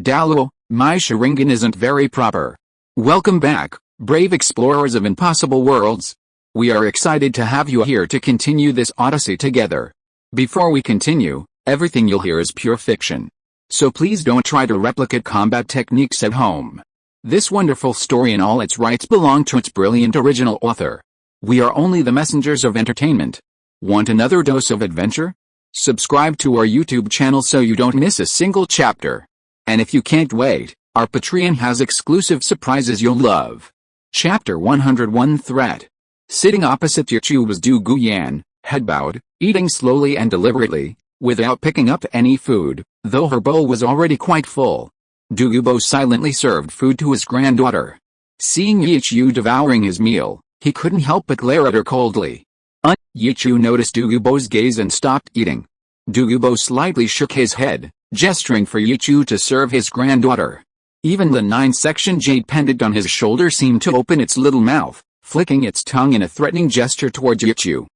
Douluo, my Sharingan isn't very proper. Welcome back, brave explorers of impossible worlds. We are excited to have you here to continue this odyssey together. Before we continue, everything you'll hear is pure fiction. So please don't try to replicate combat techniques at home. This wonderful story in all its rights belong to its brilliant original author. We are only the messengers of entertainment. Want another dose of adventure? Subscribe to our YouTube channel so you don't miss a single chapter. And if you can't wait, our Patreon has exclusive surprises you'll love. Chapter 101 Threat. Sitting opposite Yichu was Du Guyan, head bowed, eating slowly and deliberately, without picking up any food, though her bowl was already quite full. Douluo silently served food to his granddaughter. Seeing Yichu devouring his meal, he couldn't help but glare at her coldly. Yichu noticed Douluo's gaze and stopped eating. Douluo slightly shook his head, gesturing for Yichu to serve his granddaughter. Even the 9-section jade pendant on his shoulder seemed to open its little mouth, flicking its tongue in a threatening gesture towards Yichu.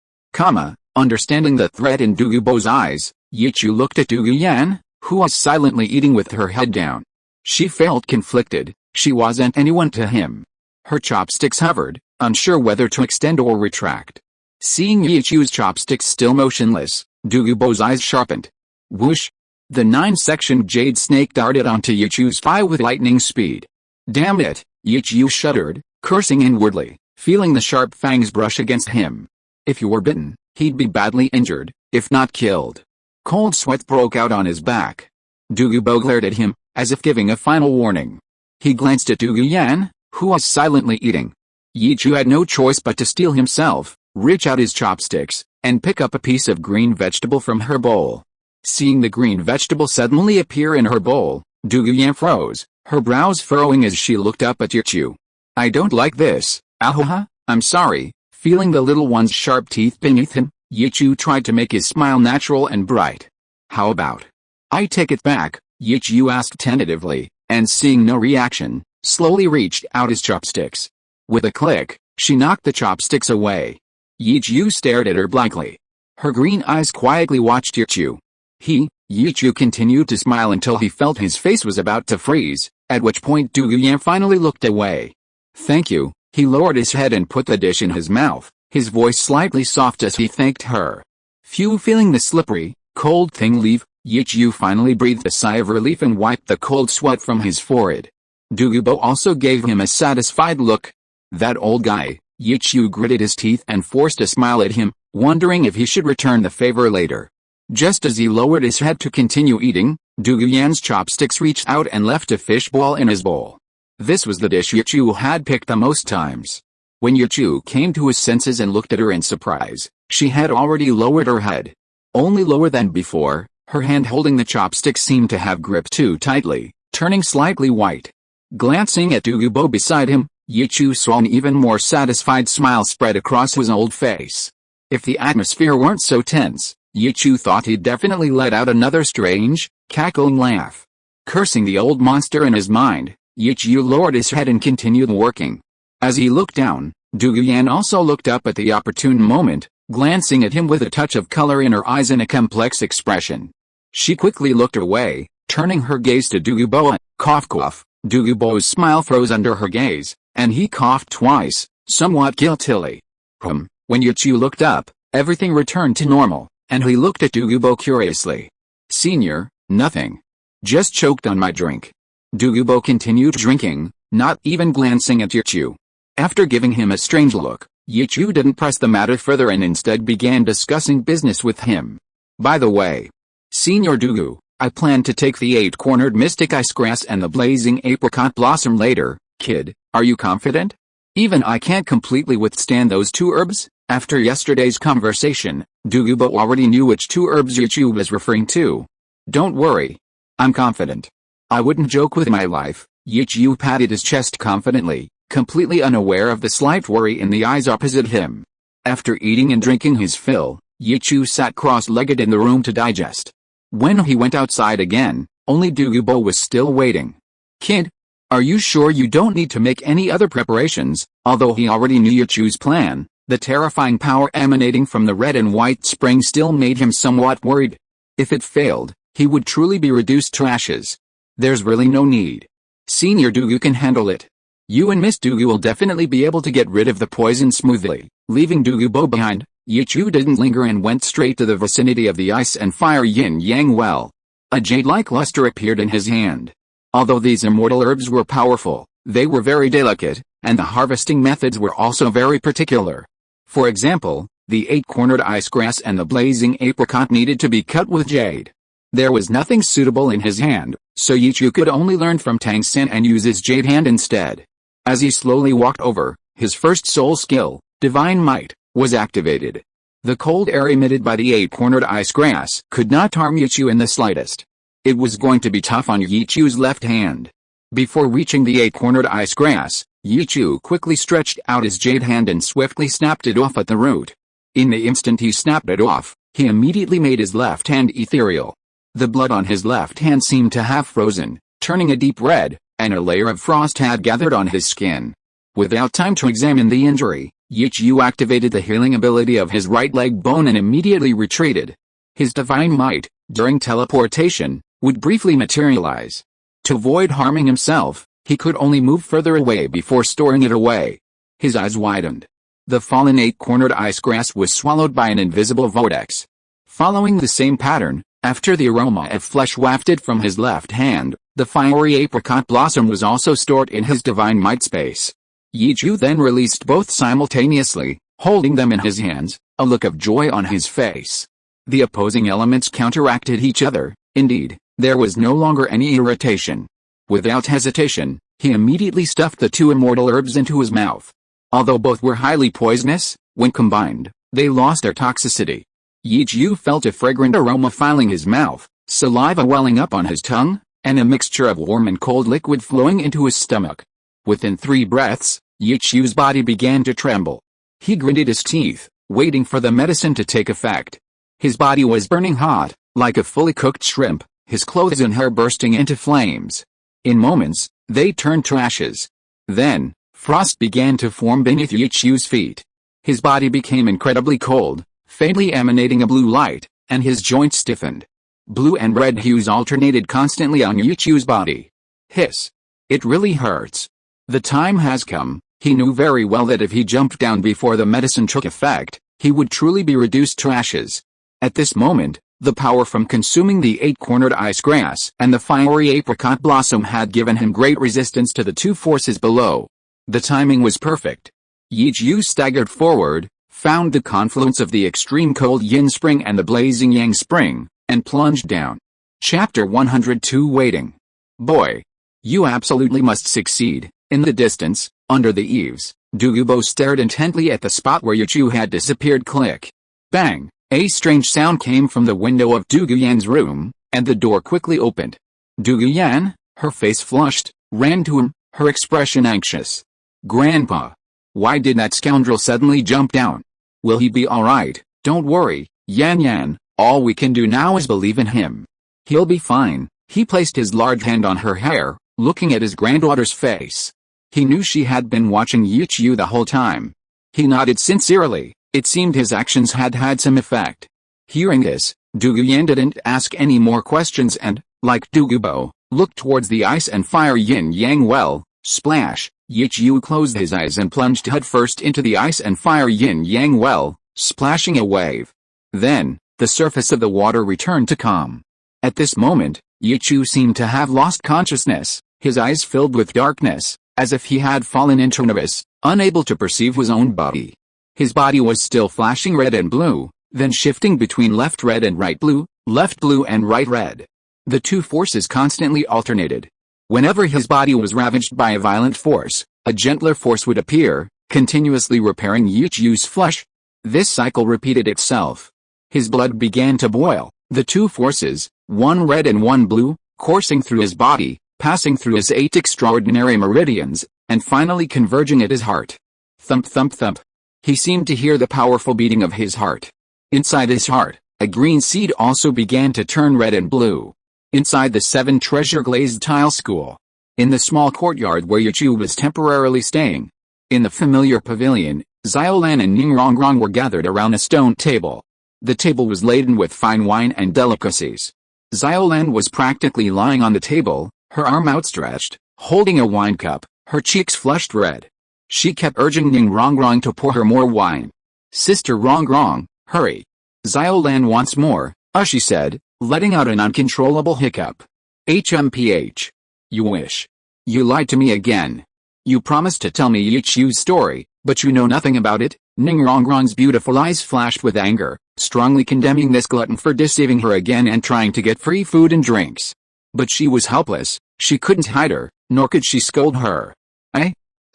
Understanding the threat in Douluo's eyes, Yichu looked at Du Guyan, who was silently eating with her head down. She felt conflicted. She wasn't anyone to him. Her chopsticks hovered, unsure whether to extend or retract. Seeing Yichu's chopsticks still motionless, Douluo's eyes sharpened. Whoosh! The 9-section jade snake darted onto Yichu's thigh with lightning speed. Damn it! Yichu shuddered, cursing inwardly, feeling the sharp fangs brush against him. If he were bitten, he'd be badly injured, if not killed. Cold sweat broke out on his back. Douluo glared at him, as if giving a final warning. He glanced at Du Guyan, who was silently eating. Yichu had no choice but to steel himself, reach out his chopsticks, and pick up a piece of green vegetable from her bowl. Seeing the green vegetable suddenly appear in her bowl, Du Guyan froze, her brows furrowing as she looked up at Yichu. I don't like this, Ahoha, I'm sorry. Feeling the little one's sharp teeth beneath him, Yichu tried to make his smile natural and bright. How about? I take it back, Yichu asked tentatively, and seeing no reaction, slowly reached out his chopsticks. With a click, she knocked the chopsticks away. Yichu stared at her blankly. Her green eyes quietly watched Yichu. Yichu continued to smile until he felt his face was about to freeze, at which point Du Guyan finally looked away. Thank you, he lowered his head and put the dish in his mouth, his voice slightly soft as he thanked her. Feeling the slippery, cold thing leave, Yichu finally breathed a sigh of relief and wiped the cold sweat from his forehead. Douluo also gave him a satisfied look. That old guy, Yichu gritted his teeth and forced a smile at him, wondering if he should return the favor later. Just as he lowered his head to continue eating, Du Guyan's chopsticks reached out and left a fishball in his bowl. This was the dish Yichu had picked the most times. When Yichu came to his senses and looked at her in surprise, she had already lowered her head. Only lower than before, her hand holding the chopsticks seemed to have gripped too tightly, turning slightly white. Glancing at Douluo beside him, Yichu saw an even more satisfied smile spread across his old face. If the atmosphere weren't so tense, Yichu thought he'd definitely let out another strange, cackling laugh. Cursing the old monster in his mind, Yichu lowered his head and continued working. As he looked down, Du Guyan also looked up at the opportune moment, glancing at him with a touch of color in her eyes and a complex expression. She quickly looked away, turning her gaze to Douluo. Cough cough. Douluo's smile froze under her gaze, and he coughed twice, somewhat guiltily. When Yichu looked up, everything returned to normal, and he looked at Douluo curiously. Senior, nothing. Just choked on my drink. Douluo continued drinking, not even glancing at Yichu. After giving him a strange look, Yichu didn't press the matter further and instead began discussing business with him. By the way, Senior Douluo, I plan to take the 8-cornered mystic ice grass and the blazing apricot blossom later, kid, are you confident? Even I can't completely withstand those 2 herbs? After yesterday's conversation, Douluo already knew which 2 herbs Yichu was referring to. Don't worry. I'm confident. I wouldn't joke with my life. Yichu patted his chest confidently, completely unaware of the slight worry in the eyes opposite him. After eating and drinking his fill, Yichu sat cross-legged in the room to digest. When he went outside again, only Douluo was still waiting. Kid, are you sure you don't need to make any other preparations? Although he already knew Yichu's plan, the terrifying power emanating from the red and white spring still made him somewhat worried. If it failed, he would truly be reduced to ashes. There's really no need. Senior Douluo can handle it. You and Miss Douluo will definitely be able to get rid of the poison smoothly. Leaving Douluo behind, Yichu didn't linger and went straight to the vicinity of the ice and fire yin-yang well. A jade-like luster appeared in his hand. Although these immortal herbs were powerful, they were very delicate, and the harvesting methods were also very particular. For example, the 8-cornered ice grass and the blazing apricot needed to be cut with jade. There was nothing suitable in his hand, so Yichu could only learn from Tang San and use his jade hand instead. As he slowly walked over, his first soul skill, Divine Might, was activated. The cold air emitted by the 8-cornered ice grass could not harm Yichu in the slightest. It was going to be tough on Yichu's left hand. Before reaching the 8-cornered ice grass, Yichu quickly stretched out his jade hand and swiftly snapped it off at the root. In the instant he snapped it off, he immediately made his left hand ethereal. The blood on his left hand seemed to have frozen, turning a deep red, and a layer of frost had gathered on his skin. Without time to examine the injury, Yichu activated the healing ability of his right leg bone and immediately retreated. His Divine Might, during teleportation, would briefly materialize. To avoid harming himself, he could only move further away before storing it away. His eyes widened. The fallen 8-cornered ice grass was swallowed by an invisible vortex. Following the same pattern, after the aroma of flesh wafted from his left hand, the fiery apricot blossom was also stored in his Divine Might space. Yichu then released both simultaneously, holding them in his hands, a look of joy on his face. The opposing elements counteracted each other. Indeed, there was no longer any irritation. Without hesitation, he immediately stuffed the 2 immortal herbs into his mouth. Although both were highly poisonous, when combined, they lost their toxicity. Yichu felt a fragrant aroma filling his mouth, saliva welling up on his tongue, and a mixture of warm and cold liquid flowing into his stomach. Within 3 breaths, Yichu's body began to tremble. He gritted his teeth, waiting for the medicine to take effect. His body was burning hot, like a fully cooked shrimp, his clothes and hair bursting into flames. In moments, they turned to ashes. Then, frost began to form beneath Yichu's feet. His body became incredibly cold, faintly emanating a blue light, and his joints stiffened. Blue and red hues alternated constantly on Yichu's body. Hiss. It really hurts. The time has come. He knew very well that if he jumped down before the medicine took effect, he would truly be reduced to ashes. At this moment, the power from consuming the 8-cornered ice grass and the fiery apricot blossom had given him great resistance to the 2 forces below. The timing was perfect. Yichu staggered forward, found the confluence of the extreme cold yin spring and the blazing yang spring, and plunged down. Chapter 102 Waiting. Boy. You absolutely must succeed. In the distance, under the eaves, Douluo stared intently at the spot where Yichu had disappeared. Click. Bang. A strange sound came from the window of Douluo's room, and the door quickly opened. Douluo, her face flushed, ran to him, her expression anxious. Grandpa. Why did that scoundrel suddenly jump down? Will he be alright? Don't worry, Yan. All we can do now is believe in him. He'll be fine. He placed his large hand on her hair, looking at his granddaughter's face. He knew she had been watching Yichu the whole time. He nodded sincerely. It seemed his actions had had some effect. Hearing this, Douluo didn't ask any more questions and, like Douluo, looked towards the ice and fire yin-yang well. Splash! Yichu closed his eyes and plunged headfirst into the ice and fire yin-yang well, splashing a wave. Then, the surface of the water returned to calm. At this moment, Yichu seemed to have lost consciousness, his eyes filled with darkness, as if he had fallen into an abyss, unable to perceive his own body. His body was still flashing red and blue, then shifting between left red and right blue, left blue and right red. The 2 forces constantly alternated. Whenever his body was ravaged by a violent force, a gentler force would appear, continuously repairing Yichu's flesh. This cycle repeated itself. His blood began to boil, the 2 forces, one red and one blue, coursing through his body, passing through his 8 extraordinary meridians, and finally converging at his heart. Thump thump thump. He seemed to hear the powerful beating of his heart. Inside his heart, a green seed also began to turn red and blue. Inside the 7 treasure glazed tile school. In the small courtyard where Yichu was temporarily staying. In the familiar pavilion, Xiaolan and Ningrongrong were gathered around a stone table. The table was laden with fine wine and delicacies. Xiaolan was practically lying on the table, her arm outstretched, holding a wine cup, her cheeks flushed red. She kept urging Ning Rongrong to pour her more wine. Sister Rongrong, hurry. Xiaolan wants more, she said, letting out an uncontrollable hiccup. HMPH. You wish. You lied to me again. You promised to tell me Yichu's story, but you know nothing about it. Ning Rongrong's beautiful eyes flashed with anger, strongly condemning this glutton for deceiving her again and trying to get free food and drinks. But she was helpless, she couldn't hide her, nor could she scold her.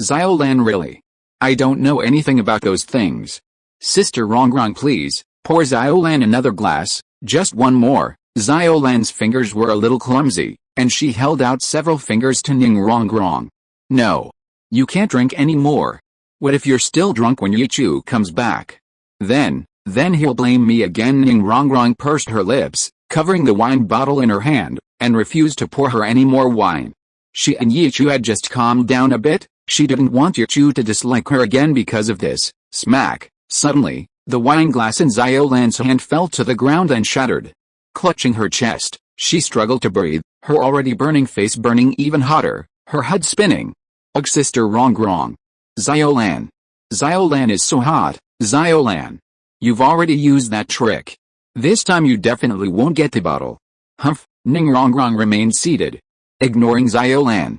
Xiaolan really? I don't know anything about those things. Sister Rongrong please, pour Xiaolan another glass, just one more. Xiaolan's fingers were a little clumsy, and she held out several fingers to Ning Rongrong. No. You can't drink any more. What if you're still drunk when Yichu comes back? Then he'll blame me again. Ning Rongrong pursed her lips, covering the wine bottle in her hand, and refused to pour her any more wine. She and Yichu had just calmed down a bit. She didn't want Yichu to dislike her again because of this. Smack! Suddenly, the wine glass in Xiaolan's hand fell to the ground and shattered. Clutching her chest, she struggled to breathe, her already burning face burning even hotter, her head spinning. Ugh, Sister Rongrong. Xiaolan. Xiaolan is so hot, Xiaolan. You've already used that trick. This time you definitely won't get the bottle. Humph. Ning Rongrong remained seated, ignoring Xiaolan.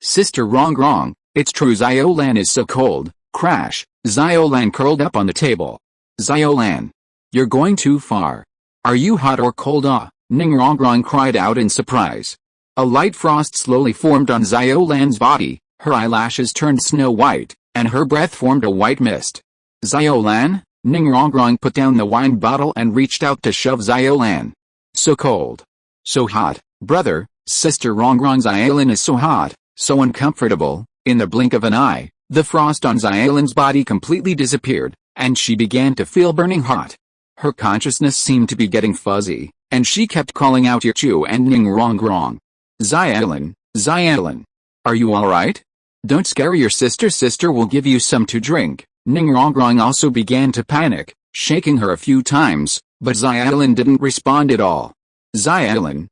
Sister Rongrong, it's true Xiaolan is so cold. Crash. Xiaolan curled up on the table. Xiaolan. You're going too far. Are you hot or cold? Ning Rongrong cried out in surprise. A light frost slowly formed on Xiaolan's body, her eyelashes turned snow white, and her breath formed a white mist. Xiaolan? Ning Rongrong put down the wine bottle and reached out to shove Xiaolan. So cold. So hot, brother. Sister Rongrong. Xiaolan is so hot, so uncomfortable. In the blink of an eye, the frost on Xiaolan's body completely disappeared, and she began to feel burning hot. Her consciousness seemed to be getting fuzzy, and she kept calling out Yichu and Ning Rongrong. Xiaolan. Are you alright? Don't scare your sister. Sister will give you some to drink. Ning Rongrong also began to panic, shaking her a few times, but Xiaolan didn't respond at all. Xiaolan.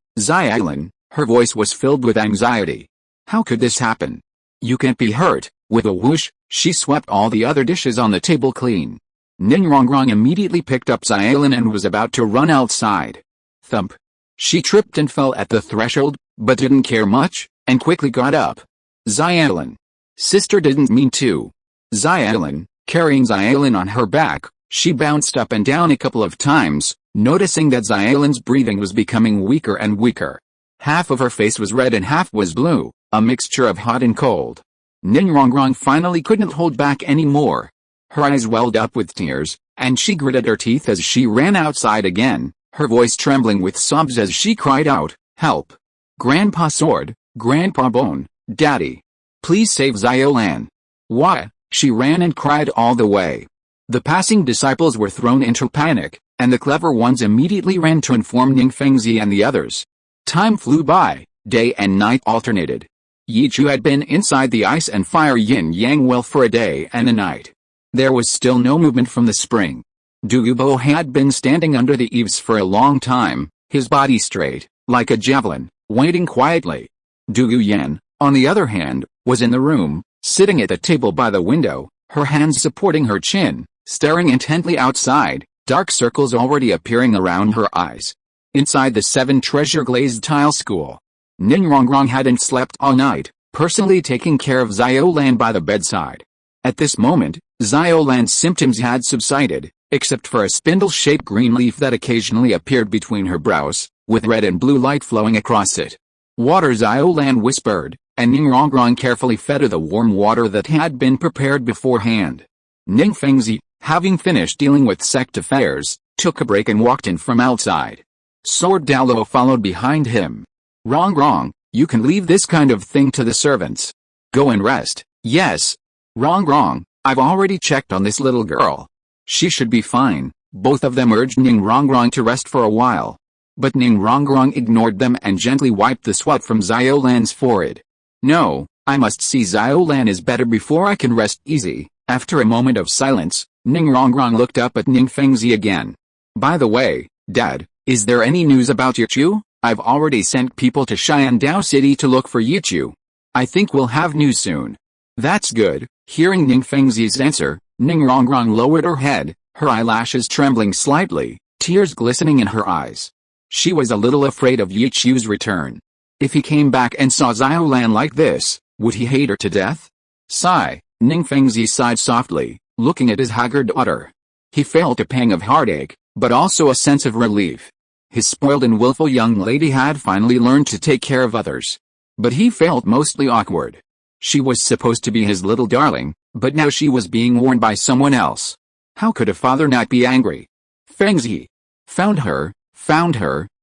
Her voice was filled with anxiety. How could this happen? You can't be hurt. With a whoosh, she swept all the other dishes on the table clean. Ning Rongrong immediately picked up Xiaolan and was about to run outside. Thump. She tripped and fell at the threshold, but didn't care much, and quickly got up. Xiaolan. Sister didn't mean to. Xiaolan. Carrying Xiaolan on her back, she bounced up and down a couple of times, noticing that Xiaolan's breathing was becoming weaker and weaker. Half of her face was red and half was blue, a mixture of hot and cold. Ning Rongrong finally couldn't hold back anymore. Her eyes welled up with tears, and she gritted her teeth as she ran outside again, her voice trembling with sobs as she cried out, "Help! Grandpa Sword, Grandpa Bone, Daddy! Please save Xiaolan!" Why? She ran and cried all the way. The passing disciples were thrown into panic, and the clever ones immediately ran to inform Ning Fengzi and the others. Time flew by, day and night alternated. Yichu had been inside the ice and fire yin-yang well for a day and a night. There was still no movement from the spring. Douluo had been standing under the eaves for a long time, his body straight, like a javelin, waiting quietly. Douluo, on the other hand, was in the room, sitting at the table by the window, her hands supporting her chin, staring intently outside, dark circles already appearing around her eyes. Inside the 7 treasure glazed tile school, Ning Rongrong hadn't slept all night, personally taking care of Xiaolan by the bedside. At this moment, Xiaolan's symptoms had subsided, except for a spindle-shaped green leaf that occasionally appeared between her brows, with red and blue light flowing across it. "Water," Xiaolan whispered, and Ning Rongrong carefully fed her the warm water that had been prepared beforehand. Ning Fengzi, having finished dealing with sect affairs, took a break and walked in from outside. Sword Douluo followed behind him. "Rongrong, you can leave this kind of thing to the servants. Go and rest." "Yes. Rongrong, I've already checked on this little girl. She should be fine." Both of them urged Ning Rongrong to rest for a while. But Ning Rongrong ignored them and gently wiped the sweat from Xiaolan's forehead. "No, I must see Xiaolan is better before I can rest easy." After a moment of silence, Ning Rongrong looked up at Ning Fengzi again. "By the way, Dad, is there any news about Yichu?" I've already sent people to Xiandao City to look for Yichu. I think we'll have news soon. That's good. Hearing Ning Fengzi's answer, Ning Rongrong lowered her head, her eyelashes trembling slightly, tears glistening in her eyes. She was a little afraid of Yichu's return. If he came back and saw Xiaolan like this, would he hate her to death? Sigh, Ning Fengzi sighed softly, looking at his haggard daughter. He felt a pang of heartache, but also a sense of relief. His spoiled and willful young lady had finally learned to take care of others. But he felt mostly awkward. She was supposed to be his little darling, but now she was being worn by someone else. How could a father not be angry? Fengzi. Found her.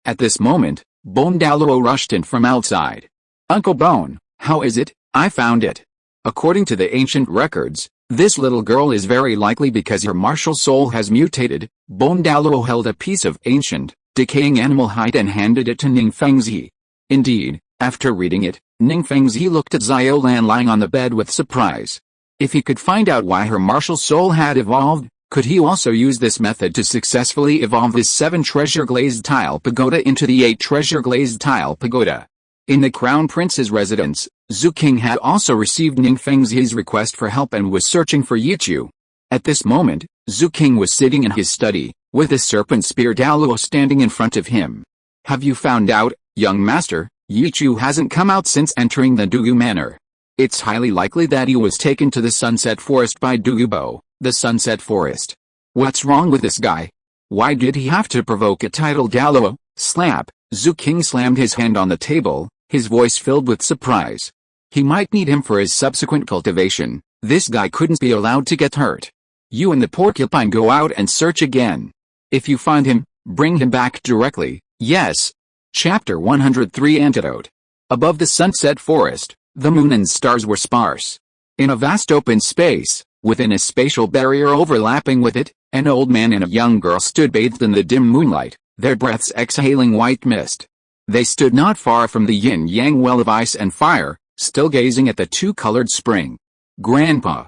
At this moment, Bone Douluo rushed in from outside. Uncle Bone, how is it? I found it. According to the ancient records, this little girl is very likely because her martial soul has mutated. Bone Douluo held a piece of ancient, decaying animal hide and handed it to Ning Fengzi. Indeed, after reading it, Ning Fengzi looked at Xiaolan lying on the bed with surprise. If he could find out why her martial soul had evolved, could he also use this method to successfully evolve this 7-treasure glazed tile pagoda into the 8-treasure glazed tile pagoda? In the Crown Prince's residence, Zhu King had also received Ning Fengzi's request for help and was searching for Yichu. At this moment, Zhu King was sitting in his study, with the serpent spear Douluo standing in front of him. Have you found out, young master? Yichu hasn't come out since entering the Douluo Manor. It's highly likely that he was taken to the Sunset Forest by Douluo, the Sunset Forest. What's wrong with this guy? Why did he have to provoke a title Douluo? Slap! Zhu King slammed his hand on the table, his voice filled with surprise. He might need him for his subsequent cultivation. This guy couldn't be allowed to get hurt. You and the porcupine go out and search again. If you find him, bring him back directly. Yes. Chapter 103 Antidote. Above the Sunset Forest, the moon and stars were sparse. In a vast open space, within a spatial barrier overlapping with it, an old man and a young girl stood bathed in the dim moonlight, their breaths exhaling white mist. They stood not far from the yin-yang well of ice and fire, still gazing at the two-colored spring. Grandpa.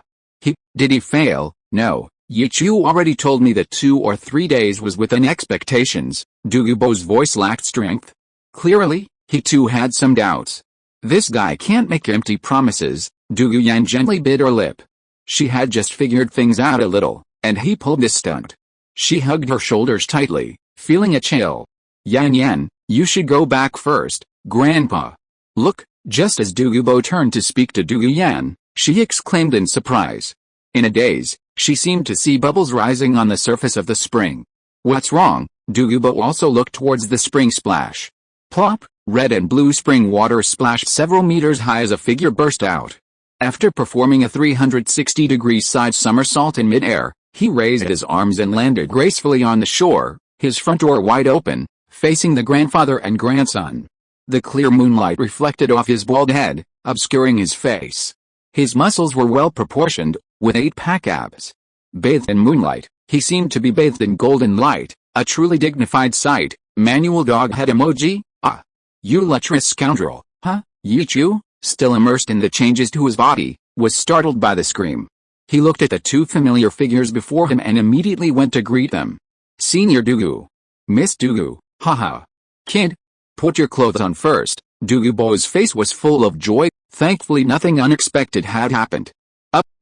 Did he fail? No. Yichu already told me that 2 or 3 days was within expectations. Douluo's voice lacked strength. Clearly, he too had some doubts. This guy can't make empty promises. Douluo gently bit her lip. She had just figured things out a little, and he pulled this stunt. She hugged her shoulders tightly, feeling a chill. Yan, you should go back first, Grandpa. Look, just as Douluo turned to speak to Douluo, she exclaimed in surprise. In a daze, she seemed to see bubbles rising on the surface of the spring. What's wrong? Douluo also looked towards the spring splash. Plop! Red and blue spring water splashed several meters high as a figure burst out. After performing a 360-degree side somersault in midair, he raised his arms and landed gracefully on the shore, his front door wide open, facing the grandfather and grandson. The clear moonlight reflected off his bald head, obscuring his face. His muscles were well proportioned, with 8-pack abs. Bathed in moonlight, he seemed to be bathed in golden light, a truly dignified sight. Manual dog head emoji. Ah. You lecherous scoundrel. Huh? Yichu, still immersed in the changes to his body, was startled by the scream. He looked at the two familiar figures before him and immediately went to greet them. Senior Douluo. Miss Douluo, haha. Kid, put your clothes on first. Douluo's face was full of joy. Thankfully nothing unexpected had happened.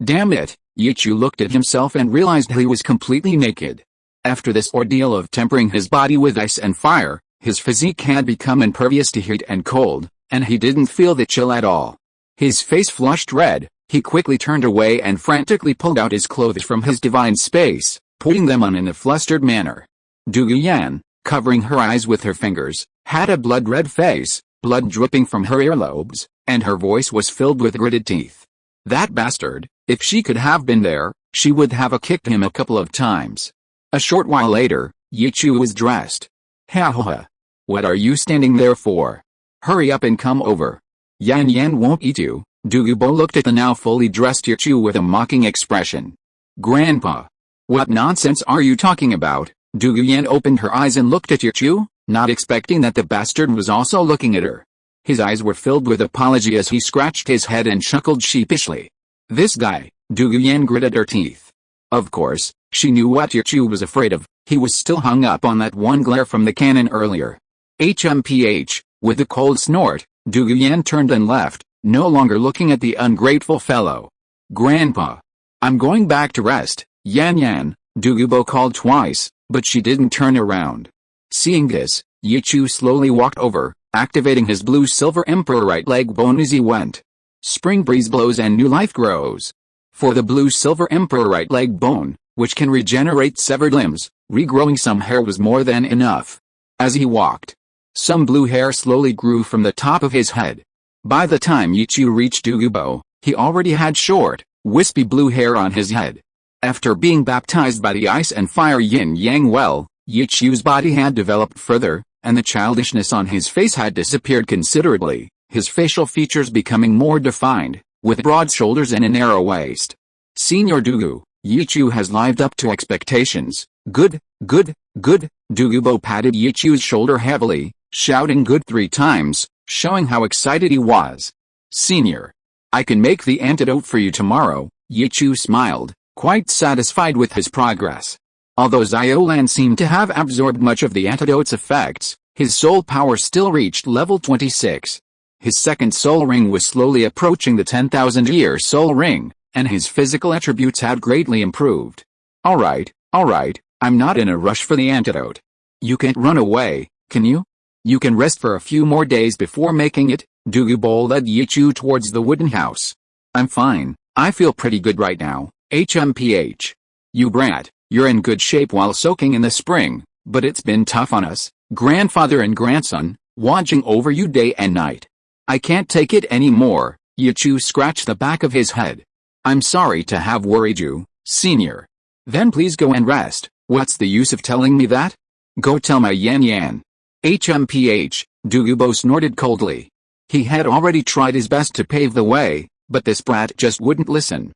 Damn it, Yichu looked at himself and realized he was completely naked. After this ordeal of tempering his body with ice and fire, his physique had become impervious to heat and cold, and he didn't feel the chill at all. His face flushed red, he quickly turned away and frantically pulled out his clothes from his divine space, putting them on in a flustered manner. Douluo, covering her eyes with her fingers, had a blood-red face, blood dripping from her earlobes, and her voice was filled with gritted teeth. That bastard, if she could have been there, she would have kicked him a couple of times. A short while later, Yichu was dressed. Ha. What are you standing there for? Hurry up and come over. Yan won't eat you. Douluo looked at the now fully dressed Yichu with a mocking expression. Grandpa. What nonsense are you talking about? Douluo opened her eyes and looked at Yichu, not expecting that the bastard was also looking at her. His eyes were filled with apology as he scratched his head and chuckled sheepishly. This guy, Douluo gritted her teeth. Of course, she knew what Yichu was afraid of. He was still hung up on that one glare from the cannon earlier. HMPH, with a cold snort, Douluo turned and left, no longer looking at the ungrateful fellow. Grandpa. I'm going back to rest, Yan, Douluo called twice, but she didn't turn around. Seeing this, Yichu slowly walked over, activating his blue-silver emperor right leg bone as he went. Spring breeze blows and new life grows. For the blue-silver emperor right leg bone, which can regenerate severed limbs, regrowing some hair was more than enough. As he walked, some blue hair slowly grew from the top of his head. By the time Yichu reached Douluo, he already had short, wispy blue hair on his head. After being baptized by the ice and fire yin-yang well, Yichu's body had developed further, and the childishness on his face had disappeared considerably, his facial features becoming more defined, with broad shoulders and a narrow waist. Senior Douluo, Yichu has lived up to expectations. Good. Douluo patted Yichu's shoulder heavily, shouting good 3 times, showing how excited he was. Senior. I can make the antidote for you tomorrow, Yichu smiled, quite satisfied with his progress. Although Xiaolan seemed to have absorbed much of the antidote's effects, his soul power still reached level 26. His second soul ring was slowly approaching the 10,000-year soul ring, and his physical attributes had greatly improved. Alright, I'm not in a rush for the antidote. You can't run away, can you? You can rest for a few more days before making it. Douluo led Yichu towards the wooden house. I'm fine, I feel pretty good right now, HMPH. You brat, you're in good shape while soaking in the spring, but it's been tough on us, grandfather and grandson, watching over you day and night. I can't take it anymore, Yichu scratched the back of his head. I'm sorry to have worried you, senior. Then please go and rest. What's the use of telling me that? Go tell my Yan. HMPH, Douluo snorted coldly. He had already tried his best to pave the way, but this brat just wouldn't listen.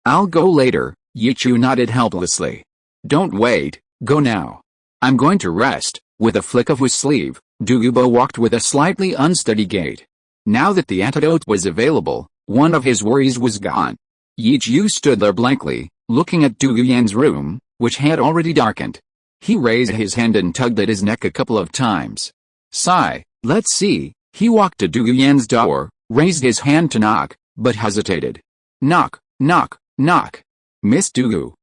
I'll go later, Yichu nodded helplessly. Don't wait, go now. I'm going to rest. With a flick of his sleeve, Douluo walked with a slightly unsteady gait. Now that the antidote was available, one of his worries was gone. Yichu stood there blankly, looking at Douluo's room, which had already darkened. He raised his hand and tugged at his neck a couple of times. Sigh, let's see. He walked to Douluo's door, raised his hand to knock, but hesitated. Knock. Miss Douluo.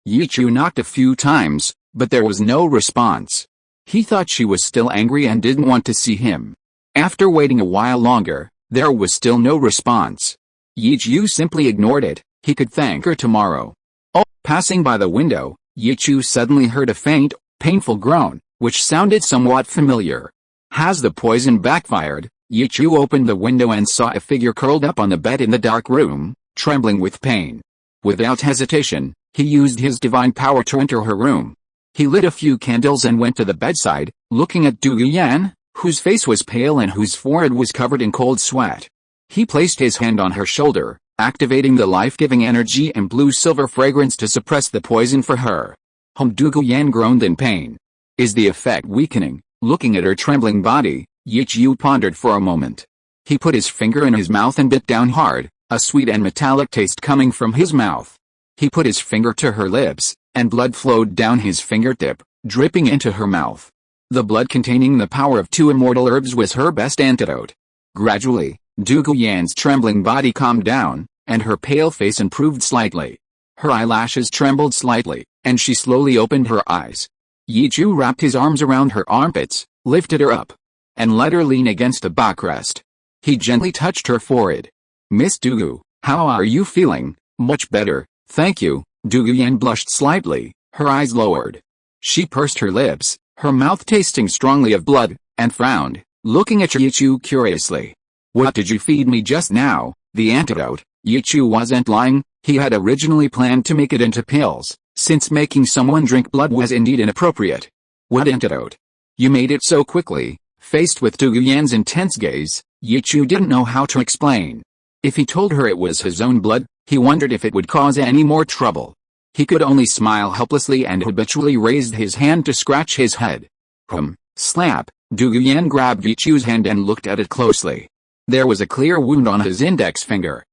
Yichu knocked a few times, but there was no response. He thought she was still angry and didn't want to see him. After waiting a while longer, there was still no response. Yichu simply ignored it. He could thank her tomorrow. Passing by the window, Yichu suddenly heard a faint, painful groan, which sounded somewhat familiar. Has the poison backfired? Yichu opened the window and saw a figure curled up on the bed in the dark room, trembling with pain. Without hesitation, he used his divine power to enter her room. He lit a few candles and went to the bedside, looking at Douluo, whose face was pale and whose forehead was covered in cold sweat. He placed his hand on her shoulder, activating the life-giving energy and blue-silver fragrance to suppress the poison for her. Douluo groaned in pain. Is the effect weakening? Looking at her trembling body, Yichu pondered for a moment. He put his finger in his mouth and bit down hard, a sweet and metallic taste coming from his mouth. He put his finger to her lips, and blood flowed down his fingertip, dripping into her mouth. The blood containing the power of 2 immortal herbs was her best antidote. Gradually, Douluo's trembling body calmed down, and her pale face improved slightly. Her eyelashes trembled slightly, and she slowly opened her eyes. Yichu wrapped his arms around her armpits, lifted her up, and let her lean against a backrest. He gently touched her forehead. Miss Douluo, how are you feeling? Much better, thank you. Douluo blushed slightly, her eyes lowered. She pursed her lips, her mouth tasting strongly of blood, and frowned, looking at Yichu curiously. What did you feed me just now? The antidote. Yichu wasn't lying, he had originally planned to make it into pills, since making someone drink blood was indeed inappropriate. What antidote? You made it so quickly. Faced with Douluo's intense gaze, Yichu didn't know how to explain. If he told her it was his own blood, he wondered if it would cause any more trouble. He could only smile helplessly and habitually raised his hand to scratch his head. Slap. Douluo grabbed Yichu's hand and looked at it closely. There was a clear wound on his index finger.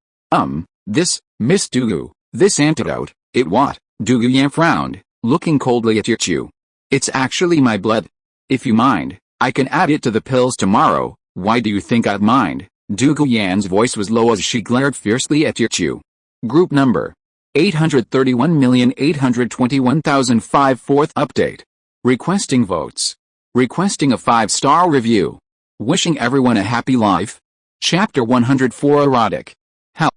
This, Miss Douluo, this antidote, it what? Douluo frowned, looking coldly at Yichu. It's actually my blood. If you mind, I can add it to the pills tomorrow. Why do you think I'd mind? Dugu Yan's voice was low as she glared fiercely at Yichu. Group number 831,821,005. Fourth update. Requesting votes. Requesting a 5-star review. Wishing everyone a happy life. Chapter 104 Erotic. How.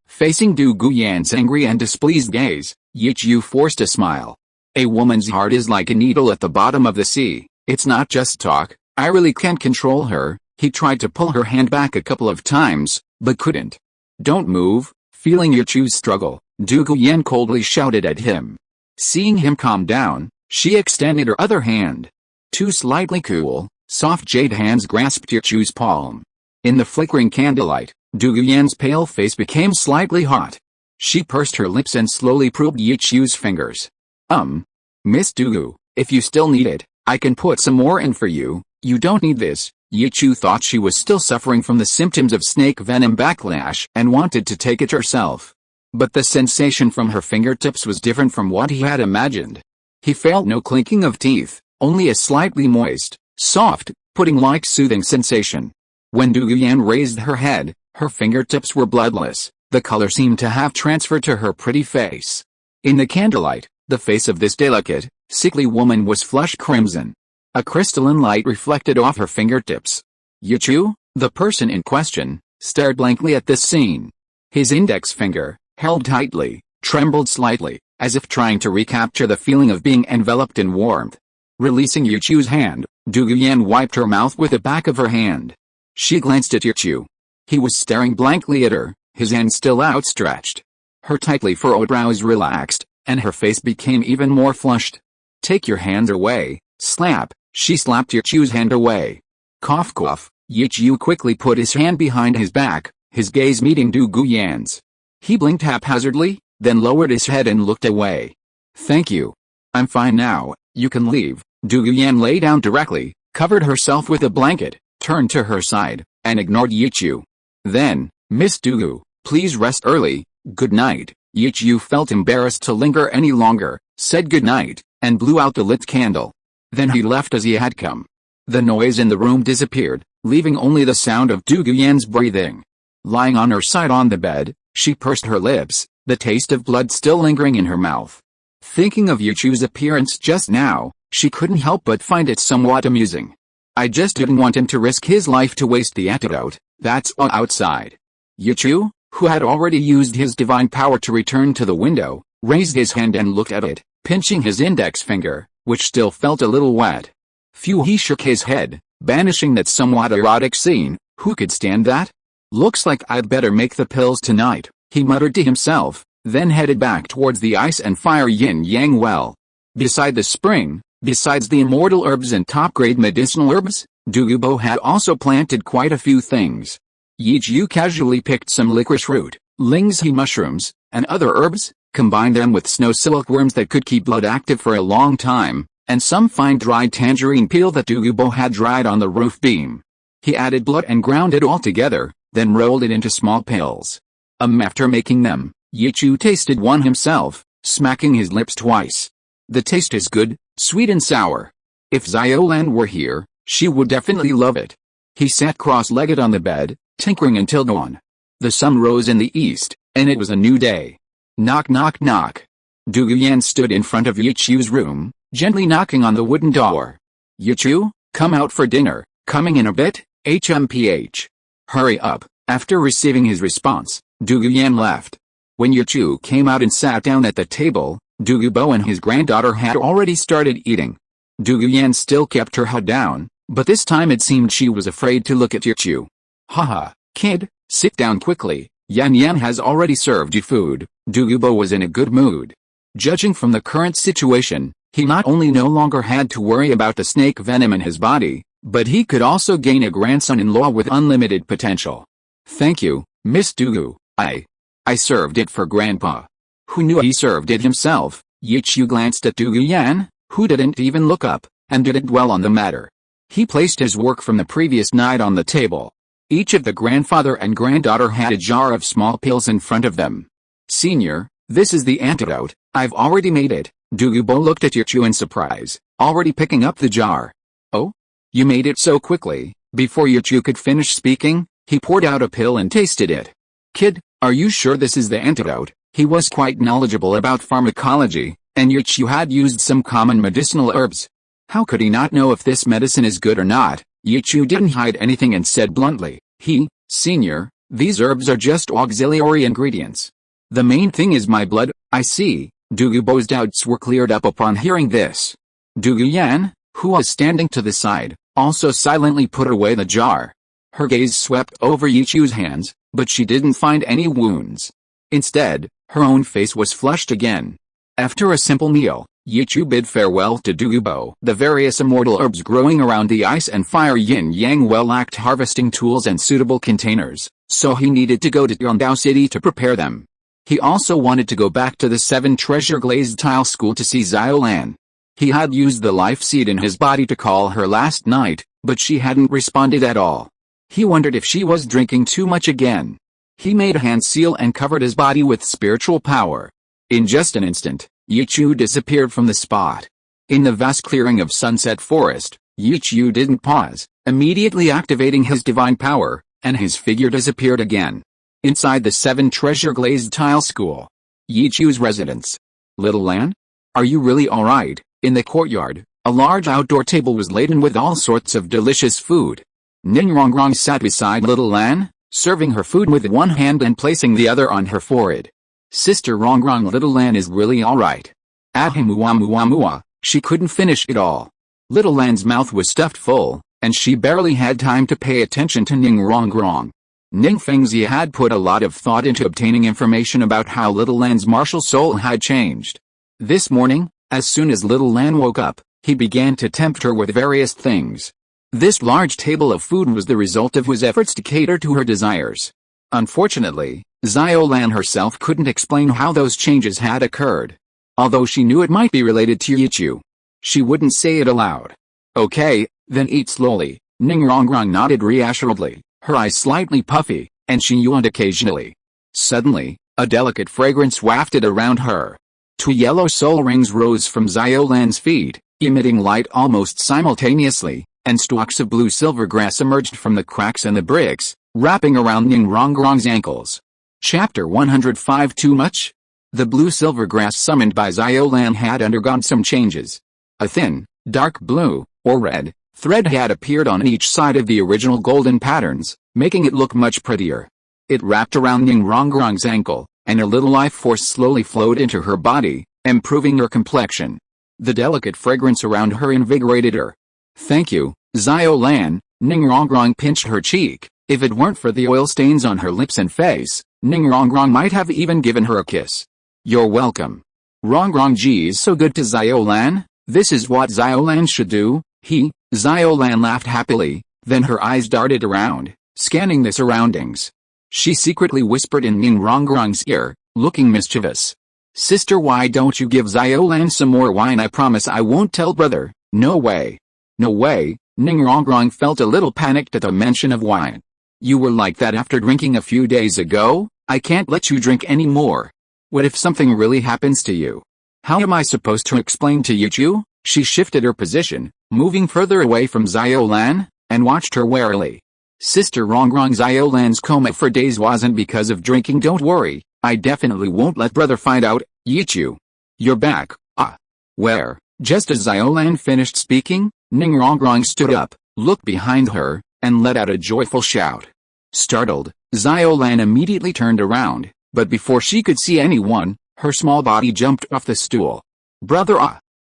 Facing Dugu Yan's angry and displeased gaze, Yichu forced a smile. A woman's heart is like a needle at the bottom of the sea. It's not just talk. I really can't control her. He tried to pull her hand back a couple of times, but couldn't. Don't move. Feeling Yichu's struggle, Dugu Yan coldly shouted at him. Seeing him calm down, she extended her other hand. Two slightly cool, soft jade hands grasped Yichu's palm. In the flickering candlelight, Dugu Yan's pale face became slightly hot. She pursed her lips and slowly probed Yichu's fingers. Miss Dugu, if you still need it, I can put some more in for you. You don't need this. Yichu thought she was still suffering from the symptoms of snake venom backlash and wanted to take it herself. But the sensation from her fingertips was different from what he had imagined. He felt no clinking of teeth, only a slightly moist, soft, pudding-like soothing sensation. When Dugu Yan raised her head, her fingertips were bloodless. The color seemed to have transferred to her pretty face. In the candlelight, the face of this delicate, sickly woman was flush crimson. A crystalline light reflected off her fingertips. Yichu, the person in question, stared blankly at this scene. His index finger, held tightly, trembled slightly, as if trying to recapture the feeling of being enveloped in warmth. Releasing Yichu's hand, Dugu Yan wiped her mouth with the back of her hand. She glanced at Yichu. He was staring blankly at her, his hand still outstretched. Her tightly furrowed brows relaxed, and her face became even more flushed. Take your hands away, slap. She slapped Yichu's hand away. Cough cough. Yichu quickly put his hand behind his back, his gaze meeting Dugu Yan's. He blinked haphazardly, then lowered his head and looked away. Thank you. I'm fine now, you can leave. Dugu Yan lay down directly, covered herself with a blanket, turned to her side, and ignored Yichu. Then, Miss Dugu, please rest early. Good night. Yichu felt embarrassed to linger any longer, said good night, and blew out the lit candle. Then he left as he had come. The noise in the room disappeared, leaving only the sound of Dugu Yan's breathing. Lying on her side on the bed, she pursed her lips, the taste of blood still lingering in her mouth. Thinking of Yichu's appearance just now, she couldn't help but find it somewhat amusing. I just didn't want him to risk his life to waste the antidote, that's all outside. Yichu, who had already used his divine power to return to the window, raised his hand and looked at it, pinching his index finger, which still felt a little wet. Phew, he shook his head, banishing that somewhat erotic scene. Who could stand that? Looks like I'd better make the pills tonight, he muttered to himself, then headed back towards the ice and fire yin-yang well. Beside the spring, besides the immortal herbs and top-grade medicinal herbs, Dugubo had also planted quite a few things. Yichu casually picked some licorice root, lingzhi mushrooms, and other herbs, combined them with snow silkworms that could keep blood active for a long time, and some fine dried tangerine peel that Dugubo had dried on the roof beam. He added blood and ground it all together, then rolled it into small pills. After making them, Yichu tasted one himself, smacking his lips twice. The taste is good, sweet and sour. If Xiaolan were here, she would definitely love it. He sat cross-legged on the bed, tinkering until dawn. The sun rose in the east, and it was a new day. Knock knock knock. Dugu Yan stood in front of Yichu's room, gently knocking on the wooden door. Yichu, come out for dinner, coming in a bit, hmph. Hurry up. After receiving his response, Dugu Yan left. When Yichu came out and sat down at the table, Dugubo and his granddaughter had already started eating. Dugu Yan still kept her head down, but this time it seemed she was afraid to look at Yichu. Haha, kid, sit down quickly, Yan Yan has already served you food. Dugubo was in a good mood. Judging from the current situation, he not only no longer had to worry about the snake venom in his body, but he could also gain a grandson-in-law with unlimited potential. Thank you, Miss Dugu, I served it for Grandpa. Who knew he served it himself? Yichu glanced at Dugu Yan, who didn't even look up, and didn't dwell on the matter. He placed his work from the previous night on the table. Each of the grandfather and granddaughter had a jar of small pills in front of them. Senior, this is the antidote, I've already made it. Dugubo looked at Yichu in surprise, already picking up the jar. Oh? You made it so quickly. Before Yichu could finish speaking, he poured out a pill and tasted it. Kid, are you sure this is the antidote? He was quite knowledgeable about pharmacology, and Yichu had used some common medicinal herbs. How could he not know if this medicine is good or not? Yichu didn't hide anything and said bluntly, Senior, these herbs are just auxiliary ingredients. The main thing is my blood. I see. Douluo's doubts were cleared up upon hearing this. Douluo Yan, who was standing to the side, also silently put away the jar. Her gaze swept over Yichu's hands, but she didn't find any wounds. Instead, her own face was flushed again. After a simple meal, Yichu bid farewell to Douluo. The various immortal herbs growing around the ice and fire yin-yang well lacked harvesting tools and suitable containers, so he needed to go to Yongdao City to prepare them. He also wanted to go back to the 7 treasure glazed tile school to see Xiao Lan. He had used the life seed in his body to call her last night, but she hadn't responded at all. He wondered if she was drinking too much again. He made a hand seal and covered his body with spiritual power. In just an instant, Yichu disappeared from the spot. In the vast clearing of Sunset Forest, Yichu didn't pause, immediately activating his divine power, and his figure disappeared again. Inside the 7 treasure glazed tile school, Yichu's residence. Little Lan? Are you really alright? In the courtyard, a large outdoor table was laden with all sorts of delicious food. Ningrongrong sat beside Little Lan, serving her food with one hand and placing the other on her forehead. Sister Rongrong, Little Lan is really alright. Ahimua, she couldn't finish it all. Little Lan's mouth was stuffed full, and she barely had time to pay attention to Ningrongrong. Ning Fengzi had put a lot of thought into obtaining information about how Little Lan's martial soul had changed. This morning, as soon as Little Lan woke up, he began to tempt her with various things. This large table of food was the result of his efforts to cater to her desires. Unfortunately, Xiao Lan herself couldn't explain how those changes had occurred. Although she knew it might be related to Yichu, she wouldn't say it aloud. Okay, then eat slowly. Ningrongrong nodded reassuredly, her eyes slightly puffy, and she yawned occasionally. Suddenly, a delicate fragrance wafted around her. 2 yellow soul rings rose from Xiao Lan's feet, emitting light almost simultaneously, and stalks of blue silver grass emerged from the cracks in the bricks, wrapping around Ningrongrong's ankles. Chapter 105. Too much? The blue silver grass summoned by Xiao Lan had undergone some changes. A thin, dark blue, or red, thread had appeared on each side of the original golden patterns, making it look much prettier. It wrapped around Ningrongrong's ankle, and a little life force slowly flowed into her body, improving her complexion. The delicate fragrance around her invigorated her. Thank you, Xiao Lan. Ningrongrong pinched her cheek. If it weren't for the oil stains on her lips and face, Ningrongrong might have even given her a kiss. You're welcome. Rongrong Ji is so good to Xiao Lan. This is what Xiao Lan should do. Xiao Lan laughed happily, then her eyes darted around, scanning the surroundings. She secretly whispered in Ningrongrong's ear, looking mischievous. Sister, why don't you give Xiao Lan some more wine? I promise I won't tell brother. No way. No way. Ningrongrong felt a little panicked at the mention of wine. You were like that after drinking a few days ago? I can't let you drink any more. What if something really happens to you? How am I supposed to explain to Yichu? She shifted her position, moving further away from Xiao Lan, and watched her warily. Sister Rongrong, Xiao Lan's coma for days wasn't because of drinking. Don't worry, I definitely won't let brother find out. Yichu, you're back. Where? Just as Xiao Lan finished speaking, Ningrongrong stood up, looked behind her, and let out a joyful shout. Startled, Xiao Lan immediately turned around, but before she could see anyone, her small body jumped off the stool. Brother,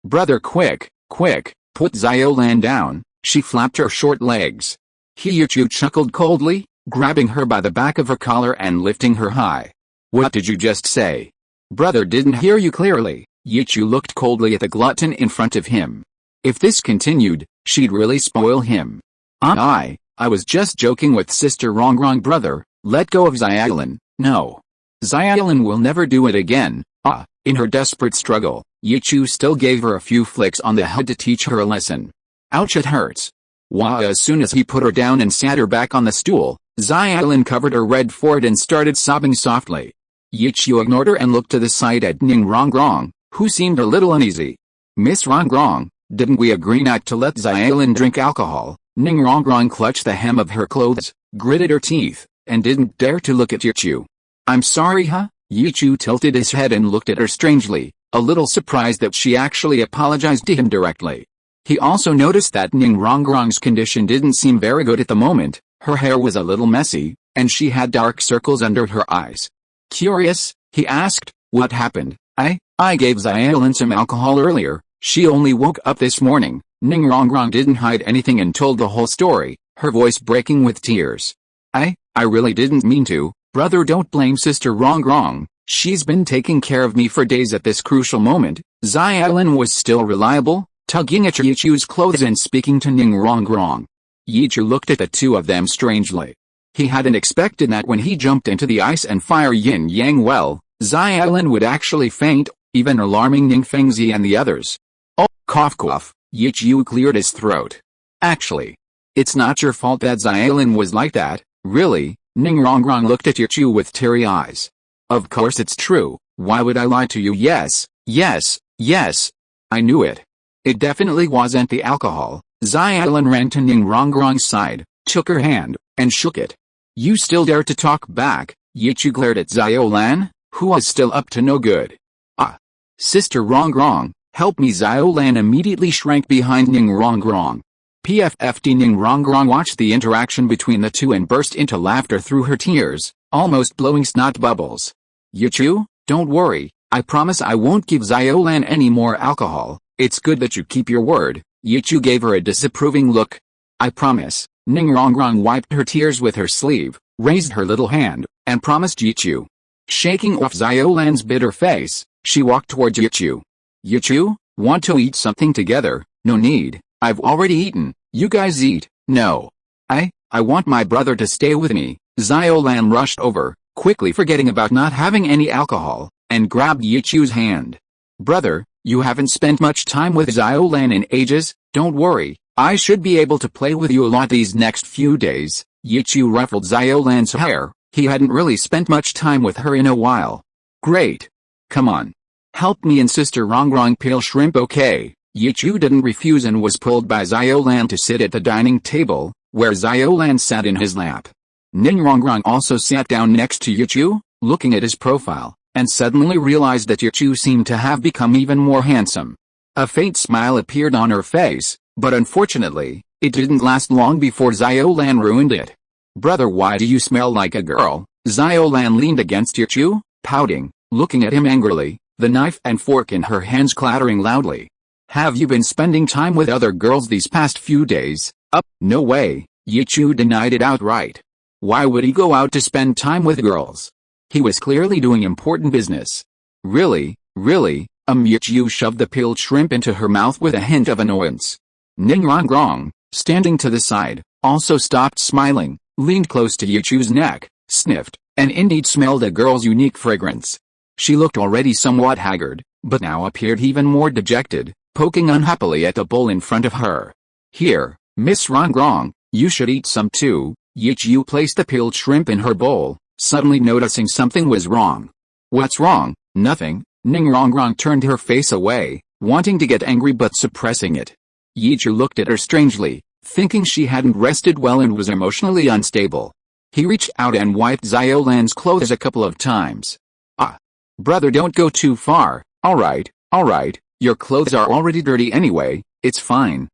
Brother, quick, put Xiao Lan down. She flapped her short legs. Yichu chuckled coldly, grabbing her by the back of her collar and lifting her high. What did you just say? Brother didn't hear you clearly. Yichu looked coldly at the glutton in front of him. If this continued, she'd really spoil him. I was just joking with Sister Rongrong. Brother, let go of Xiao Lan. No. Xiao Lan will never do it again. In her desperate struggle, Yichu still gave her a few flicks on the head to teach her a lesson. Ouch, it hurts. As soon as he put her down and sat her back on the stool, Xiao Lan covered her red forehead and started sobbing softly. Yichu ignored her and looked to the side at Ningrongrong, who seemed a little uneasy. Miss Rongrong, Didn't we agree not to let Xiaolin drink alcohol? Ning Rongrong clutched the hem of her clothes, gritted her teeth, and didn't dare to look at Yichu. I'm sorry, huh? Yichu tilted his head and looked at her strangely, a little surprised that she actually apologized to him directly. He also noticed that Ning Rongrong's condition didn't seem very good at the moment. Her hair was a little messy, and she had dark circles under her eyes. Curious, he asked, what happened? I gave Xiaolin some alcohol earlier. She only woke up this morning. Ning Rongrong didn't hide anything and told the whole story, her voice breaking with tears. I really didn't mean to. Brother, don't blame Sister Rongrong. She's been taking care of me for days at this crucial moment. Xiaolin was still reliable, tugging at Yichu's clothes and speaking to Ning Rongrong. Yichu looked at the two of them strangely. He hadn't expected that when he jumped into the ice and fire yin-yang well, Xiaolin would actually faint, even alarming Ning Fengzi and the others. Oh, cough cough, Yichu cleared his throat. Actually, it's not your fault that Xiaolin was like that, really. Ning Rongrong looked at Yichu with teary eyes. Of course it's true, why would I lie to you? Yes, I knew it. It definitely wasn't the alcohol. Xiaolin ran to Ning Rongrong's side, took her hand, and shook it. You still dare to talk back? Yichu glared at Xiaolin, who was still up to no good. Sister Rongrong, help me! Xiaolin immediately shrank behind Ning Rongrong. PFFD Ning Rongrong watched the interaction between the two and burst into laughter through her tears, almost blowing snot bubbles. Yichu, don't worry, I promise I won't give Xiaolin any more alcohol. It's good that you keep your word. Yichu gave her a disapproving look. I promise. Ning Rongrong wiped her tears with her sleeve, raised her little hand, and promised Yichu. Shaking off Xiaolin's bitter face, she walked towards Yichu. Yichu, want to eat something together? No need, I've already eaten. You guys eat. No. I want my brother to stay with me. Xiaolin rushed over, quickly forgetting about not having any alcohol, and grabbed Yichu's hand. Brother, you haven't spent much time with Xiaolin in ages. Don't worry, I should be able to play with you a lot these next few days. Yichu ruffled Xiaolin's hair. He hadn't really spent much time with her in a while. Great. Come on. Help me and Sister Rongrong peel shrimp, okay? Yichu didn't refuse and was pulled by Xiaolin to sit at the dining table, where Xiaolin sat in his lap. Ning Rongrong also sat down next to Yichu, looking at his profile, and suddenly realized that Yichu seemed to have become even more handsome. A faint smile appeared on her face, but unfortunately, it didn't last long before Xiaolin ruined it. Brother, why do you smell like a girl? Xiaolin leaned against Yichu, pouting, looking at him angrily, the knife and fork in her hands clattering loudly. Have you been spending time with other girls these past few days? No way. Yichu denied it outright. Why would he go out to spend time with girls? He was clearly doing important business. Really? Yichu shoved the peeled shrimp into her mouth with a hint of annoyance. Ning Rongrong, standing to the side, also stopped smiling, leaned close to Yichu's neck, sniffed, and indeed smelled the girl's unique fragrance. She looked already somewhat haggard, but now appeared even more dejected, poking unhappily at the bowl in front of her. Here, Miss Rongrong, you should eat some too. Yichu placed the peeled shrimp in her bowl, suddenly noticing something was wrong. What's wrong? Nothing. Ning Rongrong turned her face away, wanting to get angry but suppressing it. Yichu looked at her strangely, thinking she hadn't rested well and was emotionally unstable. He reached out and wiped Xiaolin's clothes a couple of times. Brother, don't go too far. Alright, your clothes are already dirty anyway, it's fine.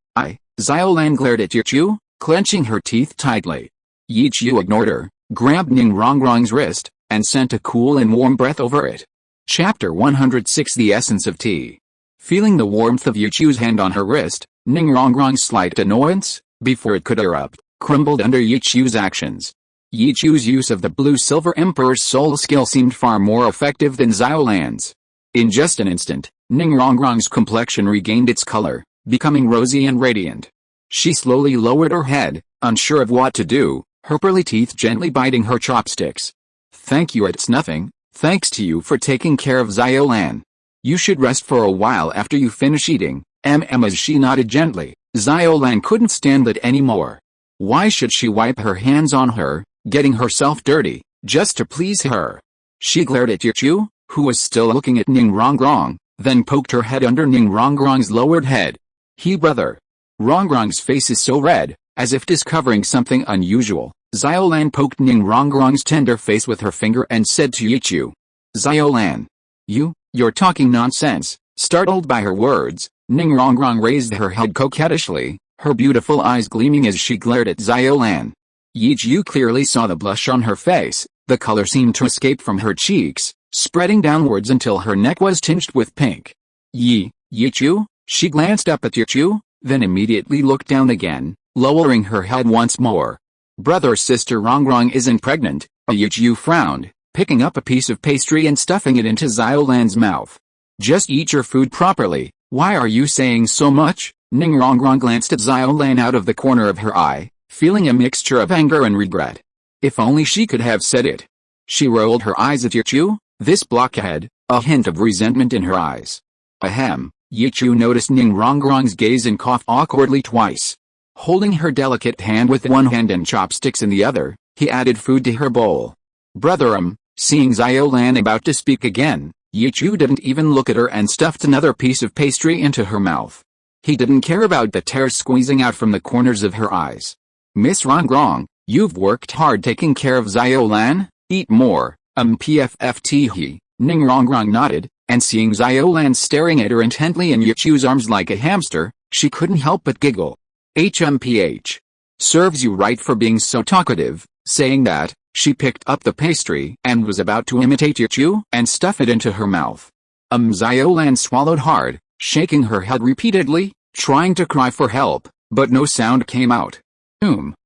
Xiaolin glared at Yichu, clenching her teeth tightly. Yichu ignored her, grabbed Ning Rongrong's wrist, and sent a cool and warm breath over it. Chapter 106 The Essence of Tea. Feeling the warmth of Yichu's hand on her wrist, Ning Rongrong's slight annoyance, before it could erupt, crumbled under Yichu's actions. Yichu's use of the Blue-Silver Emperor's soul skill seemed far more effective than Xiaolin's. In just an instant, Ning Rongrong's complexion regained its color, becoming rosy and radiant. She slowly lowered her head, unsure of what to do, her pearly teeth gently biting her chopsticks. Thank you, it's nothing. Thanks to you for taking care of Xiaolin. You should rest for a while after you finish eating. As she nodded gently, Xiaolin couldn't stand that anymore. Why should she wipe her hands on her, getting herself dirty, just to please her? She glared at Yichu, who was still looking at Ning Rongrong, then poked her head under Ning Rongrong's lowered head. He brother. Rongrong's face is so red, as if discovering something unusual. Xiaolan poked Ning Rongrong's tender face with her finger and said to Yichu. Xiaolan. You're talking nonsense. Startled by her words, Ning Rongrong raised her head coquettishly, her beautiful eyes gleaming as she glared at Xiaolan. Yichu clearly saw the blush on her face, the color seemed to escape from her cheeks, spreading downwards until her neck was tinged with pink. Yichu? She glanced up at Yichu, then immediately looked down again, lowering her head once more. Brother-sister Rongrong isn't pregnant, Yichu frowned, picking up a piece of pastry and stuffing it into Xiaolan's mouth. Just eat your food properly, why are you saying so much? Ning Rongrong glanced at Xiaolan out of the corner of her eye, feeling a mixture of anger and regret. If only she could have said it. She rolled her eyes at Yichu, this blockhead, a hint of resentment in her eyes. Ahem, Yichu noticed Ning Rongrong's gaze and coughed awkwardly twice. Holding her delicate hand with one hand and chopsticks in the other, he added food to her bowl. Brother seeing Xiaolan about to speak again, Yichu didn't even look at her and stuffed another piece of pastry into her mouth. He didn't care about the tears squeezing out from the corners of her eyes. Miss Rongrong, you've worked hard taking care of Xiaolan, eat more, pfft. Ning Rongrong nodded, and seeing Xiaolan staring at her intently in Yichu's arms like a hamster, she couldn't help but giggle. HMPH. Serves you right for being so talkative. Saying that, she picked up the pastry and was about to imitate Yichu and stuff it into her mouth. Xiaolan swallowed hard, shaking her head repeatedly, trying to cry for help, but no sound came out.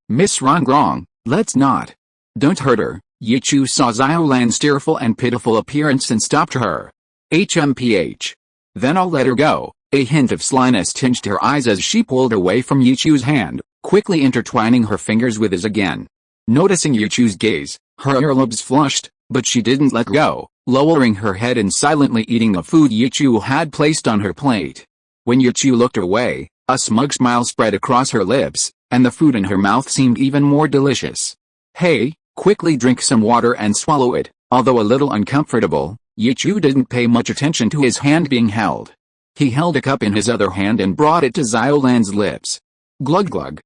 Miss Rongrong, let's not. Don't hurt her. Yichu saw Xiaolan's tearful and pitiful appearance and stopped her. HMPH. Then I'll let her go. A hint of slyness tinged her eyes as she pulled away from Yichu's hand, quickly intertwining her fingers with his again. Noticing Yichu's gaze, her earlobes flushed, but she didn't let go, lowering her head and silently eating the food Yichu had placed on her plate. When Yichu looked away, a smug smile spread across her lips, and the food in her mouth seemed even more delicious. Hey, quickly drink some water and swallow it. Although a little uncomfortable, Yichu didn't pay much attention to his hand being held. He held a cup in his other hand and brought it to Xiaolan's lips. Glug glug,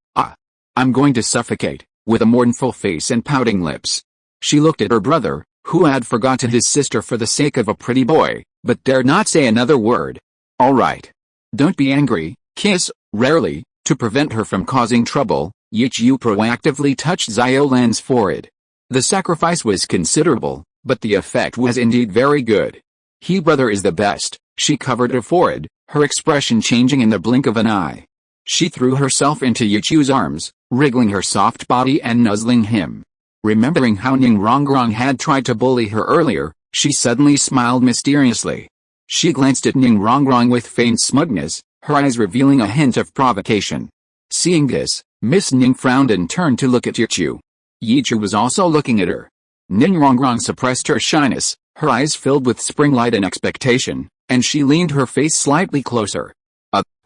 I'm going to suffocate. With a mournful face and pouting lips. She looked at her brother, who had forgotten his sister for the sake of a pretty boy, but dared not say another word. All right. Don't be angry, kiss, rarely. To prevent her from causing trouble, Yichu proactively touched Xiaolan's forehead. The sacrifice was considerable, but the effect was indeed very good. He brother is the best. She covered her forehead, her expression changing in the blink of an eye. She threw herself into Yichu's arms, wriggling her soft body and nuzzling him. Remembering how Ning Rongrong had tried to bully her earlier, she suddenly smiled mysteriously. She glanced at Ning Rongrong with faint smugness, her eyes revealing a hint of provocation. Seeing this, Miss Ning frowned and turned to look at Yichu. Yichu was also looking at her. Ning Rongrong suppressed her shyness, her eyes filled with spring-light and expectation, and she leaned her face slightly closer.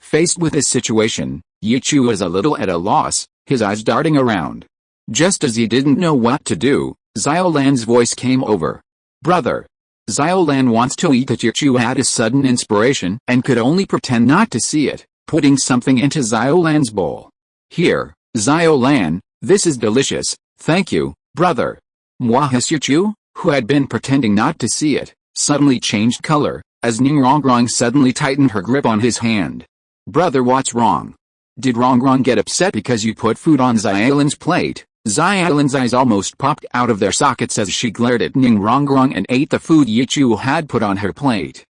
Faced with this situation, Yichu was a little at a loss, his eyes darting around. Just as he didn't know what to do, Xiaolan's voice came over. Brother. Xiaolan wants to eat. That Yichu had a sudden inspiration and could only pretend not to see it, putting something into Xiaolan's bowl. Here, Xiaolan, this is delicious, thank you, brother. Mwahas Yichu, who had been pretending not to see it, suddenly changed color, as Ning Rongrong suddenly tightened her grip on his hand. Brother, what's wrong? Did Rongrong get upset because you put food on Xiaolan's plate? Xiaolan's eyes almost popped out of their sockets as she glared at Ning Rongrong and ate the food Yichu had put on her plate.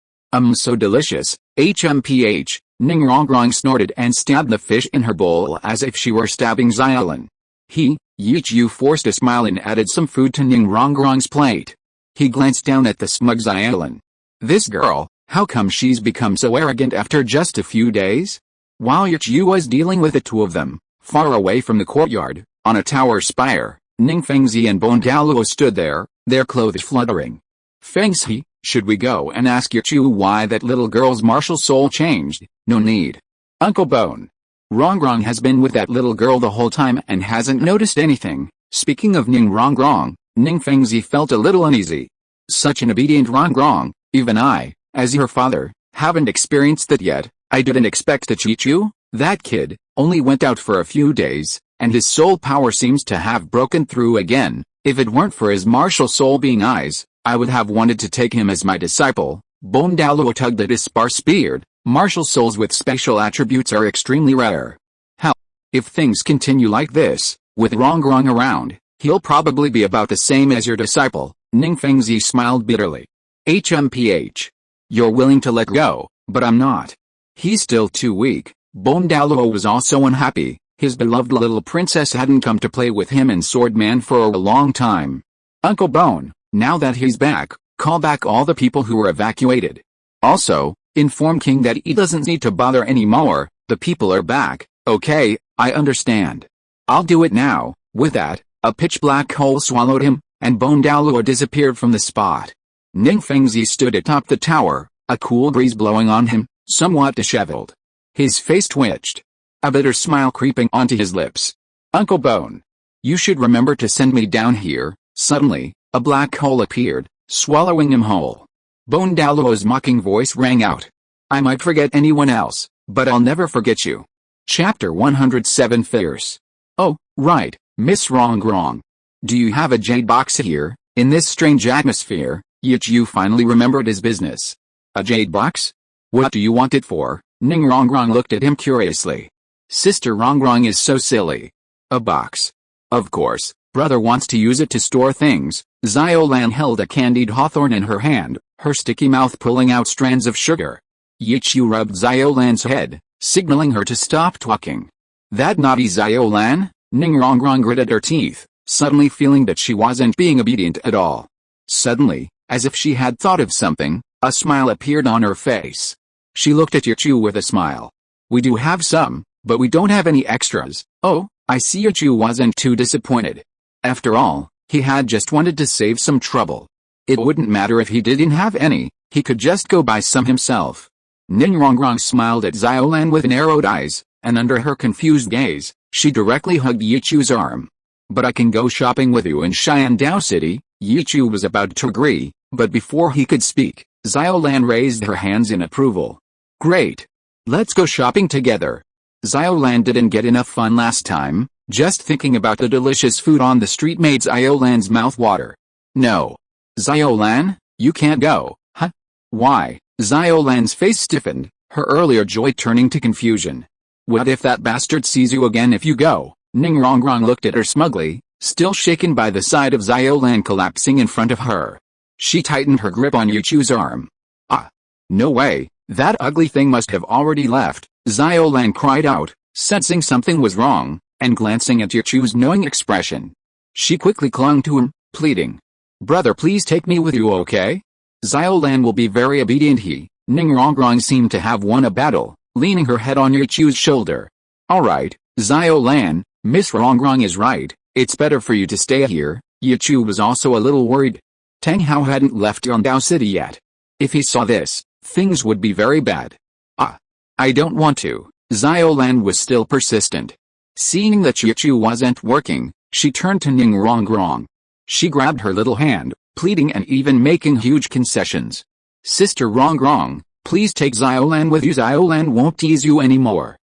So delicious, HMPH, Ning Rongrong snorted and stabbed the fish in her bowl as if she were stabbing Xiaolan. Yichu forced a smile and added some food to Ning Rongrong's plate. He glanced down at the smug Xiaolan. This girl, how come she's become so arrogant after just a few days? While Yichu was dealing with the two of them, far away from the courtyard, on a tower spire, Ning Fengzi and Douluo stood there, their clothes fluttering. Fengzi, should we go and ask Yichu why that little girl's martial soul changed? No need. Uncle Bone. Rongrong has been with that little girl the whole time and hasn't noticed anything. Speaking of Ning Rongrong, Ning Fengzi felt a little uneasy. Such an obedient Rongrong, even I, as your father, haven't experienced that yet. I didn't expect that Yichu, That kid only went out for a few days, and his soul power seems to have broken through again. If it weren't for his martial soul being eyes, I would have wanted to take him as my disciple. Douluo tugged at his sparse beard. Martial souls with special attributes are extremely rare. Hell, if things continue like this, with Rongrong around, he'll probably be about the same as your disciple. Ning Fengzi smiled bitterly. HMPH. You're willing to let go, but I'm not. He's still too weak. Douluo was also unhappy. His beloved little princess hadn't come to play with him and Swordman for a long time. Uncle Bone, now that he's back, call back all the people who were evacuated. Also, inform King that he doesn't need to bother anymore. The people are back. Okay, I understand. I'll do it now. With that, a pitch black hole swallowed him, and Douluo disappeared from the spot. Ning Fengzi stood atop the tower, a cool breeze blowing on him, somewhat disheveled. His face twitched, a bitter smile creeping onto his lips. Uncle Bone, you should remember to send me down here. Suddenly, a black hole appeared, swallowing him whole. Douluo's mocking voice rang out. I might forget anyone else, but I'll never forget you. Chapter 107 Fierce. Oh, right, Miss Rongrong. Do you have a jade box here? In this strange atmosphere, Yichu finally remembered his business. A jade box? What do you want it for? Ning Rongrong looked at him curiously. Sister Rongrong is so silly. A box. Of course, brother wants to use it to store things. Xiaolan held a candied hawthorn in her hand, her sticky mouth pulling out strands of sugar. Yichu rubbed Xiaolan's head, signaling her to stop talking. That naughty Xiaolan? Ning Rongrong gritted her teeth, suddenly feeling that she wasn't being obedient at all. Suddenly, as if she had thought of something, a smile appeared on her face. She looked at Yichu with a smile. We do have some, but we don't have any extras. Oh, I see. Yichu wasn't too disappointed. After all, he had just wanted to save some trouble. It wouldn't matter if he didn't have any, he could just go buy some himself. Ning Rongrong smiled at Xiaolan with narrowed eyes, and under her confused gaze, she directly hugged Yichu's arm. But I can go shopping with you in Xiandao City. Yichu was about to agree, but before he could speak, Xiaolan raised her hands in approval. Great. Let's go shopping together. Xiaolan didn't get enough fun last time. Just thinking about the delicious food on the street made Xiaolan's mouth water. No. Xiaolan, you can't go. Huh? Why? Xiaolan's face stiffened, her earlier joy turning to confusion. What if that bastard sees you again if you go? Ning Rongrong looked at her smugly, still shaken by the sight of Xiaolan collapsing in front of her. She tightened her grip on Yichu's arm. Ah! No way, that ugly thing must have already left, Xiaolan cried out, sensing something was wrong, and glancing at Yichu's knowing expression. She quickly clung to him, pleading. Brother, please take me with you, okay? Xiaolan will be very obedient. Ning Rongrong seemed to have won a battle, leaning her head on Yichu's shoulder. Alright, Xiaolan, Miss Rongrong is right, it's better for you to stay here. Yichu was also a little worried. Tang Hao hadn't left Yongdao City yet. If he saw this, things would be very bad. Ah. I don't want to. Xiaolan was still persistent. Seeing that Yichu wasn't working, she turned to Ning Rongrong. She grabbed her little hand, pleading and even making huge concessions. Sister Rongrong, please take Xiaolan with you. Xiaolan won't tease you anymore.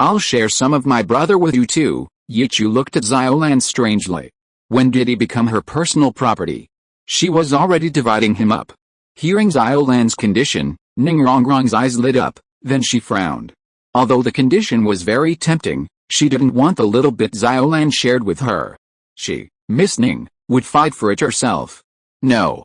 I'll share some of my brother with you too. Yichu looked at Xiaolan strangely. When did he become her personal property? She was already dividing him up. Hearing Xiaolan's condition, Ning Rongrong's eyes lit up, then she frowned. Although the condition was very tempting, she didn't want the little bit Xiaolan shared with her. She, Miss Ning, would fight for it herself. No.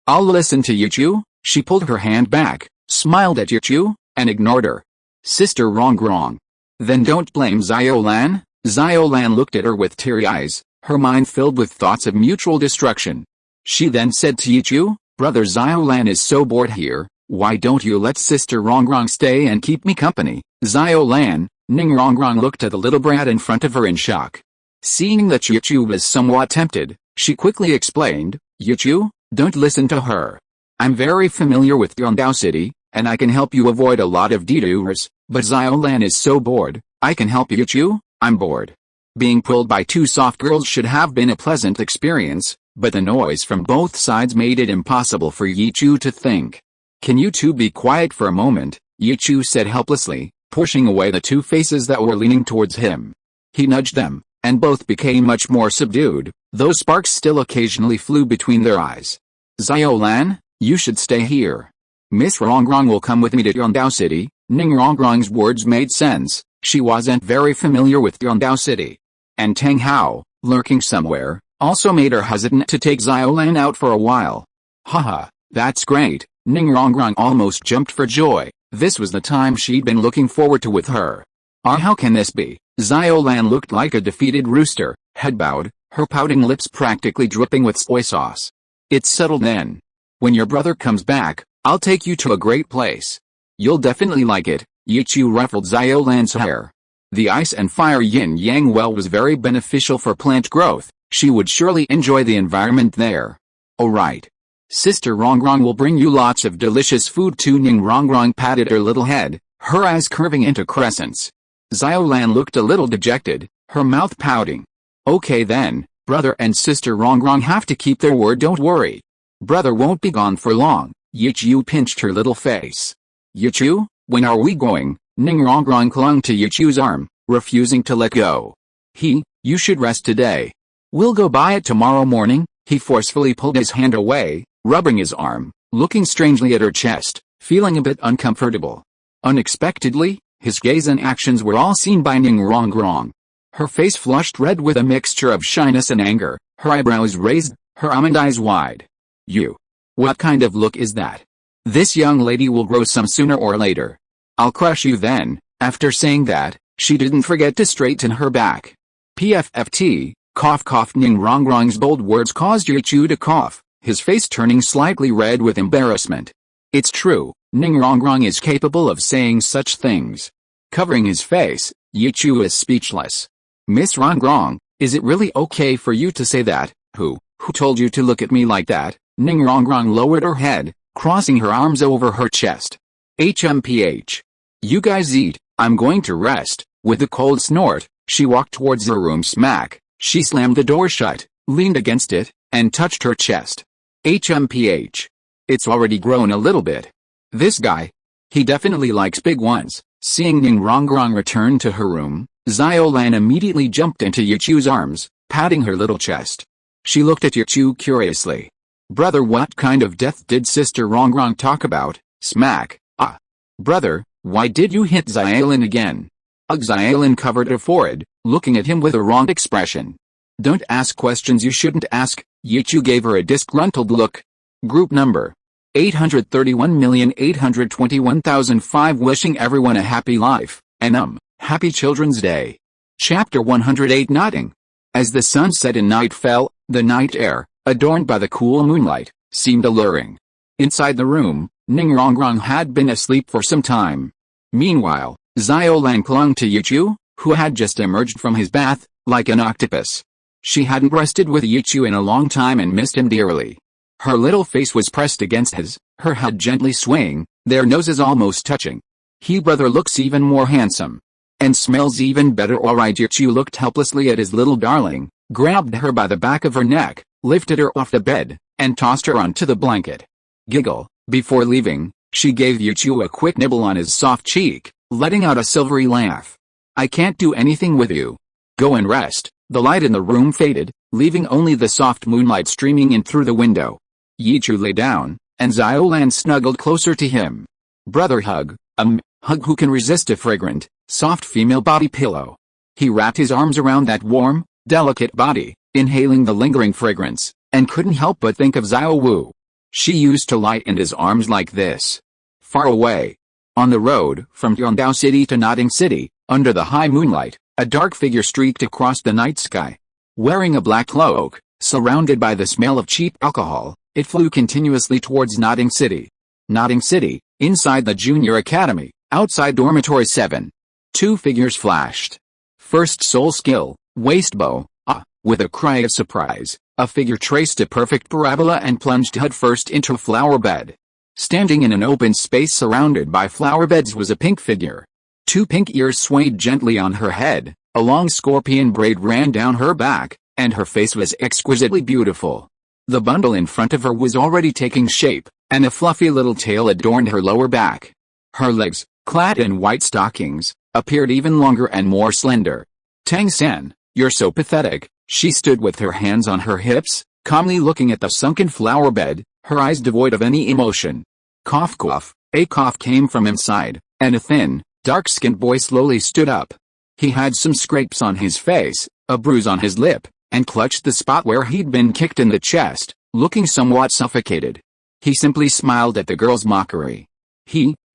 I'll listen to Yichu. She pulled her hand back, smiled at Yichu, and ignored her. Sister Rongrong. Then don't blame Xiaolan. Xiaolan looked at her with teary eyes, her mind filled with thoughts of mutual destruction. She then said to Yichu, Brother Xiaolan is so bored here, why don't you let Sister Rongrong stay and keep me company? Xiaolan, Ning Rongrong looked at the little brat in front of her in shock. Seeing that Yichu was somewhat tempted, she quickly explained, Yichu, don't listen to her. I'm very familiar with Yongdao City, and I can help you avoid a lot of detours, but Xiaolan is so bored. I can help Yichu. I'm bored. Being pulled by two soft girls should have been a pleasant experience, but the noise from both sides made it impossible for Yichu to think. Can you two be quiet for a moment? Yichu said helplessly, pushing away the two faces that were leaning towards him. He nudged them, and both became much more subdued, though sparks still occasionally flew between their eyes. Xiao Lan, you should stay here. Miss Rongrong will come with me to Yongdao City. Ning Rongrong's words made sense. She wasn't very familiar with Yongdao City. And Tang Hao, lurking somewhere, also made her hesitant to take Xiao Lan out for a while. Haha, that's great. Ning Rongrong almost jumped for joy. This was the time she'd been looking forward to with her. How can this be? Xiao Lan looked like a defeated rooster, head bowed, her pouting lips practically dripping with soy sauce. It's settled then. When your brother comes back, I'll take you to a great place. You'll definitely like it. Yichu ruffled Xiao Lan's hair. The ice and fire yin-yang well was very beneficial for plant growth. She would surely enjoy the environment there. Alright. Sister Rongrong will bring you lots of delicious food too. Ning Rongrong patted her little head, her eyes curving into crescents. Xiao Lan looked a little dejected, her mouth pouting. Okay then, brother and sister Rongrong have to keep their word. Don't worry. Brother won't be gone for long. Yichu pinched her little face. Yichu, when are we going? Ning Rongrong clung to Yichu's arm, refusing to let go. You should rest today. We'll go by it tomorrow morning. He forcefully pulled his hand away, rubbing his arm, looking strangely at her chest, feeling a bit uncomfortable. Unexpectedly, his gaze and actions were all seen by Ning Rongrong. Her face flushed red with a mixture of shyness and anger, her eyebrows raised, her almond eyes wide. You. What kind of look is that? This young lady will grow some sooner or later. I'll crush you then. After saying that, she didn't forget to straighten her back. PFFT, cough cough. Ning Rongrong's bold words caused Yichu to cough, his face turning slightly red with embarrassment. It's true, Ning Rongrong is capable of saying such things. Covering his face, Yichu is speechless. Miss Rongrong, is it really okay for you to say that? Who told you to look at me like that? Ning Rongrong lowered her head, crossing her arms over her chest. HMPH. You guys eat, I'm going to rest. With a cold snort, she walked towards her room. Smack. She slammed the door shut, leaned against it, and touched her chest. HMPH. It's already grown a little bit. This guy. He definitely likes big ones. Seeing Ning Rongrong return to her room, Xiao Lan immediately jumped into Yichu's arms, patting her little chest. She looked at Yichu curiously. Brother, what kind of death did Sister Rongrong talk about? Smack. Brother, why did you hit Xiaolin again? Xiaolin covered her forehead, looking at him with a wrong expression. Don't ask questions you shouldn't ask. Yichu gave her a disgruntled look. Group number 831,821,005. Wishing everyone a happy life, and happy Children's Day. Chapter 108. Nodding. As the sun set and night fell, the night air, adorned by the cool moonlight, seemed alluring. Inside the room, Ning Rongrong had been asleep for some time. Meanwhile, Xiao Lan clung to Yichu, who had just emerged from his bath, like an octopus. She hadn't rested with Yichu in a long time and missed him dearly. Her little face was pressed against his, her head gently swaying, their noses almost touching. Brother looks even more handsome. And smells even better. Alright. Yichu looked helplessly at his little darling, grabbed her by the back of her neck, lifted her off the bed, and tossed her onto the blanket. Giggle. Before leaving, she gave Yichu a quick nibble on his soft cheek, letting out a silvery laugh. I can't do anything with you. Go and rest. The light in the room faded, leaving only the soft moonlight streaming in through the window. Yichu lay down, and Xiao Lan snuggled closer to him. Brother hug. Hug. Who can resist a fragrant, soft female body pillow? He wrapped his arms around that warm, delicate body, inhaling the lingering fragrance, and couldn't help but think of Xiao Wu. She used to lie in his arms like this. Far away. On the road, from Yongdao City to Nodding City, under the high moonlight, a dark figure streaked across the night sky. Wearing a black cloak, surrounded by the smell of cheap alcohol, it flew continuously towards Nodding City. Nodding City, inside the junior academy, outside dormitory 7. Two figures flashed. First soul skill, waist bow. With a cry of surprise, a figure traced a perfect parabola and plunged headfirst into a flower bed. Standing in an open space surrounded by flower beds was a pink figure. Two pink ears swayed gently on her head, a long scorpion braid ran down her back, and her face was exquisitely beautiful. The bundle in front of her was already taking shape, and a fluffy little tail adorned her lower back. Her legs, clad in white stockings, appeared even longer and more slender. Tang San, you're so pathetic. She stood with her hands on her hips, calmly looking at the sunken flower bed, her eyes devoid of any emotion. Cough cough, a cough came from inside, and a thin, dark-skinned boy slowly stood up. He had some scrapes on his face, a bruise on his lip, and clutched the spot where he'd been kicked in the chest, looking somewhat suffocated. He simply smiled at the girl's mockery.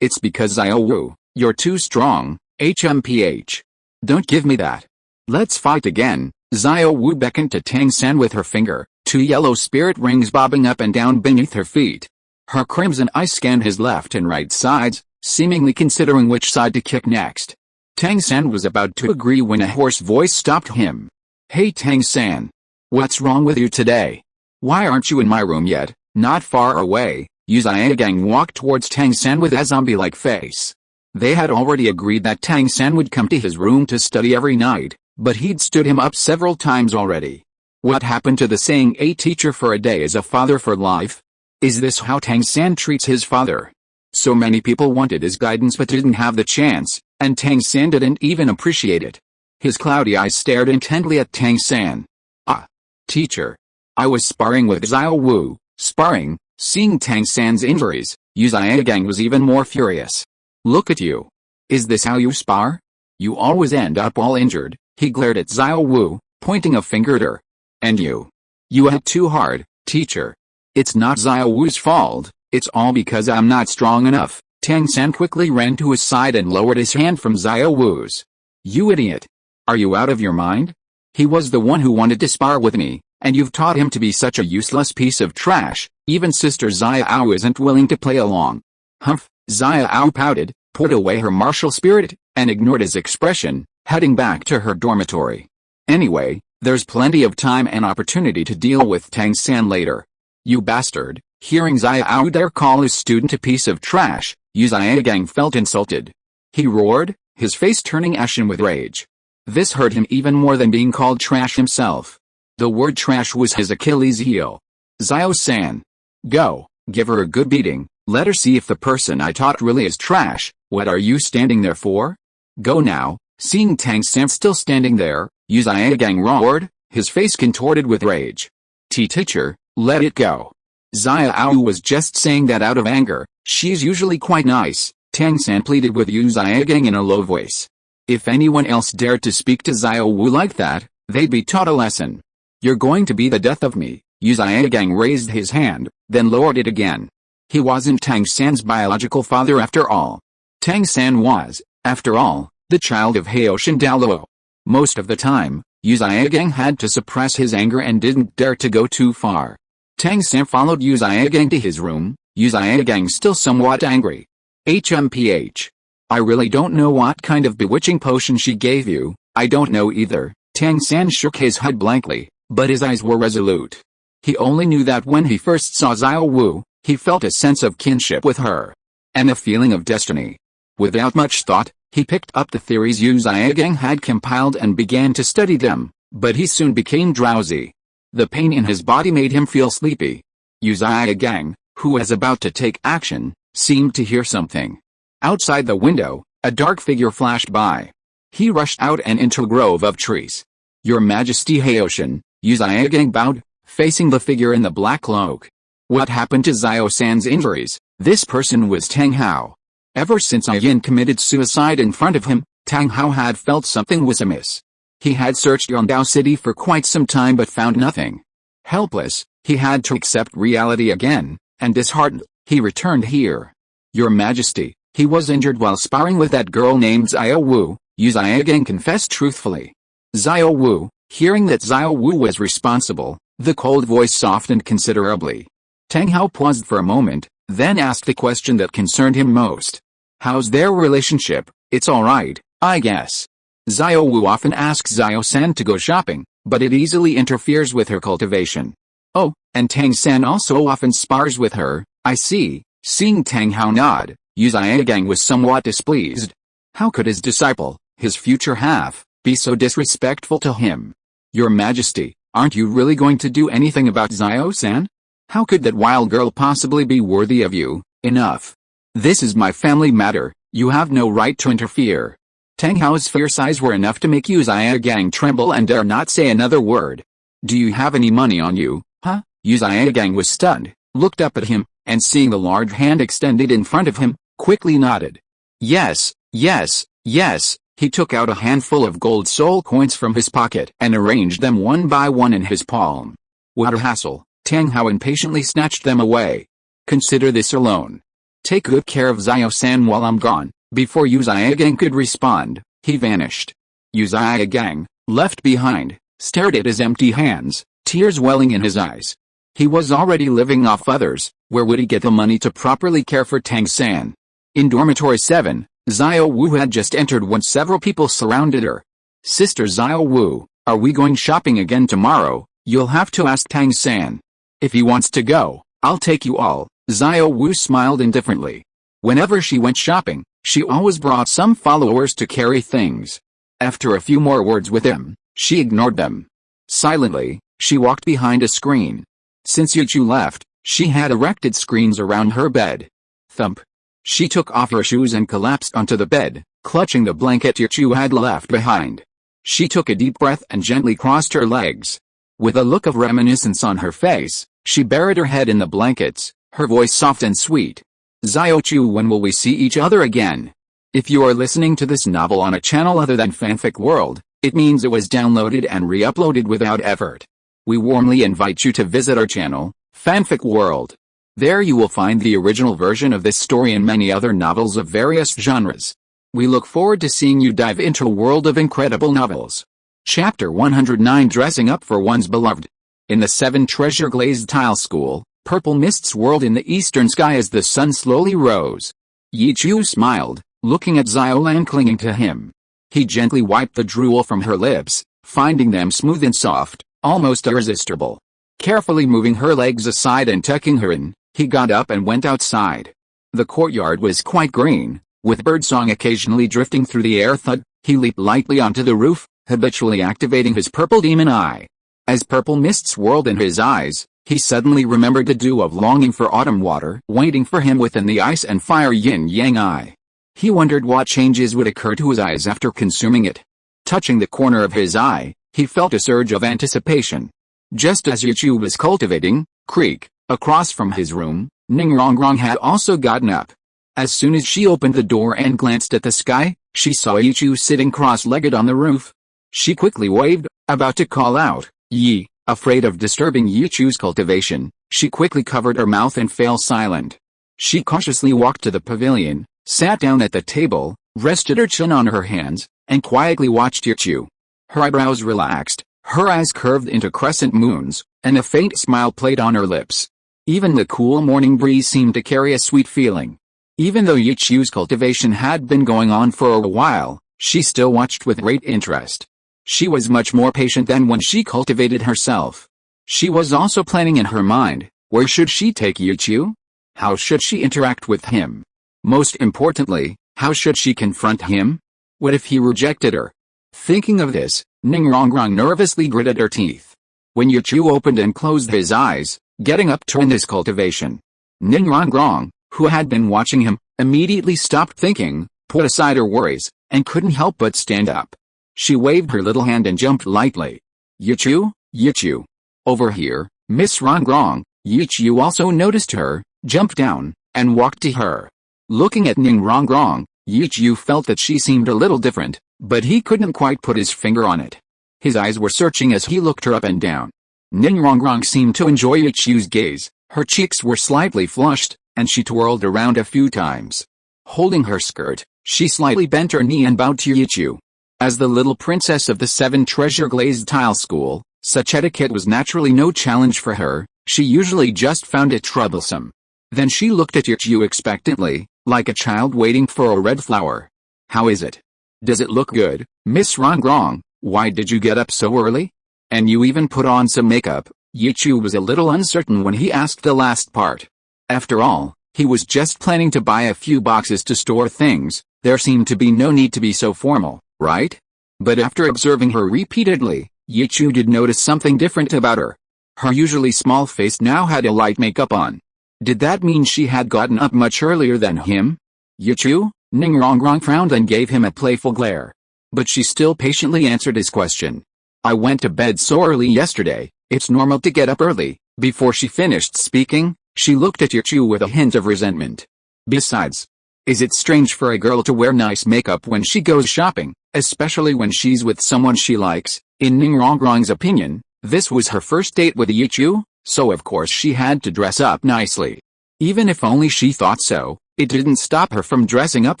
It's because Xiao Wu, you're too strong, HMPH. Don't give me that. Let's fight again. Xiao Wu beckoned to Tang San with her finger, two yellow spirit rings bobbing up and down beneath her feet. Her crimson eyes scanned his left and right sides, seemingly considering which side to kick next. Tang San was about to agree when a hoarse voice stopped him. Hey Tang San. What's wrong with you today? Why aren't you in my room yet? Not far away, Yu Xiaogang walked towards Tang San with a zombie-like face. They had already agreed that Tang San would come to his room to study every night, but he'd stood him up several times already. What happened to the saying a teacher for a day is a father for life? Is this how Tang San treats his father? So many people wanted his guidance but didn't have the chance, and Tang San didn't even appreciate it. His cloudy eyes stared intently at Tang San. Ah, teacher. I was sparring with Xiao Wu. Sparring? Seeing Tang San's injuries, Yu Xiaogang was even more furious. Look at you. Is this how you spar? You always end up all injured. He glared at Xiao Wu, pointing a finger at her. And you? You hit too hard, teacher. It's not Xiao Wu's fault, it's all because I'm not strong enough. Tang San quickly ran to his side and lowered his hand from Xiao Wu's. You idiot. Are you out of your mind? He was the one who wanted to spar with me, and you've taught him to be such a useless piece of trash. Even Sister Xiao isn't willing to play along. Humph, Xiao pouted, put away her martial spirit, and ignored his expression, heading back to her dormitory. Anyway, there's plenty of time and opportunity to deal with Tang San later. You bastard. Hearing Xiao dare call his student a piece of trash, Yu Xiaogang felt insulted. He roared, his face turning ashen with rage. This hurt him even more than being called trash himself. The word trash was his Achilles heel. Xiao-san. Go, give her a good beating, let her see if the person I taught really is trash. What are you standing there for? Go now. Seeing Tang San still standing there, Yu Xiaogang roared, his face contorted with rage. Teacher, let it go. Xiao was just saying that out of anger. She's usually quite nice, Tang San pleaded with Yu Xiaogang in a low voice. If anyone else dared to speak to Xiao Wu like that, they'd be taught a lesson. You're going to be the death of me. Yu Xiaogang raised his hand, then lowered it again. He wasn't Tang San's biological father after all. Tang San was, after all, the child of Haoshan Douluo. Most of the time, Yu Xiaogang had to suppress his anger and didn't dare to go too far. Tang San followed Yu Xiaogang to his room, Yu Xiaogang still somewhat angry. HMPH. I really don't know what kind of bewitching potion she gave you, I don't know either. Tang San shook his head blankly, but his eyes were resolute. He only knew that when he first saw Xiao Wu, he felt a sense of kinship with her. And a feeling of destiny. Without much thought, he picked up the theories Yu Xiaogang had compiled and began to study them, but he soon became drowsy. The pain in his body made him feel sleepy. Yu Xiaogang, who was about to take action, seemed to hear something. Outside the window, a dark figure flashed by. He rushed out and into a grove of trees. Your Majesty Haoshan, Yu Xiaogang bowed, facing the figure in the black cloak. What happened to Xiao-san's injuries? This person was Tang Hao. Ever since Yin committed suicide in front of him, Tang Hao had felt something was amiss. He had searched Yongdao City for quite some time but found nothing. Helpless, he had to accept reality again, and disheartened, he returned here. Your Majesty, he was injured while sparring with that girl named Xiao Wu, Yu Xiaogang confessed truthfully. Xiao Wu, hearing that Xiao Wu was responsible, the cold voice softened considerably. Tang Hao paused for a moment, then asked the question that concerned him most. How's their relationship? It's alright, I guess. Xiao Wu often asks Xiao-san to go shopping, but it easily interferes with her cultivation. Oh, and Tang San also often spars with her, I see. Seeing Tang Hao nod, Yu Xiaogang was somewhat displeased. How could his disciple, his future half, be so disrespectful to him? Your Majesty, aren't you really going to do anything about Xiao-san? How could that wild girl possibly be worthy of you? Enough. This is my family matter, You have no right to interfere. Tang Hao's fierce eyes were enough to make Yu Gang tremble and dare not say another word. Do you have any money on you, huh? Yu Gang was stunned, looked up at him, and seeing the large hand extended in front of him, quickly nodded. Yes, yes, yes. He took out a handful of gold soul coins from his pocket and arranged them one by one in his palm. What a hassle. Tang Hao impatiently snatched them away. Consider this alone. Take good care of Xiao-san while I'm gone. Before Yu Gang could respond, he vanished. Yu Gang, left behind, stared at his empty hands, tears welling in his eyes. He was already living off others. Where would he get the money to properly care for Tang-san? In dormitory 7, Xiao Wu had just entered when several people surrounded her. Sister Xiao Wu, are we going shopping again tomorrow? You'll have to ask Tang-san. If he wants to go, I'll take you all. Xiao Wu smiled indifferently. Whenever she went shopping, she always brought some followers to carry things. After a few more words with him, she ignored them. Silently, she walked behind a screen. Since Yichu left, she had erected screens around her bed. Thump. She took off her shoes and collapsed onto the bed, clutching the blanket Yichu had left behind. She took a deep breath and gently crossed her legs. With a look of reminiscence on her face, she buried her head in the blankets, her voice soft and sweet. Xiao, when will we see each other again? If you are listening to this novel on a channel other than Fanfic World, it means it was downloaded and re-uploaded without effort. We warmly invite you to visit our channel, Fanfic World. There you will find the original version of this story and many other novels of various genres. We look forward to seeing you dive into a world of incredible novels. Chapter 109, Dressing Up for One's Beloved. In the 7 treasure glazed tile school, purple mists whirled in the eastern sky as the sun slowly rose. Yichu smiled, looking at Xiaolan clinging to him. He gently wiped the drool from her lips, finding them smooth and soft, almost irresistible. Carefully moving her legs aside and tucking her in, he got up and went outside. The courtyard was quite green, with birdsong occasionally drifting through the air. Thud, he leaped lightly onto the roof, habitually activating his purple demon eye. As purple mists whirled in his eyes, he suddenly remembered the dew of longing for autumn water waiting for him within the ice and fire yin-yang eye. He wondered what changes would occur to his eyes after consuming it. Touching the corner of his eye, he felt a surge of anticipation. Just as Yichu was cultivating, creak, across from his room, Ningrongrong had also gotten up. As soon as she opened the door and glanced at the sky, she saw Yichu sitting cross-legged on the roof. She quickly waved, about to call out, "Yi!" Afraid of disturbing Yichu's cultivation, she quickly covered her mouth and fell silent. She cautiously walked to the pavilion, sat down at the table, rested her chin on her hands, and quietly watched Yichu. Her eyebrows relaxed, her eyes curved into crescent moons, and a faint smile played on her lips. Even the cool morning breeze seemed to carry a sweet feeling. Even though Yichu's cultivation had been going on for a while, she still watched with great interest. She was much more patient than when she cultivated herself. She was also planning in her mind, where should she take Yichu? How should she interact with him? Most importantly, how should she confront him? What if he rejected her? Thinking of this, Ningrongrong nervously gritted her teeth. When Yichu opened and closed his eyes, getting up turned his cultivation. Ningrongrong, who had been watching him, immediately stopped thinking, put aside her worries, and couldn't help but stand up. She waved her little hand and jumped lightly. Yichu, Yichu. Over here, Miss Rongrong. Yichu also noticed her, jumped down, and walked to her. Looking at Ningrongrong, Yichu felt that she seemed a little different, but he couldn't quite put his finger on it. His eyes were searching as he looked her up and down. Ningrongrong seemed to enjoy Yichu's gaze, her cheeks were slightly flushed, and she twirled around a few times. Holding her skirt, she slightly bent her knee and bowed to Yichu. As the little princess of the 7 treasure glazed tile school, such etiquette was naturally no challenge for her, she usually just found it troublesome. Then she looked at Yichu expectantly, like a child waiting for a red flower. How is it? Does it look good, Miss Rongrong? Why did you get up so early? And you even put on some makeup? Yichu was a little uncertain when he asked the last part. After all, he was just planning to buy a few boxes to store things, there seemed to be no need to be so formal. Right? But after observing her repeatedly, Yichu did notice something different about her. Her usually small face now had a light makeup on. Did that mean she had gotten up much earlier than him? Yichu, Ning Rongrong frowned and gave him a playful glare. But she still patiently answered his question. I went to bed so early yesterday, it's normal to get up early. Before she finished speaking, she looked at Yichu with a hint of resentment. Besides, is it strange for a girl to wear nice makeup when she goes shopping, especially when she's with someone she likes? In Ning Rongrong's opinion, this was her first date with Yichu, so of course she had to dress up nicely. Even if only she thought so, it didn't stop her from dressing up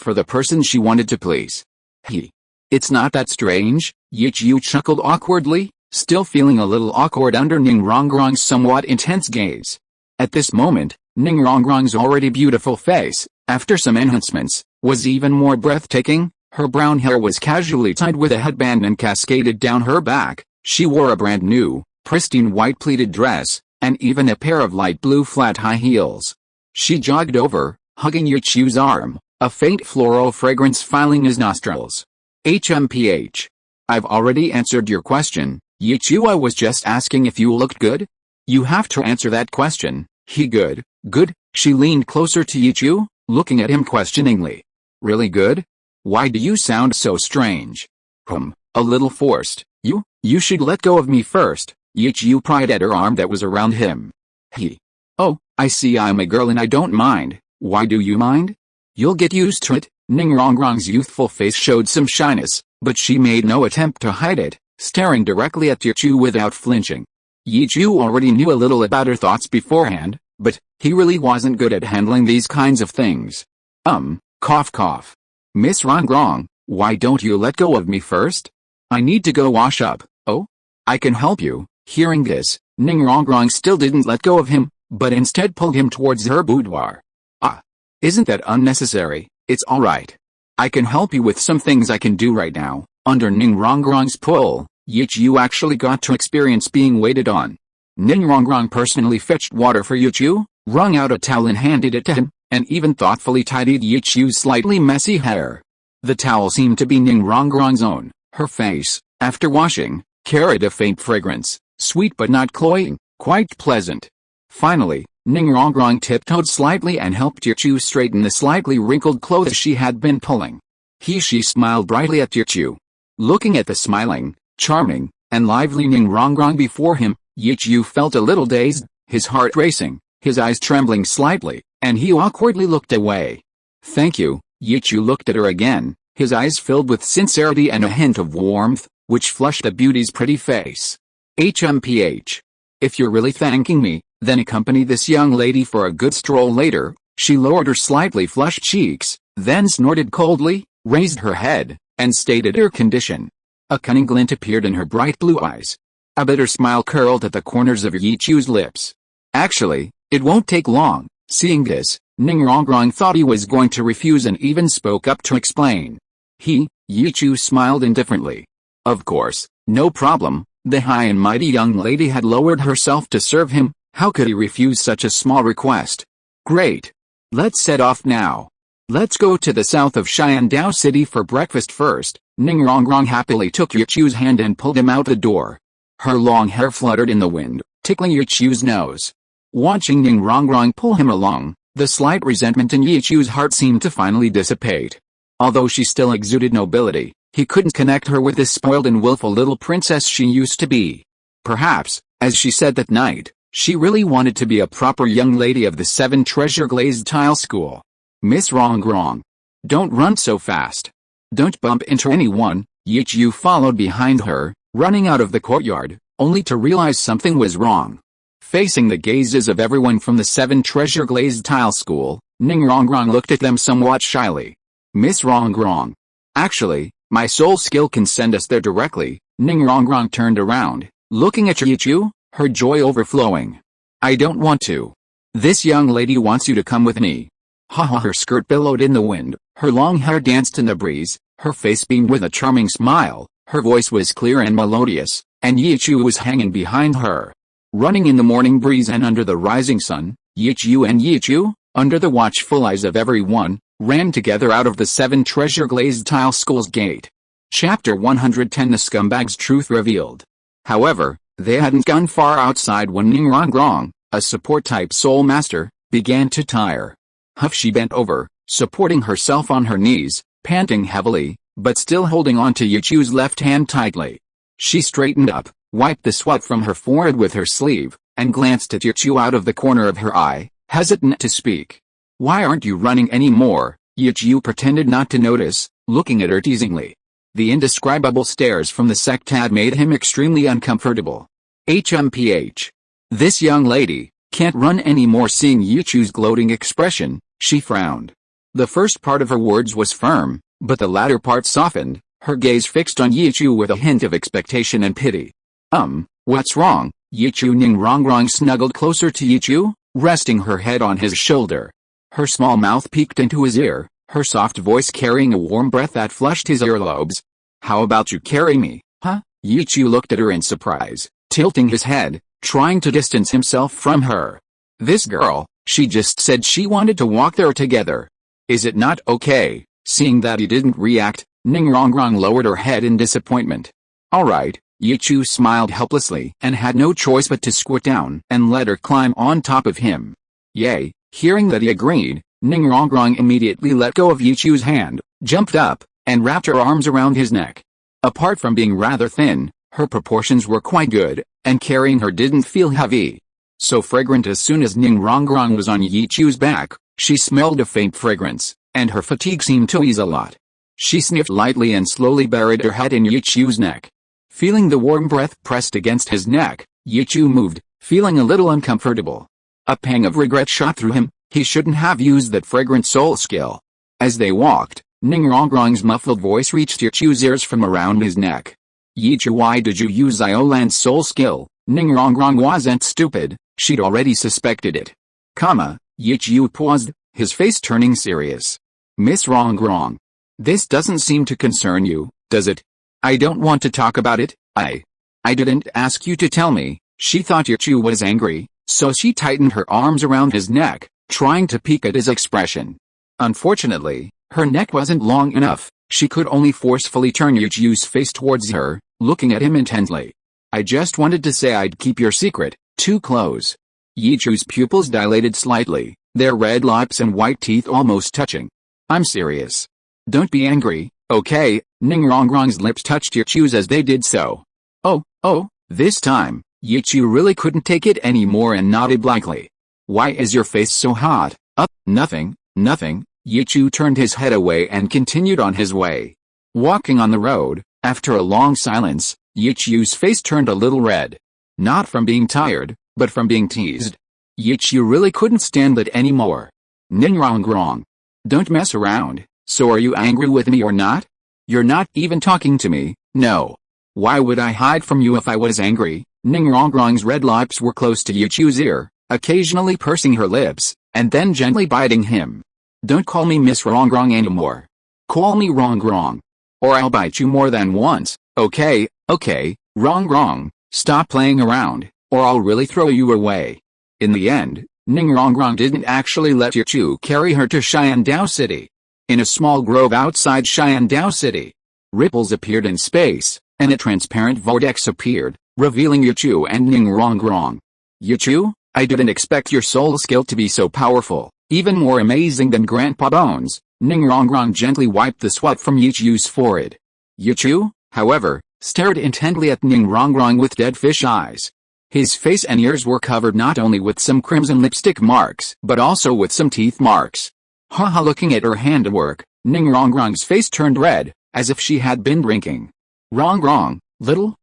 for the person she wanted to please. It's not that strange, Yichu chuckled awkwardly, still feeling a little awkward under Ning Rongrong's somewhat intense gaze. At this moment, Ning Rongrong's already beautiful face, after some enhancements, was even more breathtaking. Her brown hair was casually tied with a headband and cascaded down her back. She wore a brand new, pristine white pleated dress, and even a pair of light blue flat high heels. She jogged over, hugging Yichu's arm, a faint floral fragrance filling his nostrils. HMPH. I've already answered your question, Yichu. I was just asking if you looked good. You have to answer that question. Good. She leaned closer to Yichu, looking at him questioningly. Really good? Why do you sound so strange? A little forced. You should let go of me first. Yichu pried at her arm that was around him. Oh, I see I'm a girl and I don't mind. Why do you mind? You'll get used to it. Ning Rongrong's youthful face showed some shyness, but she made no attempt to hide it, staring directly at Yichu without flinching. Yichu already knew a little about her thoughts beforehand, but he really wasn't good at handling these kinds of things. Cough. Miss Rongrong, why don't you let go of me first? I need to go wash up. Oh? I can help you. Hearing this, Ning Rongrong still didn't let go of him, but instead pulled him towards her boudoir. Isn't that unnecessary? It's alright. I can help you with some things I can do right now. Under Ning Rongrong's pull, Yichu actually got to experience being waited on. Ning Rongrong personally fetched water for Yichu, wrung out a towel and handed it to him, and even thoughtfully tidied Yichu's slightly messy hair. The towel seemed to be Ning Rongrong's own. Her face, after washing, carried a faint fragrance, sweet but not cloying, quite pleasant. Finally, Ning Rongrong tiptoed slightly and helped Yichu straighten the slightly wrinkled clothes she had been pulling. She smiled brightly at Yichu. Looking at the smiling, charming, and lively Ning Rongrong before him, Yichu felt a little dazed, his heart racing, his eyes trembling slightly, and he awkwardly looked away. Thank you. Yichu looked at her again, his eyes filled with sincerity and a hint of warmth, which flushed the beauty's pretty face. HMPH. If you're really thanking me, then accompany this young lady for a good stroll later. She lowered her slightly flushed cheeks, then snorted coldly, raised her head, and stated her condition. A cunning glint appeared in her bright blue eyes. A bitter smile curled at the corners of Yichu's lips. Actually, it won't take long. Seeing this, Ning Rongrong thought he was going to refuse and even spoke up to explain. Yichu smiled indifferently. Of course, no problem. The high and mighty young lady had lowered herself to serve him. How could he refuse such a small request? Great. Let's set off now. Let's go to the south of Xiandao City for breakfast first. Ning Rongrong happily took Yichu's hand and pulled him out the door. Her long hair fluttered in the wind, tickling Yichu's nose. Watching Ning Rongrong pull him along, the slight resentment in Yichu's heart seemed to finally dissipate. Although she still exuded nobility, he couldn't connect her with this spoiled and willful little princess she used to be. Perhaps, as she said that night, she really wanted to be a proper young lady of the 7 treasure glazed tile school. Miss Rongrong. Don't run so fast. Don't bump into anyone. Yichu followed behind her, running out of the courtyard, only to realize something was wrong. Facing the gazes of everyone from the 7 treasure glazed tile school, Ning Rongrong looked at them somewhat shyly. Miss Rongrong. Actually, my soul skill can send us there directly. Ning Rongrong turned around, looking at Yichu, her joy overflowing. I don't want to. This young lady wants you to come with me. Her skirt billowed in the wind, her long hair danced in the breeze, her face beamed with a charming smile, her voice was clear and melodious, and Yichu was hanging behind her. Running in the morning breeze and under the rising sun, Yichu, under the watchful eyes of everyone, ran together out of the 7 treasure glazed tile school's gate. Chapter 110. The Scumbag's Truth Revealed. However, they hadn't gone far outside when Ning Rongrong, a support-type soul master, began to tire. She bent over, supporting herself on her knees, panting heavily, but still holding on to Yichu's left hand tightly. She straightened up, wiped the sweat from her forehead with her sleeve, and glanced at Yichu out of the corner of her eye, hesitant to speak. "Why aren't you running anymore?" Yichu pretended not to notice, looking at her teasingly. The indescribable stares from the sect had made him extremely uncomfortable. HMPH. This young lady can't run anymore. Seeing Yichu's gloating expression, she frowned. The first part of her words was firm, but the latter part softened, her gaze fixed on Yichu with a hint of expectation and pity. What's wrong?" Yichu Ningrongrong snuggled closer to Yichu, resting her head on his shoulder. Her small mouth peeked into his ear, her soft voice carrying a warm breath that flushed his earlobes. "How about you carry me, huh?" Yichu looked at her in surprise, tilting his head, trying to distance himself from her. This girl, she just said she wanted to walk there together. Is it not okay? Seeing that he didn't react, Ningrongrong lowered her head in disappointment. "Alright." Yichu smiled helplessly and had no choice but to squat down and let her climb on top of him. Yay! Hearing that he agreed, Ningrongrong immediately let go of Yichu's hand, jumped up, and wrapped her arms around his neck. Apart from being rather thin, her proportions were quite good, and carrying her didn't feel heavy. So fragrant. As soon as Ningrongrong was on Yichu's back, she smelled a faint fragrance, and her fatigue seemed to ease a lot. She sniffed lightly and slowly buried her head in Yichu's neck. Feeling the warm breath pressed against his neck, Yichu moved, feeling a little uncomfortable. A pang of regret shot through him. He shouldn't have used that fragrant soul skill. As they walked, Ningrongrong's muffled voice reached Yichu's ears from around his neck. "Yichu, why did you use Iolan's soul skill?" Ningrongrong wasn't stupid, she'd already suspected it. Yichu paused, his face turning serious. "Miss Rongrong, this doesn't seem to concern you, does it?" "I don't want to talk about it. I didn't ask you to tell me." She thought Yichu was angry, so she tightened her arms around his neck, trying to peek at his expression. Unfortunately, her neck wasn't long enough. She could only forcefully turn Yichu's face towards her, looking at him intently. "I just wanted to say I'd keep your secret." Too close. Yichu's pupils dilated slightly, their red lips and white teeth almost touching. "I'm serious. Don't be angry, okay?" Ningrongrong's lips touched Yichu's as they did so. Oh, this time, Yichu really couldn't take it anymore and nodded blankly. "Why is your face so hot?" Nothing. Yichu turned his head away and continued on his way. Walking on the road, after a long silence, Yichu's face turned a little red. Not from being tired, but from being teased. Yichu really couldn't stand it anymore. "Ningrongrong, don't mess around. So are you angry with me or not? You're not even talking to me." "No. Why would I hide from you if I was angry?" Ningrongrong's red lips were close to Yichu's ear, occasionally pursing her lips, and then gently biting him. "Don't call me Miss Rongrong anymore. Call me Rongrong. Or I'll bite you more than once, okay? Rongrong, stop playing around, or I'll really throw you away." In the end, Ningrongrong didn't actually let Yichu carry her to Xiandao City. In a small grove outside Xiandao City, ripples appeared in space, and a transparent vortex appeared, revealing Yichu and Ningrongrong. "Yichu, I didn't expect your soul skill to be so powerful, even more amazing than Grandpa Bones." Ningrongrong gently wiped the sweat from Yichu's forehead. Yichu, however, stared intently at Ningrongrong with dead fish eyes. His face and ears were covered not only with some crimson lipstick marks, but also with some teeth marks. Looking at her handiwork, Ningrongrong's face turned red, as if she had been drinking. "Rongrong, little."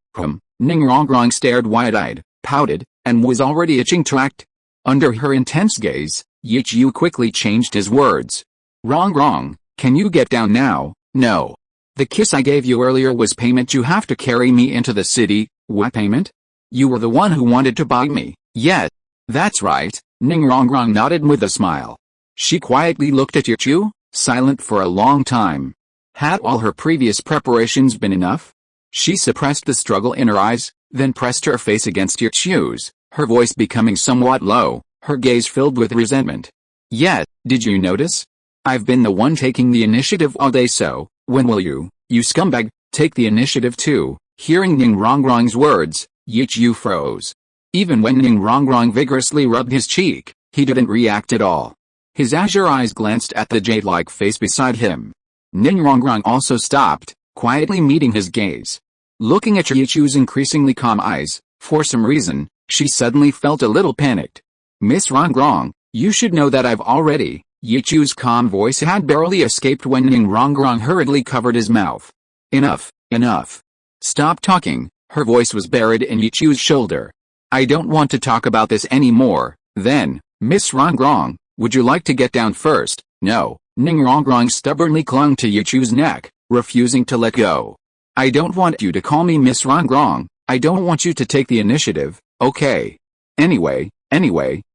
Ningrongrong stared wide-eyed, pouted, and was already itching to act. Under her intense gaze, Yichu quickly changed his words. "Rongrong, can you get down now?" "No. The kiss I gave you earlier was payment. You have to carry me into the city." "What payment? You were the one who wanted to buy me." "Yeah, that's right." Ningrongrong nodded with a smile. She quietly looked at Yichu, silent for a long time. Had all her previous preparations been enough? She suppressed the struggle in her eyes, then pressed her face against Yichu's, her voice becoming somewhat low, her gaze filled with resentment. "Yeah, did you notice? I've been the one taking the initiative all day, so when will you scumbag, take the initiative too?" Hearing Ningrongrong's words, Yichu froze. Even when Ningrongrong vigorously rubbed his cheek, he didn't react at all. His azure eyes glanced at the jade-like face beside him. Ningrongrong also stopped, quietly meeting his gaze. Looking at Yichu's increasingly calm eyes, for some reason, she suddenly felt a little panicked. Miss Rongrong, you should know that I've already. Yichu's calm voice had barely escaped when Ningrongrong hurriedly covered his mouth. Enough, enough. Stop talking, her voice was buried in Yichu's shoulder. I don't want to talk about this anymore. Then, Miss Rongrong, would you like to get down first? No, Ningrongrong stubbornly clung to Yichu's neck, refusing to let go. I don't want you to call me Miss Rongrong, I don't want you to take the initiative, okay? Anyway,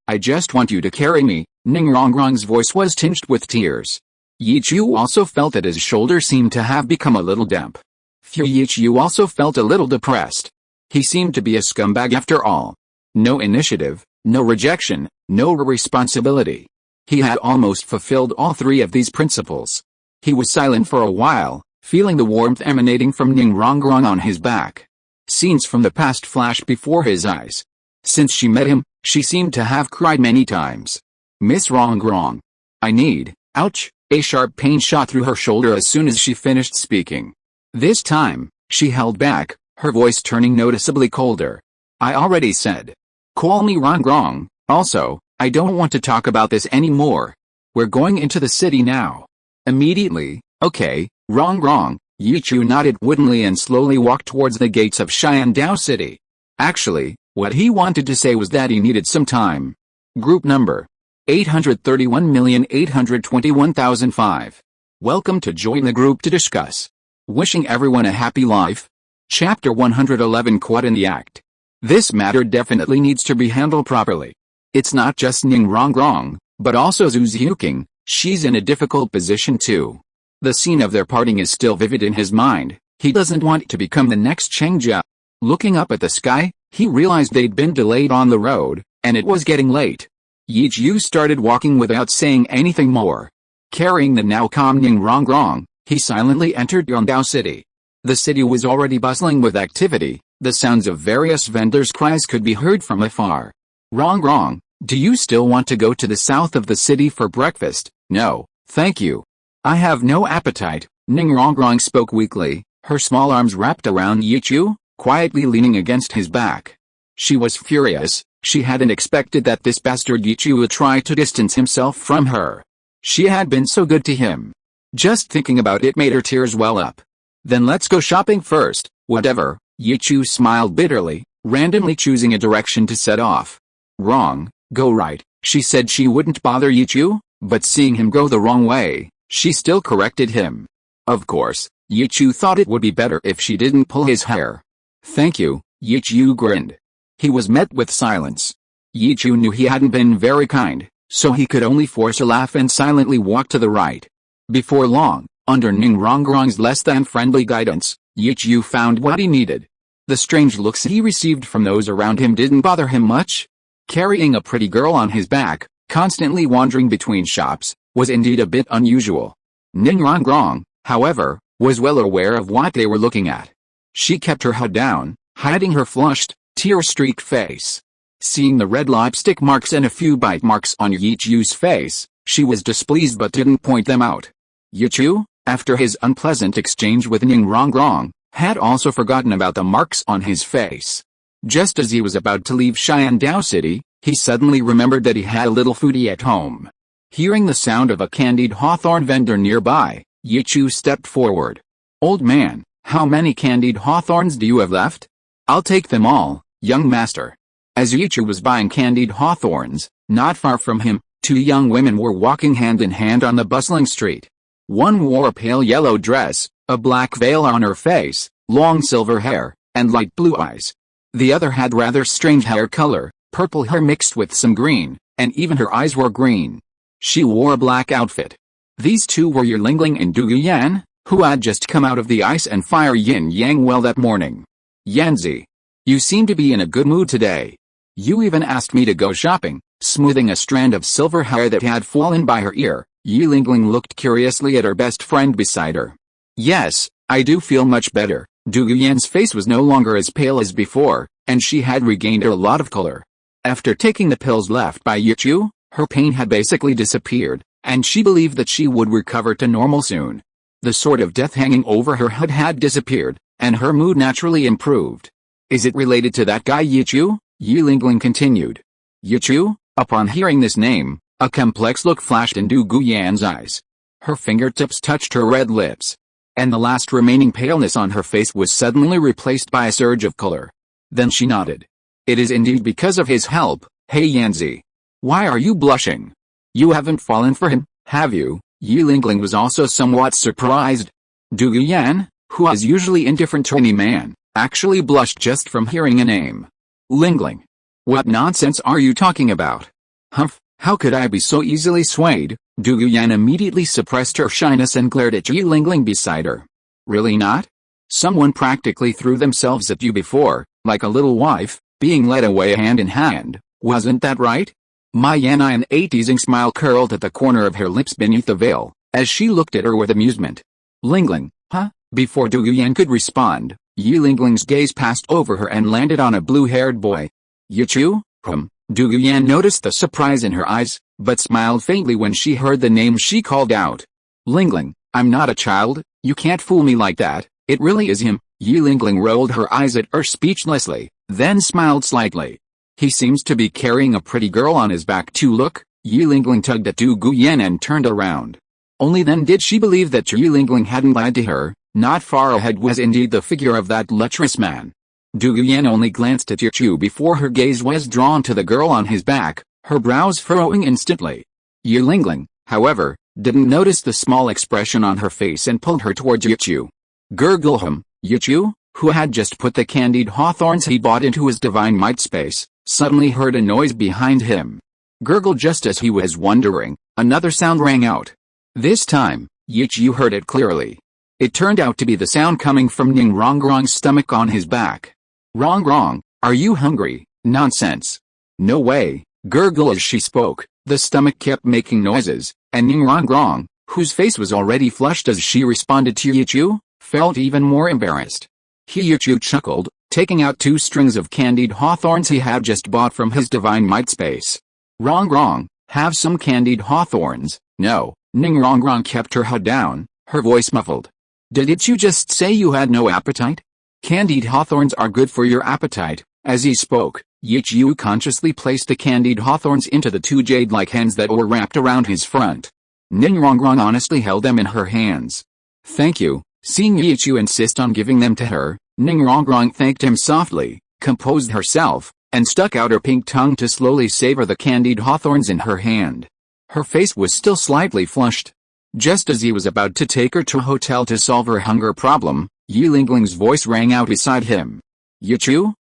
I just want you to carry me. Ningrongrong's voice was tinged with tears. Yichu also felt that his shoulder seemed to have become a little damp. Yichu also felt a little depressed. He seemed to be a scumbag after all. No initiative, no rejection, no responsibility. He had almost fulfilled all three of these principles. He was silent for a while, feeling the warmth emanating from Ningrongrong on his back. Scenes from the past flashed before his eyes. Since she met him, she seemed to have cried many times. Miss Rongrong. I need. Ouch! A sharp pain shot through her shoulder as soon as she finished speaking. This time, she held back, her voice turning noticeably colder. I already said. Call me Rongrong. Also, I don't want to talk about this anymore. We're going into the city now. Immediately, okay, Rongrong. Yichu nodded woodenly and slowly walked towards the gates of Xiandao City. Actually, what he wanted to say was that he needed some time. Group number 831,821,005. Welcome to join the group to discuss. Wishing everyone a happy life. Chapter 111 Caught in the Act. This matter definitely needs to be handled properly. It's not just Ningrongrong, but also Zhu Xiuqing. She's in a difficult position too. The scene of their parting is still vivid in his mind. He doesn't want to become the next Cheng Jia. Looking up at the sky, he realized they'd been delayed on the road, and it was getting late. Yichu started walking without saying anything more. Carrying the now calm Ningrongrong, he silently entered Yongdao City. The city was already bustling with activity. The sounds of various vendors' cries could be heard from afar. Rongrong, do you still want to go to the south of the city for breakfast? No, thank you. I have no appetite. Ningrongrong spoke weakly, her small arms wrapped around Yichu, quietly leaning against his back. She was furious. She hadn't expected that this bastard Yichu would try to distance himself from her. She had been so good to him. Just thinking about it made her tears well up. Then let's go shopping first. Whatever. Yichu smiled bitterly, randomly choosing a direction to set off. Wrong, go right. She said she wouldn't bother Yichu, but seeing him go the wrong way, she still corrected him. Of course, Yichu thought it would be better if she didn't pull his hair. Thank you, Yichu grinned. He was met with silence. Yichu knew he hadn't been very kind, so he could only force a laugh and silently walk to the right. Before long, under Ningrongrong's less-than-friendly guidance, Yichu found what he needed. The strange looks he received from those around him didn't bother him much. Carrying a pretty girl on his back, constantly wandering between shops, was indeed a bit unusual. Ningrongrong, however, was well aware of what they were looking at. She kept her head down, hiding her flushed, tear-streaked face. Seeing the red lipstick marks and a few bite marks on Yichu's face, she was displeased but didn't point them out. Yichu, after his unpleasant exchange with Ningrongrong, had also forgotten about the marks on his face. Just as he was about to leave Xiandao City, he suddenly remembered that he had a little foodie at home. Hearing the sound of a candied hawthorn vendor nearby, Yichu stepped forward. Old man, how many candied hawthorns do you have left? I'll take them all, young master. As Yichu was buying candied hawthorns, not far from him, two young women were walking hand in hand on the bustling street. One wore a pale yellow dress, a black veil on her face, long silver hair, and light blue eyes. The other had rather strange hair color, purple hair mixed with some green, and even her eyes were green. She wore a black outfit. These two were Yerlingling and Duguyan, who had just come out of the ice and fire yin-yang well that morning. Yanzi, you seem to be in a good mood today. You even asked me to go shopping. Smoothing a strand of silver hair that had fallen by her ear, Yerlingling looked curiously at her best friend beside her. Yes, I do feel much better. Duguyan's face was no longer as pale as before, and she had regained a lot of color. After taking the pills left by Yichu, Her pain had basically disappeared, and she believed that she would recover to normal soon. The sort of death hanging over her head had disappeared, and her mood naturally improved. Is it related to that guy Yichu? Yi Lingling continued. Yichu? Upon hearing this name, a complex look flashed in Du Guyan's eyes. Her fingertips touched her red lips, and the last remaining paleness on her face was suddenly replaced by a surge of color. Then she nodded. It is indeed because of his help, Hey Yanzi. Why are you blushing? You haven't fallen for him, have you? Yi Lingling was also somewhat surprised. Du Guyan, who is usually indifferent to any man, actually blushed just from hearing a name. Lingling. What nonsense are you talking about? Humph, how could I be so easily swayed? Du Guyan immediately suppressed her shyness and glared at Yi Lingling beside her. Really not? Someone practically threw themselves at you before, like a little wife, being led away hand in hand, wasn't that right? Ma Yannian, a teasing smile curled at the corner of her lips beneath the veil, as she looked at her with amusement. Lingling, huh? Before Du Guyan could respond, Yi Lingling's gaze passed over her and landed on a blue-haired boy. Yichu? Du Guyan noticed the surprise in her eyes, but smiled faintly when she heard the name she called out. Lingling, I'm not a child, you can't fool me like that, it really is him. Yi Lingling rolled her eyes at her speechlessly, then smiled slightly. He seems to be carrying a pretty girl on his back too. Look, Yi Lingling tugged at Du Guyan and turned around. Only then did she believe that Yi Lingling hadn't lied to her. Not far ahead was indeed the figure of that lecherous man. Du Guyan only glanced at Yichu before her gaze was drawn to the girl on his back, her brows furrowing instantly. Yi Lingling, however, didn't notice the small expression on her face and pulled her towards Yichu. Gurgle. Yichu, who had just put the candied hawthorns he bought into his divine might space, suddenly heard a noise behind him. Gurgle. Just as he was wondering, another sound rang out. This time, Yichu heard it clearly. It turned out to be the sound coming from Ning Rongrong's stomach on his back. Rongrong, are you hungry? Nonsense. No way. Gurgle. As she spoke, the stomach kept making noises, and Ning Rongrong, whose face was already flushed as she responded to Yichu, felt even more embarrassed. Yichu chuckled, taking out 2 strings of candied hawthorns he had just bought from his divine might space. Rongrong, have some candied hawthorns. No. Ning Rongrong kept her head down, her voice muffled. Did you just say you had no appetite? Candied hawthorns are good for your appetite. As he spoke, Yichu consciously placed the candied hawthorns into the 2 jade-like hands that were wrapped around his front. Ning Rongrong honestly held them in her hands. Thank you. Seeing Yichu insist on giving them to her, Ning Rongrong thanked him softly, composed herself, and stuck out her pink tongue to slowly savor the candied hawthorns in her hand. Her face was still slightly flushed. Just as he was about to take her to a hotel to solve her hunger problem, Yi Lingling's voice rang out beside him. Yichu?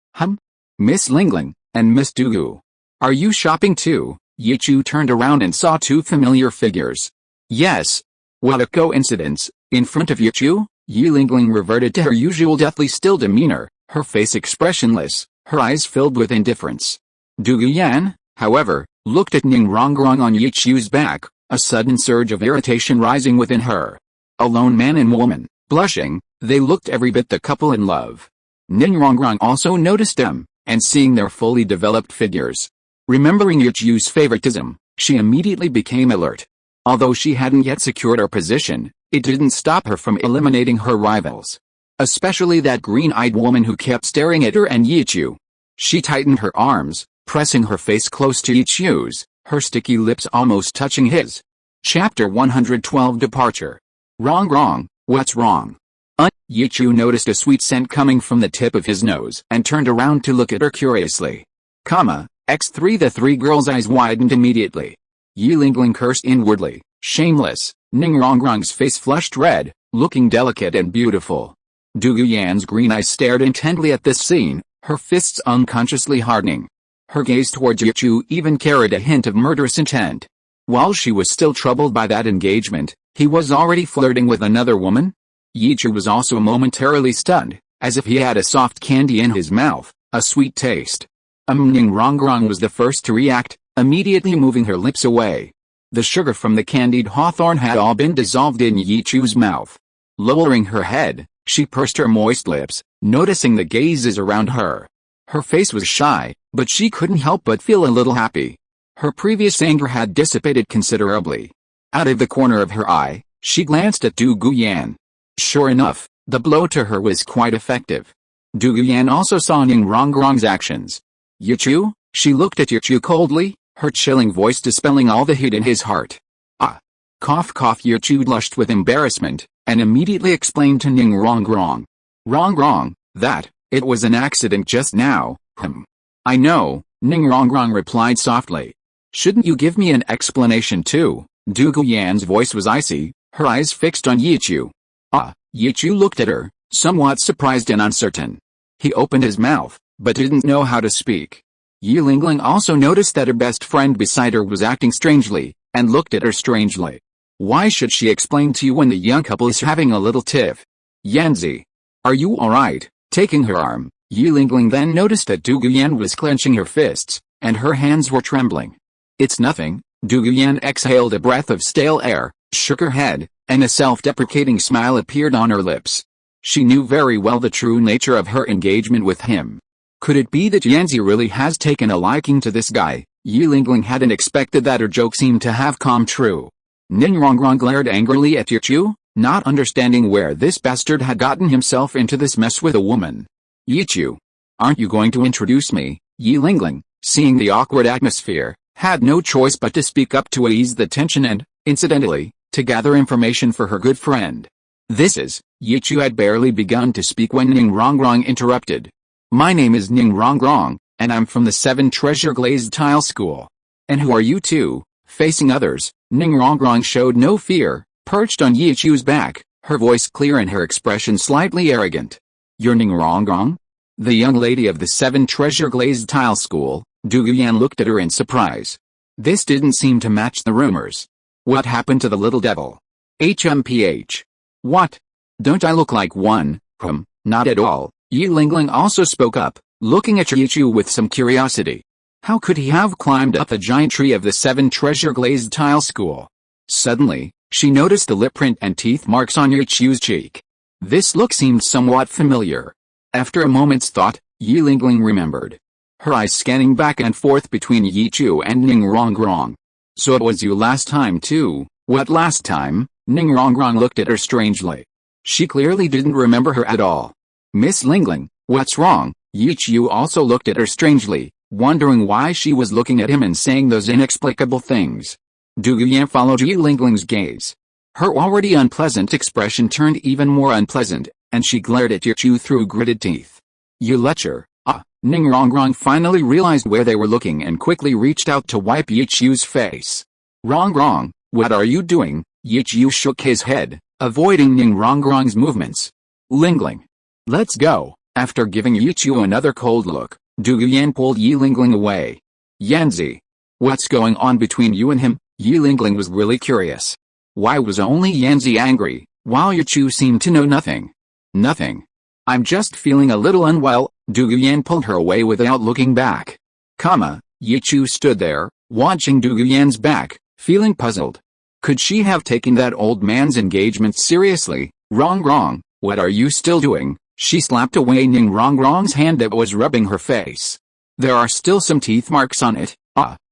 Miss Lingling, and Miss Dugu. Are you shopping too? Yichu turned around and saw 2 familiar figures. Yes. What a coincidence. In front of Yichu, Yi Lingling reverted to her usual deathly still demeanor, her face expressionless, her eyes filled with indifference. Du Guyan, however, looked at Ning Rongrong on Yichu's back, a sudden surge of irritation rising within her. A lone man and woman, blushing, they looked every bit the couple in love. Ning Rongrong also noticed them, and seeing their fully developed figures. Remembering Yichu's favoritism, she immediately became alert. Although she hadn't yet secured her position, it didn't stop her from eliminating her rivals. Especially that green-eyed woman who kept staring at her and Yichu. She tightened her arms, pressing her face close to Yichu's, her sticky lips almost touching his. Chapter 112 Departure. Wrong, what's wrong? Yichu noticed a sweet scent coming from the tip of his nose and turned around to look at her curiously. X3 The 3 girls' eyes widened immediately. Yi Lingling cursed inwardly, shameless. Ning Rongrong's face flushed red, looking delicate and beautiful. Du Guyan's green eyes stared intently at this scene, her fists unconsciously hardening. Her gaze towards Yichu even carried a hint of murderous intent. While she was still troubled by that engagement, he was already flirting with another woman? Yichu was also momentarily stunned, as if he had a soft candy in his mouth, a sweet taste. Ning Rongrong was the first to react, immediately moving her lips away. The sugar from the candied hawthorn had all been dissolved in Yichu's mouth. Lowering her head, she pursed her moist lips, noticing the gazes around her. Her face was shy, but she couldn't help but feel a little happy. Her previous anger had dissipated considerably. Out of the corner of her eye, she glanced at Du Guyan. Sure enough, the blow to her was quite effective. Du Guyan also saw Ning Rongrong's actions. Yichu? She looked at Yichu coldly, her chilling voice dispelling all the hate in his heart. Ah! Cough cough. Yichu blushed with embarrassment, and immediately explained to Ning Rongrong. Rongrong, it was an accident just now, I know, Ning Rongrong replied softly. Shouldn't you give me an explanation too? Du Guyan's voice was icy, her eyes fixed on Yichu. Ah! Yichu looked at her, somewhat surprised and uncertain. He opened his mouth, but didn't know how to speak. Yi Lingling also noticed that her best friend beside her was acting strangely, and looked at her strangely. Why should she explain to you when the young couple is having a little tiff? Yanzi, are you alright? Taking her arm, Yi Lingling then noticed that Du Guyan was clenching her fists, and her hands were trembling. It's nothing. Du Guyan exhaled a breath of stale air, shook her head, and a self-deprecating smile appeared on her lips. She knew very well the true nature of her engagement with him. Could it be that Yanzi really has taken a liking to this guy? Yi Lingling hadn't expected that her joke seemed to have come true. Ning Rongrong glared angrily at Yichu, not understanding where this bastard had gotten himself into this mess with a woman. Yichu, aren't you going to introduce me? Yi Lingling, seeing the awkward atmosphere, had no choice but to speak up to ease the tension and, incidentally, to gather information for her good friend. Yichu had barely begun to speak when Ning Rongrong interrupted. My name is Ning Rongrong, and I'm from the 7 Treasure Glazed Tile School. And who are you two? Facing others, Ning Rongrong showed no fear, perched on Yichu's back, her voice clear and her expression slightly arrogant. You're Ning Rongrong? The young lady of the 7 Treasure Glazed Tile School. Du Guyan looked at her in surprise. This didn't seem to match the rumors. What happened to the little devil? HMPH. What? Don't I look like one? Not at all. Yi Lingling also spoke up, looking at Yichu with some curiosity. How could he have climbed up the giant tree of the 7 Treasure Glazed Tile School? Suddenly, she noticed the lip print and teeth marks on Yichu's cheek. This look seemed somewhat familiar. After a moment's thought, Yi Lingling remembered. Her eyes scanning back and forth between Yichu and Ning Rongrong. So it was you last time too. What last time? Ning Rongrong looked at her strangely. She clearly didn't remember her at all. Miss Lingling, what's wrong? Yichu also looked at her strangely, wondering why she was looking at him and saying those inexplicable things. Du Guyan followed Yi Lingling's gaze. Her already unpleasant expression turned even more unpleasant, and she glared at Yichu through gritted teeth. You lecher. Ning Rongrong finally realized where they were looking and quickly reached out to wipe Yichu's face. Rongrong, what are you doing? Yichu shook his head, avoiding Ning Rongrong's movements. Lingling. Let's go. After giving Yichu another cold look, Du Guyan pulled Yi Lingling away. Yanzi. What's going on between you and him? Yi Lingling was really curious. Why was only Yanzi angry, while Yichu seemed to know nothing? Nothing. I'm just feeling a little unwell. Du Guyan pulled her away without looking back. Yichu stood there, watching Du Guyan's back, feeling puzzled. Could she have taken that old man's engagement seriously? Rongrong, what are you still doing? She slapped away Ning Rongrong's hand that was rubbing her face. There are still some teeth marks on it.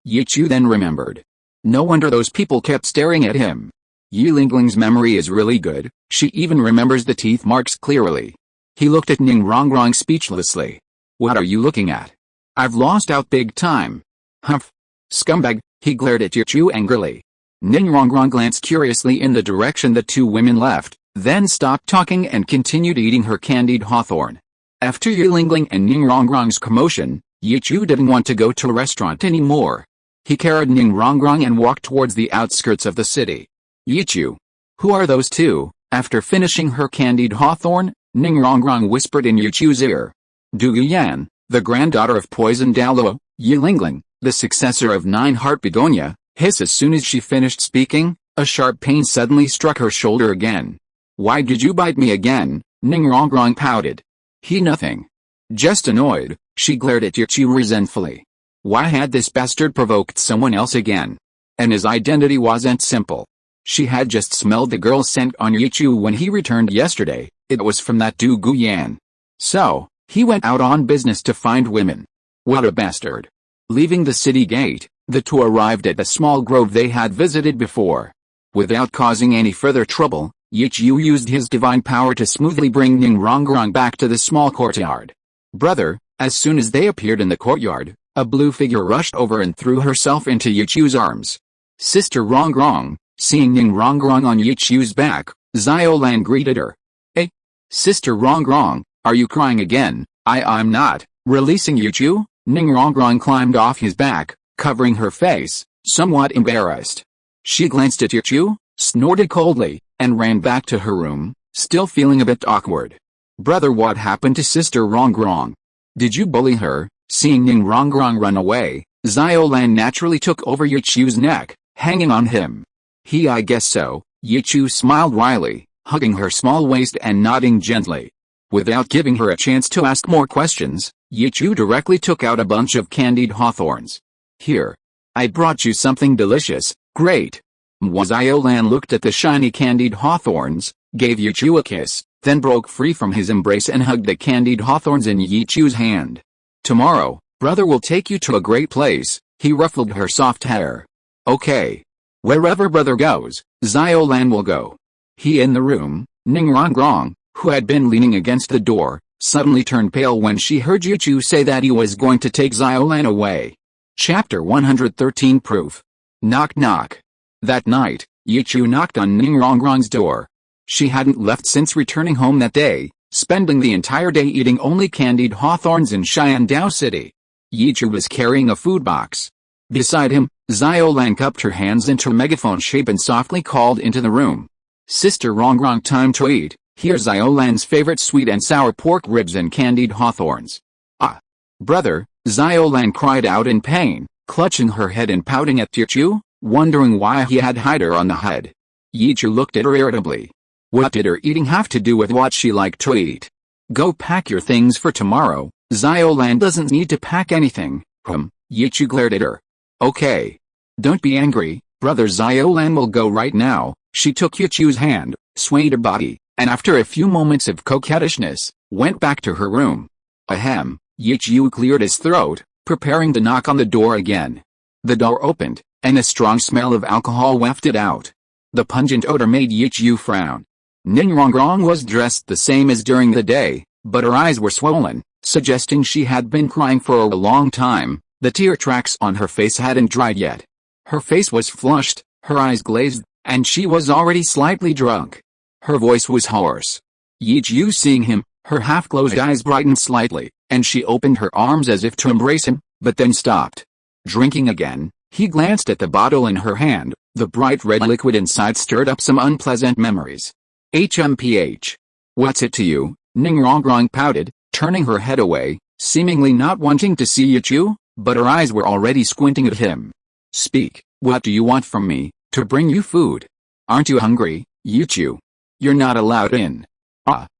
Yichu then remembered. No wonder those people kept staring at him. Yi Lingling's memory is really good, she even remembers the teeth marks clearly. He looked at Ning Rongrong speechlessly. What are you looking at? I've lost out big time. Humph. Scumbag, he glared at Yichu angrily. Ning Rongrong glanced curiously in the direction the two women left, then stopped talking and continued eating her candied hawthorn. After Yi Lingling and Ning Rongrong's commotion, Yichu didn't want to go to a restaurant anymore. He carried Ning Rongrong and walked towards the outskirts of the city. Yichu. Who are those two? After finishing her candied hawthorn, Ning Rongrong whispered in Yichu's ear. Du Guyan, the granddaughter of poisoned Douluo. Yi Lingling, the successor of Nine-Heart Begonia, hissed as soon as she finished speaking. A sharp pain suddenly struck her shoulder again. Why did you bite me again? Ning Rongrong pouted. Nothing. Just annoyed, she glared at Yichu resentfully. Why had this bastard provoked someone else again? And his identity wasn't simple. She had just smelled the girl's scent on Yichu when he returned yesterday. It was from that Du Guyan. So, he went out on business to find women. What a bastard. Leaving the city gate, The two arrived at the small grove they had visited before. Without causing any further trouble, Yichu used his divine power to smoothly bring Ningrongrong back to the small courtyard. Brother, as soon as they appeared in the courtyard, a blue figure rushed over and threw herself into Yichu's arms. Sister Rongrong, seeing Ningrongrong on Yichu's back, Xiaolan greeted her. Hey, Sister Rongrong, are you crying again? I'm not. Releasing Yichu, Ningrongrong climbed off his back, covering her face, somewhat embarrassed. She glanced at Yichu, snorted coldly, and ran back to her room, still feeling a bit awkward. Brother, what happened to Sister Rongrong? Did you bully her? Seeing Ningrongrong run away, Xiaolan naturally took over Yichu's neck, hanging on him. I guess so. Yichu smiled wryly, hugging her small waist and nodding gently. Without giving her a chance to ask more questions, Yichu directly took out a bunch of candied hawthorns. Here. I brought you something delicious. Great. Xiaolan looked at the shiny candied hawthorns, gave Yichu a kiss, then broke free from his embrace and hugged the candied hawthorns in Yichu's hand. Tomorrow, brother will take you to a great place. He ruffled her soft hair. Okay. Wherever brother goes, Xiaolan will go. In the room, Ningrongrong, who had been leaning against the door, suddenly turned pale when she heard Yichu say that he was going to take Xiaolan away. Chapter 113 Proof. Knock knock. That night, Yichu knocked on Ningrongrong's door. She hadn't left since returning home that day, spending the entire day eating only candied hawthorns in Xiandao City. Yichu was carrying a food box. Beside him, Xiaolan cupped her hands into megaphone shape and softly called into the room. Sister Rongrong, time to eat. Here's Xiaolan's favorite sweet and sour pork ribs and candied hawthorns. Ah! Brother, Xiaolan cried out in pain, clutching her head and pouting at Yichu, wondering why he had hit her on the head. Yichu looked at her irritably. What did her eating have to do with what she liked to eat? Go pack your things for tomorrow. Xiaolan doesn't need to pack anything. Yichu glared at her. Okay. Don't be angry, brother. Xiaolan will go right now. She took Yichu's hand, swayed her body, and after a few moments of coquettishness, went back to her room. Ahem. Yichu cleared his throat, preparing to knock on the door again. The door opened, and a strong smell of alcohol wafted out. The pungent odor made Yichu frown. Ningrongrong was dressed the same as during the day, but her eyes were swollen, suggesting she had been crying for a long time. The tear tracks on her face hadn't dried yet. Her face was flushed, her eyes glazed, and she was already slightly drunk. Her voice was hoarse. Yichu, seeing him, her half-closed eyes brightened slightly, and she opened her arms as if to embrace him, but then stopped. Drinking again, he glanced at the bottle in her hand. The bright red liquid inside stirred up some unpleasant memories. HMPH. What's it to you? Ningrongrong pouted, turning her head away, seemingly not wanting to see Yichu, but her eyes were already squinting at him. Speak, what do you want from me? To bring you food. Aren't you hungry, Yichu? You're not allowed in.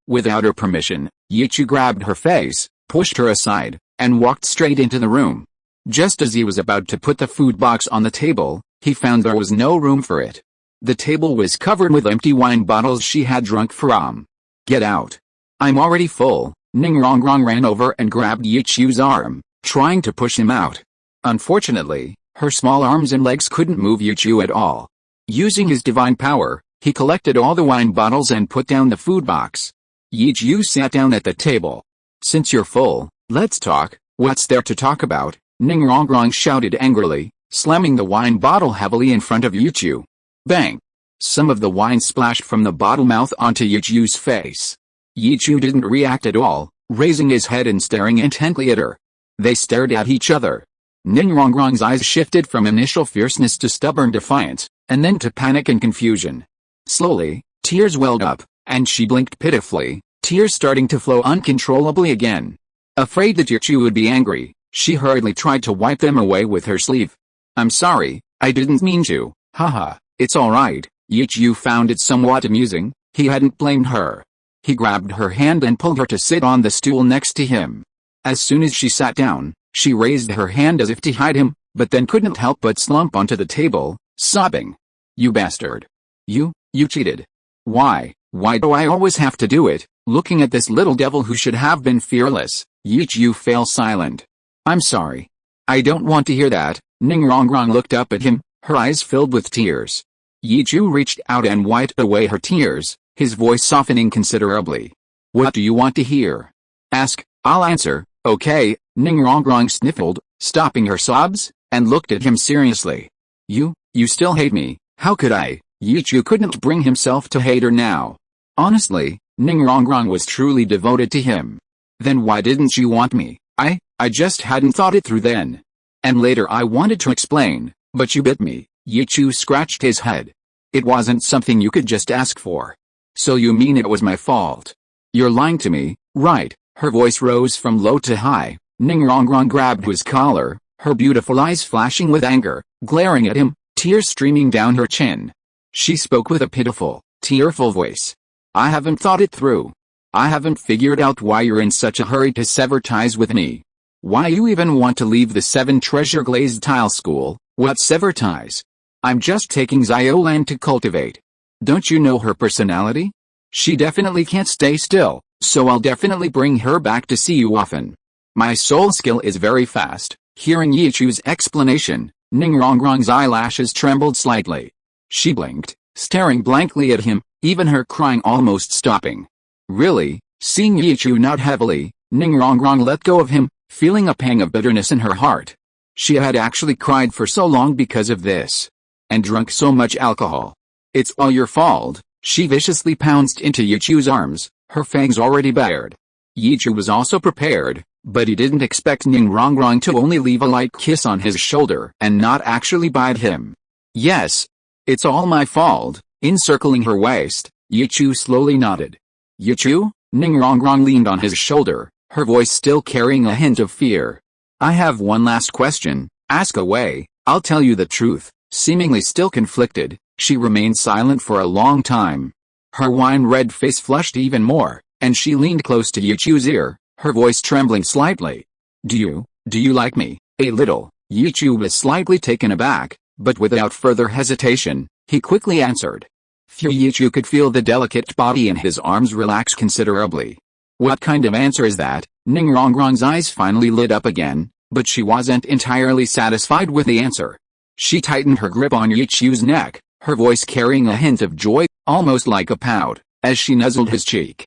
Without her permission, Yichu grabbed her face, pushed her aside, and walked straight into the room. Just as he was about to put the food box on the table, he found there was no room for it. The table was covered with empty wine bottles she had drunk from. Get out. I'm already full. Ningrongrong ran over and grabbed Yichu's arm, trying to push him out. Unfortunately, her small arms and legs couldn't move Yichu at all. Using his divine power, he collected all the wine bottles and put down the food box. Yichu sat down at the table. Since you're full, let's talk. What's there to talk about? Ningrongrong shouted angrily, slamming the wine bottle heavily in front of Yichu. Bang! Some of the wine splashed from the bottle mouth onto Yichu's face. Yichu didn't react at all, raising his head and staring intently at her. They stared at each other. Ningrongrong's eyes shifted from initial fierceness to stubborn defiance, and then to panic and confusion. Slowly, tears welled up, and she blinked pitifully, tears starting to flow uncontrollably again. Afraid that Yichu would be angry, she hurriedly tried to wipe them away with her sleeve. I'm sorry, I didn't mean to. Haha, it's alright. Yichu found it somewhat amusing. He hadn't blamed her. He grabbed her hand and pulled her to sit on the stool next to him. As soon as she sat down, she raised her hand as if to hide him, but then couldn't help but slump onto the table, sobbing. You bastard. You cheated. Why do I always have to do it? Looking at this little devil who should have been fearless, Yichu fell silent. I'm sorry. I don't want to hear that. Ning Rongrong looked up at him, her eyes filled with tears. Yichu reached out and wiped away her tears, his voice softening considerably. What do you want to hear? Ask, I'll answer, okay. Ning Rongrong sniffled, stopping her sobs, and looked at him seriously. You still hate me, how could I? Yichu couldn't bring himself to hate her now. Honestly, Ning Rongrong was truly devoted to him. Then why didn't you want me? I just hadn't thought it through then. And later I wanted to explain, but you bit me. Yichu scratched his head. It wasn't something you could just ask for. So you mean it was my fault? You're lying to me, right? Her voice rose from low to high. Ning Rongrong grabbed his collar, her beautiful eyes flashing with anger, glaring at him, tears streaming down her chin. She spoke with a pitiful, tearful voice. I haven't thought it through. I haven't figured out why you're in such a hurry to sever ties with me. Why you even want to leave the 7 treasure glazed tile school. What sever ties? I'm just taking Xiao Lan to cultivate. Don't you know her personality? She definitely can't stay still, so I'll definitely bring her back to see you often. My soul skill is very fast. Hearing Yichu's explanation, Ning Rongrong's eyelashes trembled slightly. She blinked, staring blankly at him, even her crying almost stopping. Really? Seeing Yichu nod heavily, Ning Rongrong let go of him, feeling a pang of bitterness in her heart. She had actually cried for so long because of this. And drunk so much alcohol. It's all your fault. She viciously pounced into Yichu's arms, her fangs already bared. Yichu was also prepared, but he didn't expect Ning Rongrong to only leave a light kiss on his shoulder and not actually bite him. Yes. It's all my fault. Encircling her waist, Yichu slowly nodded. Yichu? Ning Rongrong leaned on his shoulder, her voice still carrying a hint of fear. I have one last question, ask away, I'll tell you the truth. Seemingly still conflicted, she remained silent for a long time. Her wine-red face flushed even more, and she leaned close to Yichu's ear, her voice trembling slightly. Do you like me? A little. Yichu was slightly taken aback, but without further hesitation, he quickly answered. Yichu could feel the delicate body in his arms relax considerably. What kind of answer is that? Ning Rongrong's eyes finally lit up again, but she wasn't entirely satisfied with the answer. She tightened her grip on Yichu's neck, her voice carrying a hint of joy, almost like a pout, as she nuzzled his cheek.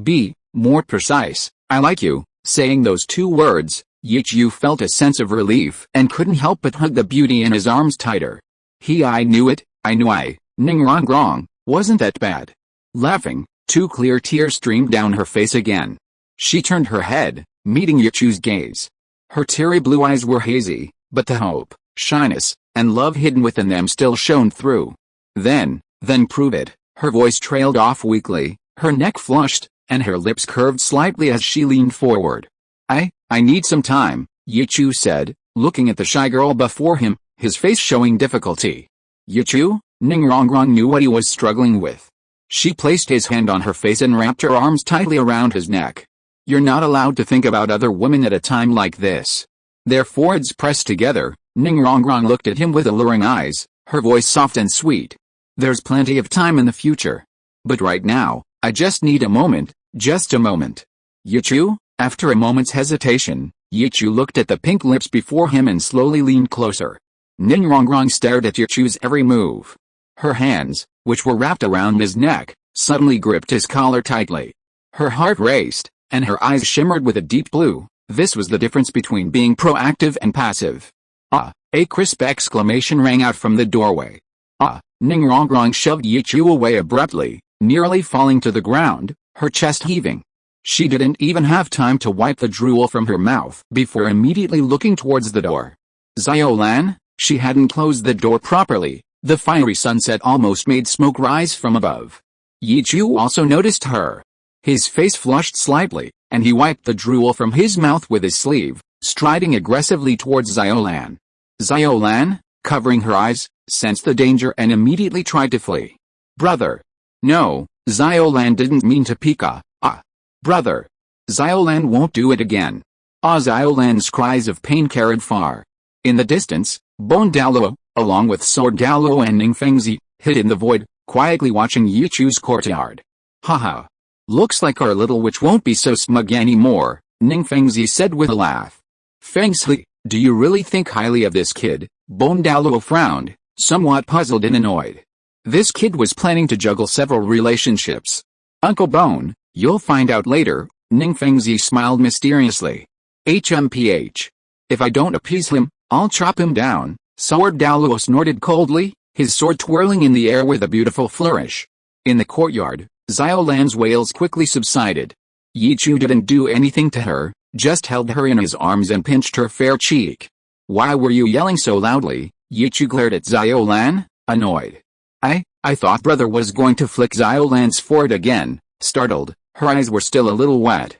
Be more precise, I like you. Saying those 2 words, Yichu felt a sense of relief and couldn't help but hug the beauty in his arms tighter. I knew it, Ning Rongrong, wasn't that bad. Laughing, 2 clear tears streamed down her face again. She turned her head, meeting Yichu's gaze. Her teary blue eyes were hazy, but the hope, shyness, and love hidden within them still shone through. Then prove it. Her voice trailed off weakly, her neck flushed, and her lips curved slightly as she leaned forward. I need some time, Yichu said, looking at the shy girl before him, his face showing difficulty. Yichu? Ning Rongrong knew what he was struggling with. She placed his hand on her face and wrapped her arms tightly around his neck. You're not allowed to think about other women at a time like this. Their foreheads pressed together, Ning Rongrong looked at him with alluring eyes, her voice soft and sweet. There's plenty of time in the future. But right now, I just need a moment, just a moment. Yichu? After a moment's hesitation, Yichu looked at the pink lips before him and slowly leaned closer. Ning Rongrong stared at Yichu's every move. Her hands, which were wrapped around his neck, suddenly gripped his collar tightly. Her heart raced, and her eyes shimmered with a deep blue. This was the difference between being proactive and passive. Ah! A crisp exclamation rang out from the doorway. Ah! Ning Rongrong shoved Yichu away abruptly, nearly falling to the ground, her chest heaving. She didn't even have time to wipe the drool from her mouth before immediately looking towards the door. Xiao Lan? She hadn't closed the door properly. The fiery sunset almost made smoke rise from above. Yichu also noticed her. His face flushed slightly, and he wiped the drool from his mouth with his sleeve, striding aggressively towards Xiao Lan. Xiao Lan, covering her eyes, sensed the danger and immediately tried to flee. Brother! No, Xiao Lan didn't mean to pika. Brother! Xiao Lan won't do it again. Xiao Lan's cries of pain carried far. In the distance, Bone Douluo, along with Sword Douluo and Ning Fengzi, hid in the void, quietly watching Yichu's courtyard. Haha. Looks like our little witch won't be so smug anymore, Ning Fengzi said with a laugh. Fengzi, Do you really think highly of this kid? Douluo frowned, somewhat puzzled and annoyed. This kid was planning to juggle several relationships. Uncle Bone, you'll find out later, Ning Fengzi smiled mysteriously. HMPH. If I don't appease him, I'll chop him down, Sword Douluo snorted coldly, his sword twirling in the air with a beautiful flourish. In the courtyard, Xiao Lan's wails quickly subsided. Yichu didn't do anything to her, just held her in his arms and pinched her fair cheek. Why were you yelling so loudly? Yichu glared at Xiao Lan, annoyed. I thought brother was going to flick Xiao Lan's forehead again, startled, her eyes were still a little wet.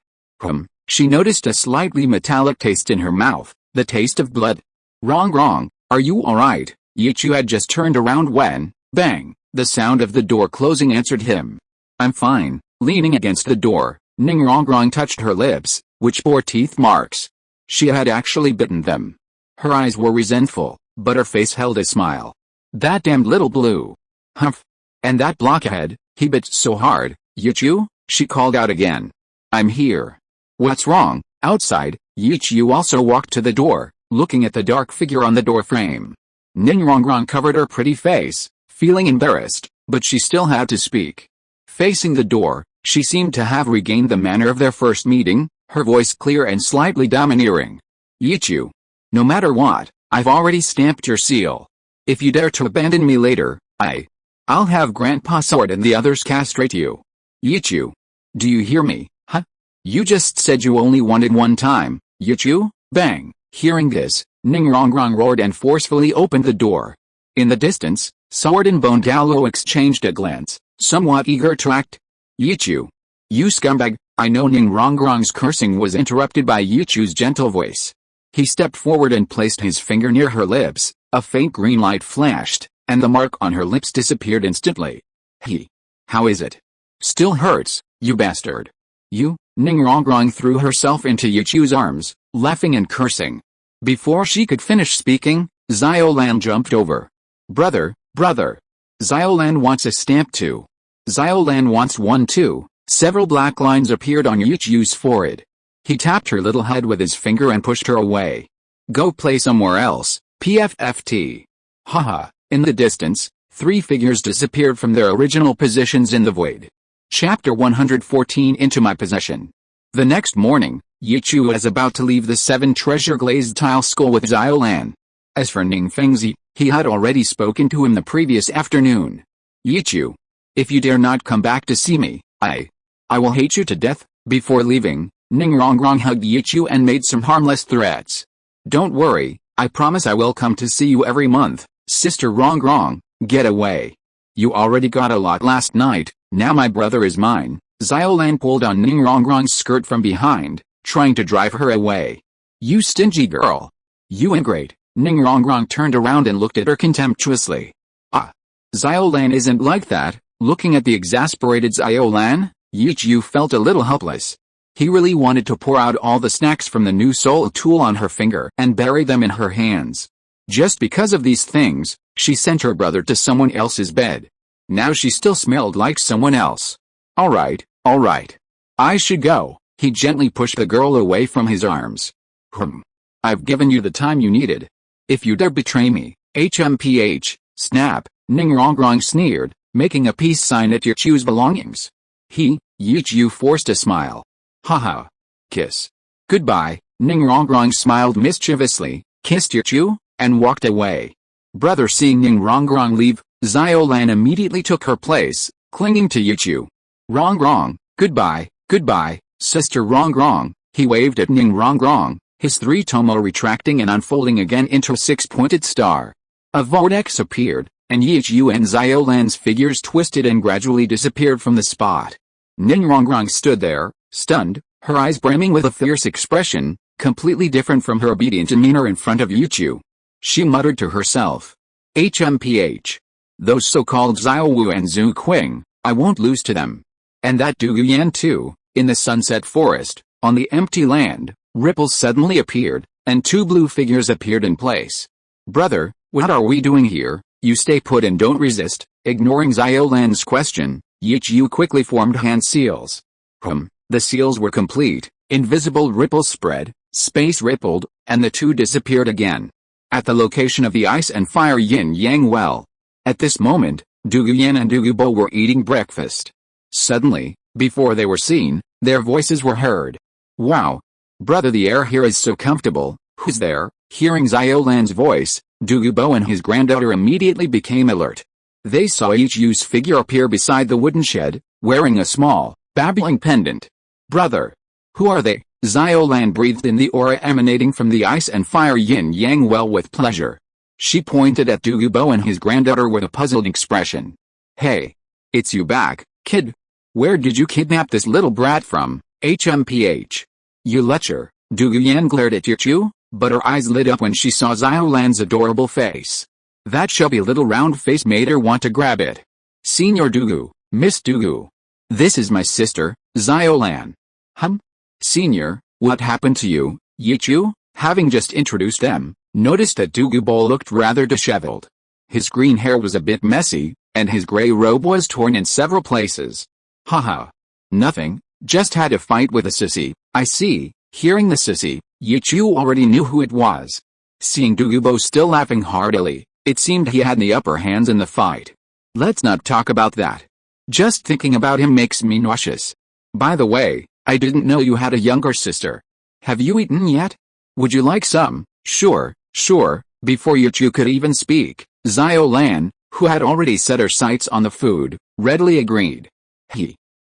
She noticed a slightly metallic taste in her mouth, the taste of blood. Wrong, are you alright? Yichu had just turned around when, bang, the sound of the door closing answered him. I'm fine. Leaning against the door, Ning Rongrong touched her lips, which bore teeth marks. She had actually bitten them. Her eyes were resentful, but her face held a smile. That damned little blue. Humph. And that blockhead, he bit so hard. Yichu? She called out again. I'm here. What's wrong? Outside, Yichu also walked to the door, looking at the dark figure on the door frame. Ning Rongrong covered her pretty face, feeling embarrassed, but she still had to speak. Facing the door, she seemed to have regained the manner of their first meeting, her voice clear and slightly domineering. Yichu. No matter what, I've already stamped your seal. If you dare to abandon me later, I'll have Grandpa Sword and the others castrate you. Yichu. Do you hear me, huh? You just said you only wanted one time, Yichu? Bang. Hearing this, Ning Rongrong roared and forcefully opened the door. In the distance, Sword and Bone Douluo exchanged a glance, somewhat eager to act. Yichu. You scumbag. I know. Ning Rongrong's cursing was interrupted by Yichu's gentle voice. He stepped forward and placed his finger near her lips, a faint green light flashed, and the mark on her lips disappeared instantly. How is it? Still hurts, you bastard. You? Ning Rongrong threw herself into Yichu's arms, laughing and cursing. Before she could finish speaking, Xiao Lan jumped over. Brother. Xiao Lan wants a stamp too. Xiao Lan wants one too. Several black lines appeared on Yichu's forehead. He tapped her little head with his finger and pushed her away. Go play somewhere else, PFFT. Haha. In the distance, three figures disappeared from their original positions in the void. Chapter 114. Into my possession. The next morning, Yichu was about to leave the 7 treasure-glazed tile school with Xiao Lan. As for Ning Fengzi, he had already spoken to him the previous afternoon. Yichu. If you dare not come back to see me, I will hate you to death. Before leaving, Ning Rongrong hugged Yichu and made some harmless threats. Don't worry, I promise I will come to see you every month, Sister Rongrong, get away. You already got a lot last night, now my brother is mine. Xiao Lan pulled on Ning Rongrong's skirt from behind, trying to drive her away. You stingy girl. You ingrate. Ning Rongrong turned around and looked at her contemptuously. Xiao Lan isn't like that. Looking at the exasperated Xiao Lan, Yichu felt a little helpless. He really wanted to pour out all the snacks from the new soul tool on her finger and bury them in her hands. Just because of these things, she sent her brother to someone else's bed. Now she still smelled like someone else. Alright. I should go. He gently pushed the girl away from his arms. I've given you the time you needed. If you dare betray me, HMPH, snap, Ning Rongrong sneered, making a peace sign at Yichu's belongings. Yichu forced a smile. Haha. Kiss. Goodbye. Ning Rongrong smiled mischievously, kissed Yichu, and walked away. Brother. Seeing Ning Rongrong leave, Xiao Lan immediately took her place, clinging to Yichu. Rongrong, goodbye, Sister Rongrong. He waved at Ning Rongrong, his 3 tomo retracting and unfolding again into a 6-pointed star. A vortex appeared, and Yichu and Xiao Lan's figures twisted and gradually disappeared from the spot. Ning Rongrong stood there, stunned, her eyes brimming with a fierce expression, completely different from her obedient demeanor in front of Yichu. She muttered to herself. HMPH. Those so-called Xiao Wu and Zhu Qing, I won't lose to them. And that Du Yan too. In the sunset forest, on the empty land, ripples suddenly appeared, and 2 blue figures appeared in place. Brother, what are we doing here? You stay put and don't resist. Ignoring Xiao Lan's question, Yichu quickly formed hand seals. The seals were complete, invisible ripples spread, Space rippled, and the two disappeared again. At the location of the ice and fire yin-yang well. At this moment, Douguyan and Dougubo were eating breakfast. Suddenly, before they were seen, their voices were heard. Wow! Brother, the air here is so comfortable. Who's there? Hearing Xiaolan's voice, Dougubo and his granddaughter immediately became alert. They saw Yichu's figure appear beside the wooden shed, wearing a small, babbling pendant. Brother! Who are they? Xiaolan breathed in the aura emanating from the ice and fire yin-yang well with pleasure. She pointed at Dougubo and his granddaughter with a puzzled expression. Hey! It's you back, kid. Where did you kidnap this little brat from? HMPH. You lecher. Douguyan glared at Yichu, but her eyes lit up when she saw Xiaolan's adorable face. That chubby little round face made her want to grab it. Senior Dougu, Miss Dougu. This is my sister, Xiaolan. Senior, what happened to you? Yichu, having just introduced them, noticed that Dougubo looked rather disheveled. His green hair was a bit messy, and his gray robe was torn in several places. Haha. Nothing, just had a fight with a sissy. I see. Hearing the sissy, Yichu already knew who it was. Seeing Dougubo still laughing heartily, it seemed he had the upper hands in the fight. Let's not talk about that. Just thinking about him makes me nauseous. By the way, I didn't know you had a younger sister. Have you eaten yet? Would you like some? Sure. Before Yichu could even speak, Xiaolan, who had already set her sights on the food, readily agreed.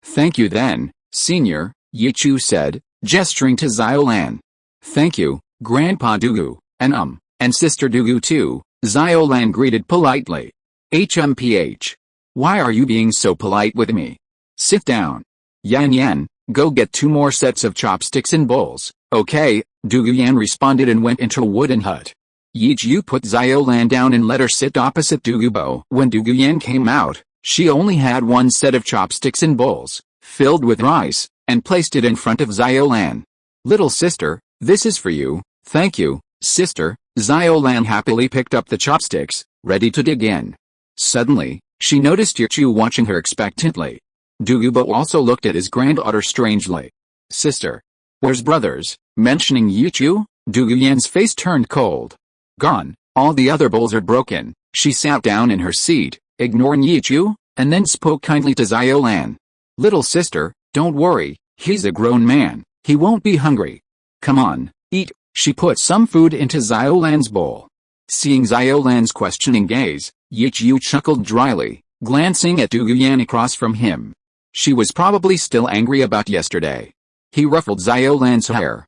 Thank you then, senior, Yichu said, gesturing to Xiaolan. Thank you, Grandpa Dougu, and Sister Dougu too, Xiaolan greeted politely. HMPH. Why are you being so polite with me? Sit down. Yan, go get 2 more sets of chopsticks and bowls. Okay, Douguyan responded and went into a wooden hut. Yichu put Xiaolan down and let her sit opposite Dougubo. When Douguyan came out, she only had 1 set of chopsticks and bowls, filled with rice, and placed it in front of Xiaolan. Little sister, this is for you. Thank you, sister. Xiaolan happily picked up the chopsticks, ready to dig in. Suddenly, she noticed Yichu watching her expectantly. Dougubo also looked at his granddaughter strangely. Sister. Where's brothers? Mentioning Yichu, Douguyan's face turned cold. Gone, all the other bowls are broken. She sat down in her seat, ignoring Yichu, and then spoke kindly to Xiaolan. Little sister, don't worry, he's a grown man, he won't be hungry. Come on, eat. She put some food into Xiaolan's bowl. Seeing Xiaolan's questioning gaze, Yichu chuckled dryly, glancing at Douguyan across from him. She was probably still angry about yesterday. He ruffled Xiaolan's hair.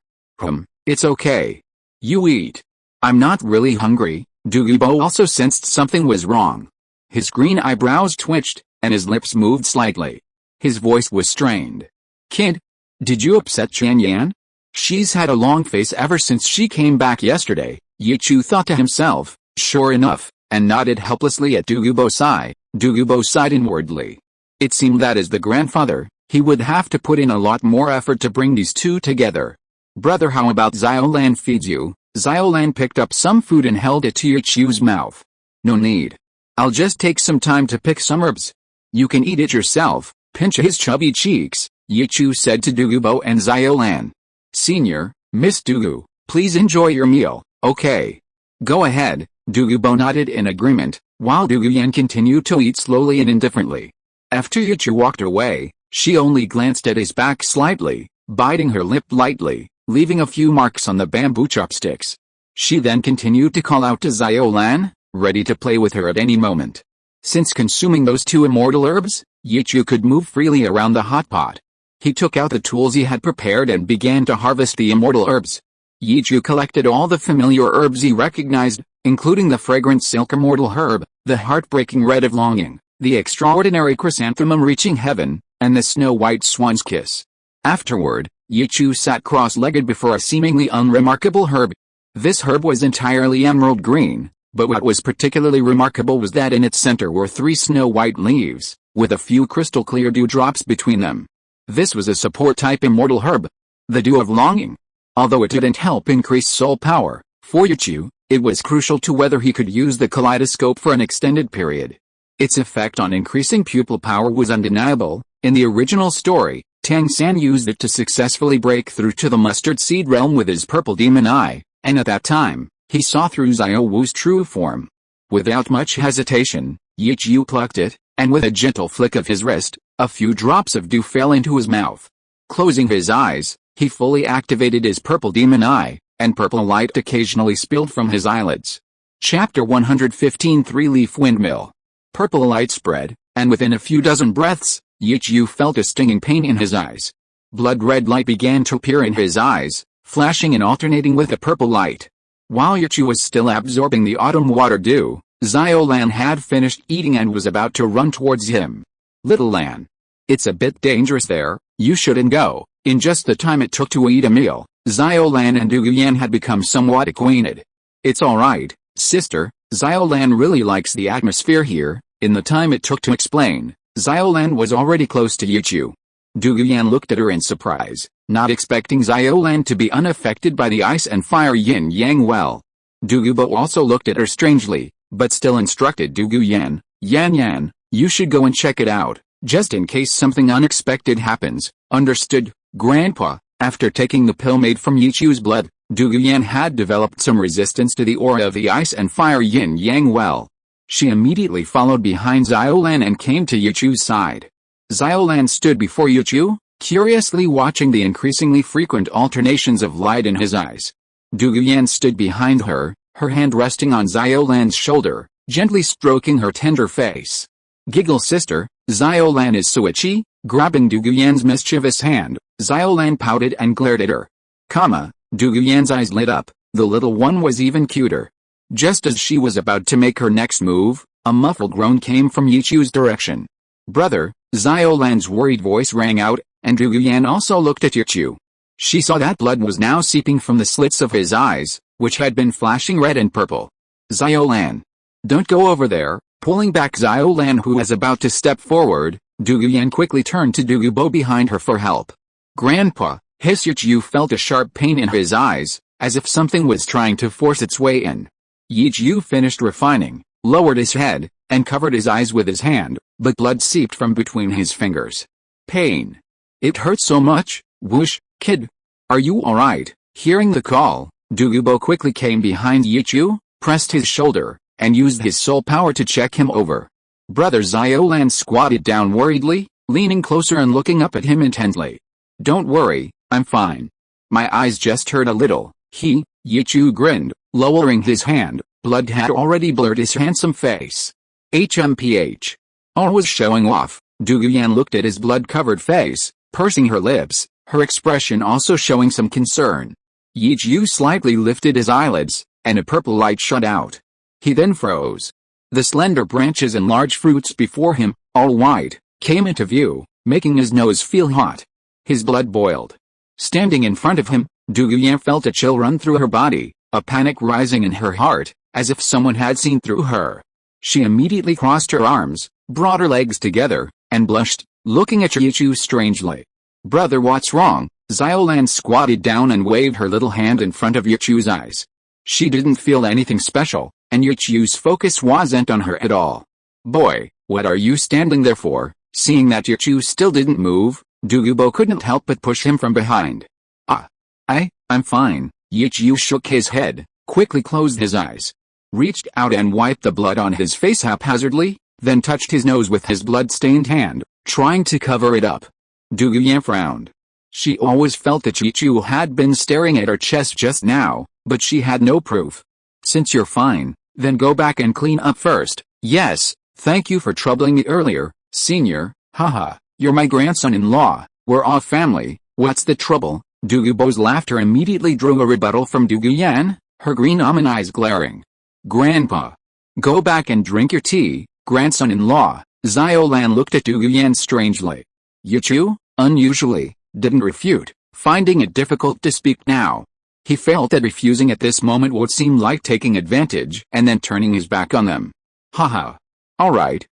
It's okay. You eat. I'm not really hungry. Dougubo also sensed something was wrong. His green eyebrows twitched, and his lips moved slightly. His voice was strained. Kid, did you upset Chanyan? She's had a long face ever since she came back yesterday, Yichu thought to himself, sure enough, and nodded helplessly at Dougubo sigh. Dougubo sighed inwardly. It seemed that as the grandfather, he would have to put in a lot more effort to bring these two together. Brother, how about Xiaolan feeds you? Xiaolan picked up some food and held it to Yichu's mouth. No need. I'll just take some time to pick some herbs. You can eat it yourself. Pinch his chubby cheeks, Yichu said to Dougubo and Xiaolan. Senior, Miss Dougu, please enjoy your meal. Okay. Go ahead. Dougubo nodded in agreement, while Douguyan continued to eat slowly and indifferently. After Yichu walked away, she only glanced at his back slightly, biting her lip lightly, leaving a few marks on the bamboo chopsticks. She then continued to call out to Xiaolan, ready to play with her at any moment. Since consuming those 2 immortal herbs, Yichu could move freely around the hot pot. He took out the tools he had prepared and began to harvest the immortal herbs. Yichu collected all the familiar herbs he recognized, including the fragrant silk immortal herb, the heartbreaking red of longing, the extraordinary chrysanthemum reaching heaven, and the snow-white swan's kiss. Afterward, Yichu sat cross-legged before a seemingly unremarkable herb. This herb was entirely emerald green, but what was particularly remarkable was that in its center were 3 snow-white leaves, with a few crystal-clear dewdrops between them. This was a support-type immortal herb, the dew of longing. Although it didn't help increase soul power, for Yichu, it was crucial to whether he could use the kaleidoscope for an extended period. Its effect on increasing pupil power was undeniable. In the original story, Tang San used it to successfully break through to the mustard seed realm with his purple demon eye, and at that time, he saw through Xiao Wu's true form. Without much hesitation, Yichu plucked it, and with a gentle flick of his wrist, a few drops of dew fell into his mouth. Closing his eyes, he fully activated his purple demon eye, and purple light occasionally spilled from his eyelids. Chapter 115 Three-Leaf Windmill. Purple light spread, and within a few dozen breaths, Yichu felt a stinging pain in his eyes. Blood-red light began to appear in his eyes, flashing and alternating with the purple light. While Yichu was still absorbing the autumn water dew, Xiao Lan had finished eating and was about to run towards him. "Little Lan. It's a bit dangerous there, you shouldn't go." In just the time it took to eat a meal, Xiao Lan and Du Yan had become somewhat acquainted. "It's alright, sister, Xiao Lan really likes the atmosphere here." In the time it took to explain, Xiao Lan was already close to Yichu. Du Yan looked at her in surprise, not expecting Xiao Lan to be unaffected by the ice and fire yin-yang well. Du Bo also looked at her strangely, but still instructed Du Yan, "Yan, you should go and check it out, just in case something unexpected happens." "Understood, Grandpa." After taking the pill made from Yichu's blood, Du Yan had developed some resistance to the aura of the ice and fire yin-yang well. She immediately followed behind Xiao Lan and came to Yichu's side. Xiao Lan stood before Yichu, curiously watching the increasingly frequent alternations of light in his eyes. Du Yan stood behind her, her hand resting on Xiao Lan's shoulder, gently stroking her tender face. "Giggle sister, Xiao Lan is so itchy." Grabbing Du Yan's mischievous hand, Xiao Lan pouted and glared at her. Du Yan's eyes lit up, the little one was even cuter. Just as she was about to make her next move, a muffled groan came from Yichu's direction. "Brother," Xiao Lan's worried voice rang out, and Du Yan also looked at Yichu. She saw that blood was now seeping from the slits of his eyes, which had been flashing red and purple. "Xiao Lan, don't go over there." Pulling back Xiao Lan, who was about to step forward, Du Yan quickly turned to Du Bo behind her for help. "Grandpa," Yichu felt a sharp pain in his eyes, as if something was trying to force its way in. Yichu finished refining, lowered his head, and covered his eyes with his hand, but blood seeped from between his fingers. "Pain. It hurts so much." "Whoosh, kid. Are you alright?" Hearing the call, Du Bo quickly came behind Yichu, pressed his shoulder, and used his soul power to check him over. Brother Xiao Lan squatted down worriedly, leaning closer and looking up at him intently. "Don't worry, I'm fine. My eyes just hurt a little." Yichu grinned, lowering his hand. Blood had already blurred his handsome face. HMPH. Always showing off. Du Yan looked at his blood-covered face, pursing her lips, her expression also showing some concern. Yichu slightly lifted his eyelids, and a purple light shot out. He then froze. The slender branches and large fruits before him, all white, came into view, making his nose feel hot. His blood boiled. Standing in front of him, Du Yan felt a chill run through her body, a panic rising in her heart, as if someone had seen through her. She immediately crossed her arms, brought her legs together, and blushed, looking at Yichu strangely. "Brother, what's wrong?" Xiao Lan squatted down and waved her little hand in front of Yichu's eyes. She didn't feel anything special, and Yichu's focus wasn't on her at all. "Boy, what are you standing there for?" Seeing that Yichu still didn't move, Du Bo couldn't help but push him from behind. I'm fine." Yichu shook his head, quickly closed his eyes, reached out and wiped the blood on his face haphazardly, then touched his nose with his blood-stained hand, trying to cover it up. Du Yan frowned. She always felt that Yichu had been staring at her chest just now, but she had no proof. "Since you're fine, then go back and clean up first." "Yes, thank you for troubling me earlier, senior." "Haha, you're my grandson-in-law, we're all family, what's the trouble?" Du Bo's laughter immediately drew a rebuttal from Du Yan, her green almond eyes glaring. "Grandpa, go back and drink your tea, grandson-in-law." Xiao Lan looked at Du Yan strangely. Yichu, unusually, didn't refute, finding it difficult to speak now. He felt that refusing at this moment would seem like taking advantage and then turning his back on them. "Haha. Alright,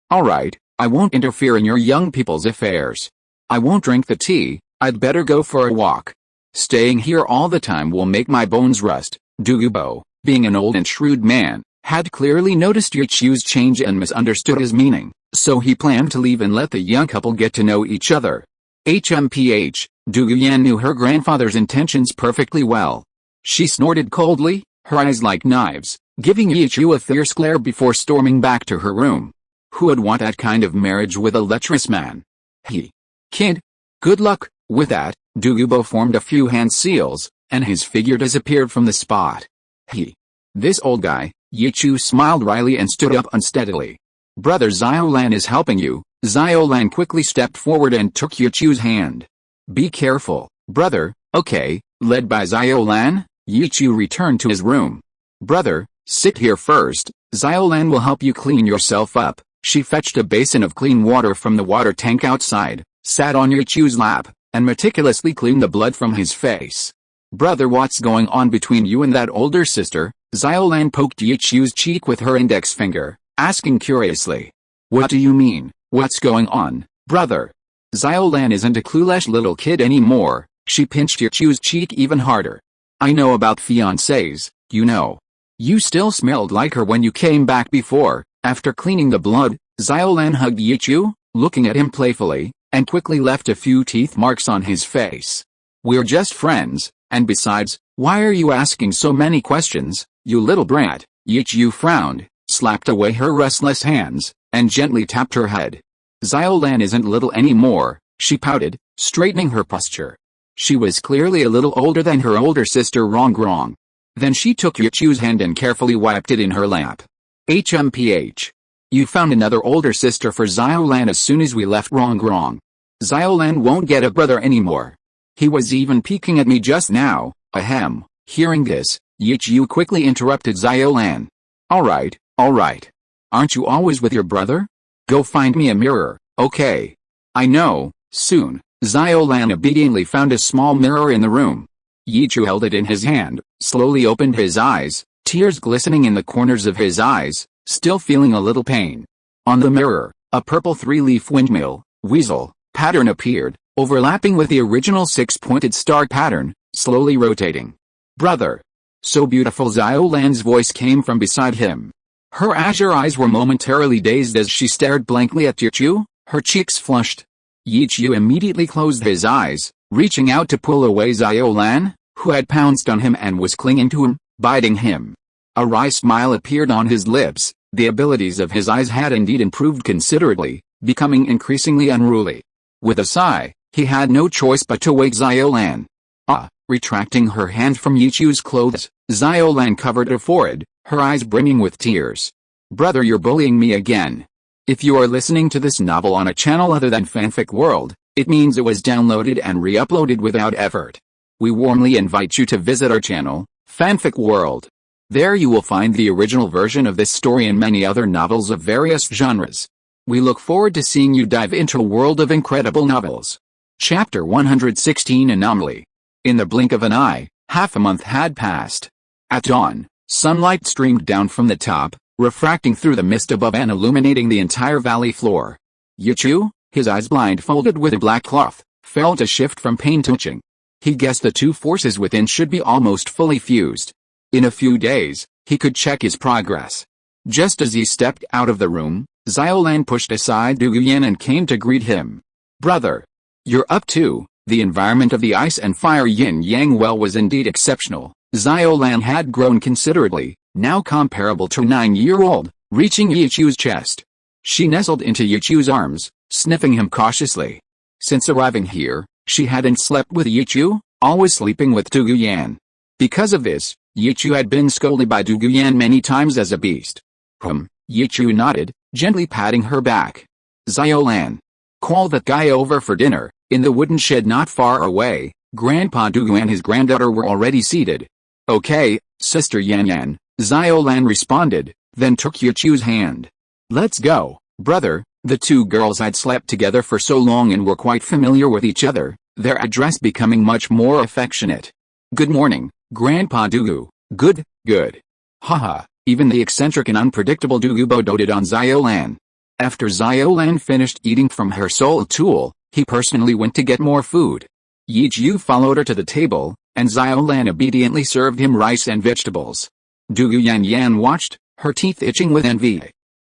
I won't interfere in your young people's affairs. I won't drink the tea, I'd better go for a walk. Staying here all the time will make my bones rust." Du Bo, being an old and shrewd man, had clearly noticed Yichu's change and misunderstood his meaning, so he planned to leave and let the young couple get to know each other. HMPH, Du Yan knew her grandfather's intentions perfectly well. She snorted coldly, her eyes like knives, giving Yichu a fierce glare before storming back to her room. Who would want that kind of marriage with a lecherous man? Kid. Good luck. With that, Douluo formed a few hand seals, and his figure disappeared from the spot. This old guy. Yichu smiled wryly and stood up unsteadily. Brother Xiaolan is helping you. Xiaolan quickly stepped forward and took Yichu's hand. Be careful, brother. Okay. Led by Xiaolan, Yichu returned to his room. Brother, sit here first. Xiaolan will help you clean yourself up. She fetched a basin of clean water from the water tank outside, sat on Yichu's lap, and meticulously cleaned the blood from his face. Brother, what's going on between you and that older sister? Xiaolan poked Yichu's cheek with her index finger, asking curiously. What do you mean, what's going on, brother? Xiaolan isn't a clueless little kid anymore. She pinched Yichu's cheek even harder. I know about fiancés, you know. You still smelled like her when you came back before. After cleaning the blood, Xiaolan hugged Yichu, looking at him playfully, and quickly left a few teeth marks on his face. We're just friends, and besides, why are you asking so many questions, you little brat? Yichu frowned, slapped away her restless hands, and gently tapped her head. Xiaolan isn't little anymore, she pouted, straightening her posture. She was clearly a little older than her older sister Rongrong. Then she took Yichu's hand and carefully wiped it in her lap. HMPH. You found another older sister for Xiaolan as soon as we left Rongrong. Xiaolan won't get a brother anymore. He was even peeking at me just now, ahem. Hearing this, Yichu quickly interrupted Xiaolan. Alright. Aren't you always with your brother? Go find me a mirror, okay? I know, soon. Xiaolan obediently found a small mirror in the room. Yichu held it in his hand, slowly opened his eyes, tears glistening in the corners of his eyes, still feeling a little pain. On the mirror, a purple three-leaf windmill, weasel, pattern appeared, overlapping with the original six-pointed star pattern, slowly rotating. Brother! So beautiful. Xiaolan's voice came from beside him. Her azure eyes were momentarily dazed as she stared blankly at Yichu, her cheeks flushed. Yichu immediately closed his eyes, reaching out to pull away Xiaolan, who had pounced on him and was clinging to him, biting him. A wry smile appeared on his lips. The abilities of his eyes had indeed improved considerably, becoming increasingly unruly. With a sigh, he had no choice but to wake Xiaolan. Retracting her hand from Yichu's clothes, Xiaolan covered her forehead, her eyes brimming with tears. Brother, you're bullying me again. If you are listening to this novel on a channel other than Fanfic World, it means it was downloaded and re-uploaded without effort. We warmly invite you to visit our channel, Fanfic World. There you will find the original version of this story and many other novels of various genres. We look forward to seeing you dive into a world of incredible novels. Chapter 116 Anomaly. In the blink of an eye, half a month had passed. At dawn, sunlight streamed down from the top, refracting through the mist above and illuminating the entire valley floor. Yichu, his eyes blindfolded with a black cloth, felt a shift from pain to itching. He guessed the two forces within should be almost fully fused. In a few days, he could check his progress. Just as he stepped out of the room, Xiaolan pushed aside Du Yan and came to greet him. Brother! You're up too. The environment of the ice and fire yin-yang well was indeed exceptional. Xiaolan had grown considerably, now comparable to a 9-year-old, reaching Yichu's chest. She nestled into Yichu's arms, sniffing him cautiously. Since arriving here, she hadn't slept with Yichu, always sleeping with Du Yan. Because of this, Yichu had been scolded by Du Yan many times as a beast. Yichu nodded, gently patting her back. Xiaolan. Call that guy over for dinner. In the wooden shed not far away, Grandpa Du and his granddaughter were already seated. Okay, Sister Yan Yan, Xiaolan responded, then took Yichu's hand. Let's go, brother. The two girls had slept together for so long and were quite familiar with each other, their address becoming much more affectionate. Good morning, Grandpa Du. Good. Haha, even the eccentric and unpredictable Du doted on Xiaolan. After Xiaolan finished eating from her soul tool, he personally went to get more food. Yichu followed her to the table, and Xiaolan obediently served him rice and vegetables. Du Yan watched, her teeth itching with envy.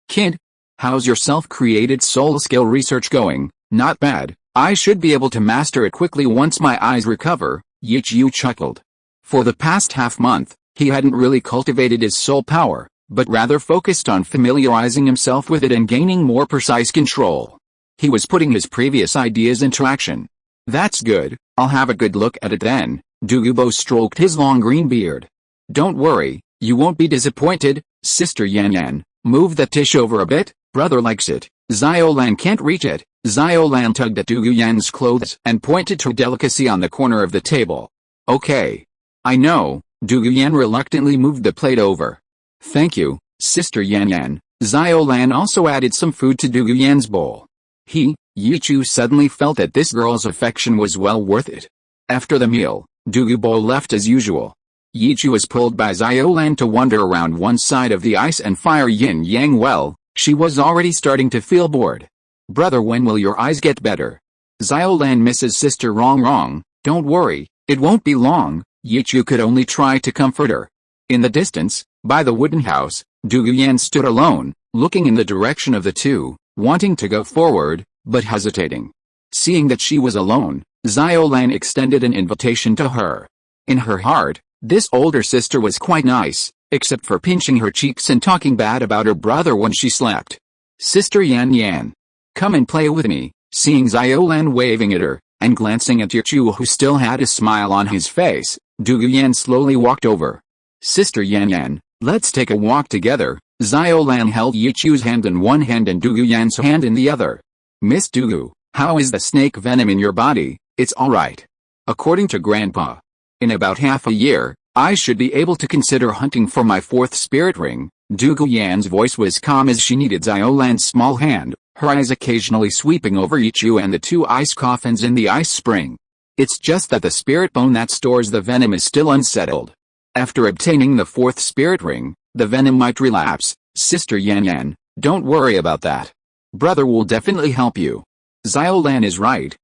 Kid, how's your self-created soul skill research going? Not bad, I should be able to master it quickly once my eyes recover, Yichu chuckled. For the past half-month, he hadn't really cultivated his soul power, but rather focused on familiarizing himself with it and gaining more precise control. He was putting his previous ideas into action. That's good, I'll have a good look at it then. Douluo stroked his long green beard. Don't worry, you won't be disappointed, Sister Yan Yan. Move that dish over a bit, brother likes it. Xiaolan can't reach it. Xiaolan tugged at Douluo Yan's clothes and pointed to a delicacy on the corner of the table. Okay. I know, Douluo Yan reluctantly moved the plate over. Thank you, Sister Yan Yan. Xiaolan also added some food to Douluo Yan's bowl. Yichu suddenly felt that this girl's affection was well worth it. After the meal, Douluo left as usual. Yichu was pulled by Xiaolan to wander around one side of the ice and fire yin-yang well. She was already starting to feel bored. Brother, when will your eyes get better? Xiaolan misses Sister wrong, don't worry, it won't be long. Yichu could only try to comfort her. In the distance, by the wooden house, Douluo Yan stood alone, looking in the direction of the two, wanting to go forward, but hesitating. Seeing that she was alone, Xiaolan extended an invitation to her. In her heart, this older sister was quite nice, except for pinching her cheeks and talking bad about her brother when she slept. Sister Yan Yan. Come and play with me. Seeing Xiaolan waving at her, and glancing at Yichu who still had a smile on his face, Douluo Yan slowly walked over. Sister Yan Yan, let's take a walk together. Xiaolan held Yichu's hand in one hand and Douluo Yan's hand in the other. Miss Douluo, how is the snake venom in your body? It's alright. According to Grandpa. In about half a year, I should be able to consider hunting for my fourth spirit ring. Douluo Yan's voice was calm as she kneaded Xiaolan's small hand, her eyes occasionally sweeping over Yichu and the two ice coffins in the ice spring. It's just that the spirit bone that stores the venom is still unsettled. After obtaining the fourth spirit ring, the venom might relapse. Sister Yan Yan, don't worry about that. Brother will definitely help you. Xiaolan is right,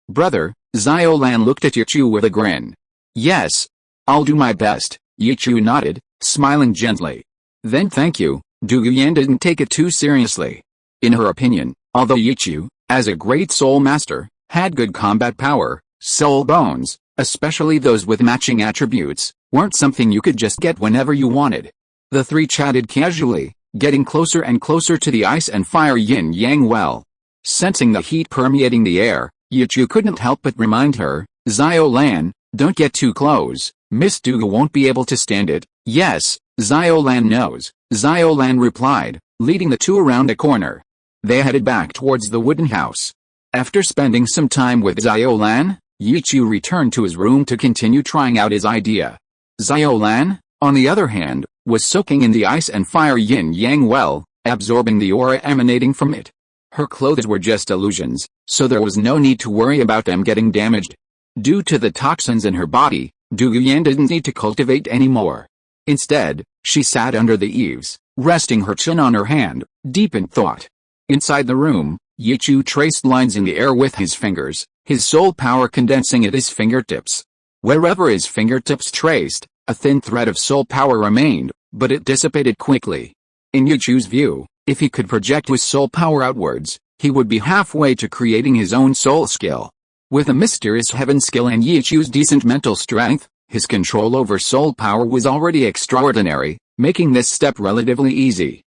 brother. Xiaolan looked at Yichu with a grin. Yes. I'll do my best, Yichu nodded, smiling gently. Then thank you. Douluo Yan didn't take it too seriously. In her opinion, although Yichu, as a great soul master, had good combat power, soul bones, especially those with matching attributes, weren't something you could just get whenever you wanted. The three chatted casually, getting closer and closer to the ice and fire yin-yang well. Sensing the heat permeating the air, Yichu couldn't help but remind her, Xiaolan, don't get too close, Miss Douluo won't be able to stand it. Yes, Xiaolan knows, Xiaolan replied, leading the two around a corner. They headed back towards the wooden house. After spending some time with Xiaolan, Yichu returned to his room to continue trying out his idea. Xiaolan, on the other hand, was soaking in the ice and fire yin-yang well, absorbing the aura emanating from it. Her clothes were just illusions, so there was no need to worry about them getting damaged. Due to the toxins in her body, Douluo Yan didn't need to cultivate anymore. Instead, she sat under the eaves, resting her chin on her hand, deep in thought. Inside the room, Yichu traced lines in the air with his fingers, his soul power condensing at his fingertips. Wherever his fingertips traced, a thin thread of soul power remained, but it dissipated quickly. In Yichu's view, if he could project his soul power outwards, he would be halfway to creating his own soul skill. With a mysterious heaven skill and Yichu's decent mental strength, his control over soul power was already extraordinary, making this step relatively easy.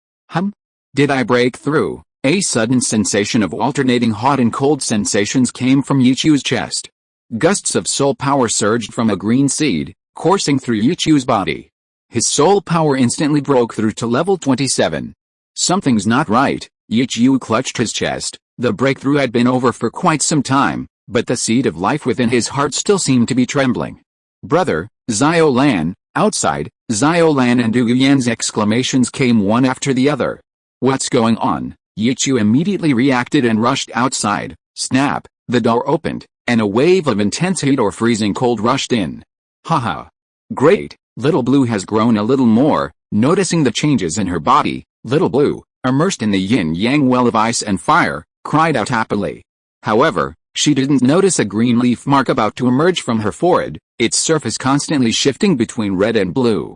Did I break through? A sudden sensation of alternating hot and cold sensations came from Yichu's chest. Gusts of soul power surged from a green seed, coursing through Yichu's body. His soul power instantly broke through to level 27. Something's not right. Yichu clutched his chest. The breakthrough had been over for quite some time, but the seed of life within his heart still seemed to be trembling. Brother, Xiaolan, outside, Xiaolan and Douluo Yan's exclamations came one after the other. What's going on? Yichu immediately reacted and rushed outside. Snap, the door opened, and a wave of intense heat or freezing cold rushed in. Haha. Great, Little Blue has grown a little more. Noticing the changes in her body, Little Blue, immersed in the yin-yang well of ice and fire, cried out happily. However, she didn't notice a green leaf mark about to emerge from her forehead, its surface constantly shifting between red and blue.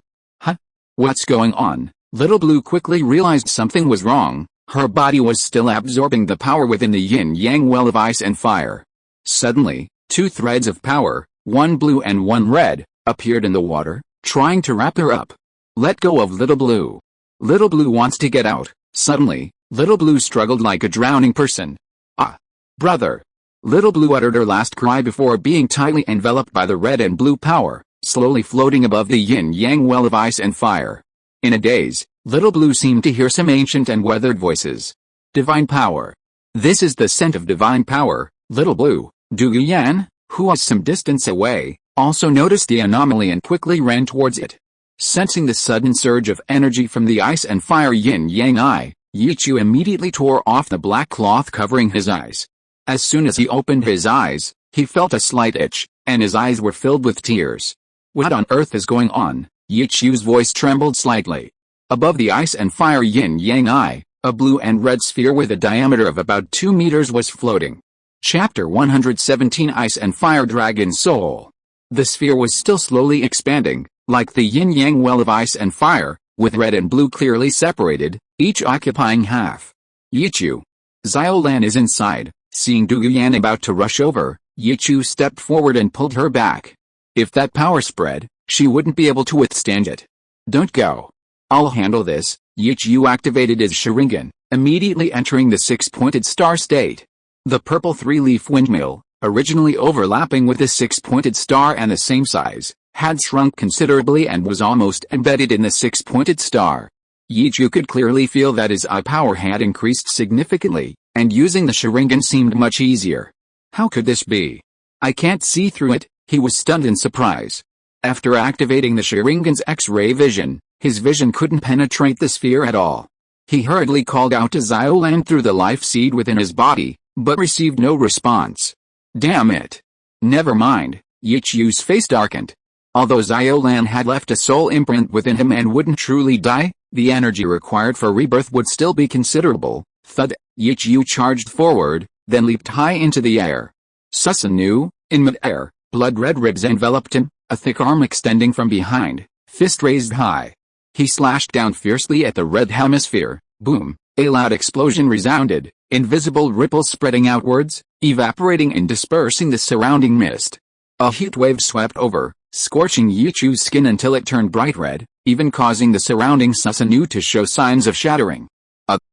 What's going on? Little Blue quickly realized something was wrong. Her body was still absorbing the power within the yin-yang well of ice and fire. Suddenly, two threads of power, one blue and one red, appeared in the water, trying to wrap her up. Let go of Little Blue. Little Blue wants to get out. Suddenly, Little Blue struggled like a drowning person. Ah! Brother! Little Blue uttered her last cry before being tightly enveloped by the red and blue power, slowly floating above the yin-yang well of ice and fire. In a daze, Little Blue seemed to hear some ancient and weathered voices. Divine power. This is the scent of divine power, Little Blue. Douluo, who was some distance away, also noticed the anomaly and quickly ran towards it. Sensing the sudden surge of energy from the ice and fire yin-yang eye, Yichu immediately tore off the black cloth covering his eyes. As soon as he opened his eyes, he felt a slight itch, and his eyes were filled with tears. What on earth is going on? Yichu's voice trembled slightly. Above the ice and fire yin-yang eye, a blue and red sphere with a diameter of about 2 meters was floating. Chapter 117 Ice and Fire Dragon Soul. The sphere was still slowly expanding, like the yin-yang well of ice and fire, with red and blue clearly separated, each occupying half. Yichu. Xiaolan is inside. Seeing Douluo about to rush over, Yichu stepped forward and pulled her back. If that power spread, she wouldn't be able to withstand it. Don't go. I'll handle this. Yichu activated his Sharingan, immediately entering the six-pointed star state. The purple three-leaf windmill, originally overlapping with the six-pointed star and the same size, had shrunk considerably and was almost embedded in the six-pointed star. Yichu could clearly feel that his eye power had increased significantly, and using the Sharingan seemed much easier. How could this be? I can't see through it. He was stunned in surprise. After activating the Sharingan's X-ray vision, his vision couldn't penetrate the sphere at all. He hurriedly called out to Xiaolan through the life seed within his body, but received no response. Damn it. Never mind. Yichu's face darkened. Although Xiaolan had left a soul imprint within him and wouldn't truly die, the energy required for rebirth would still be considerable. Thud. Yichu charged forward, then leaped high into the air. Susanu, in mid-air, blood-red ribs enveloped him, a thick arm extending from behind, fist raised high. He slashed down fiercely at the red hemisphere. Boom! A loud explosion resounded, invisible ripples spreading outwards, evaporating and dispersing the surrounding mist. A heat wave swept over, scorching Yichu's skin until it turned bright red, even causing the surrounding Susanu to show signs of shattering.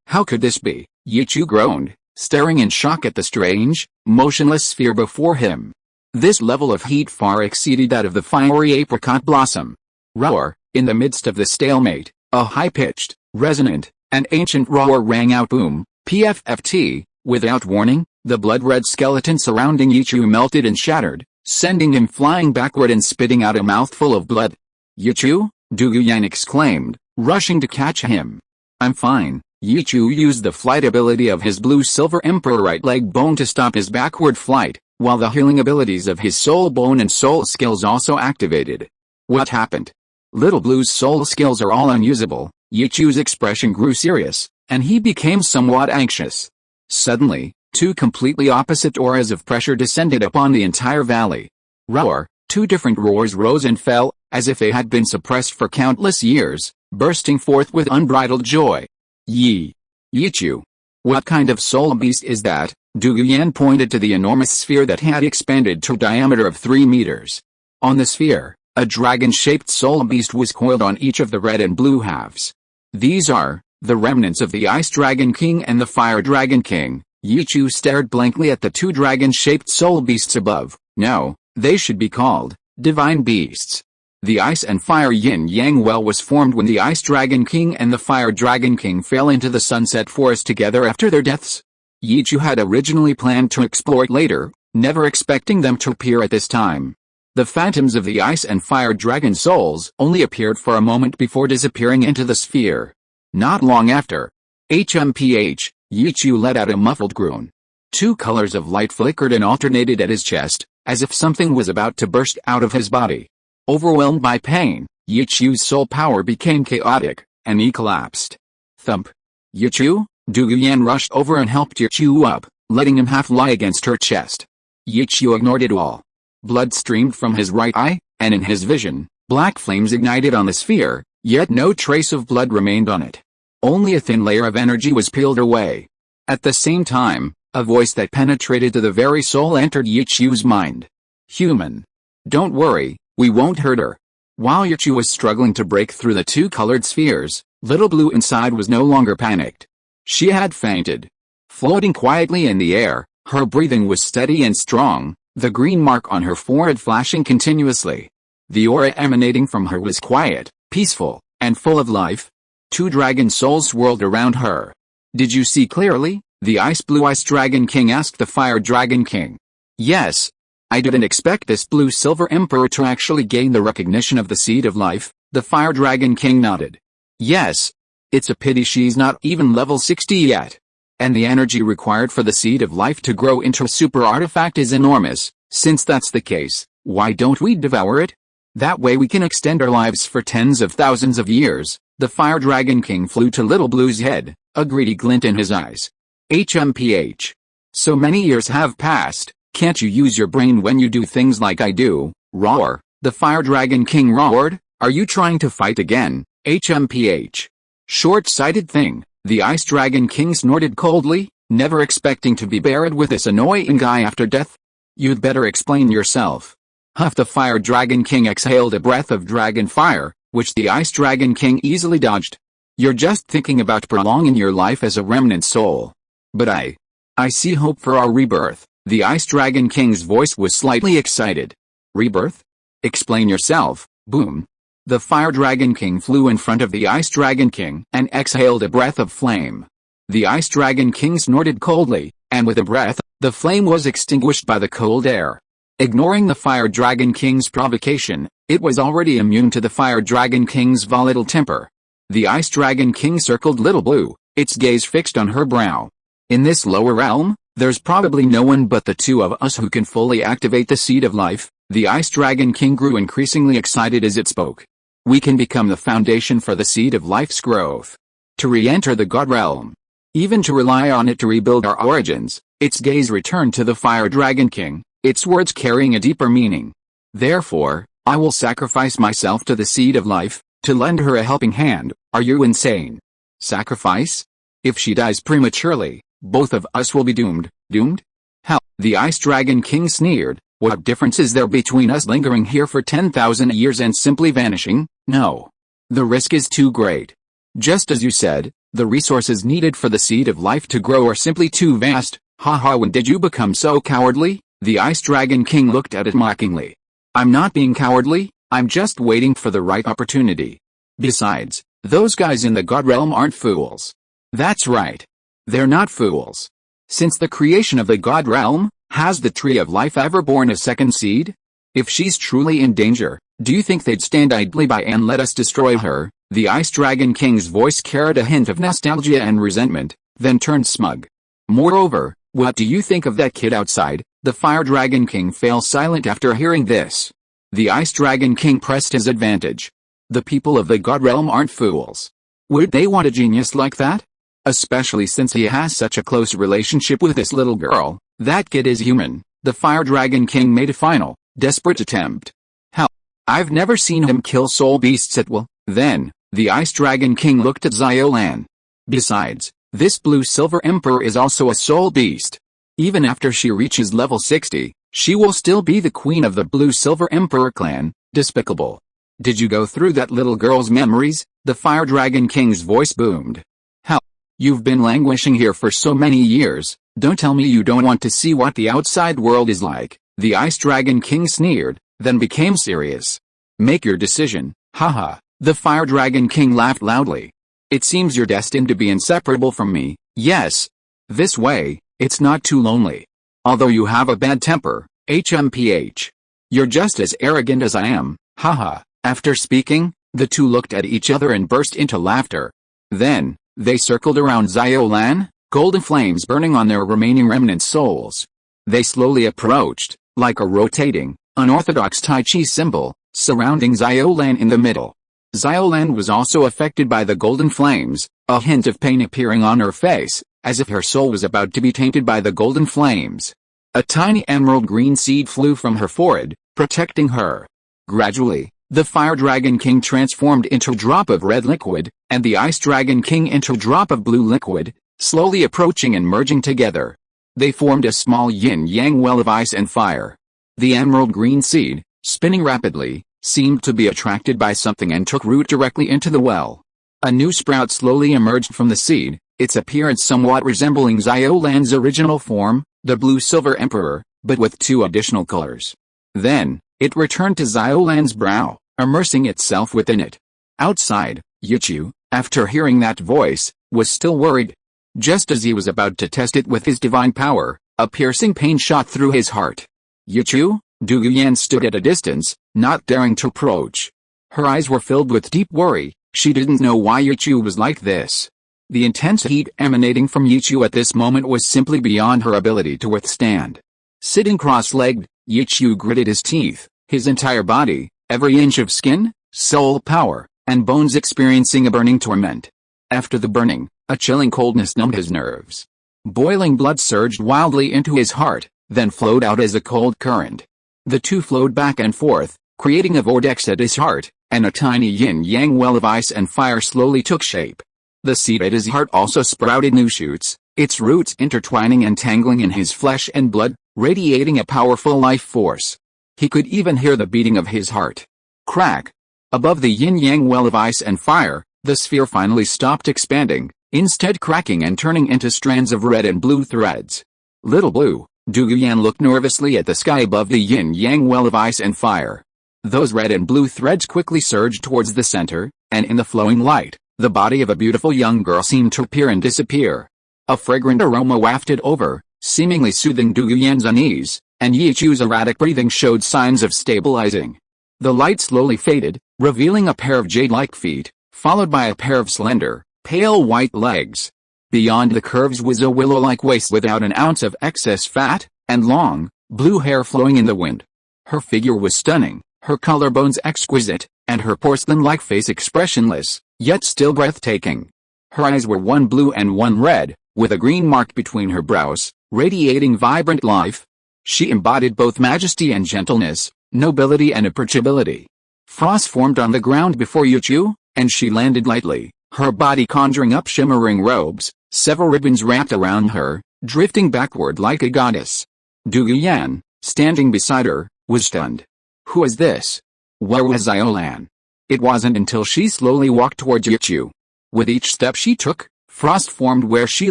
How could this be? Yichu groaned, staring in shock at the strange, motionless sphere before him. This level of heat far exceeded that of the fiery apricot blossom. Roar! In the midst of the stalemate, a high-pitched, resonant, and ancient roar rang out. Boom! PFFT! Without warning, the blood-red skeleton surrounding Yichu melted and shattered, sending him flying backward and spitting out a mouthful of blood. Yichu? Douluo exclaimed, rushing to catch him. I'm fine. Yichu used the flight ability of his blue-silver emperor right leg bone to stop his backward flight, while the healing abilities of his soul bone and soul skills also activated. What happened? Little Blue's soul skills are all unusable. Yichu's expression grew serious, and he became somewhat anxious. Suddenly, two completely opposite auras of pressure descended upon the entire valley. Roar! Two different roars rose and fell, as if they had been suppressed for countless years, bursting forth with unbridled joy. Yichu. What kind of soul beast is that? Douluo pointed to the enormous sphere that had expanded to a diameter of 3 meters. On the sphere, a dragon-shaped soul beast was coiled on each of the red and blue halves. These are the remnants of the Ice Dragon King and the Fire Dragon King. Yichu stared blankly at the two dragon-shaped soul beasts above. No, they should be called divine beasts. The Ice and Fire Yin-Yang well was formed when the Ice Dragon King and the Fire Dragon King fell into the Sunset Forest together after their deaths. Yichu had originally planned to explore it later, never expecting them to appear at this time. The phantoms of the Ice and Fire Dragon souls only appeared for a moment before disappearing into the sphere. Not long after, HMPH, Yichu let out a muffled groan. Two colors of light flickered and alternated at his chest, as if something was about to burst out of his body. Overwhelmed by pain, Yichu's soul power became chaotic, and he collapsed. Thump. Yichu? Douluo rushed over and helped Yichu up, letting him half lie against her chest. Yichu ignored it all. Blood streamed from his right eye, and in his vision, black flames ignited on the sphere, yet no trace of blood remained on it. Only a thin layer of energy was peeled away. At the same time, a voice that penetrated to the very soul entered Yichu's mind. Human. Don't worry, we won't hurt her. While Yichu was struggling to break through the two colored spheres, Little Blue inside was no longer panicked. She had fainted. Floating quietly in the air, her breathing was steady and strong, the green mark on her forehead flashing continuously. The aura emanating from her was quiet, peaceful, and full of life. Two dragon souls swirled around her. Did you see clearly? The blue ice dragon king asked the fire dragon king. Yes. I didn't expect this blue silver emperor to actually gain the recognition of the seed of life, the fire dragon king nodded. Yes. It's a pity she's not even level 60 yet. And the energy required for the seed of life to grow into a super artifact is enormous. Since that's the case, why don't we devour it? That way we can extend our lives for tens of thousands of years. The fire dragon king flew to Little Blue's head, a greedy glint in his eyes. HMPH. So many years have passed, can't you use your brain when you do things like I do? Roar. The fire dragon king roared. Are you trying to fight again? HMPH. Short-sighted thing. The ice dragon king snorted coldly, never expecting to be buried with this annoying guy after death. You'd better explain yourself. Huff. The fire dragon king exhaled a breath of dragon fire, which the ice dragon king easily dodged. You're just thinking about prolonging your life as a remnant soul. But I see hope for our rebirth. The ice dragon king's voice was slightly excited. Rebirth? Explain yourself. Boom. The fire dragon king flew in front of the ice dragon king and exhaled a breath of flame. The ice dragon king snorted coldly, and with a breath, the flame was extinguished by the cold air. Ignoring the fire dragon king's provocation, it was already immune to the fire dragon king's volatile temper. The ice dragon king circled Little Blue, its gaze fixed on her brow. In this lower realm, there's probably no one but the two of us who can fully activate the seed of life. The ice dragon king grew increasingly excited as it spoke. We can become the foundation for the seed of life's growth. To re-enter the god realm. Even to rely on it to rebuild our origins. Its gaze returned to the fire dragon king, its words carrying a deeper meaning. Therefore, I will sacrifice myself to the seed of life, to lend her a helping hand. Are you insane? Sacrifice? If she dies prematurely, both of us will be doomed. Doomed? Hell, the ice dragon king sneered. What difference is there between us lingering here for 10,000 years and simply vanishing? No. The risk is too great. Just as you said, the resources needed for the seed of life to grow are simply too vast. Haha, when did you become so cowardly? The ice dragon king looked at it mockingly. I'm not being cowardly, I'm just waiting for the right opportunity. Besides, those guys in the god realm aren't fools. That's right. They're not fools. Since the creation of the god realm, has the tree of life ever borne a second seed? If she's truly in danger, do you think they'd stand idly by and let us destroy her? The ice dragon king's voice carried a hint of nostalgia and resentment, then turned smug. Moreover, what do you think of that kid outside? The fire dragon king fell silent after hearing this. The ice dragon king pressed his advantage. The people of the god realm aren't fools. Would they want a genius like that? Especially since he has such a close relationship with this little girl. That kid is human. The fire dragon king made a final, desperate attempt. Hell, I've never seen him kill soul beasts at will. Then, the ice dragon king looked at Xiao. Besides, this blue-silver emperor is also a soul beast. Even after she reaches level 60, she will still be the queen of the blue-silver emperor clan. Despicable. Did you go through that little girl's memories? The fire dragon king's voice boomed. Hell, you've been languishing here for so many years. Don't tell me you don't want to see what the outside world is like. The ice dragon king sneered, then became serious. Make your decision, haha. The fire dragon king laughed loudly. It seems you're destined to be inseparable from me. Yes. This way, it's not too lonely. Although you have a bad temper, HMPH. You're just as arrogant as I am, haha. After speaking, the two looked at each other and burst into laughter. Then, they circled around Xiao, golden flames burning on their remaining remnant souls. They slowly approached, like a rotating, unorthodox Tai Chi symbol, surrounding Xiao in the middle. Xiao was also affected by the golden flames, a hint of pain appearing on her face, as if her soul was about to be tainted by the golden flames. A tiny emerald green seed flew from her forehead, protecting her. Gradually, The Fire Dragon King transformed into a drop of red liquid, and the Ice Dragon King into a drop of blue liquid, slowly approaching and merging together. They formed a small yin-yang well of ice and fire. The emerald green seed, spinning rapidly, seemed to be attracted by something and took root directly into the well. A new sprout slowly emerged from the seed, its appearance somewhat resembling Xiao Lan's original form, the Blue-Silver Emperor, but with 2 additional colors. Then, it returned to Xiao Lan's brow, immersing itself within it. Outside, Yichu, after hearing that voice, was still worried. Just as he was about to test it with his divine power, a piercing pain shot through his heart. Yichu? Du Yuyan stood at a distance, not daring to approach. Her eyes were filled with deep worry. She didn't know why Yichu was like this. The intense heat emanating from Yichu at this moment was simply beyond her ability to withstand. Sitting cross-legged, Yichu gritted his teeth, his entire body, every inch of skin, soul power, and bones experiencing a burning torment. After the burning, a chilling coldness numbed his nerves. Boiling blood surged wildly into his heart, then flowed out as a cold current. The two flowed back and forth, creating a vortex at his heart, and a tiny yin-yang well of ice and fire slowly took shape. The seed at his heart also sprouted new shoots, its roots intertwining and tangling in his flesh and blood, radiating a powerful life force. He could even hear the beating of his heart. Crack! Above the yin-yang well of ice and fire, the sphere finally stopped expanding, instead cracking and turning into strands of red and blue threads. Little Blue, Du Yuyan looked nervously at the sky above the yin-yang well of ice and fire. Those red and blue threads quickly surged towards the center, and in the flowing light, the body of a beautiful young girl seemed to appear and disappear. A fragrant aroma wafted over, seemingly soothing Du Yuyan's unease, and Yichu's erratic breathing showed signs of stabilizing. The light slowly faded, revealing a pair of jade-like feet, followed by a pair of slender, pale white legs. Beyond the curves was a willow-like waist without an ounce of excess fat, and long, blue hair flowing in the wind. Her figure was stunning, her collarbones exquisite, and her porcelain-like face expressionless, yet still breathtaking. Her eyes were one blue and one red, with a green mark between her brows, radiating vibrant life. She embodied both majesty and gentleness, nobility and approachability. Frost formed on the ground before Yichu, and she landed lightly, her body conjuring up shimmering robes, several ribbons wrapped around her, drifting backward like a goddess. Du Yuyan, standing beside her, was stunned. Who is this? Where was Xiao Lan? It wasn't until she slowly walked towards Yichu. With each step she took, frost formed where she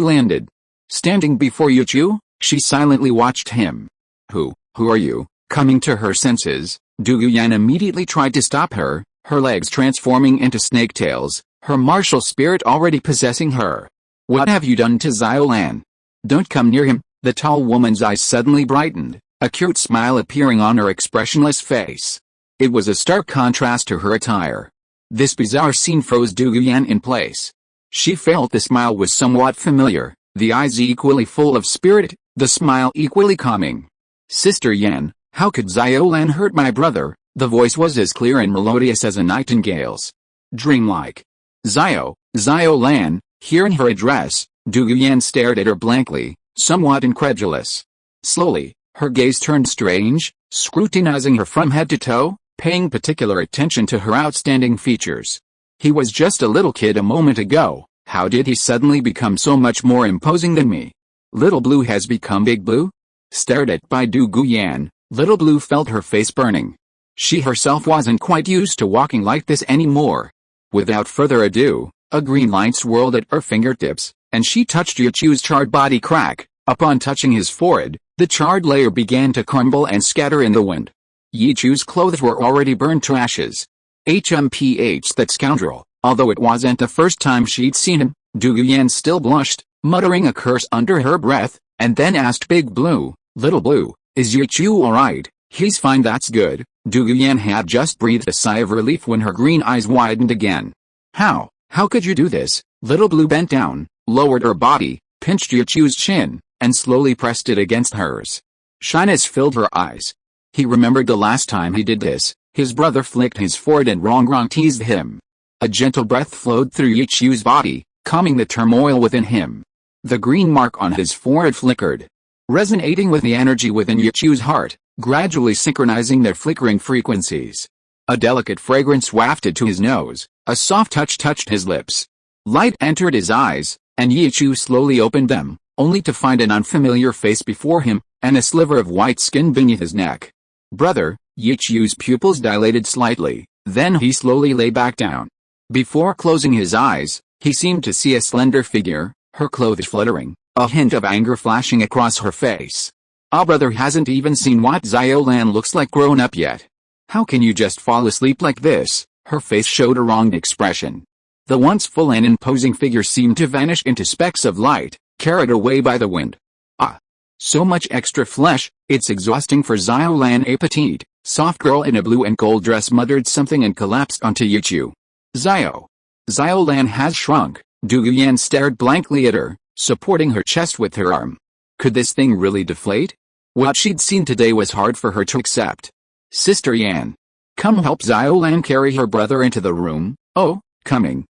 landed. Standing before Yichu, she silently watched him. Who are you? Coming to her senses, Du Yuyan immediately tried to stop her, her legs transforming into snake tails, her martial spirit already possessing her. What have you done to Xiao Lan? Don't come near him. The tall woman's eyes suddenly brightened, a cute smile appearing on her expressionless face. It was a stark contrast to her attire. This bizarre scene froze Du Yuyan in place. She felt the smile was somewhat familiar, the eyes equally full of spirit, the smile equally calming. Sister Yan, how could Xiao Lan hurt my brother? The voice was as clear and melodious as a nightingale's. Dreamlike. Xiao Lan, hearing her address, Du Yuyan stared at her blankly, somewhat incredulous. Slowly, her gaze turned strange, scrutinizing her from head to toe, paying particular attention to her outstanding features. He was just a little kid a moment ago, how did he suddenly become so much more imposing than me? Little Blue has become Big Blue? Stared at by Du Yuyan, Little Blue felt her face burning. She herself wasn't quite used to walking like this anymore. Without further ado, a green light swirled at her fingertips, and she touched Yichu's charred body crack. Upon touching his forehead, the charred layer began to crumble and scatter in the wind. Yichu's clothes were already burned to ashes. HMPH, that scoundrel. Although it wasn't the first time she'd seen him, Du Yuyan still blushed, muttering a curse under her breath, and then asked Big Blue, Little Blue, is Yichu alright? He's fine, that's good. Du Yuyan had just breathed a sigh of relief when her green eyes widened again. How could you do this? Little Blue bent down, lowered her body, pinched Yichu's chin, and slowly pressed it against hers. Shyness filled her eyes. He remembered the last time he did this, his brother flicked his forehead and Rongrong teased him. A gentle breath flowed through Yichu's body, calming the turmoil within him. The green mark on his forehead flickered, resonating with the energy within Yichu's heart, gradually synchronizing their flickering frequencies. A delicate fragrance wafted to his nose, a soft touch touched his lips. Light entered his eyes, and Yichu slowly opened them, only to find an unfamiliar face before him, and a sliver of white skin beneath his neck. Brother, Yichu's pupils dilated slightly, then he slowly lay back down. Before closing his eyes, he seemed to see a slender figure, her clothes fluttering, a hint of anger flashing across her face. Our brother hasn't even seen what Xiaolan looks like grown up yet. How can you just fall asleep like this? Her face showed a wronged expression. The once full and imposing figure seemed to vanish into specks of light, carried away by the wind. Ah! So much extra flesh, it's exhausting for Xiaolan. A petite, soft girl in a blue and gold dress muttered something and collapsed onto Yichu. Xiaolan has shrunk. Du Yan stared blankly at her, supporting her chest with her arm. Could this thing really deflate? What she'd seen today was hard for her to accept. Sister Yan. Come help Xiaolan carry her brother into the room. Oh, coming.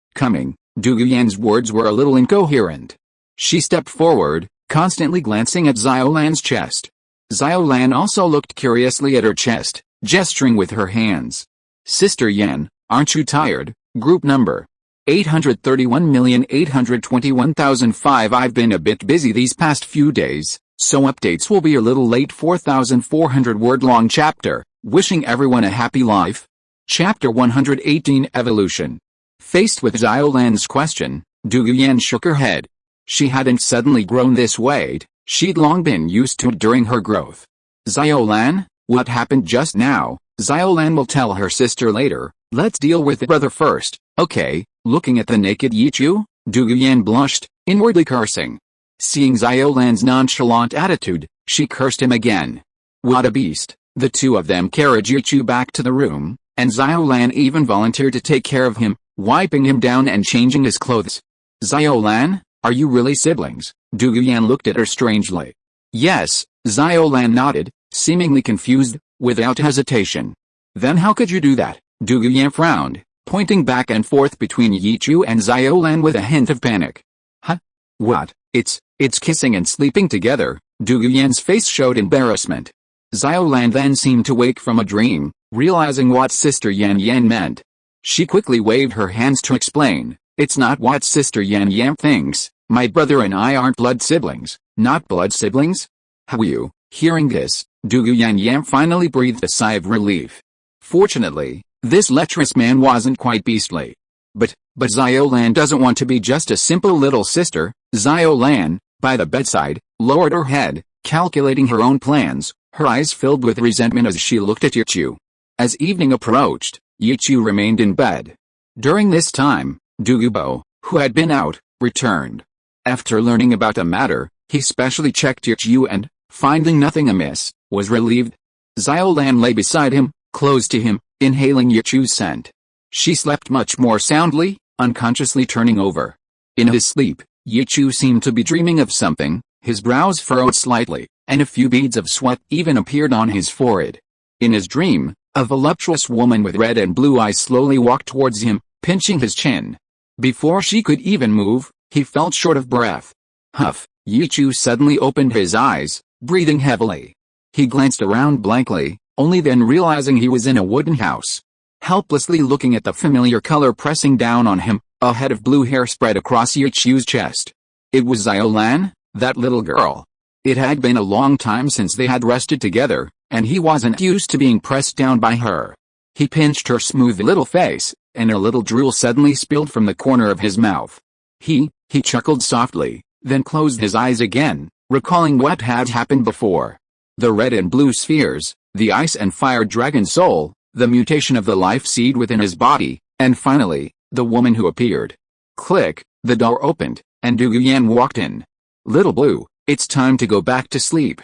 Du Yan's words were a little incoherent. She stepped forward, constantly glancing at Xiaolan's chest. Xiaolan also looked curiously at her chest, gesturing with her hands. Sister Yan, aren't you tired? Group number 831,821,005. I've been a bit busy these past few days, so updates will be a little late. 4,400 word long chapter, wishing everyone a happy life. Chapter 118 Evolution. Faced with Xiaolan's question, Du Yan shook her head. She hadn't suddenly grown this way, she'd long been used to it during her growth. Xiaolan, what happened just now? Xiaolan will tell her sister later, let's deal with the brother first, okay? Looking at the naked Yichu, Du Yan blushed, inwardly cursing. Seeing Xiaolan's nonchalant attitude, she cursed him again. What a beast. The two of them carried Yichu back to the room, and Xiaolan even volunteered to take care of him, wiping him down and changing his clothes. Xiaolan, are you really siblings? Du Yan looked at her strangely. Yes, Xiaolan nodded, seemingly confused, without hesitation. Then how could you do that? Du Yan frowned, pointing back and forth between Yichu and Xiaolan with a hint of panic. Huh? What? It's kissing and sleeping together. Du Yan's face showed embarrassment. Xiaolan then seemed to wake from a dream, realizing what Sister Yan meant. She quickly waved her hands to explain, it's not what Sister Yan thinks, my brother and I aren't blood siblings, not blood siblings? How you? Hearing this, Du Yan finally breathed a sigh of relief. Fortunately, this lecherous man wasn't quite beastly. But Xiaolan doesn't want to be just a simple little sister. Xiaolan, by the bedside, lowered her head, calculating her own plans, her eyes filled with resentment as she looked at Yichu. As evening approached, Yichu remained in bed. During this time, Douluo, who had been out, returned. After learning about the matter, he specially checked Yichu and, finding nothing amiss, was relieved. Xiaolan lay beside him, close to him, inhaling Yichu's scent. She slept much more soundly, unconsciously turning over. In his sleep, Yichu seemed to be dreaming of something, his brows furrowed slightly, and a few beads of sweat even appeared on his forehead. In his dream, a voluptuous woman with red and blue eyes slowly walked towards him, pinching his chin. Before she could even move, he felt short of breath. Huff! Yichu suddenly opened his eyes, breathing heavily. He glanced around blankly, only then realizing he was in a wooden house. Helplessly looking at the familiar color pressing down on him, a head of blue hair spread across Yichu's chest. It was Xiaolan, that little girl. It had been a long time since they had rested together, and he wasn't used to being pressed down by her. He pinched her smooth little face, and a little drool suddenly spilled from the corner of his mouth. He chuckled softly, then closed his eyes again, recalling what had happened before. The red and blue spheres, the ice and fire dragon soul, the mutation of the life seed within his body, and finally, the woman who appeared. Click, the door opened, and Du Yan walked in. Little Blue, it's time to go back to sleep.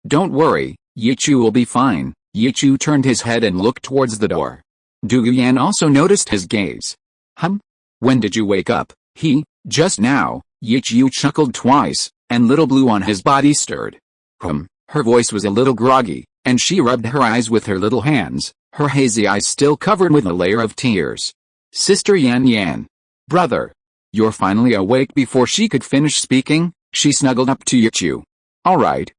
Don't worry, Yichu will be fine. Yichu turned his head and looked towards the door. Du Yan also noticed his gaze. When did you wake up? Just now. Yichu chuckled twice, and Little Blue on his body stirred. Her voice was a little groggy, and she rubbed her eyes with her little hands, her hazy eyes still covered with a layer of tears. Sister Yan. Brother. You're finally awake. Before she could finish speaking, she snuggled up to Yichu. Alright,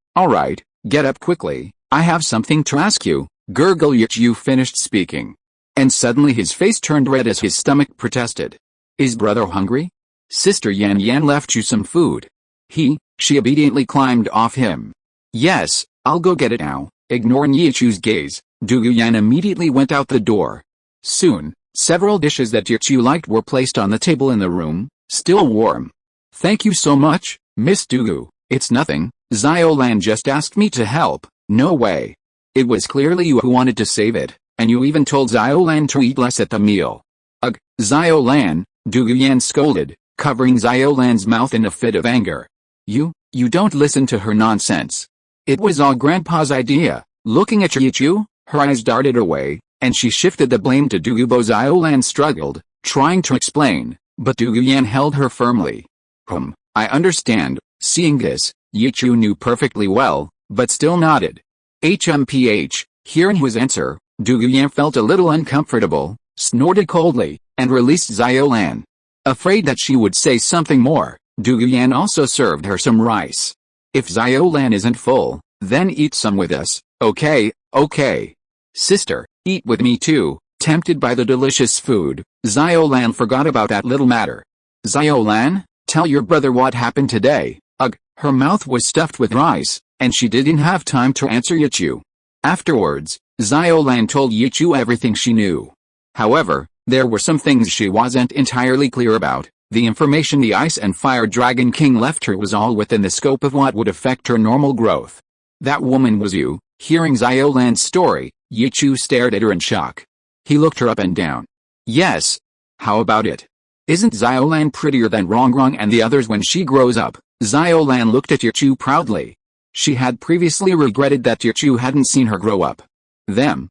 get up quickly, I have something to ask you. Gurgle. Yichu finished speaking. and suddenly his face turned red as his stomach protested. Is brother hungry? Sister Yan Yan left you some food. She obediently climbed off him. Yes, I'll go get it now. Ignoring Yichu's gaze, Douluo Yan immediately went out the door. Soon, several dishes that Yichu liked were placed on the table in the room, still warm. Thank you so much, Miss Douluo. It's nothing. Xiao Lan just asked me to help. No way. It was clearly you who wanted to save it, and you even told Xiao Lan to eat less at the meal. Ugh, Xiao Lan, Douluo Yan scolded, covering Xiao Lan's mouth in a fit of anger. You don't listen to her nonsense. It was all Grandpa's idea. Looking at Yichu, her eyes darted away, and she shifted the blame to Douluo. Xiao Lan struggled, trying to explain, but Douluo Yan held her firmly. I understand. Seeing this, Yichu knew perfectly well, but still nodded. Hearing his answer, Douluo Yan felt a little uncomfortable, snorted coldly, and released Xiao Lan. Afraid that she would say something more, Douluo Yan also served her some rice. If Xiao Lan isn't full, then eat some with us, okay? Sister, eat with me too. Tempted by the delicious food, Xiao Lan forgot about that little matter. Xiao Lan, tell your brother what happened today. Ugh, her mouth was stuffed with rice, and she didn't have time to answer Yichu. Afterwards, Xiao Lan told Yichu everything she knew. However, there were some things she wasn't entirely clear about. The information the Ice and Fire Dragon King left her was all within the scope of what would affect her normal growth. That woman was you. Hearing Xiao Lan's story, Yichu stared at her in shock. He looked her up and down. Yes. How about it? Isn't Xiao Lan prettier than Rongrong and the others when she grows up? Xiao Lan looked at Yichu proudly. She had previously regretted that Yichu hadn't seen her grow up. Douluo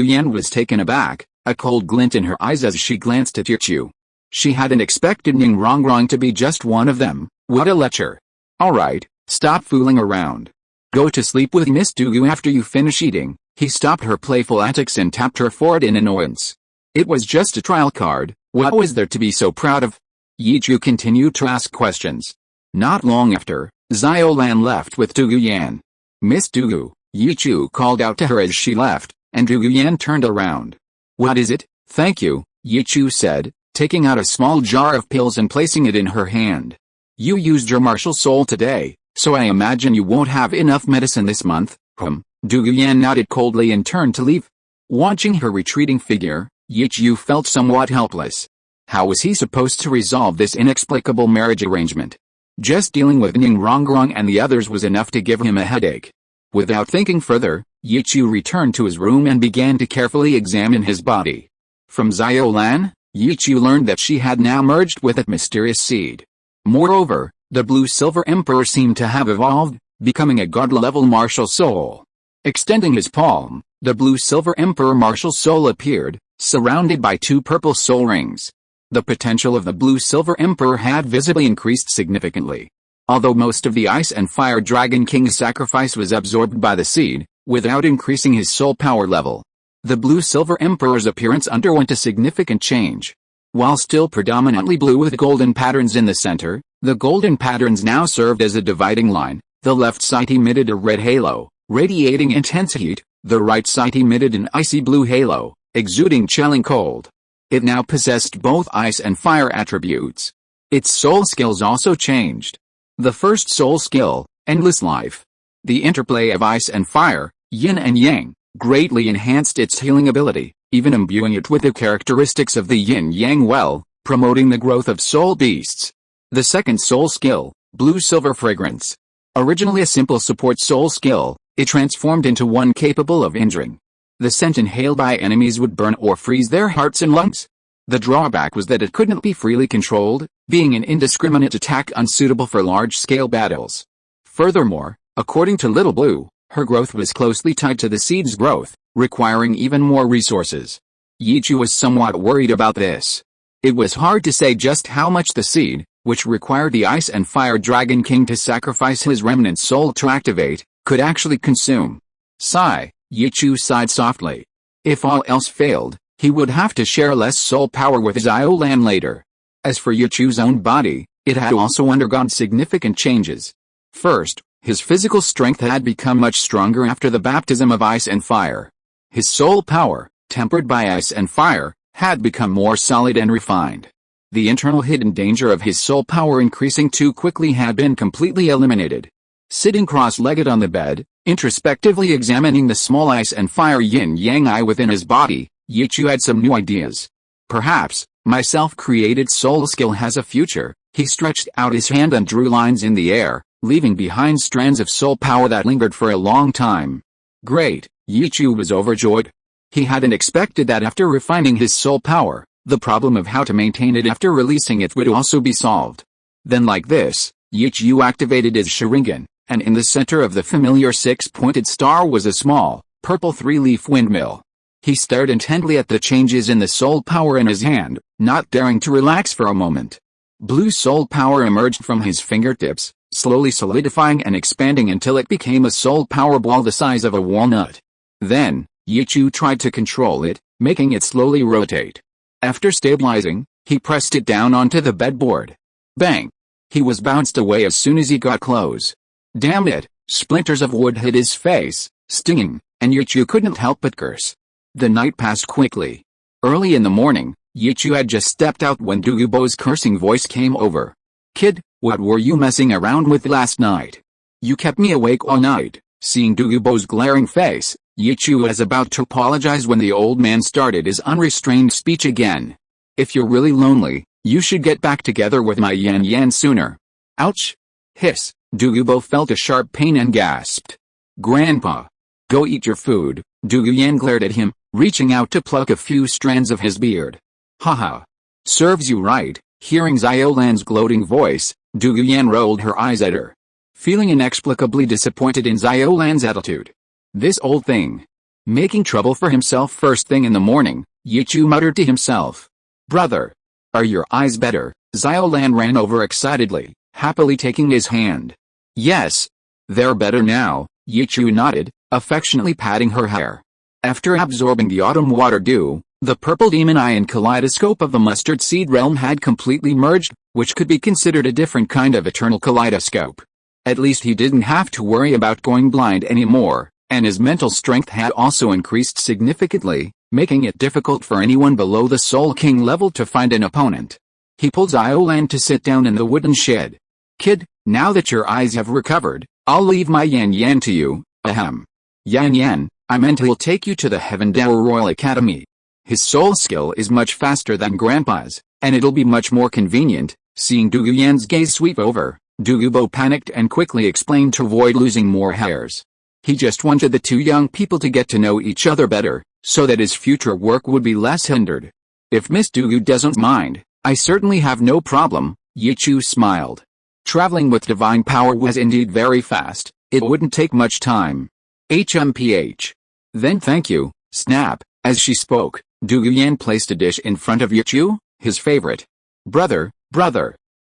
Yan was taken aback, a cold glint in her eyes as she glanced at Yichu. She hadn't expected Ning Rongrong to be just one of them. What a lecher. Alright, stop fooling around. Go to sleep with Miss Douluo after you finish eating. He stopped her playful antics and tapped her forehead in annoyance. It was just a trial card. What was there to be so proud of? Yichu continued to ask questions. Not long after, Xiao Lan left with Douluo Yan. Miss Douluo, Yichu called out to her as she left, and Douluo Yan turned around. What is it? Thank you, Yichu said, taking out a small jar of pills and placing it in her hand. You used your martial soul today, so I imagine you won't have enough medicine this month. Douluo Yan nodded coldly and turned to leave. Watching her retreating figure, Yichu felt somewhat helpless. How was he supposed to resolve this inexplicable marriage arrangement? Just dealing with Ning Rongrong and the others was enough to give him a headache. Without thinking further, Yichu returned to his room and began to carefully examine his body. From Xiao Lan, Yichu learned that she had now merged with that mysterious seed. Moreover, the Blue-Silver Emperor seemed to have evolved, becoming a god-level martial soul. Extending his palm, the Blue-Silver Emperor martial soul appeared, surrounded by two purple soul rings. The potential of the Blue-Silver Emperor had visibly increased significantly. Although most of the Ice and Fire Dragon King's sacrifice was absorbed by the seed, without increasing his soul power level. The Blue-Silver Emperor's appearance underwent a significant change. While still predominantly blue with golden patterns in the center, the golden patterns now served as a dividing line. The left side emitted a red halo, radiating intense heat. The right side emitted an icy blue halo, exuding chilling cold. It now possessed both ice and fire attributes. Its soul skills also changed. The first soul skill, Endless Life. The interplay of ice and fire, yin and yang, greatly enhanced its healing ability, even imbuing it with the characteristics of the yin-yang well, promoting the growth of soul beasts. The second soul skill, Blue-Silver Fragrance. Originally a simple support soul skill, it transformed into one capable of injuring. The scent inhaled by enemies would burn or freeze their hearts and lungs. The drawback was that it couldn't be freely controlled, being an indiscriminate attack unsuitable for large-scale battles. Furthermore, according to Little Blue, her growth was closely tied to the seed's growth, requiring even more resources. Yichu was somewhat worried about this. It was hard to say just how much the seed, which required the Ice and Fire Dragon King to sacrifice his remnant soul to activate, could actually consume. Sigh, Yichu sighed softly. If all else failed, he would have to share less soul power with Xiao Lan later. As for Yichu's own body, it had also undergone significant changes. First, his physical strength had become much stronger after the baptism of ice and fire. His soul power, tempered by ice and fire, had become more solid and refined. The internal hidden danger of his soul power increasing too quickly had been completely eliminated. Sitting cross-legged on the bed, introspectively examining the small ice and fire yin-yang eye within his body, Yichu had some new ideas. Perhaps, my self-created soul skill has a future. He stretched out his hand and drew lines in the air, leaving behind strands of soul power that lingered for a long time. Great, Yichu was overjoyed. He hadn't expected that after refining his soul power, the problem of how to maintain it after releasing it would also be solved. Then like this, Yichu activated his Sharingan, and in the center of the familiar six-pointed star was a small, purple three-leaf windmill. He stared intently at the changes in the soul power in his hand, not daring to relax for a moment. Blue soul power emerged from his fingertips, slowly solidifying and expanding until it became a soul power ball the size of a walnut. Then, Yichu tried to control it, making it slowly rotate. After stabilizing, he pressed it down onto the bedboard. Bang! He was bounced away as soon as he got close. Damn it! Splinters of wood hit his face, stinging, and Yichu couldn't help but curse. The night passed quickly. Early in the morning, Yichu had just stepped out when Douluo's cursing voice came over. Kid, what were you messing around with last night? You kept me awake all night. Seeing Douluo's glaring face, Yichu was about to apologize when the old man started his unrestrained speech again. If you're really lonely, you should get back together with my Yan sooner. Ouch! Hiss, Douluo felt a sharp pain and gasped. Grandpa! Go eat your food, Douluo glared at him, reaching out to pluck a few strands of his beard. Haha. Serves you right. Hearing Xiaolan's gloating voice, Douluo rolled her eyes at her. Feeling inexplicably disappointed in Xiaolan's attitude. This old thing. Making trouble for himself first thing in the morning, Yichu muttered to himself. Brother. Are your eyes better? Xiaolan ran over excitedly, happily taking his hand. Yes. They're better now, Yichu nodded, affectionately patting her hair. After absorbing the autumn water dew, the purple demon eye and kaleidoscope of the mustard seed realm had completely merged, which could be considered a different kind of eternal kaleidoscope. At least he didn't have to worry about going blind anymore, and his mental strength had also increased significantly, making it difficult for anyone below the Soul King level to find an opponent. He pulled Xiaolan to sit down in the wooden shed. Kid, now that your eyes have recovered, I'll leave my Yan to you, ahem. Yan, I meant he'll take you to the Douluo Royal Academy. His soul skill is much faster than Grandpa's, and it'll be much more convenient. Seeing Douluo's gaze sweep over, Douluo panicked and quickly explained to avoid losing more hairs. He just wanted the two young people to get to know each other better, so that his future work would be less hindered. If Miss Douluo doesn't mind, I certainly have no problem, Yichu smiled. Traveling with divine power was indeed very fast, it wouldn't take much time. HMPH. Then thank you, snap. As she spoke, Douluo placed a dish in front of Yichu, his favorite. Brother,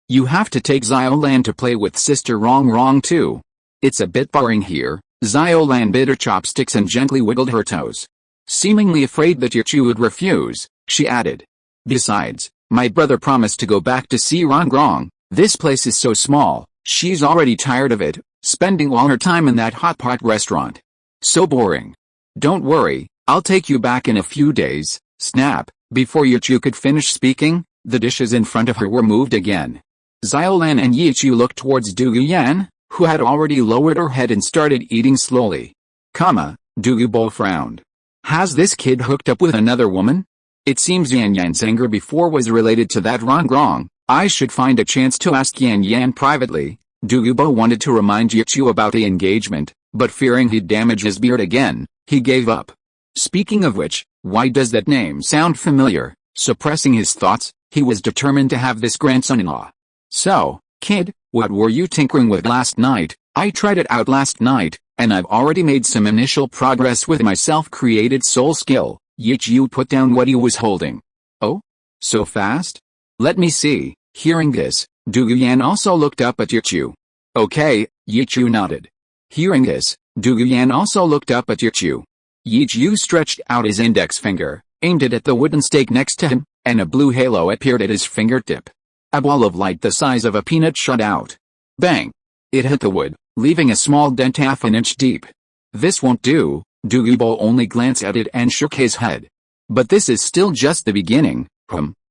you have to take Xiaolan to play with Sister Rong too. It's a bit boring here. Xiaolan bit her chopsticks and gently wiggled her toes. Seemingly afraid that Yichu would refuse, she added. Besides, my brother promised to go back to see Rong. This place is so small, she's already tired of it, spending all her time in that hot pot restaurant. So boring. Don't worry, I'll take you back in a few days, snap. Before Yichu could finish speaking, the dishes in front of her were moved again. Xiaolan and Yichu looked towards Douluo, who had already lowered her head and started eating slowly. Douluo frowned. Has this kid hooked up with another woman? It seems Yan's anger before was related to that Rong. I should find a chance to ask Yan privately. Douluo wanted to remind Yichu about the engagement, but fearing he'd damage his beard again, he gave up. Speaking of which, why does that name sound familiar? Suppressing his thoughts, he was determined to have this grandson-in-law. So, kid, what were you tinkering with last night? I tried it out last night, and I've already made some initial progress with my self-created soul skill. Yichu put down what he was holding. Oh? So fast? Let me see. Hearing this, Douluo also looked up at Yichu. Okay, Yichu nodded. Hearing this, Douluo also looked up at Yichu. Yichu stretched out his index finger, aimed it at the wooden stake next to him, and a blue halo appeared at his fingertip. A ball of light the size of a peanut shot out. Bang! It hit the wood, leaving a small dent half an inch deep. This won't do. Douluo only glanced at it and shook his head. But this is still just the beginning.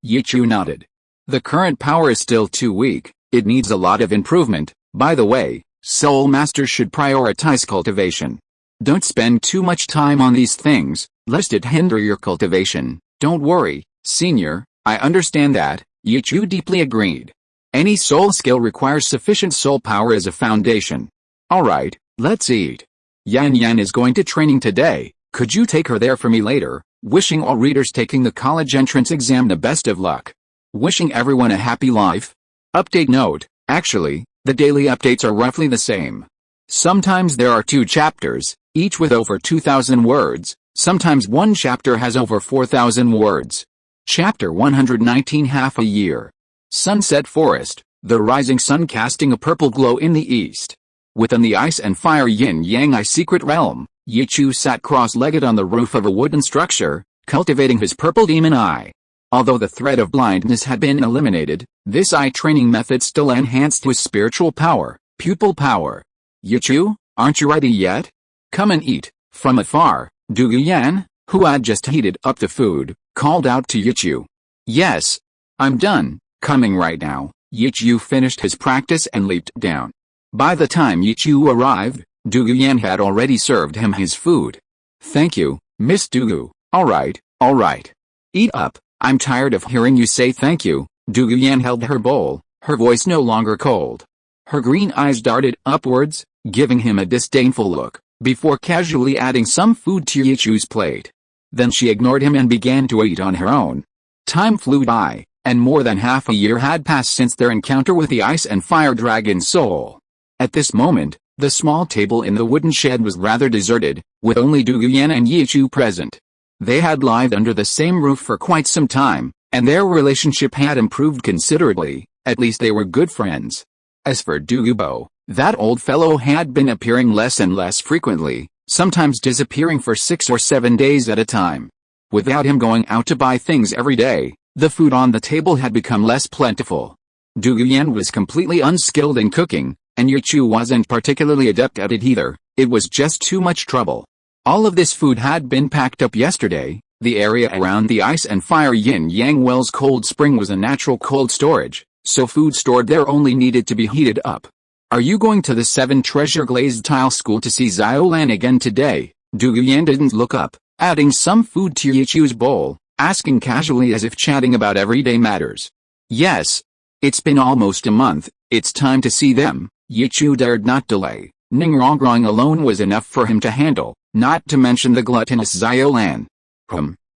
Yichu nodded. The current power is still too weak, it needs a lot of improvement. By the way, Soul Masters should prioritize cultivation. Don't spend too much time on these things, lest it hinder your cultivation. Don't worry, Senior, I understand that, Yichu deeply agreed. Any soul skill requires sufficient soul power as a foundation. Alright, let's eat. Yan Yan is going to training today, could you take her there for me later? Wishing all readers taking the college entrance exam the best of luck. Wishing everyone a happy life. Update note, actually, the daily updates are roughly the same. Sometimes there are 2 chapters, each with over 2,000 words, sometimes one chapter has over 4,000 words. Chapter 119 Half a Year. Sunset Forest, the rising sun casting a purple glow in the east. Within the ice and fire yin-yang secret realm, Yichu sat cross-legged on the roof of a wooden structure, cultivating his purple demon eye. Although the threat of blindness had been eliminated, this eye training method still enhanced his spiritual power, pupil power. Yichu, aren't you ready yet? Come and eat. From afar, Douluo, who had just heated up the food, called out to Yichu. Yes. I'm done, coming right now. Yichu finished his practice and leaped down. By the time Yichu arrived, Douluo had already served him his food. Thank you, Miss Douluo. Alright. Eat up, I'm tired of hearing you say thank you. Douluo held her bowl, her voice no longer cold. Her green eyes darted upwards, giving him a disdainful look, before casually adding some food to Yichu's plate. Then she ignored him and began to eat on her own. Time flew by, and more than half a year had passed since their encounter with the ice and fire dragon soul. At this moment, the small table in the wooden shed was rather deserted, with only Douluo and Yichu present. They had lived under the same roof for quite some time, and their relationship had improved considerably, at least they were good friends. As for Douluo, that old fellow had been appearing less and less frequently, sometimes disappearing for 6 or 7 days at a time. Without him going out to buy things every day, the food on the table had become less plentiful. Douluo was completely unskilled in cooking, and Yichu wasn't particularly adept at it either. It was just too much trouble. All of this food had been packed up yesterday. The area around the ice and fire yin-yang well's cold spring was a natural cold storage, so food stored there only needed to be heated up. Are you going to the 7 treasure glazed tile school to see Xiao again today? Douluo didn't look up, adding some food to Yichu's bowl, asking casually as if chatting about everyday matters. Yes. It's been almost a month, it's time to see them. Yichu dared not delay. Ningrongrong alone was enough for him to handle, not to mention the gluttonous Xiao.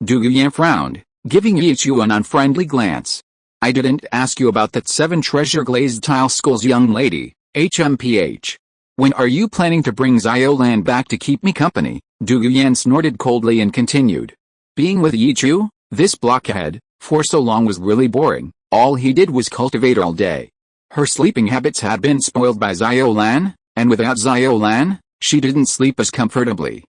Douluo frowned, giving Yichu an unfriendly glance. I didn't ask you about that 7 treasure glazed tile schools, young lady. HMPH. When are you planning to bring Xiao back to keep me company? Douluo snorted coldly and continued. Being with Yichu, this blockhead, for so long was really boring. All he did was cultivate all day. Her sleeping habits had been spoiled by Xiao, and without Xiao, she didn't sleep as comfortably.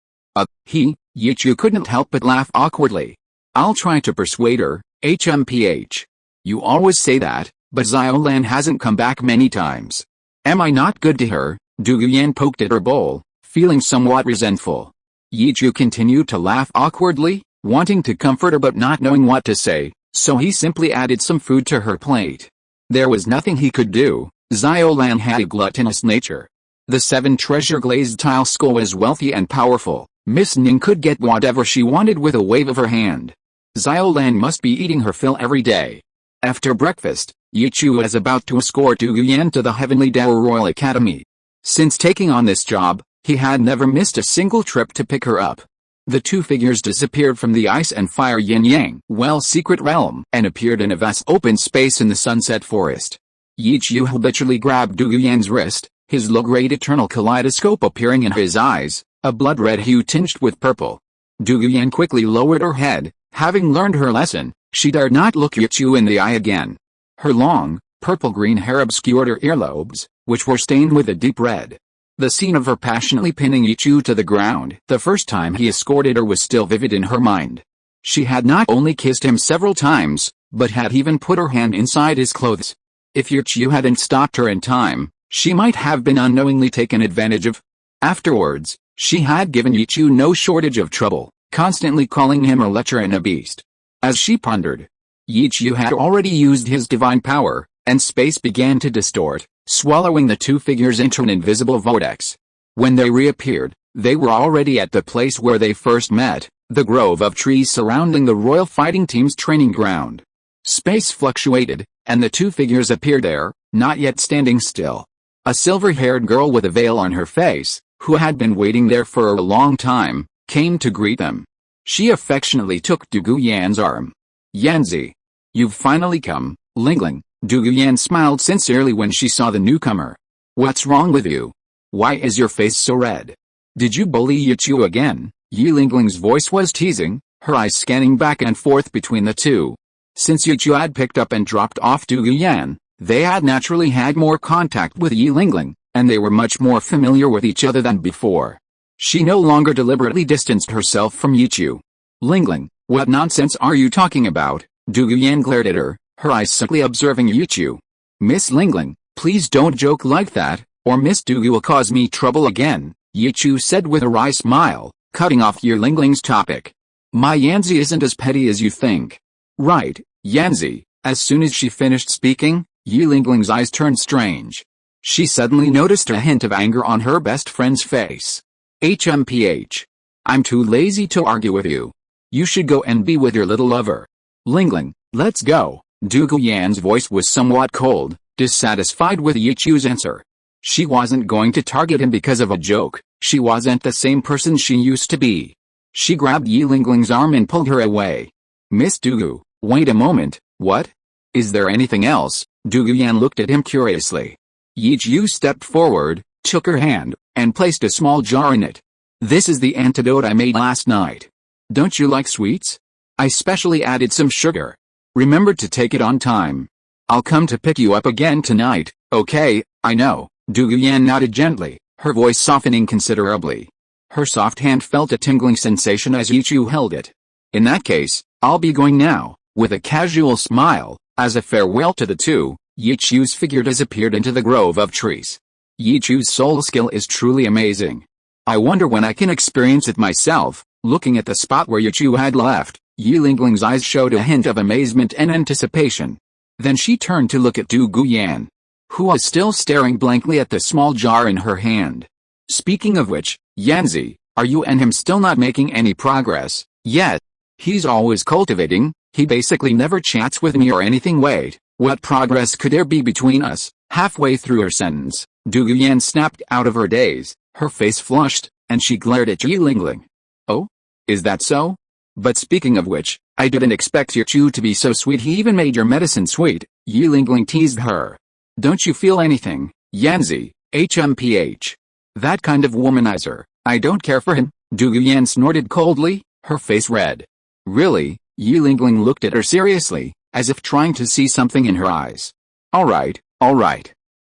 Yichu couldn't help but laugh awkwardly. I'll try to persuade her, HMPH. You always say that, but Xiao hasn't come back many times. Am I not good to her? Douluo poked at her bowl, feeling somewhat resentful. Yichu continued to laugh awkwardly, wanting to comfort her but not knowing what to say, so he simply added some food to her plate. There was nothing he could do. Xiao had a gluttonous nature. The 7 treasure glazed tile school was wealthy and powerful. Miss Ning could get whatever she wanted with a wave of her hand. Xiao must be eating her fill every day. After breakfast, Yichu was about to escort Douluo to the Heavenly Dower Royal Academy. Since taking on this job, he had never missed a single trip to pick her up. The 2 figures disappeared from the ice and fire yin-yang well secret realm and appeared in a vast open space in the sunset forest. Yichu habitually grabbed Douluo's wrist, his low-grade eternal kaleidoscope appearing in his eyes, a blood-red hue tinged with purple. Douluo quickly lowered her head. Having learned her lesson, she dared not look Yichu in the eye again. Her long, purple-green hair obscured her earlobes, which were stained with a deep red. The scene of her passionately pinning Yichu to the ground the first time he escorted her was still vivid in her mind. She had not only kissed him several times, but had even put her hand inside his clothes. If Yichu hadn't stopped her in time, she might have been unknowingly taken advantage of. Afterwards, she had given Yichu no shortage of trouble. constantly calling him a lecher and a beast. As she pondered, Yichu had already used his divine power, and space began to distort, swallowing the two figures into an invisible vortex. When they reappeared, they were already at the place where they first met, the grove of trees surrounding the royal fighting team's training ground. Space fluctuated, and the two figures appeared there, not yet standing still. A silver-haired girl with a veil on her face, who had been waiting there for a long time, came to greet them. She affectionately took Douluo Yan's arm. "Yanzi, you've finally come, Lingling." Douluo Yan smiled sincerely when she saw the newcomer. "What's wrong with you? Why is your face so red? Did you bully Yichu again?" Yi Lingling's voice was teasing, her eyes scanning back and forth between the two. Since Yichu had picked up and dropped off Douluo Yan, they had naturally had more contact with Yi Lingling, and they were much more familiar with each other than before. She no longer deliberately distanced herself from Yichu. "Lingling, what nonsense are you talking about?" Douluo Yan glared at her, her eyes simply observing Yichu. "Miss Lingling, please don't joke like that, or Miss Douluo will cause me trouble again," Yichu said with a wry smile, cutting off Yi Lingling's topic. "My Yanzi isn't as petty as you think." "Right, Yanzi." As soon as she finished speaking, Yi Lingling's eyes turned strange. She suddenly noticed a hint of anger on her best friend's face. "HMPH. I'm too lazy to argue with you. You should go and be with your little lover. Lingling, let's go." Douluo Yan's voice was somewhat cold, dissatisfied with Yichu's answer. She wasn't going to target him because of a joke. She wasn't the same person she used to be. She grabbed Yi Lingling's arm and pulled her away. "Miss Douluo, wait a moment, what? Is there anything else?" Douluo Yan looked at him curiously. Yichu stepped forward, took her hand, and placed a small jar in it. "This is the antidote I made last night. Don't you like sweets? I specially added some sugar. Remember to take it on time. I'll come to pick you up again tonight." "Okay, I know." Douluo Yan nodded gently, her voice softening considerably. Her soft hand felt a tingling sensation as Yichu held it. "In that case, I'll be going now." With a casual smile, as a farewell to the two, Yichu's figure disappeared into the grove of trees. Yichu's soul skill is truly amazing. I wonder when I can experience it myself. Looking at the spot where Yichu had left, Yi Lingling's eyes showed a hint of amazement and anticipation. Then she turned to look at Douluo Yan, who was still staring blankly at the small jar in her hand. "Speaking of which, Yanzi, are you and him still not making any progress yet? He's always cultivating, he basically never chats with me or anything." "Wait, what progress could there be between us?" Halfway through her sentence, Douluo Yan snapped out of her daze, her face flushed, and she glared at Yi Lingling. "Oh? Is that so? But speaking of which, I didn't expect Yichu to be so sweet. He even made your medicine sweet," Yi Lingling teased her. "Don't you feel anything, Yanzi?" "HMPH. That kind of womanizer, I don't care for him." Douluo Yan snorted coldly, her face red. "Really?" Yi Lingling looked at her seriously, as if trying to see something in her eyes. All right.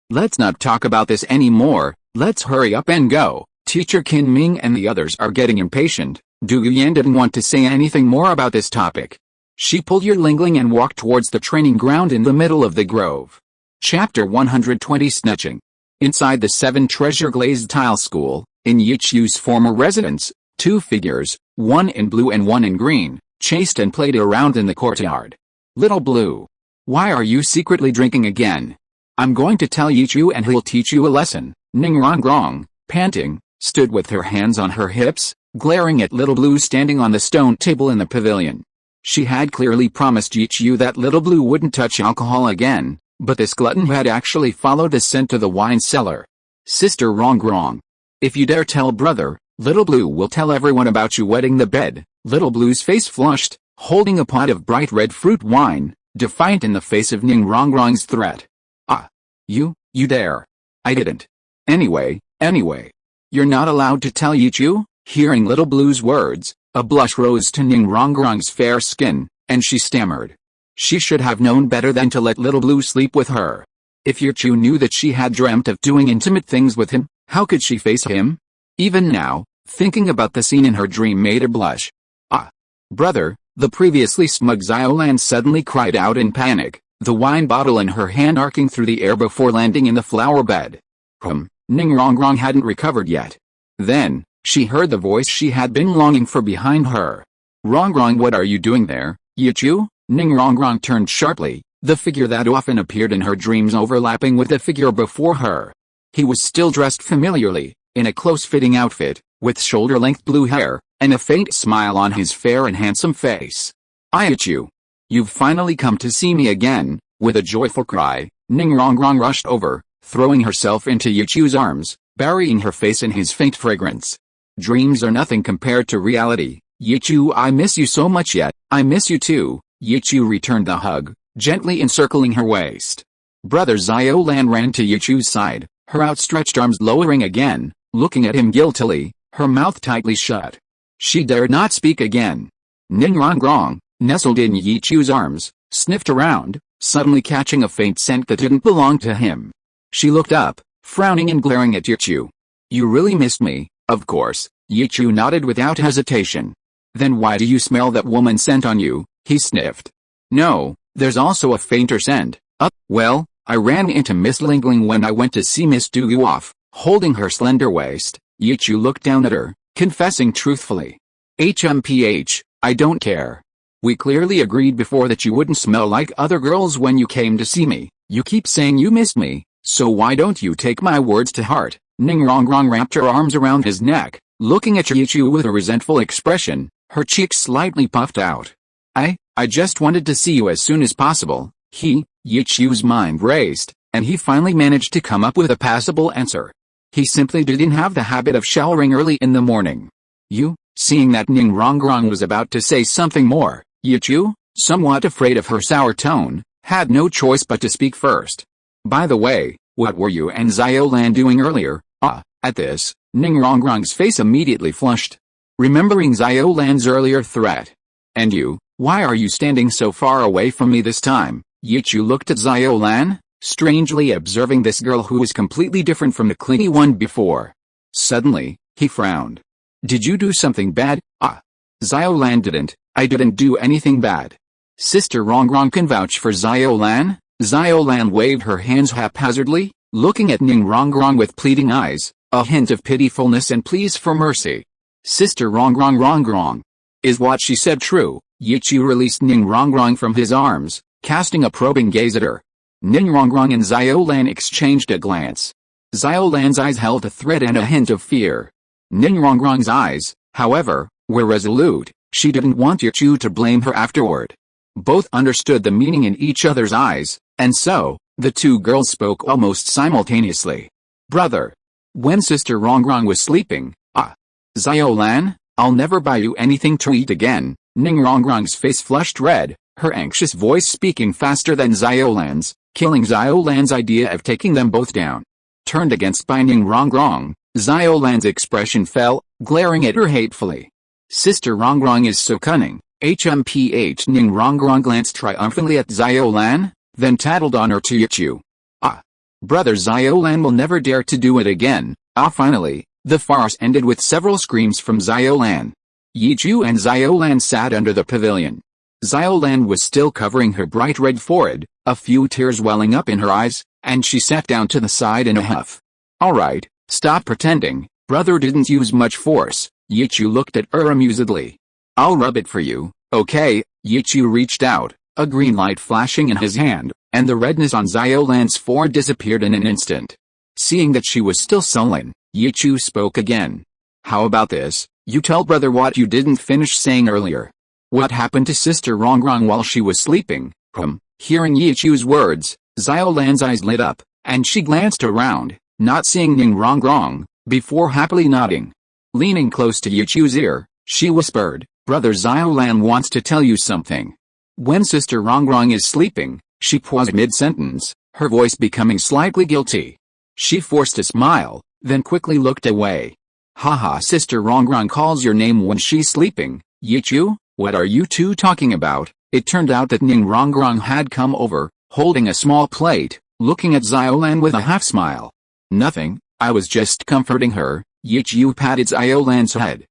Let's not talk about this anymore, let's hurry up and go. Teacher Qin Ming and the others are getting impatient." Douluo Yan didn't want to say anything more about this topic. She pulled Yi Lingling and walked towards the training ground in the middle of the grove. Chapter 120 Snitching. Inside the 7 treasure glazed tile school, in Yichu's former residence, 2 figures, one in blue and one in green, chased and played around in the courtyard. "Little Blue, why are you secretly drinking again? I'm going to tell Yichu and he'll teach you a lesson." Ning Rongrong, panting, stood with her hands on her hips, glaring at Little Blue standing on the stone table in the pavilion. She had clearly promised Yichu that Little Blue wouldn't touch alcohol again, but this glutton had actually followed the scent to the wine cellar. "Sister Rongrong, if you dare tell brother, Little Blue will tell everyone about you wetting the bed." Little Blue's face flushed, holding a pot of bright red fruit wine, defiant in the face of Ning Rongrong's threat. "Ah, you dare." "I didn't. Anyway, you're not allowed to tell Yichu." Hearing Little Blue's words, a blush rose to Ning Rongrong's fair skin, and she stammered. She should have known better than to let Little Blue sleep with her. If Yichu knew that she had dreamt of doing intimate things with him, how could she face him? Even now, thinking about the scene in her dream made her blush. "Ah, brother," the previously smug Xiaolan suddenly cried out in panic, the wine bottle in her hand arcing through the air before landing in the flower bed. Ning Rongrong hadn't recovered yet. Then, She heard the voice she had been longing for behind her. Rongrong, what are you doing there, Yichu? Ning Rongrong turned sharply, the figure that often appeared in her dreams overlapping with the figure before her. He was still dressed familiarly, in a close-fitting outfit, with shoulder-length blue hair, and a faint smile on his fair and handsome face. Yichu! You've finally come to see me again. With a joyful cry, Ning Rongrong rushed over, throwing herself into Yichu's arms, burying her face in his faint fragrance. Dreams are nothing compared to reality. Yichu, I miss you so much yet. I miss you too. Yichu returned the hug, gently encircling her waist. Brother Xiao Lan ran to Yichu's side, her outstretched arms lowering again, looking at him guiltily, her mouth tightly shut. She dared not speak again. Ning Rongrong, nestled in Yichu's arms, sniffed around, suddenly catching a faint scent that didn't belong to him. She looked up, frowning and glaring at Yichu. You really missed me, of course. Yichu nodded without hesitation. Then why do you smell that woman scent on you? He sniffed. No, there's also a fainter scent. Well, I ran into Miss Lingling when I went to see Miss Douluo. Holding her slender waist, Yichu looked down at her, confessing truthfully. I don't care. We clearly agreed before that you wouldn't smell like other girls when you came to see me. You keep saying you missed me, so why don't you take my words to heart? Ning Rongrong wrapped her arms around his neck, looking at Yichu with a resentful expression, her cheeks slightly puffed out. I just wanted to see you as soon as possible. Yichu's mind raced, and he finally managed to come up with a passable answer. He simply didn't have the habit of showering early in the morning. Seeing that Ning Rongrong was about to say something more, Yichu, somewhat afraid of her sour tone, had no choice but to speak first. By the way, what were you and Xiao Lan doing earlier? At this, Ning Rongrong's face immediately flushed, remembering Xiao Lan's earlier threat. And you, why are you standing so far away from me this time? Yichu looked at Xiao Lan, strangely observing this girl who was completely different from the clingy one before. Suddenly, he frowned. Did you do something bad? Xiao Lan didn't. I didn't do anything bad. Sister Rongrong can vouch for Xiao Lan. Xiao Lan waved her hands haphazardly, looking at Ning Rongrong with pleading eyes, a hint of pitifulness and pleas for mercy. Sister Rongrong. Is what she said true? Yichu released Ning Rongrong from his arms, casting a probing gaze at her. Ning Rongrong and Xiao Lan exchanged a glance. Xiao Lan's eyes held a threat and a hint of fear. Ning Rongrong's eyes, however, were resolute. She didn't want Yichu to blame her afterward. Both understood the meaning in each other's eyes, and so, the two girls spoke almost simultaneously. Brother. When Sister Rongrong was sleeping, Xiao Lan, I'll never buy you anything to eat again. Ning Rongrong's face flushed red, her anxious voice speaking faster than Xiao Lan's, killing Xiao Lan's idea of taking them both down. Turned against by Ning Rongrong, Xiao Lan's expression fell, glaring at her hatefully. Sister Rongrong is so cunning. Ning Rongrong glanced triumphantly at Xiao Lan, then tattled on her to Yichu. Brother Xiao Lan will never dare to do it again. Finally, the farce ended with several screams from Xiao Lan. Yichu and Xiao Lan sat under the pavilion. Xiao Lan was still covering her bright red forehead, a few tears welling up in her eyes, and she sat down to the side in a huff. Alright, stop pretending, brother didn't use much force. Yichu looked at her amusedly. I'll rub it for you, okay? Yichu reached out, a green light flashing in his hand, and the redness on Xiao Lan's forehead disappeared in an instant. Seeing that she was still sullen, Yichu spoke again. How about this? You tell brother what you didn't finish saying earlier. What happened to Sister Rongrong while she was sleeping? Hearing Yichu's words, Xiao Lan's eyes lit up, and she glanced around, not seeing Ning Rongrong, before happily nodding. Leaning close to Yichu's ear, she whispered, Brother Xiao Lan wants to tell you something. When Sister Rongrong is sleeping, she paused mid-sentence, her voice becoming slightly guilty. She forced a smile, then quickly looked away. Haha, Sister Rongrong calls your name when she's sleeping. Yichu, what are you two talking about? It turned out that Ning Rongrong had come over, holding a small plate, looking at Xiao Lan with a half-smile. Nothing, I was just comforting her. Yichu patted Xiao Lan's head.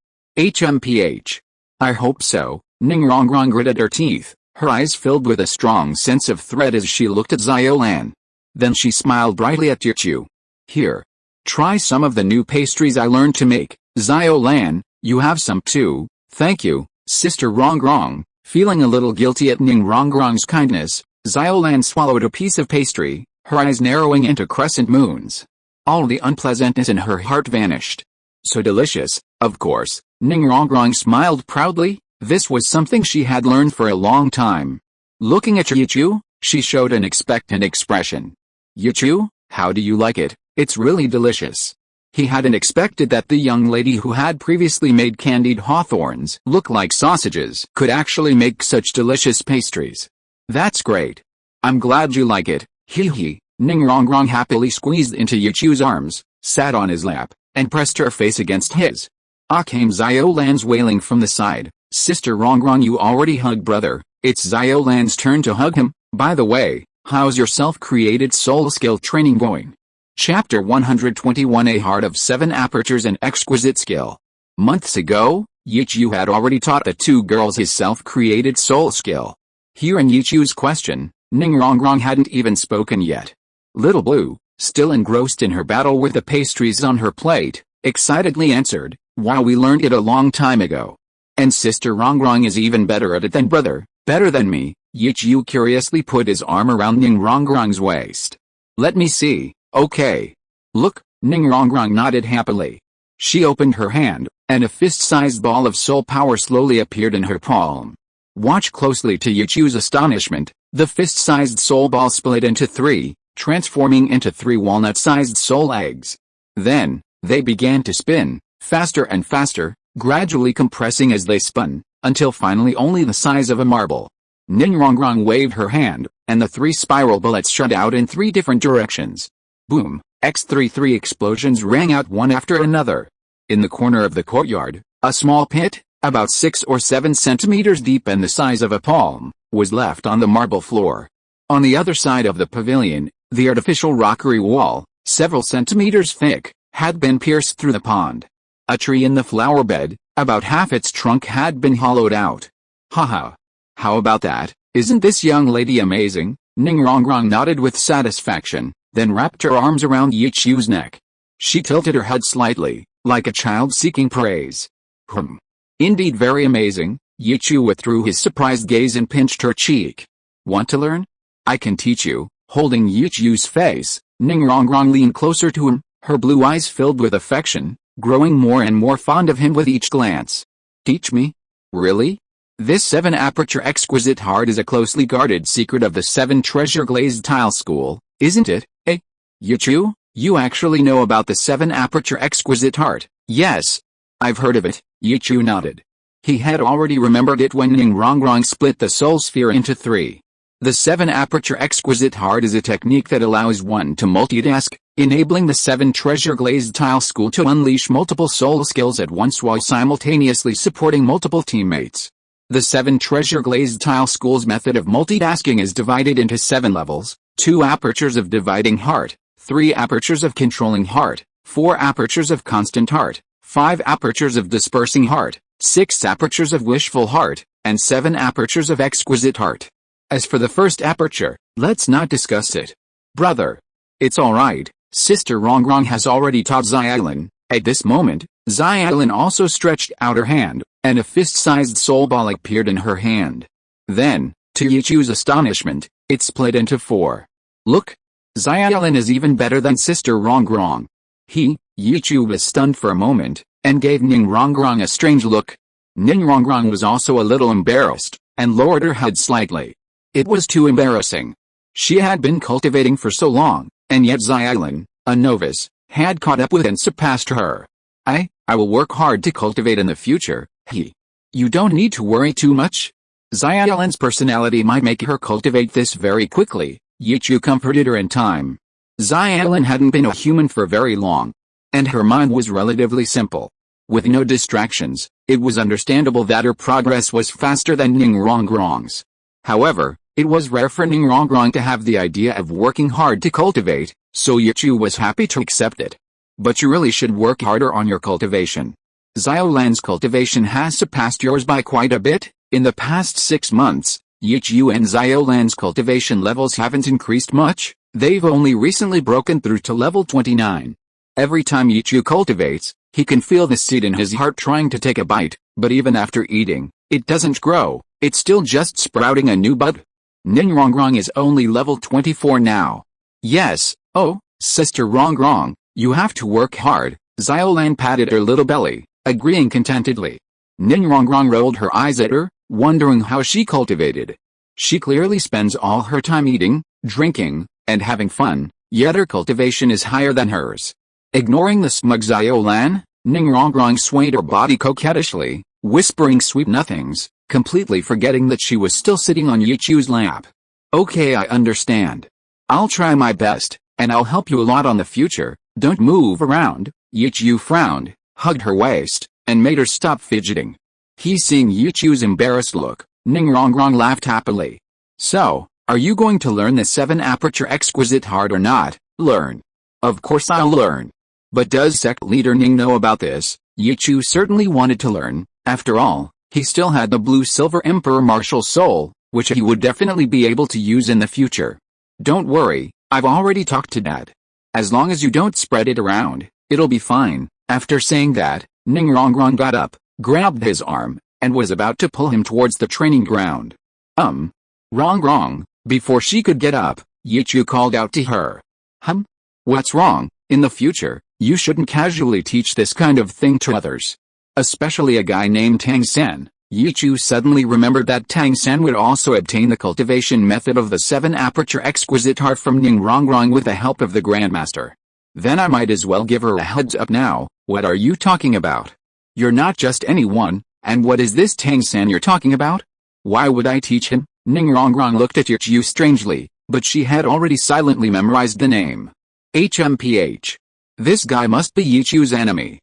I hope so. Ning Rongrong gritted her teeth, her eyes filled with a strong sense of threat as she looked at Xiao Lan. Then she smiled brightly at Yichu. Here. Try some of the new pastries I learned to make. Xiao you have some too, thank you, Sister Rongrong. Feeling a little guilty at Ning Rongrong's kindness, Xiao swallowed a piece of pastry, her eyes narrowing into crescent moons. All the unpleasantness in her heart vanished. So delicious, of course, Ning Rongrong smiled proudly. This was something she had learned for a long time. Looking at Yichu, she showed an expectant expression. Yichu, how do you like it? It's really delicious. He hadn't expected that the young lady who had previously made candied hawthorns look like sausages could actually make such delicious pastries. That's great. I'm glad you like it, hee. Ning Rongrong happily squeezed into Yichu's arms, sat on his lap, and pressed her face against his. Came Xiao wailing from the side. Sister Rongrong, you already hugged brother. It's Xiao turn to hug him. By the way, how's your self-created soul skill training going? Chapter 121, A Heart of 7 Apertures and Exquisite Skill. Months ago, Yichu had already taught the two girls his self-created soul skill. Hearing Yichu's question, Ning Rongrong hadn't even spoken yet. Little Blue, still engrossed in her battle with the pastries on her plate, excitedly answered, "Wow, we learned it a long time ago. And Sister Rongrong is even better at it than brother, better than me." Yichu curiously put his arm around Ning Rongrong's waist. "Let me see, okay. Look," Ning Rongrong nodded happily. She opened her hand, and a fist-sized ball of soul power slowly appeared in her palm. Watch closely. To Yichu's astonishment, the fist-sized soul ball split into 3, transforming into 3 walnut-sized soul eggs. Then, they began to spin, faster and faster, gradually compressing as they spun, until finally only the size of a marble. Ning Rongrong waved her hand, and the 3 spiral bullets shot out in 3 different directions. Boom! X-3 explosions rang out one after another. In the corner of the courtyard, a small pit, about 6 or 7 centimeters deep and the size of a palm, was left on the marble floor. On the other side of the pavilion, the artificial rockery wall, several centimeters thick, had been pierced through the pond. A tree in the flower bed, about half its trunk had been hollowed out. Haha! How about that? Isn't this young lady amazing? Ning Rongrong nodded with satisfaction, then wrapped her arms around Yichu's neck. She tilted her head slightly, like a child seeking praise. Indeed very amazing. Yichu withdrew his surprised gaze and pinched her cheek. Want to learn? I can teach you. Holding Yichu's face, Ning Rongrong leaned closer to him, her blue eyes filled with affection, growing more and more fond of him with each glance. Teach me? Really? This 7-aperture exquisite heart is a closely guarded secret of the 7 treasure glazed tile school, isn't it, eh? Yichu, you actually know about the 7-aperture exquisite heart? Yes. I've heard of it, Yichu nodded. He had already remembered it when Ning Rongrong split the soul sphere into 3. The 7-aperture exquisite heart is a technique that allows one to multitask, enabling the 7 treasure glazed tile school to unleash multiple soul skills at once while simultaneously supporting multiple teammates. The 7 treasure glazed tile school's method of multitasking is divided into 7 levels: 2 apertures of dividing heart, 3 apertures of controlling heart, 4 apertures of constant heart, 5 apertures of dispersing heart, 6 apertures of wishful heart, and 7 apertures of exquisite heart. As for the first aperture, let's not discuss it. Brother. It's alright, Sister Rongrong has already taught Xiao. At this moment, Xiao also stretched out her hand, and a fist-sized soul ball appeared in her hand. Then, to Yichu's astonishment, it split into 4. Look! Xiao is even better than Sister Rongrong. Yichu was stunned for a moment, and gave Ning Rongrong a strange look. Ning Rongrong was also a little embarrassed, and lowered her head slightly. It was too embarrassing. She had been cultivating for so long, and yet Xiao, a novice, had caught up with and surpassed her. I will work hard to cultivate in the future, You don't need to worry too much. Xiaolin's personality might make her cultivate this very quickly, Yichu comforted her in time. Xiaolin hadn't been a human for very long, and her mind was relatively simple. With no distractions, it was understandable that her progress was faster than Ning Rongrong's. However, it was rare for Ning Rongrong to have the idea of working hard to cultivate, so Yichu was happy to accept it. But you really should work harder on your cultivation. Xiaolan's cultivation has surpassed yours by quite a bit. In the past 6 months, Yichu and Xiaolan's cultivation levels haven't increased much. They've only recently broken through to level 29. Every time Yichu cultivates, He can feel the seed in his heart trying to take a bite, but even after eating, it doesn't grow, it's still just sprouting a new bud. Ningrongrong is only level 24 now. Yes, oh, Sister Rongrong, you have to work hard, Xiaolan patted her little belly, agreeing contentedly. Ningrongrong rolled her eyes at her, wondering how she cultivated. She clearly spends all her time eating, drinking, and having fun, yet her cultivation is higher than hers. Ignoring the smug Xiaolan, Ningrongrong swayed her body coquettishly, whispering sweet nothings, completely forgetting that she was still sitting on Yichu's lap. Okay, I understand. I'll try my best, and I'll help you a lot on the future. Don't move around. Yichu frowned, hugged her waist, and made her stop fidgeting. Seeing Yichu's embarrassed look, Ningrongrong laughed happily. So, are you going to learn the 7 aperture exquisite hard or not? Learn. Of course I'll learn. But does sect leader Ning know about this? Yichu certainly wanted to learn. After all, he still had the blue-silver emperor martial soul, which he would definitely be able to use in the future. Don't worry, I've already talked to Dad. As long as you don't spread it around, it'll be fine. After saying that, Ningrongrong got up, grabbed his arm, and was about to pull him towards the training ground. Wrong. Before she could get up, Yichu called out to her. What's wrong? In the future, you shouldn't casually teach this kind of thing to others. Especially a guy named Tang San. Yichu suddenly remembered that Tang San would also obtain the cultivation method of the 7 aperture exquisite heart from Ningrongrong with the help of the Grandmaster. Then I might as well give her a heads up now. What are you talking about? You're not just anyone, and what is this Tang San you're talking about? Why would I teach him? Ningrongrong looked at Yichu strangely, but she had already silently memorized the name. HMPH. This guy must be Yichu's enemy.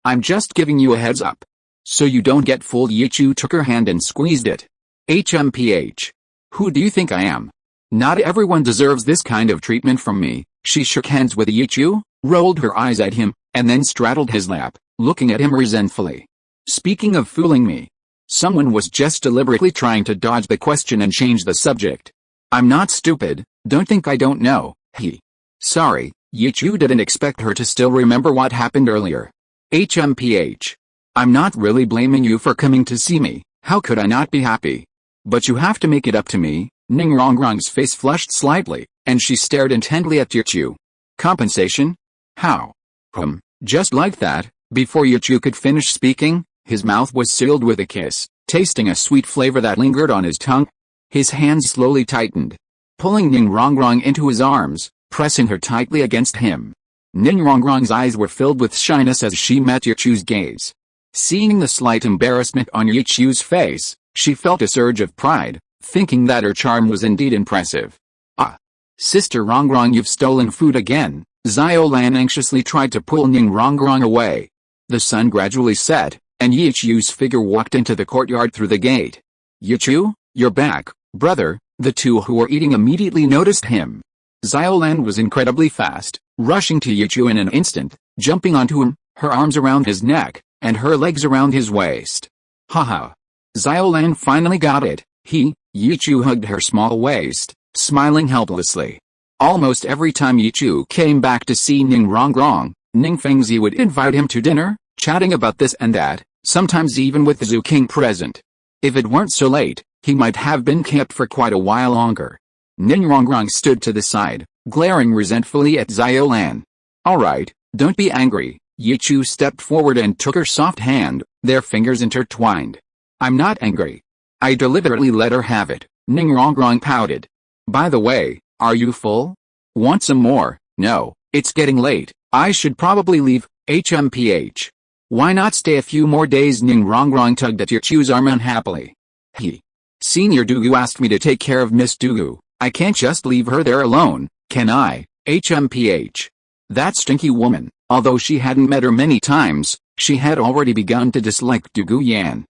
I'm just giving you a heads up. So you don't get fooled. Yichu took her hand and squeezed it. HMPH. Who do you think I am? Not everyone deserves this kind of treatment from me. She shook hands with Yichu, rolled her eyes at him, and then straddled his lap, looking at him resentfully. Speaking of fooling me. Someone was just deliberately trying to dodge the question and change the subject. I'm not stupid, don't think I don't know. Sorry, Yichu didn't expect her to still remember what happened earlier. HMPH. I'm not really blaming you for coming to see me, how could I not be happy? But you have to make it up to me. Ningrongrong's face flushed slightly, and she stared intently at Yichu. Compensation? How? Just like that, before Yichu could finish speaking, his mouth was sealed with a kiss, tasting a sweet flavor that lingered on his tongue. His hands slowly tightened, pulling Ningrongrong into his arms, pressing her tightly against him. Ningrongrong's eyes were filled with shyness as she met Yichu's gaze. Seeing the slight embarrassment on Yichu's face, she felt a surge of pride, thinking that her charm was indeed impressive. Sister Rongrong, you've stolen food again. Xiaolan anxiously tried to pull Ningrongrong away. The sun gradually set, and Yichu's figure walked into the courtyard through the gate. Yichu, you're back, brother. The two who were eating immediately noticed him. Xiaolan was incredibly fast, rushing to Yichu in an instant, jumping onto him, her arms around his neck, and her legs around his waist. Haha. Xiaolan finally got it. Yichu hugged her small waist, smiling helplessly. Almost every time Yichu came back to see Ningrongrong, Ningfengzi would invite him to dinner, chatting about this and that, sometimes even with the Zoo King present. If it weren't so late, he might have been kept for quite a while longer. Ningrongrong stood to the side, glaring resentfully at Xiaolan. Alright, don't be angry. Yichu stepped forward and took her soft hand, their fingers intertwined. I'm not angry. I deliberately let her have it. Ningrongrong pouted. By the way, are you full? Want some more? No, it's getting late. I should probably leave. HMPH. Why not stay a few more days? Ningrongrong tugged at Yichu's arm unhappily. Senior Douluo asked me to take care of Miss Douluo. I can't just leave her there alone, can I? HMPH. That stinky woman, although she hadn't met her many times, she had already begun to dislike Douluo Yan.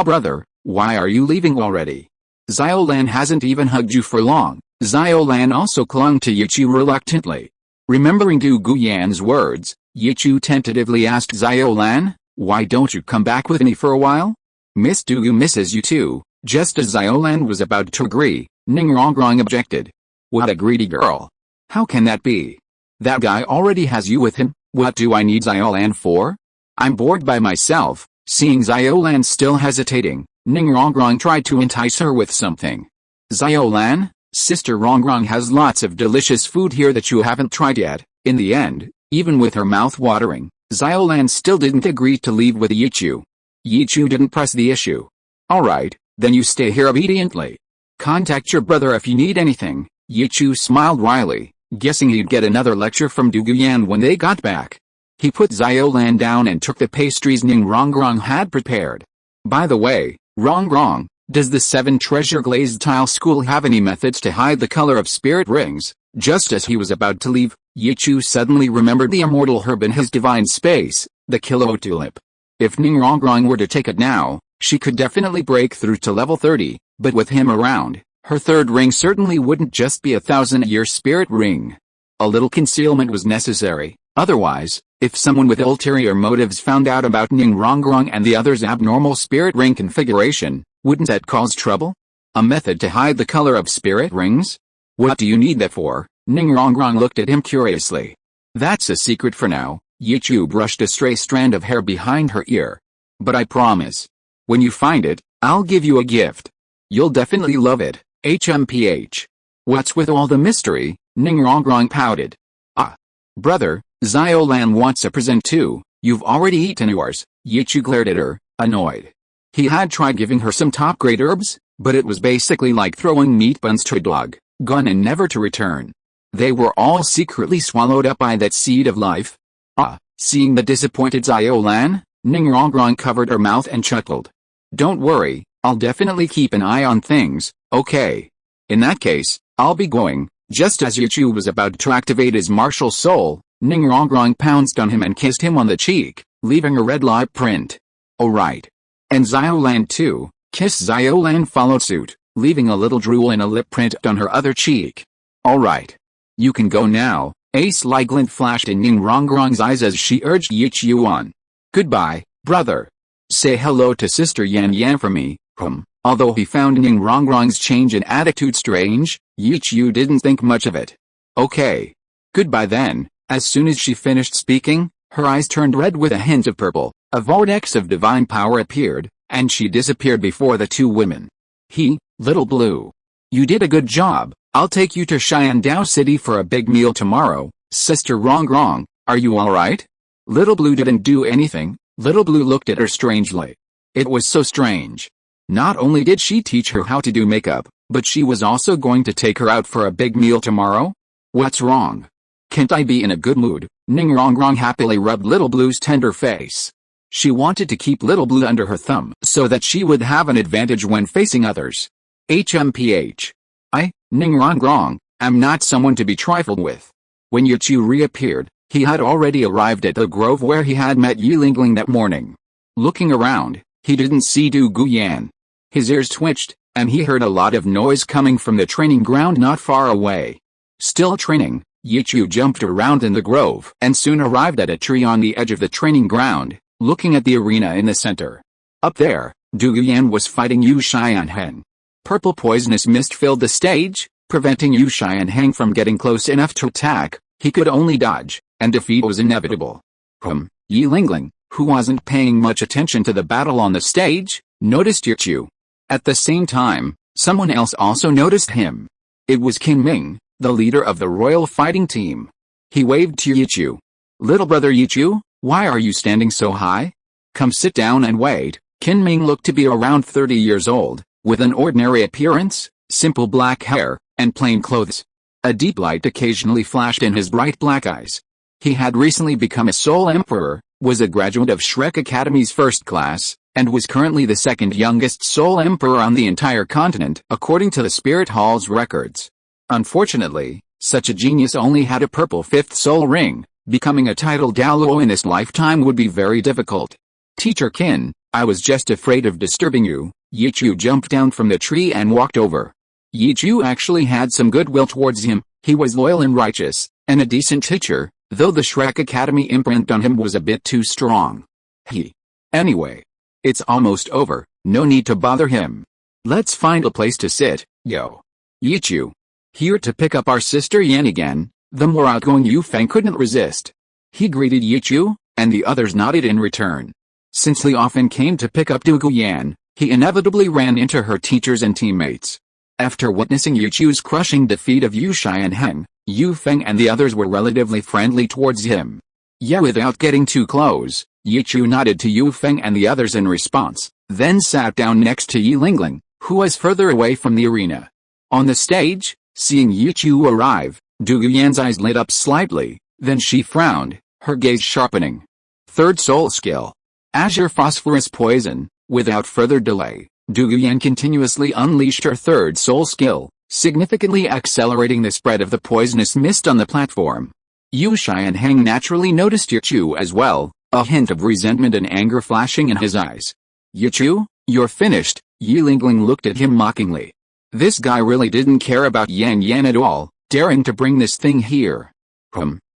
Brother, why are you leaving already? Xiaolan hasn't even hugged you for long. Xiaolan also clung to Yichu reluctantly. Remembering Douluo Yan's words, Yichu tentatively asked Xiaolan, why don't you come back with me for a while? Miss Douluo misses you too. Just as Xiaolan was about to agree, Ningrongrong objected. What a greedy girl. How can that be? That guy already has you with him. What do I need Xiaolan for? I'm bored by myself. Seeing Xiaolan still hesitating, Ning Rongrong tried to entice her with something. Xiaolan, Sister Rongrong has lots of delicious food here that you haven't tried yet. In the end, even with her mouth watering, Xiaolan still didn't agree to leave with Yichu. Yichu didn't press the issue. Alright, then you stay here obediently. Contact your brother if you need anything. Yichu smiled wryly, guessing he'd get another lecture from Duguyan when they got back. He put Xiaolan down and took the pastries Ning Rongrong had prepared. By the way, Rongrong, does the 7 treasure glazed tile school have any methods to hide the color of spirit rings? Just as he was about to leave, Yichu suddenly remembered the immortal herb in his divine space, the kilo tulip. If Ning Rongrong were to take it now, she could definitely break through to level 30, but with him around, her third ring certainly wouldn't just be a 1,000-year spirit ring. A little concealment was necessary, otherwise, if someone with ulterior motives found out about Ning Rongrong and the other's abnormal spirit ring configuration, wouldn't that cause trouble? A method to hide the color of spirit rings? What do you need that for? Ning Rongrong looked at him curiously. That's a secret for now. Yichu brushed a stray strand of hair behind her ear. But I promise. When you find it, I'll give you a gift. You'll definitely love it. HMPH. What's with all the mystery? Ning Rongrong pouted. Ah. Brother, Xiaolan wants a present too. You've already eaten yours. Yichu glared at her, annoyed. He had tried giving her some top-grade herbs, but it was basically like throwing meat buns to a dog, gone and never to return. They were all secretly swallowed up by that seed of life. Ah, seeing the disappointed Xiaolan, Ning Rongrong covered her mouth and chuckled. Don't worry, I'll definitely keep an eye on things, okay? In that case, I'll be going. Just as Yichu was about to activate his martial soul, Ning Rongrong pounced on him and kissed him on the cheek, leaving a red lip print. Alright. And Xiaolan too. Xiaolan followed suit, leaving a little drool and a lip print on her other cheek. Alright. You can go now. A sly glint flashed in Ning Rongrong's eyes as she urged Yichu on. Goodbye, brother. Say hello to Sister Yan Yan for me. Although he found Ning Rongrong's change in attitude strange, Yichu didn't think much of it. Okay. Goodbye then. As soon as she finished speaking, her eyes turned red with a hint of purple, a vortex of divine power appeared, and she disappeared before the two women. Little Blue. You did a good job. I'll take you to Xiandao City for a big meal tomorrow. Sister Rongrong, are you alright? Little Blue didn't do anything. Little Blue looked at her strangely. It was so strange. Not only did she teach her how to do makeup, but she was also going to take her out for a big meal tomorrow? What's wrong? Can't I be in a good mood? Ning Rongrong happily rubbed Little Blue's tender face. She wanted to keep Little Blue under her thumb so that she would have an advantage when facing others. HMPH. Ning Rongrong, am not someone to be trifled with. When Yichu reappeared, he had already arrived at the grove where he had met Yilingling that morning. Looking around, he didn't see Du Guyan. His ears twitched, and he heard a lot of noise coming from the training ground not far away. Still training, Yichu jumped around in the grove and soon arrived at a tree on the edge of the training ground, looking at the arena in the center. Up there, Du Guyan was fighting Yu Xianheng. Purple poisonous mist filled the stage, preventing Yu Xianheng from getting close enough to attack. He could only dodge, and defeat was inevitable. Yilingling, who wasn't paying much attention to the battle on the stage, noticed Yichu. At the same time, someone else also noticed him. It was Qin Ming, the leader of the royal fighting team. He waved to Yichu. Little brother Yichu, why are you standing so high? Come sit down and wait. Qin Ming looked to be around 30 years old, with an ordinary appearance, simple black hair, and plain clothes. A deep light occasionally flashed in his bright black eyes. He had recently become a Soul Emperor, was a graduate of Shrek Academy's first class, and was currently the second youngest Soul Emperor on the entire continent, according to the Spirit Hall's records. Unfortunately, such a genius only had a purple fifth soul ring. Becoming a titled Douluo in this lifetime would be very difficult. Teacher Qin, I was just afraid of disturbing you. Yichu jumped down from the tree and walked over. Yichu actually had some goodwill towards him. He was loyal and righteous, and a decent teacher, though the Shrek Academy imprint on him was a bit too strong. Anyway. It's almost over, no need to bother him. Let's find a place to sit, yo. Yichu. Here to pick up our sister Yan again. The more outgoing Yu Feng couldn't resist. He greeted Yichu, and the others nodded in return. Since Li often came to pick up Dugu Yan, he inevitably ran into her teachers and teammates. After witnessing Yichu's crushing defeat of Yu Xianheng, Yu Feng and the others were relatively friendly towards him. Yeah, without getting too close, Yichu nodded to Yu Feng and the others in response, then sat down next to Yi Lingling, who was further away from the arena. On the stage, seeing Yichu arrive, Dugu Yan's eyes lit up slightly, then she frowned, her gaze sharpening. Third soul skill. Azure Phosphorus Poison. Without further delay, Dugu Yan continuously unleashed her third soul skill, significantly accelerating the spread of the poisonous mist on the platform. Yu Xianheng naturally noticed Yichu as well, a hint of resentment and anger flashing in his eyes. Yichu, you're finished, Yi Lingling looked at him mockingly. This guy really didn't care about Yan Yan at all, daring to bring this thing here.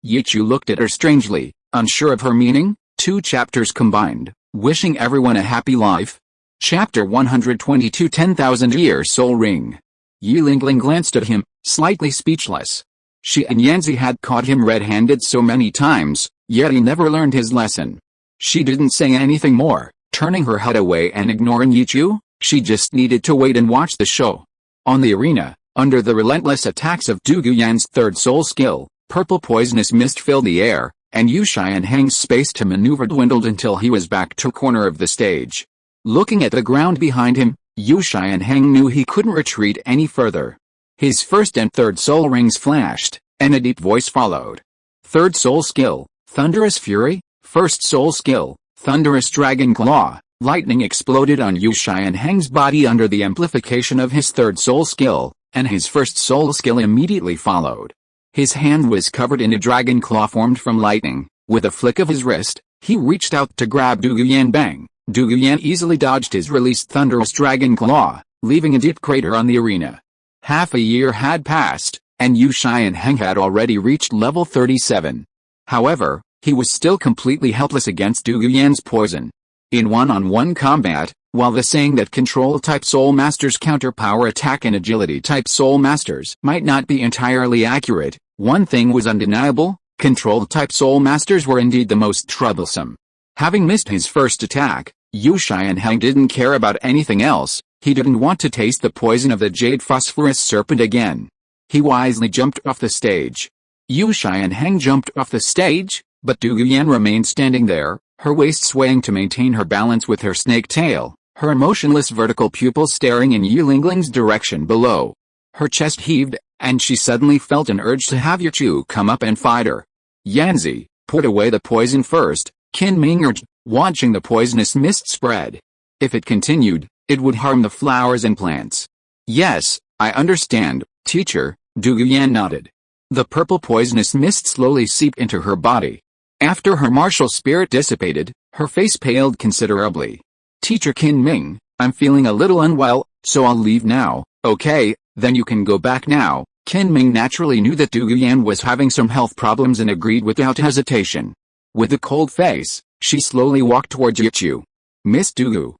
Yichu looked at her strangely, unsure of her meaning. 2 chapters combined, wishing everyone a happy life. Chapter 122 10,000 Year Soul Ring. Yi Lingling glanced at him, slightly speechless. She and Yanzi had caught him red-handed so many times, yet he never learned his lesson. She didn't say anything more, turning her head away and ignoring Yichu. She just needed to wait and watch the show. On the arena, under the relentless attacks of Dugu Yan's third soul skill, purple poisonous mist filled the air, and Yu Xianheng's space to maneuver dwindled until he was back to corner of the stage. Looking at the ground behind him, Yu Xianheng knew he couldn't retreat any further. His first and third soul rings flashed, and a deep voice followed. Third soul skill, Thunderous Fury. First soul skill, Thunderous Dragon Claw. Lightning exploded on Yu Xianheng's body under the amplification of his third soul skill, and his first soul skill immediately followed. His hand was covered in a dragon claw formed from lightning. With a flick of his wrist, he reached out to grab Dugu Yan. Bang! Dugu Yan easily dodged his released thunderous dragon claw, leaving a deep crater on the arena. Half a year had passed, and Yu Xianheng had already reached level 37. However, he was still completely helpless against Dugu Yan's poison. In one-on-one combat, while the saying that control-type soul masters counter power attack and agility-type soul masters might not be entirely accurate, one thing was undeniable: control-type soul masters were indeed the most troublesome. Having missed his first attack, Yu Xianheng didn't care about anything else. He didn't want to taste the poison of the jade phosphorus serpent again. He wisely jumped off the stage. Yu Xianheng jumped off the stage, but Dugu Yan remained standing there, her waist swaying to maintain her balance with her snake tail, her motionless vertical pupils staring in Yi Lingling's direction below. Her chest heaved, and she suddenly felt an urge to have Yichu come up and fight her. Yanzi, put away the poison first, Qin Ming urged, watching the poisonous mist spread. If it continued, it would harm the flowers and plants. Yes, I understand, teacher, Dugu Yan nodded. The purple poisonous mist slowly seeped into her body. After her martial spirit dissipated, her face paled considerably. Teacher Qin Ming, I'm feeling a little unwell, so I'll leave now. Okay, then you can go back now. Qin Ming naturally knew that Dugu Yan was having some health problems and agreed without hesitation. With a cold face, she slowly walked towards Yichu. Miss Dugu,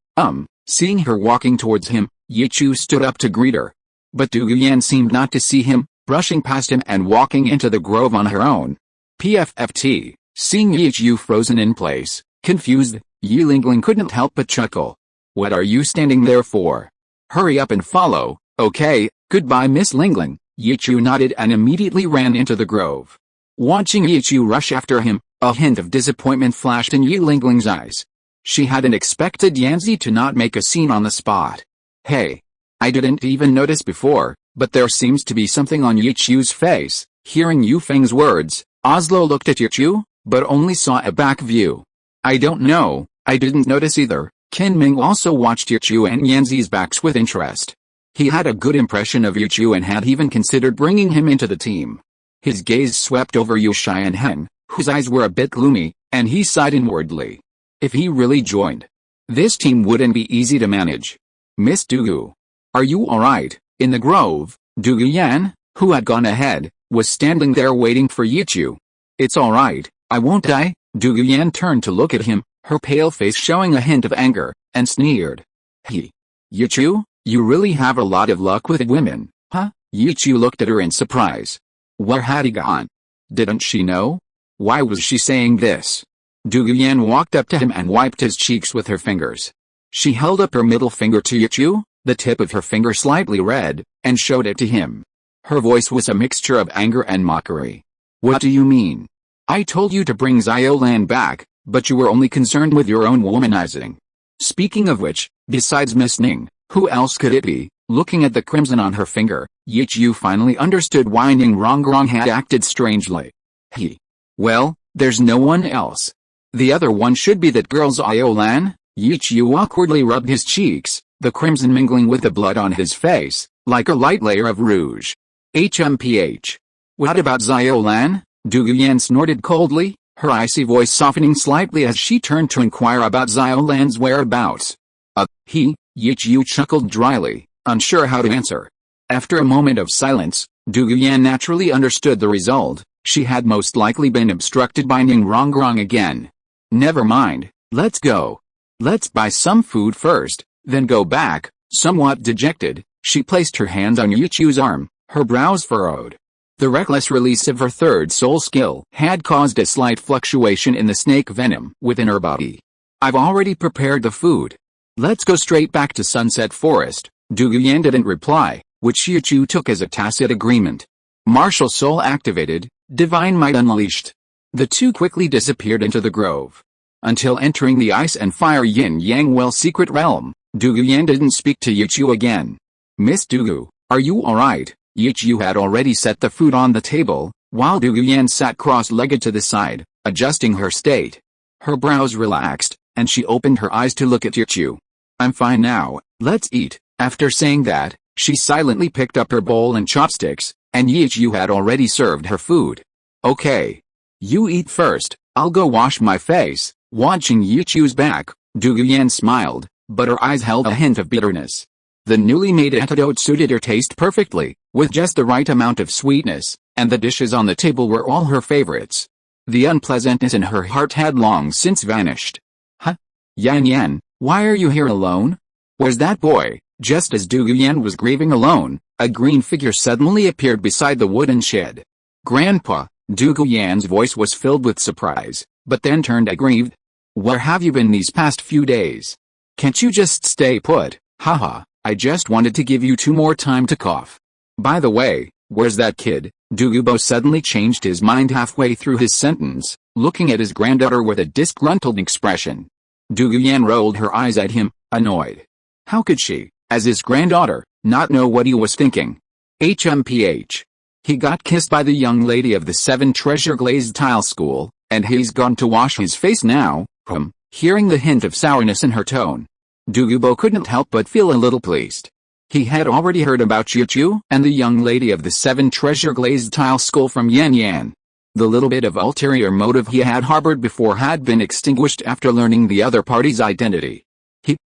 seeing her walking towards him, Yichu stood up to greet her. But Dugu Yan seemed not to see him, brushing past him and walking into the grove on her own. PFFT, seeing Yichu frozen in place, confused, Yi Lingling couldn't help but chuckle. What are you standing there for? Hurry up and follow. Okay, goodbye Miss Lingling. Yichu nodded and immediately ran into the grove. Watching Yichu rush after him, a hint of disappointment flashed in Yi Lingling's eyes. She hadn't expected Yanzi to not make a scene on the spot. Hey. I didn't even notice before, but there seems to be something on Yichu's face. Hearing Yu Feng's words, Oslo looked at Yichu, but only saw a back view. I don't know, I didn't notice either. Qin Ming also watched Yichu and Yanzi's backs with interest. He had a good impression of Yichu and had even considered bringing him into the team. His gaze swept over Yu Xianheng, whose eyes were a bit gloomy, and he sighed inwardly. If he really joined, this team wouldn't be easy to manage. Miss Dugu, are you alright? In the grove, Dugu Yan, who had gone ahead, was standing there waiting for Yichu. It's alright, I won't die. Dugu Yan turned to look at him, her pale face showing a hint of anger, and sneered. Yichu, you really have a lot of luck with women, huh? Yichu looked at her in surprise. Where had he gone? Didn't she know? Why was she saying this? Duguyan walked up to him and wiped his cheeks with her fingers. She held up her middle finger to Yichu, the tip of her finger slightly red, and showed it to him. Her voice was a mixture of anger and mockery. What do you mean? I told you to bring Xiaolan back, but you were only concerned with your own womanizing. Speaking of which, besides Miss Ning, who else could it be? Looking at the crimson on her finger, Yichu finally understood why Ning Rongrong had acted strangely. Well, there's no one else. The other one should be that girl Xiaolan. Yichu awkwardly rubbed his cheeks, the crimson mingling with the blood on his face, like a light layer of rouge. HMPH. What about Xiaolan? Duguyan snorted coldly, her icy voice softening slightly as she turned to inquire about Xiaolan's whereabouts. Yichu chuckled dryly, unsure how to answer. After a moment of silence, Duguyan naturally understood the result. She had most likely been obstructed by Ning Rongrong again. Never mind, let's go. Let's buy some food first, then go back. Somewhat dejected, she placed her hand on Yichu's arm, her brows furrowed. The reckless release of her third soul skill had caused a slight fluctuation in the snake venom within her body. I've already prepared the food. Let's go straight back to Sunset Forest. Duguyan didn't reply, which Yichu took as a tacit agreement. Martial soul activated, divine might unleashed. The two quickly disappeared into the grove. Until entering the ice and fire yin-yang well secret realm, Duguyan didn't speak to Yichu again. Miss Dugu, are you alright? Yichu had already set the food on the table, while Duguyan sat cross-legged to the side, adjusting her state. Her brows relaxed, and she opened her eyes to look at Yichu. I'm fine now, let's eat. After saying that, she silently picked up her bowl and chopsticks, and Yichu had already served her food. Okay. You eat first, I'll go wash my face. Watching Yichu's back, Duguyan smiled, but her eyes held a hint of bitterness. The newly made antidote suited her taste perfectly, with just the right amount of sweetness, and the dishes on the table were all her favorites. The unpleasantness in her heart had long since vanished. Yan Yan, why are you here alone? Where's that boy? Just as Duguyan was grieving alone, a green figure suddenly appeared beside the wooden shed. Grandpa, Duguyan's voice was filled with surprise, but then turned aggrieved. Where have you been these past few days? Can't you just stay put? Haha, I just wanted to give you 2 more time to cough. By the way, where's that kid? Dugubo suddenly changed his mind halfway through his sentence, looking at his granddaughter with a disgruntled expression. Duguyan rolled her eyes at him, annoyed. How could she, as his granddaughter, not know what he was thinking? HMPH. He got kissed by the young lady of the 7 treasure glazed tile school, and he's gone to wash his face now. Hearing the hint of sourness in her tone, Dugubo couldn't help but feel a little pleased. He had already heard about Yichu and the young lady of the 7 treasure glazed tile school from Yan Yan. The little bit of ulterior motive he had harbored before had been extinguished after learning the other party's identity.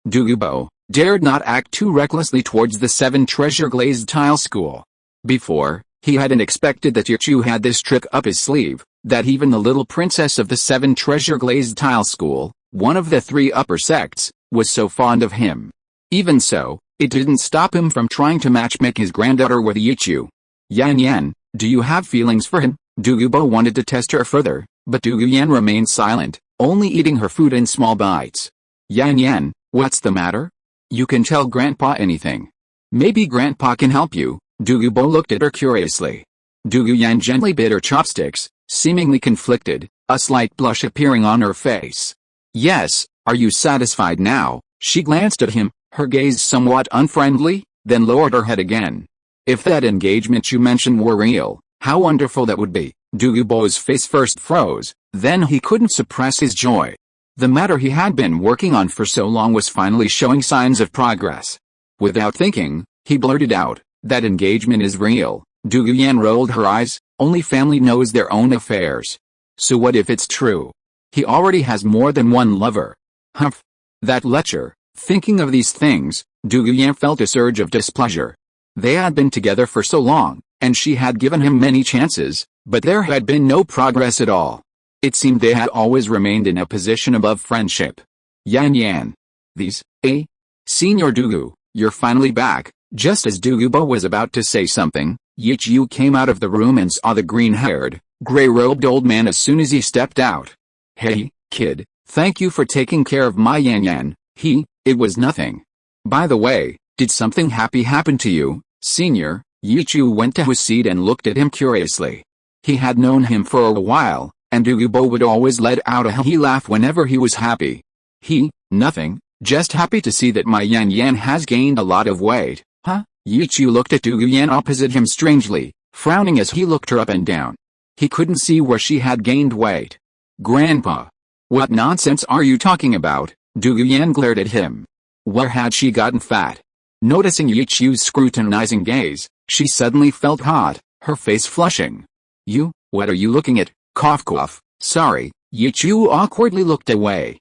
Dugubo, dared not act too recklessly towards the 7 treasure glazed tile school. Before, he hadn't expected that Yichu had this trick up his sleeve, that even the little princess of the 7 treasure glazed tile school, one of the 3 upper sects, was so fond of him. Even so, it didn't stop him from trying to matchmake his granddaughter with Yichu. Yan Yan, do you have feelings for him? Dugubo wanted to test her further, but Duguyan remained silent, only eating her food in small bites. Yan Yan, what's the matter? You can tell Grandpa anything. Maybe Grandpa can help you. Dugubo looked at her curiously. Duguyan gently bit her chopsticks, seemingly conflicted, a slight blush appearing on her face. Yes, are you satisfied now? She glanced at him, her gaze somewhat unfriendly, then lowered her head again. If that engagement you mentioned were real, how wonderful that would be. Dugubo's face first froze, then he couldn't suppress his joy. The matter he had been working on for so long was finally showing signs of progress. Without thinking, he blurted out, that engagement is real. Duguyan rolled her eyes, only family knows their own affairs. So what if it's true? He already has more than one lover. Humph. That lecher. Thinking of these things, Duguyan felt a surge of displeasure. They had been together for so long, and she had given him many chances, but there had been no progress at all. It seemed they had always remained in a position above friendship. Yan Yan. Senior Dugu, you're finally back. Just as Dugubo was about to say something, Yichu came out of the room and saw the green-haired, gray-robed old man as soon as he stepped out. "Hey, kid, thank you for taking care of my Yan. It was nothing. By the way, did something happy happen to you, senior?" Yichu went to his seat and looked at him curiously. He had known him for a while, and Douluo would always let out a he laugh whenever he was happy. Nothing, just happy to see that my Yan has gained a lot of weight." "Huh?" Yichu looked at Douluo opposite him strangely, frowning as he looked her up and down. He couldn't see where she had gained weight. "Grandpa. What nonsense are you talking about?" Douluo glared at him. Where had she gotten fat? Noticing Yichu's scrutinizing gaze, she suddenly felt hot, her face flushing. What are you looking at?" Cough cough. "Sorry." Yichu awkwardly looked away.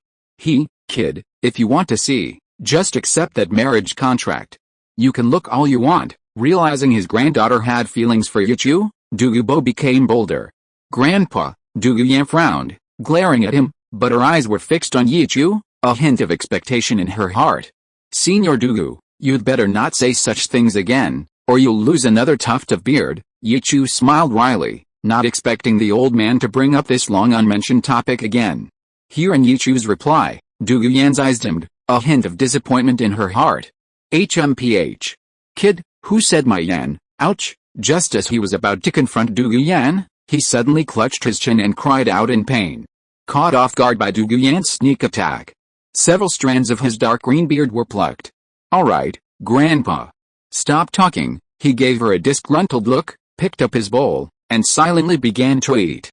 "Kid, if you want to see, just accept that marriage contract. You can look all you want." Realizing his granddaughter had feelings for Yichu, Douluo became bolder. "Grandpa," Douluo frowned, glaring at him, but her eyes were fixed on Yichu, a hint of expectation in her heart. "Senior Douluo, you'd better not say such things again, or you'll lose another tuft of beard." Yichu smiled wryly, not expecting the old man to bring up this long unmentioned topic again. Hearing Yichu's reply, Douluo's eyes dimmed, a hint of disappointment in her heart. "HMPH. Kid, who said my Yan? Ouch!" Just as he was about to confront Douluo, he suddenly clutched his chin and cried out in pain. Caught off guard by Douluo's sneak attack, several strands of his dark green beard were plucked. "Alright, Grandpa. Stop talking." He gave her a disgruntled look, picked up his bowl, and silently began to eat.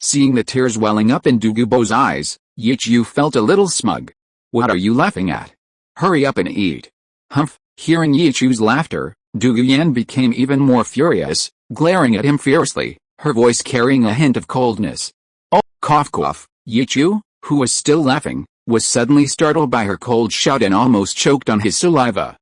Seeing the tears welling up in Douluo's eyes, Yichu felt a little smug. "What are you laughing at? Hurry up and eat." "Humph." Hearing Yichu's laughter, Douluo became even more furious, glaring at him fiercely, her voice carrying a hint of coldness. "Oh!" Cough cough. Yichu, who was still laughing, was suddenly startled by her cold shout and almost choked on his saliva.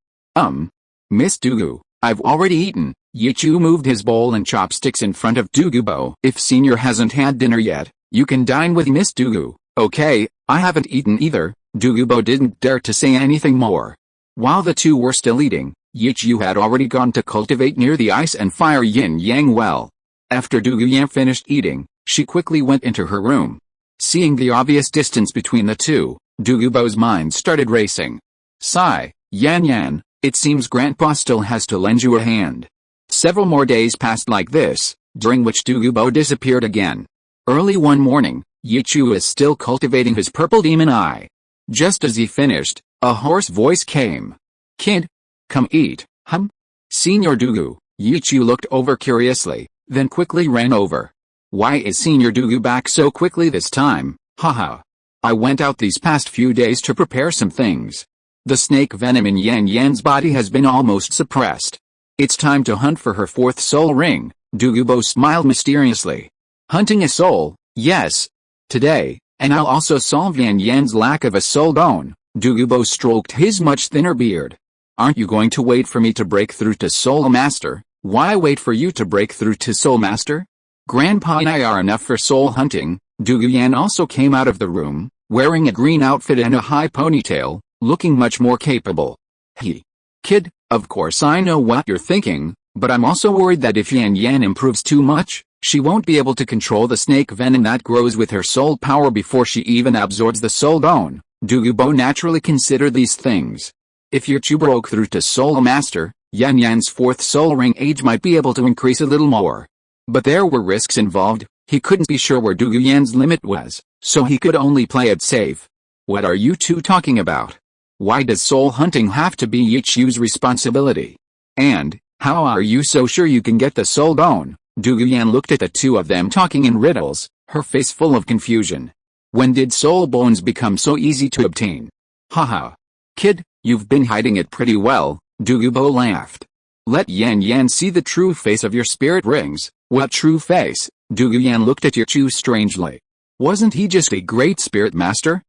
Miss Douluo, I've already eaten." Yichu moved his bowl and chopsticks in front of Douluo. "If senior hasn't had dinner yet, you can dine with Miss Douluo." "Okay, I haven't eaten either." Douluo didn't dare to say anything more. While the two were still eating, Yichu had already gone to cultivate near the ice and fire yin-yang well. After Douluo finished eating, she quickly went into her room. Seeing the obvious distance between the two, Douluo's mind started racing. Sigh. Yan, it seems Grandpa still has to lend you a hand." Several more days passed like this, during which Douluo disappeared again. Early one morning, Yichu was still cultivating his purple demon eye. Just as he finished, a hoarse voice came. "Kid, come eat." Senior Douluo. Yichu looked over curiously, then quickly ran over. "Why is Senior Douluo back so quickly this time?" "Haha. I went out these past few days to prepare some things. The snake venom in Yan's body has been almost suppressed. It's time to hunt for her fourth soul ring." Douluo smiled mysteriously. "Hunting a soul? Yes. Today, and I'll also solve Yan's lack of a soul bone." Douluo stroked his much thinner beard. "Aren't you going to wait for me to break through to Soul Master?" "Why wait for you to break through to Soul Master? Grandpa and I are enough for soul hunting." Douluo also came out of the room, wearing a green outfit and a high ponytail, looking much more capable. "Kid, of course I know what you're thinking, but I'm also worried that if Yan improves too much, she won't be able to control the snake venom that grows with her soul power before she even absorbs the soul bone." Douluo naturally considered these things. If Yichu broke through to Soul Master, Yan's fourth soul ring age might be able to increase a little more. But there were risks involved. He couldn't be sure where Douluo's limit was, so he could only play it safe. "What are you two talking about? Why does soul hunting have to be Yichu's responsibility? And, how are you so sure you can get the soul bone?" Douluo looked at the two of them talking in riddles, her face full of confusion. "When did soul bones become so easy to obtain?" "Haha. Kid, you've been hiding it pretty well." Douluo laughed. "Let Yan see the true face of your spirit rings." "What true face?" Douluo looked at Yichu strangely. "Wasn't he just a great spirit master?"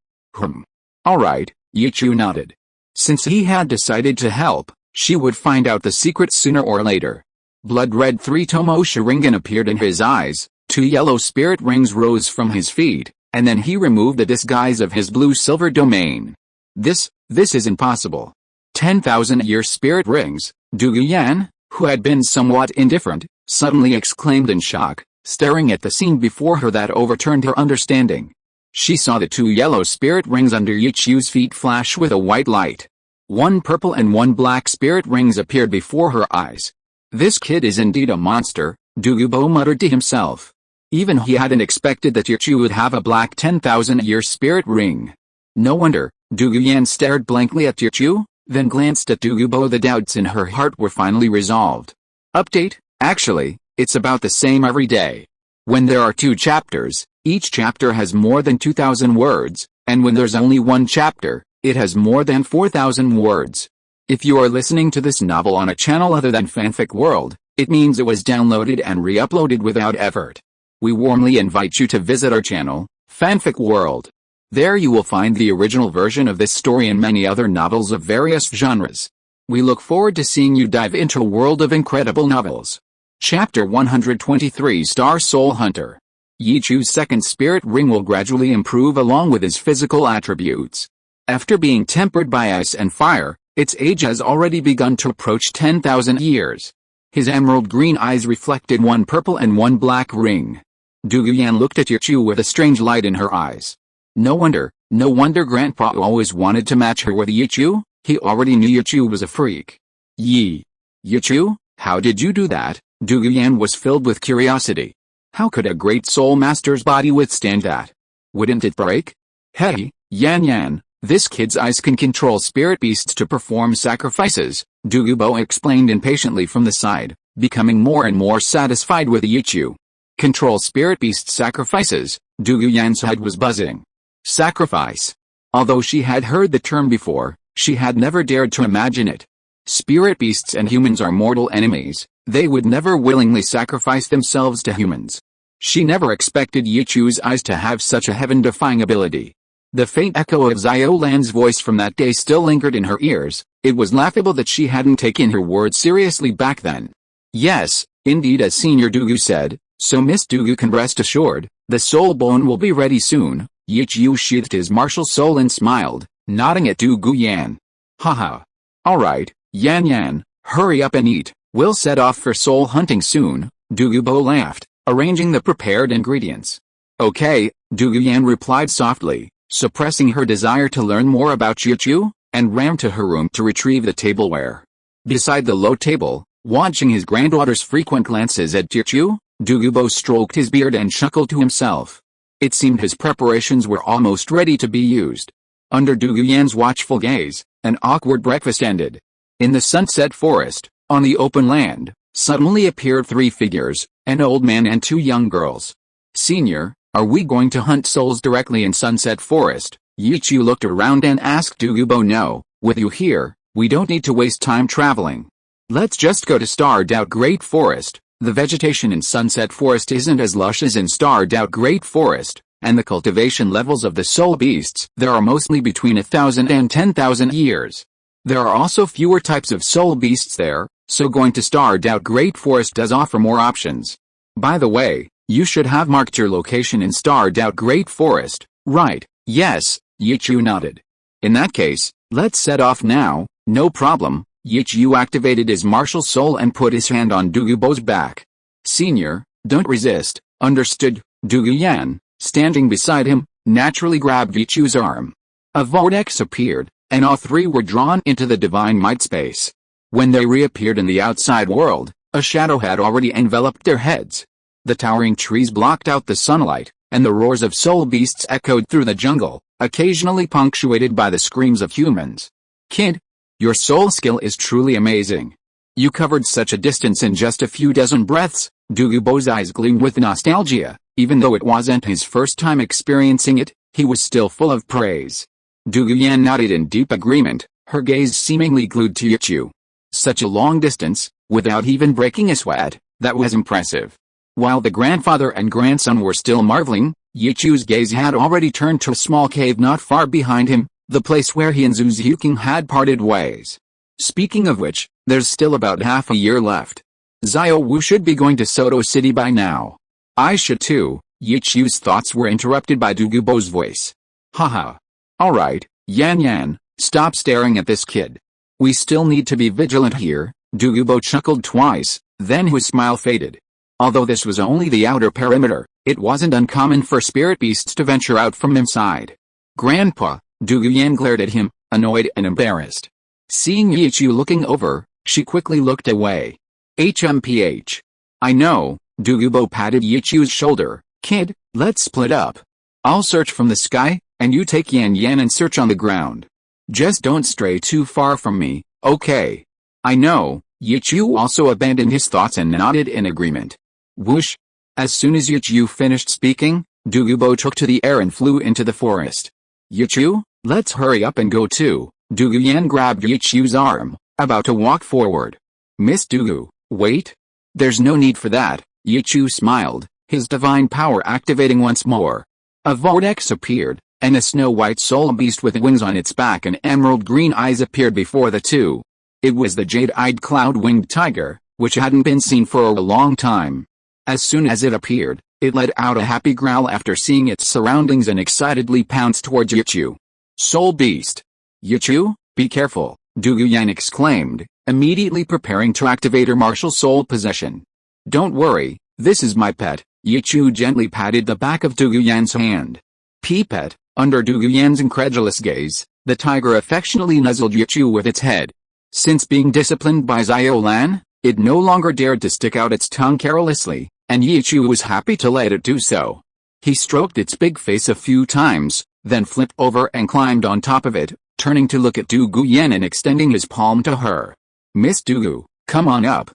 "Alright." Yichu nodded. Since he had decided to help, she would find out the secret sooner or later. Blood-red three-tomo Sharingan appeared in his eyes, 2 yellow spirit rings rose from his feet, and then he removed the disguise of his blue-silver domain. This is impossible. 10,000-year spirit rings." Douluo, who had been somewhat indifferent, suddenly exclaimed in shock. Staring at the scene before her that overturned her understanding. She saw the two yellow spirit rings under Yichu's feet flash with a white light. One purple and one black spirit rings appeared before her eyes. This kid is indeed a monster, Douluo muttered to himself. Even he hadn't expected that Yichu would have a black 10,000-year spirit ring. No wonder. Douluo stared blankly at Yichu, then glanced at Douluo. The doubts in her heart were finally resolved. Update: actually, it's about the same every day. When there are 2 chapters, each chapter has more than 2,000 words, and when there's only one chapter, it has more than 4,000 words. If you are listening to this novel on a channel other than Fanfic World, it means it was downloaded and re-uploaded without effort. We warmly invite you to visit our channel, Fanfic World. There you will find the original version of this story and many other novels of various genres. We look forward to seeing you dive into a world of incredible novels. Chapter 123 Star Soul Hunter. Yichu's second spirit ring will gradually improve along with his physical attributes. After being tempered by ice and fire, its age has already begun to approach 10,000 years. His emerald green eyes reflected one purple and one black ring. Douluo looked at Yichu with a strange light in her eyes. No wonder Grandpa always wanted to match her with Yichu. He already knew Yichu was a freak. Yichu, how did you do that? Douluo was filled with curiosity. How could a great soul master's body withstand that? Wouldn't it break? Hey, Yan, this kid's eyes can control spirit beasts to perform sacrifices, Douluo explained impatiently from the side, becoming more and more satisfied with Yichu. Control spirit beast sacrifices, Douluo's head was buzzing. Sacrifice. Although she had heard the term before, she had never dared to imagine it. Spirit beasts and humans are mortal enemies, they would never willingly sacrifice themselves to humans. She never expected Yichu's eyes to have such a heaven-defying ability. The faint echo of Xiao Lan's voice from that day still lingered in her ears. It was laughable that she hadn't taken her words seriously back then. Yes, indeed, as Senior Douluo said, so Miss Douluo can rest assured, the soul bone will be ready soon. Yichu sheathed his martial soul and smiled, nodding at Douluo. Haha. Alright, Yan, hurry up and eat, we'll set off for soul hunting soon, Douluo laughed, arranging the prepared ingredients. Okay, Douluo replied softly, suppressing her desire to learn more about Yichu, and ran to her room to retrieve the tableware. Beside the low table, watching his granddaughter's frequent glances at Yichu, Douluo stroked his beard and chuckled to himself. It seemed his preparations were almost ready to be used. Under Douluo's watchful gaze, an awkward breakfast ended. In the sunset forest, on the open land, suddenly appeared 3 figures, an old man and 2 young girls. Senior, are we going to hunt souls directly in Sunset Forest? Yichu looked around and asked Douluo. No, with you here, we don't need to waste time traveling. Let's just go to Starred Out Great Forest. The vegetation in Sunset Forest isn't as lush as in Starred Out Great Forest, and the cultivation levels of the soul beasts there are mostly between 1,000 and 10,000 years. There are also fewer types of soul beasts there, so going to Starred Out Great Forest does offer more options. By the way, you should have marked your location in Starred Out Great Forest, right? Yes, Yichu nodded. In that case, let's set off now. No problem. Yichu activated his martial soul and put his hand on Douluo's back. Senior, don't resist, understood? Douluo, standing beside him, naturally grabbed Yichu's arm. A vortex appeared, and all 3 were drawn into the divine might space. When they reappeared in the outside world, a shadow had already enveloped their heads. The towering trees blocked out the sunlight, and the roars of soul beasts echoed through the jungle, occasionally punctuated by the screams of humans. Kid, your soul skill is truly amazing. You covered such a distance in just a few dozen breaths. Douluo's eyes gleamed with nostalgia. Even though it wasn't his first time experiencing it, he was still full of praise. Douluo nodded in deep agreement, her gaze seemingly glued to Yichu. Such a long distance, without even breaking a sweat, that was impressive. While the grandfather and grandson were still marveling, Yichu's gaze had already turned to a small cave not far behind him, the place where he and Zuzuking had parted ways. Speaking of which, there's still about half a year left. Xiao Wu should be going to Soto City by now. I should too. Yichu's thoughts were interrupted by Douluo's voice. Haha. Alright, Yan, stop staring at this kid. We still need to be vigilant here. Douluo chuckled twice, then his smile faded. Although this was only the outer perimeter, it wasn't uncommon for spirit beasts to venture out from inside. Grandpa, Douluo glared at him, annoyed and embarrassed. Seeing Yichu looking over, she quickly looked away. HMPH. I know, Douluo patted Yichu's shoulder. Kid, let's split up. I'll search from the sky, and you take Yan Yan and search on the ground. Just don't stray too far from me, okay? I know. Yichu also abandoned his thoughts and nodded in agreement. Whoosh! As soon as Yichu finished speaking, Douluo took to the air and flew into the forest. Yichu, let's hurry up and go too. Douluo grabbed Yichu's arm, about to walk forward. Miss Douluo, wait. There's no need for that, Yichu smiled, his divine power activating once more. A vortex appeared, and a snow-white soul beast with wings on its back and emerald-green eyes appeared before the two. It was the jade-eyed cloud-winged tiger, which hadn't been seen for a long time. As soon as it appeared, it let out a happy growl after seeing its surroundings and excitedly pounced towards Yichu. Soul beast! Yichu, be careful, Douluo exclaimed, immediately preparing to activate her martial soul possession. Don't worry, this is my pet, Yichu gently patted the back of Douluo's hand. Pet, under Douluo's incredulous gaze, the tiger affectionately nuzzled Yichu with its head. Since being disciplined by Xiao Wu, it no longer dared to stick out its tongue carelessly, and Yichu was happy to let it do so. He stroked its big face a few times, then flipped over and climbed on top of it, turning to look at Douluo and extending his palm to her. Miss Douluo, come on up.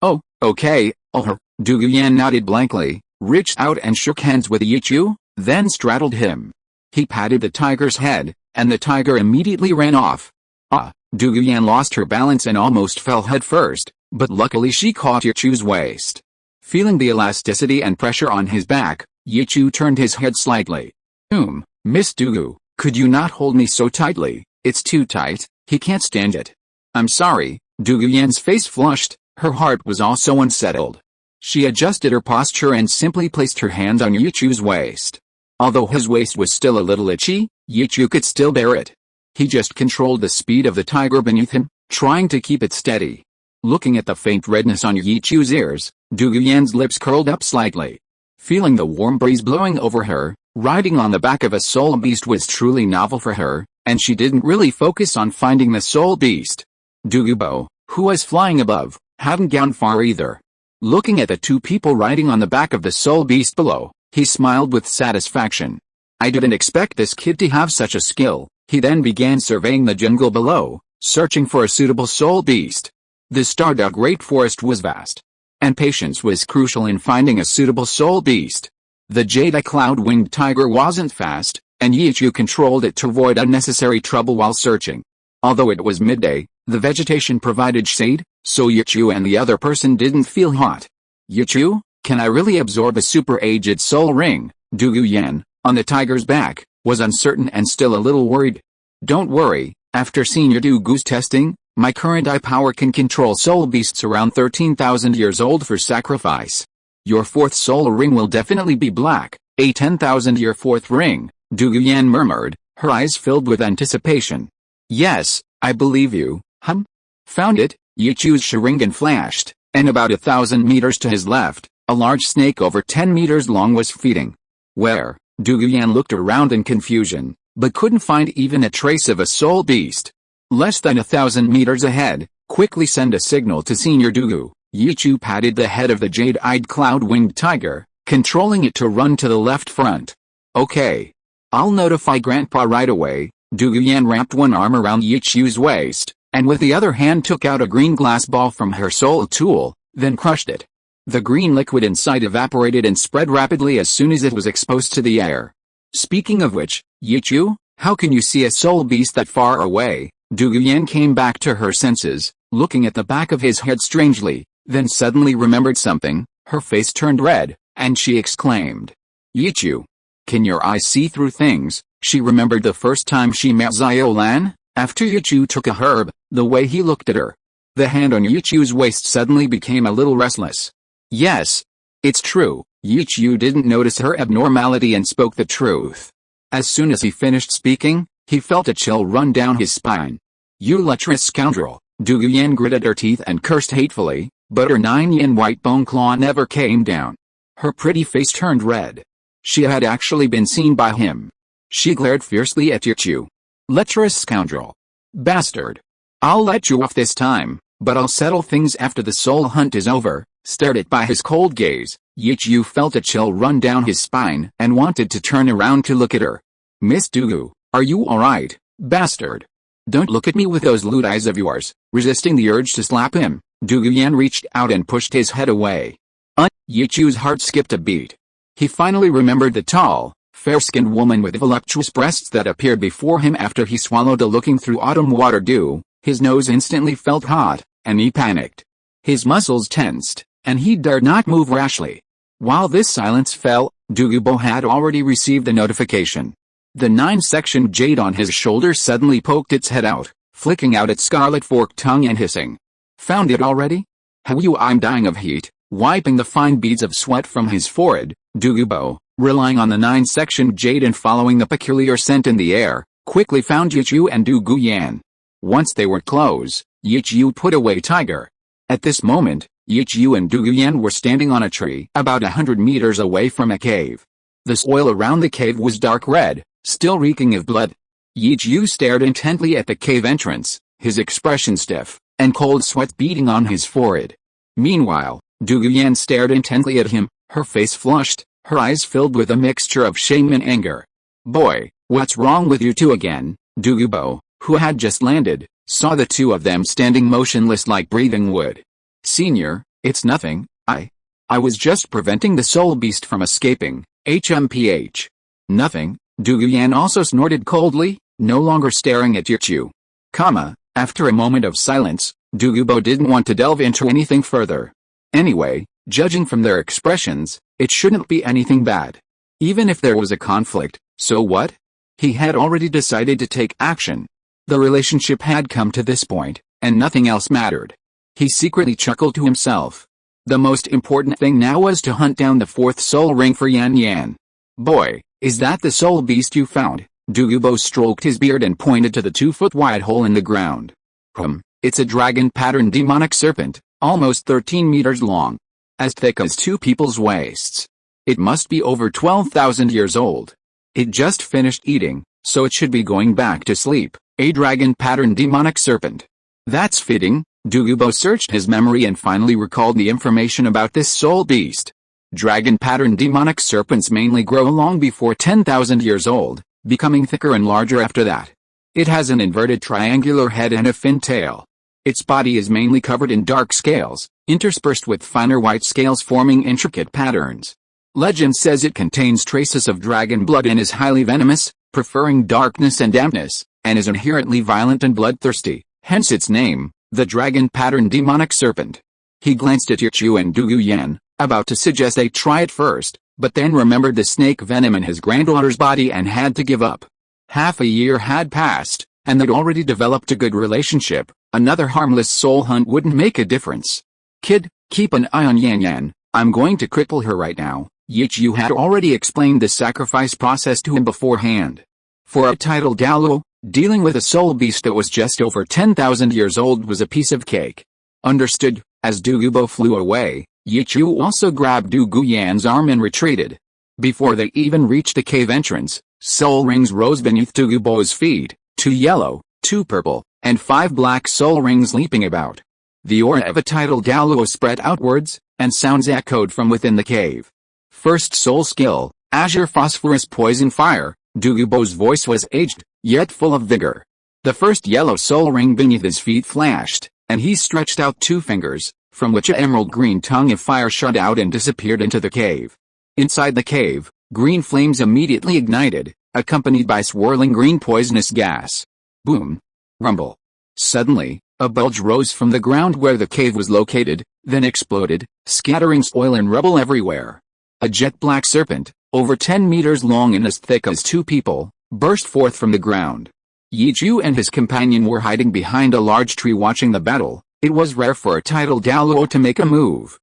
Oh, okay, Douluo nodded blankly, reached out and shook hands with Yichu, then straddled him. He patted the tiger's head, and the tiger immediately ran off. Douluo lost her balance and almost fell headfirst, but luckily she caught Yichu's waist. Feeling the elasticity and pressure on his back, Yichu turned his head slightly. Miss Douluo, could you not hold me so tightly? It's too tight, he can't stand it. I'm sorry, Douluo's face flushed, her heart was also unsettled. She adjusted her posture and simply placed her hands on Yichu's waist. Although his waist was still a little itchy, Yichu could still bear it. He just controlled the speed of the tiger beneath him, trying to keep it steady. Looking at the faint redness on Yichu's ears, Douluo's lips curled up slightly. Feeling the warm breeze blowing over her, riding on the back of a soul beast was truly novel for her, and she didn't really focus on finding the soul beast. Douluo, who was flying above, hadn't gone far either. Looking at the two people riding on the back of the soul beast below, he smiled with satisfaction. I didn't expect this kid to have such a skill. He then began surveying the jungle below, searching for a suitable soul beast. The Stardark Great Forest was vast, and patience was crucial in finding a suitable soul beast. The Jade Cloud-winged tiger wasn't fast, and Yichu controlled it to avoid unnecessary trouble while searching. Although it was midday, the vegetation provided shade, so Yichu and the other person didn't feel hot. Yichu, can I really absorb a super-aged soul ring? Douluo, on the tiger's back, was uncertain and still a little worried. Don't worry, after seeing your Douluo's testing, my current eye power can control soul beasts around 13,000 years old for sacrifice. Your fourth soul ring will definitely be black, a 10,000-year fourth ring, Douluo murmured, her eyes filled with anticipation. Yes, I believe you, Found it, Yichu's Sharingan flashed, and about 1,000 meters to his left, a large snake over 10 meters long was feeding. Where? Douluo looked around in confusion, but couldn't find even a trace of a soul beast. Less than 1,000 meters ahead, quickly send a signal to Senior Douluo. Yichu patted the head of the jade-eyed cloud-winged tiger, controlling it to run to the left front. Okay. I'll notify Grandpa right away. Douluo wrapped one arm around Yichu's waist, and with the other hand took out a green glass ball from her soul tool, then crushed it. The green liquid inside evaporated and spread rapidly as soon as it was exposed to the air. Speaking of which, Yichu, how can you see a soul beast that far away? Douluo came back to her senses, looking at the back of his head strangely, then suddenly remembered something, her face turned red, and she exclaimed. Yichu, can your eyes see through things? She remembered the first time she met Xiao Wu, after Yichu took a herb, the way he looked at her. The hand on Yichu's waist suddenly became a little restless. Yes, it's true, Yichu didn't notice her abnormality and spoke the truth. As soon as he finished speaking, he felt a chill run down his spine. You lecherous scoundrel, Douluo gritted her teeth and cursed hatefully, but her 9-yen white bone claw never came down. Her pretty face turned red. She had actually been seen by him. She glared fiercely at Yichu. Lecherous scoundrel. Bastard. I'll let you off this time, but I'll settle things after the soul hunt is over. Stared at by his cold gaze, Yichu felt a chill run down his spine and wanted to turn around to look at her. Miss Douluo, are you alright, bastard? Don't look at me with those lewd eyes of yours. Resisting the urge to slap him, Douluo reached out and pushed his head away. Yichu's heart skipped a beat. He finally remembered the tall, fair-skinned woman with voluptuous breasts that appeared before him after he swallowed a looking through autumn water dew. His nose instantly felt hot, and he panicked. His muscles tensed, and he dared not move rashly. While this silence fell, Douluo had already received a notification. The 9-section jade on his shoulder suddenly poked its head out, flicking out its scarlet forked tongue and hissing. Found it already? How you? I'm dying of heat. Wiping the fine beads of sweat from his forehead, Douluo, relying on the 9-section jade and following the peculiar scent in the air, quickly found Yichu and Douluo. Once they were close, Yichu put away Tiger. At this moment, Yichu and Douluo were standing on a tree about 100 meters away from a cave. The soil around the cave was dark red, still reeking of blood. Yichu stared intently at the cave entrance, his expression stiff, and cold sweat beading on his forehead. Meanwhile, Douluo stared intently at him, her face flushed, her eyes filled with a mixture of shame and anger. Boy, what's wrong with you two again? Douluo, who had just landed, saw the two of them standing motionless like breathing wood. Senior, it's nothing, I was just preventing the soul beast from escaping, HMPH. Nothing, Douluo also snorted coldly, no longer staring at Yichu. After a moment of silence, Douluo didn't want to delve into anything further. Anyway, judging from their expressions, it shouldn't be anything bad. Even if there was a conflict, so what? He had already decided to take action. The relationship had come to this point, and nothing else mattered. He secretly chuckled to himself. The most important thing now was to hunt down the 4th soul ring for Yan Yan. Boy, is that the soul beast you found? Douluo stroked his beard and pointed to the 2-foot-wide hole in the ground. It's a dragon-patterned demonic serpent, almost 13 meters long. As thick as 2 people's waists. It must be over 12,000 years old. It just finished eating, so it should be going back to sleep. A dragon-patterned demonic serpent. That's fitting. Douluo searched his memory and finally recalled the information about this soul beast. Dragon-patterned demonic serpents mainly grow long before 10,000 years old, becoming thicker and larger after that. It has an inverted triangular head and a fin tail. Its body is mainly covered in dark scales, interspersed with finer white scales forming intricate patterns. Legend says it contains traces of dragon blood and is highly venomous, preferring darkness and dampness, and is inherently violent and bloodthirsty, hence its name, the dragon-patterned demonic serpent. He glanced at Yichu and Douluo, about to suggest they try it first, but then remembered the snake venom in his granddaughter's body and had to give up. Half a year had passed, and they'd already developed a good relationship. Another harmless soul hunt wouldn't make a difference. Kid, keep an eye on Yan Yan. I'm going to cripple her right now. Yichu had already explained the sacrifice process to him beforehand. For a titled Douluo, dealing with a soul beast that was just over 10,000 years old was a piece of cake. Understood. As Douluo flew away, Yichu also grabbed Douluo's arm and retreated. Before they even reached the cave entrance, soul rings rose beneath Douluo's feet, 2 yellow, 2 purple, and 5 black soul rings leaping about. The aura of a titled Douluo spread outwards, and sounds echoed from within the cave. First soul skill, Azure Phosphorus Poison Fire. Douluo's voice was aged, yet full of vigor. The first yellow soul ring beneath his feet flashed, and he stretched out 2 fingers, from which an emerald green tongue of fire shot out and disappeared into the cave. Inside the cave, green flames immediately ignited, accompanied by swirling green poisonous gas. Boom. Rumble. Suddenly, a bulge rose from the ground where the cave was located, then exploded, scattering oil and rubble everywhere. A jet-black serpent, over 10 meters long and as thick as 2 people, burst forth from the ground. Yichu and his companion were hiding behind a large tree watching the battle. It was rare for a titled Douluo to make a move.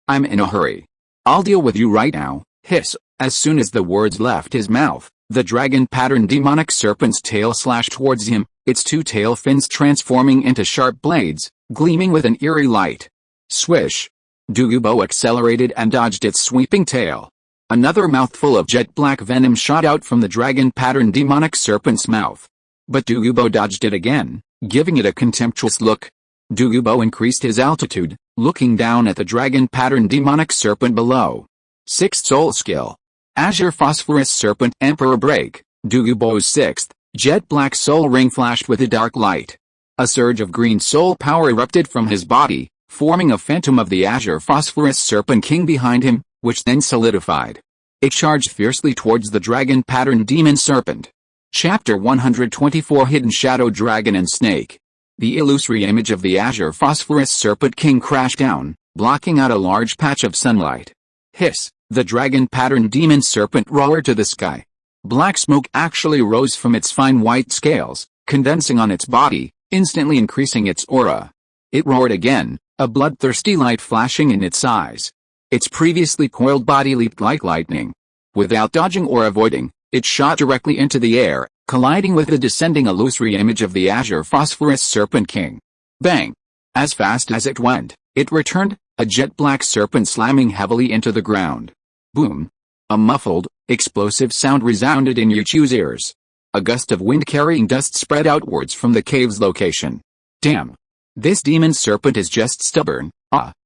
I'm in a hurry. I'll deal with you right now, hiss. As soon as the words left his mouth, the dragon-patterned demonic serpent's tail slashed towards him, its 2 tail fins transforming into sharp blades, gleaming with an eerie light. Swish! Douluo accelerated and dodged its sweeping tail. Another mouthful of jet black venom shot out from the dragon-patterned demonic serpent's mouth. But Douluo dodged it again, giving it a contemptuous look. Douluo increased his altitude, looking down at the dragon-patterned demonic serpent below. 6th soul skill. Azure Phosphorus Serpent Emperor Break. Douluo's 6th, jet black soul ring flashed with a dark light. A surge of green soul power erupted from his body, forming a phantom of the Azure Phosphorus Serpent King behind him, which then solidified. It charged fiercely towards the dragon-patterned demon serpent. Chapter 124 Hidden Shadow Dragon and Snake. The illusory image of the Azure Phosphorus Serpent King crashed down, blocking out a large patch of sunlight. Hiss! The dragon-patterned demon serpent roared to the sky. Black smoke actually rose from its fine white scales, condensing on its body, instantly increasing its aura. It roared again, a bloodthirsty light flashing in its eyes. Its previously coiled body leaped like lightning. Without dodging or avoiding, it shot directly into the air, colliding with the descending illusory image of the Azure Phosphorus Serpent King. Bang! As fast as it went, it returned, a jet black serpent slamming heavily into the ground. Boom! A muffled, explosive sound resounded in Yichu's ears. A gust of wind carrying dust spread outwards from the cave's location. Damn! This demon serpent is just stubborn.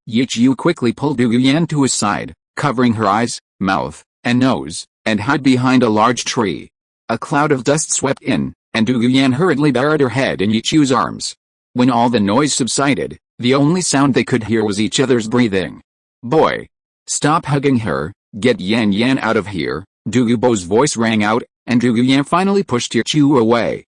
Yichu quickly pulled Douluo to his side, covering her eyes, mouth, and nose, and hid behind a large tree. A cloud of dust swept in, and Douluo hurriedly buried her head in Yichu's arms. When all the noise subsided, the only sound they could hear was each other's breathing. Boy! Stop hugging her, get Yan out of here, Douluo's voice rang out, and Douluo finally pushed Yichu away.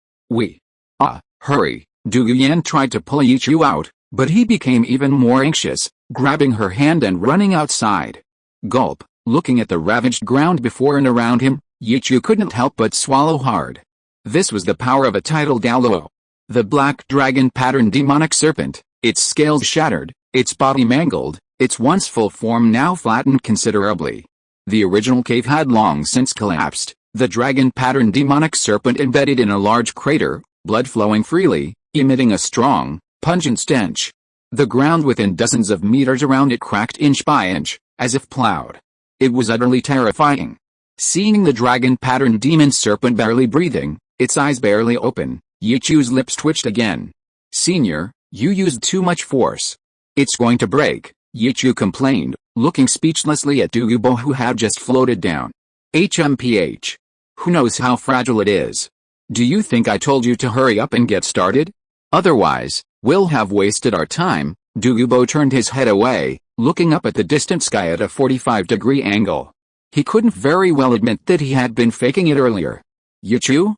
Hurry! Douluo tried to pull Yichu out, but he became even more anxious, grabbing her hand and running outside. Gulp! Looking at the ravaged ground before and around him, Yichu couldn't help but swallow hard. This was the power of a tidal Douluo. The black dragon-patterned demonic serpent, its scales shattered, its body mangled, its once full form now flattened considerably. The original cave had long since collapsed, the dragon-patterned demonic serpent embedded in a large crater, blood flowing freely, emitting a strong, pungent stench. The ground within dozens of meters around it cracked inch by inch, as if plowed. It was utterly terrifying. Seeing the dragon-patterned demon serpent barely breathing, its eyes barely open, Yichu's lips twitched again. Senior, you used too much force. It's going to break, Yichu complained, looking speechlessly at Douluo who had just floated down. HMPH. Who knows how fragile it is? Do you think I told you to hurry up and get started? Otherwise, we'll have wasted our time. Douluo turned his head away, looking up at the distant sky at a 45-degree angle. He couldn't very well admit that he had been faking it earlier. Yichu,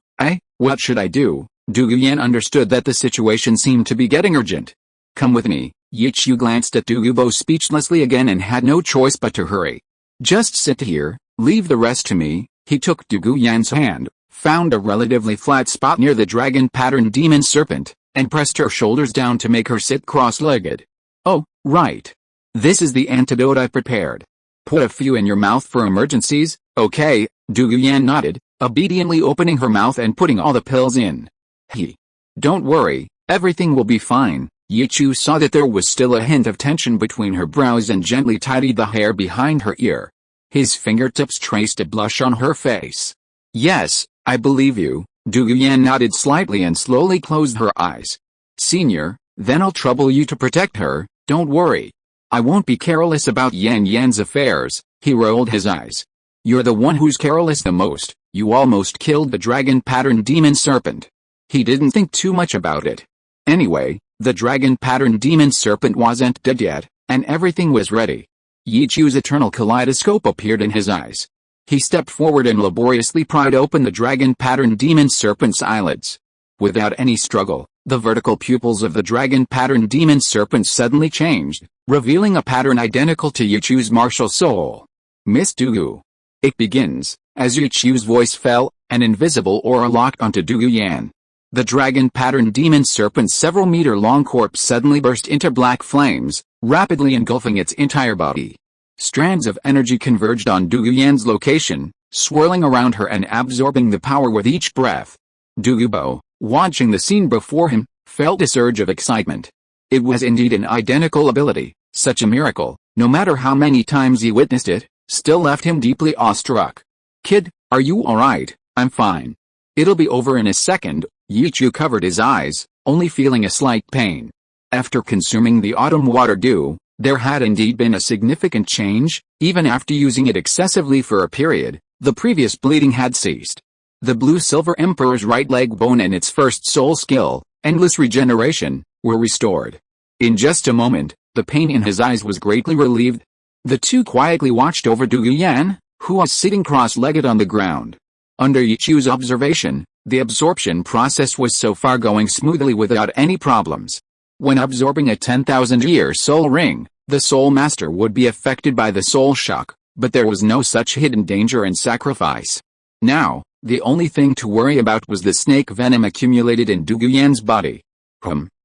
what should I do? Douluo understood that the situation seemed to be getting urgent. Come with me. Yichu glanced at Douluo speechlessly again and had no choice but to hurry. Just sit here, leave the rest to me. He took Douluo's hand, found a relatively flat spot near the dragon-patterned demon serpent, and pressed her shoulders down to make her sit cross-legged. Oh, right. This is the antidote I prepared. Put a few in your mouth for emergencies, okay? Douluo nodded, obediently opening her mouth and putting all the pills in. Don't worry, everything will be fine. Yichu saw that there was still a hint of tension between her brows and gently tidied the hair behind her ear. His fingertips traced a blush on her face. Yes, I believe you. Douluo nodded slightly and slowly closed her eyes. Senior, then I'll trouble you to protect her, don't worry. I won't be careless about Yan's affairs. He rolled his eyes. You're the one who's careless the most. You almost killed the dragon-patterned demon serpent. He didn't think too much about it. Anyway, the dragon-patterned demon serpent wasn't dead yet, and everything was ready. Yichu's eternal kaleidoscope appeared in his eyes. He stepped forward and laboriously pried open the dragon-patterned demon serpent's eyelids. Without any struggle, the vertical pupils of the dragon-patterned demon serpent suddenly changed, revealing a pattern identical to Yichu's martial soul. Miss Douluo. It begins. As Yichu's voice fell, an invisible aura locked onto Douluo. The dragon-patterned demon serpent's several-meter-long corpse suddenly burst into black flames, rapidly engulfing its entire body. Strands of energy converged on Douluo's location, swirling around her and absorbing the power with each breath. Douluo, watching the scene before him, felt a surge of excitement. It was indeed an identical ability, Such a miracle, no matter how many times he witnessed it, still left him deeply awestruck. "Kid, are you alright?" "I'm fine. It'll be over in a second." Yichu covered his eyes, only feeling a slight pain. After consuming the autumn water dew, there had indeed been a significant change. Even after using it excessively for a period, the previous bleeding had ceased. The blue-silver emperor's right leg bone and its first soul skill, endless regeneration, were restored. In just a moment, the pain in his eyes was greatly relieved. The two quietly watched over Duguyan, who was sitting cross-legged on the ground. Under Yichu's observation, the absorption process was so far going smoothly without any problems. When absorbing a 10,000-year soul ring, the soul master would be affected by the soul shock, but there was no such hidden danger and sacrifice. Now, the only thing to worry about was the snake venom accumulated in Duguyan's body.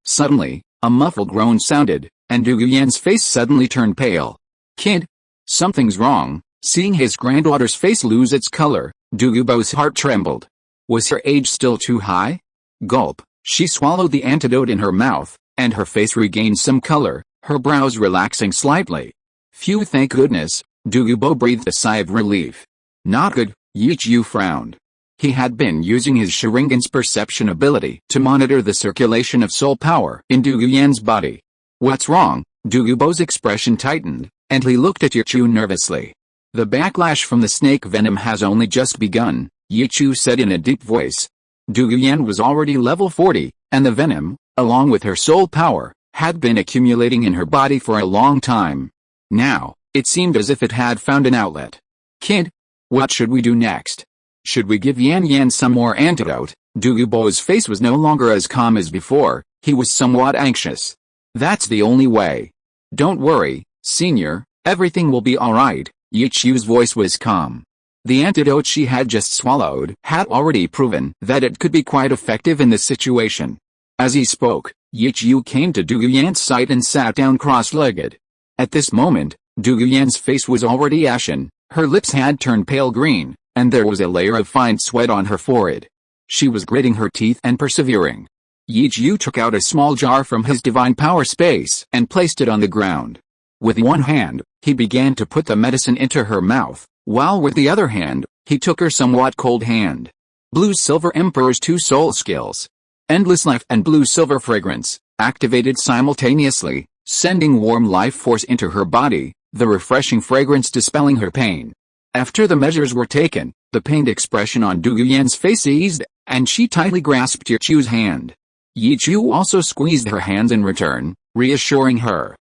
Suddenly, a muffled groan sounded, and Duguyan's face suddenly turned pale. "Kid, something's wrong." Seeing his granddaughter's face lose its color, Dugubo's heart trembled. Was her age still too high? Gulp, she swallowed the antidote in her mouth, and her face regained some color, her brows relaxing slightly. "Phew, thank goodness." Douluo breathed a sigh of relief. "Not good," Yichu frowned. He had been using his Sharingan's perception ability to monitor the circulation of soul power in Duguyan's body. "What's wrong?" Douluo's expression tightened, and he looked at Yichu nervously. "The backlash from the snake venom has only just begun," Yichu said in a deep voice. Duguyan was already level 40, and the venom, along with her soul power, had been accumulating in her body for a long time. Now, it seemed as if it had found an outlet. "Kid, what should we do next? Should we give Yan Yan some more antidote?" Douluo's face was no longer as calm as before, he was somewhat anxious. "That's the only way. Don't worry, senior, everything will be alright." Yichu's voice was calm. The antidote she had just swallowed had already proven that it could be quite effective in this situation. As he spoke, Yichu came to Duguyan's side and sat down cross-legged. At this moment, Duguyan's face was already ashen, her lips had turned pale green, and there was a layer of fine sweat on her forehead. She was gritting her teeth and persevering. Yichu took out a small jar from his divine power space and placed it on the ground. With one hand, he began to put the medicine into her mouth, while with the other hand, he took her somewhat cold hand. Blue-Silver Emperor's two soul skills, Endless Life and Blue-Silver Fragrance, activated simultaneously, sending warm life force into her body, the refreshing fragrance dispelling her pain. After the measures were taken, the pained expression on Duguyan's face eased, and she tightly grasped Yichu's hand. Yichu also squeezed her hands in return, reassuring her.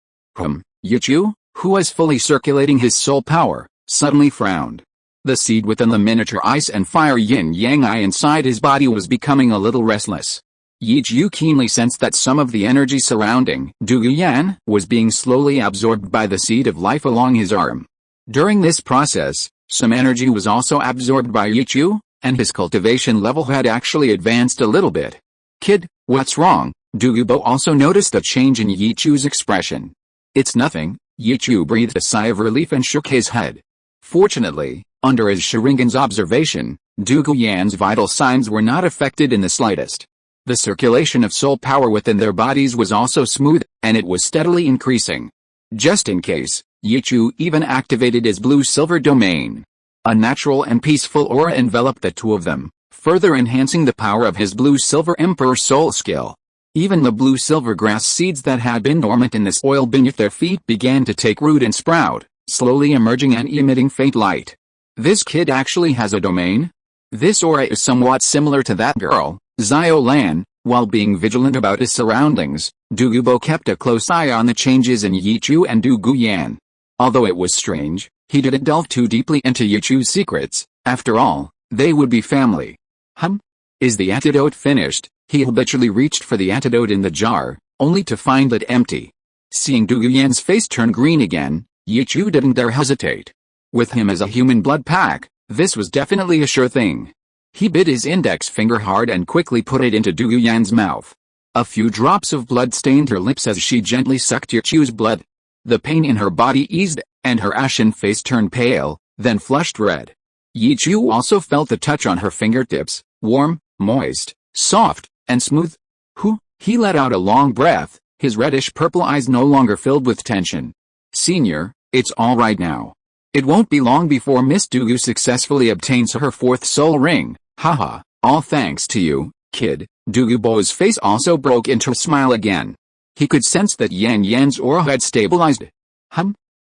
Yichu, who was fully circulating his soul power, suddenly frowned. The seed within the miniature ice and fire yin-yang eye inside his body was becoming a little restless. Yichu keenly sensed that some of the energy surrounding Duguyan was being slowly absorbed by the seed of life along his arm. During this process, some energy was also absorbed by Yichu, and his cultivation level had actually advanced a little bit. "Kid, what's wrong?" Douluo also noticed a change in Yichu's expression. "It's nothing." Yichu breathed a sigh of relief and shook his head. Fortunately, under his Sharingan's observation, Duguyan's vital signs were not affected in the slightest. The circulation of soul power within their bodies was also smooth, and it was steadily increasing. Just in case, Yichu even activated his blue-silver domain. A natural and peaceful aura enveloped the two of them, further enhancing the power of his blue-silver emperor soul skill. Even the blue-silver grass seeds that had been dormant in the soil beneath their feet began to take root and sprout, slowly emerging and emitting faint light. "This kid actually has a domain? This aura is somewhat similar to that girl, Xiao Lan." While being vigilant about his surroundings, Douluo kept a close eye on the changes in Yichu and Duguyan. Although it was strange, he didn't delve too deeply into Yichu's secrets. After all, they would be family. Is the antidote finished?" He habitually reached for the antidote in the jar, only to find it empty. Seeing Duguyan's face turn green again, Yichu didn't dare hesitate. With him as a human blood pack, this was definitely a sure thing. He bit his index finger hard and quickly put it into Duguyan's mouth. A few drops of blood stained her lips as she gently sucked Yichu's blood. The pain in her body eased, and her ashen face turned pale, then flushed red. Yichu also felt the touch on her fingertips, warm, moist, soft, and smooth. He let out a long breath, his reddish-purple eyes no longer filled with tension. Senior, it's alright now. It won't be long before Miss Douluo successfully obtains her 4th soul ring, haha, all thanks to you, kid. Douluo's face also broke into a smile again. He could sense that Yan Yan's aura had stabilized.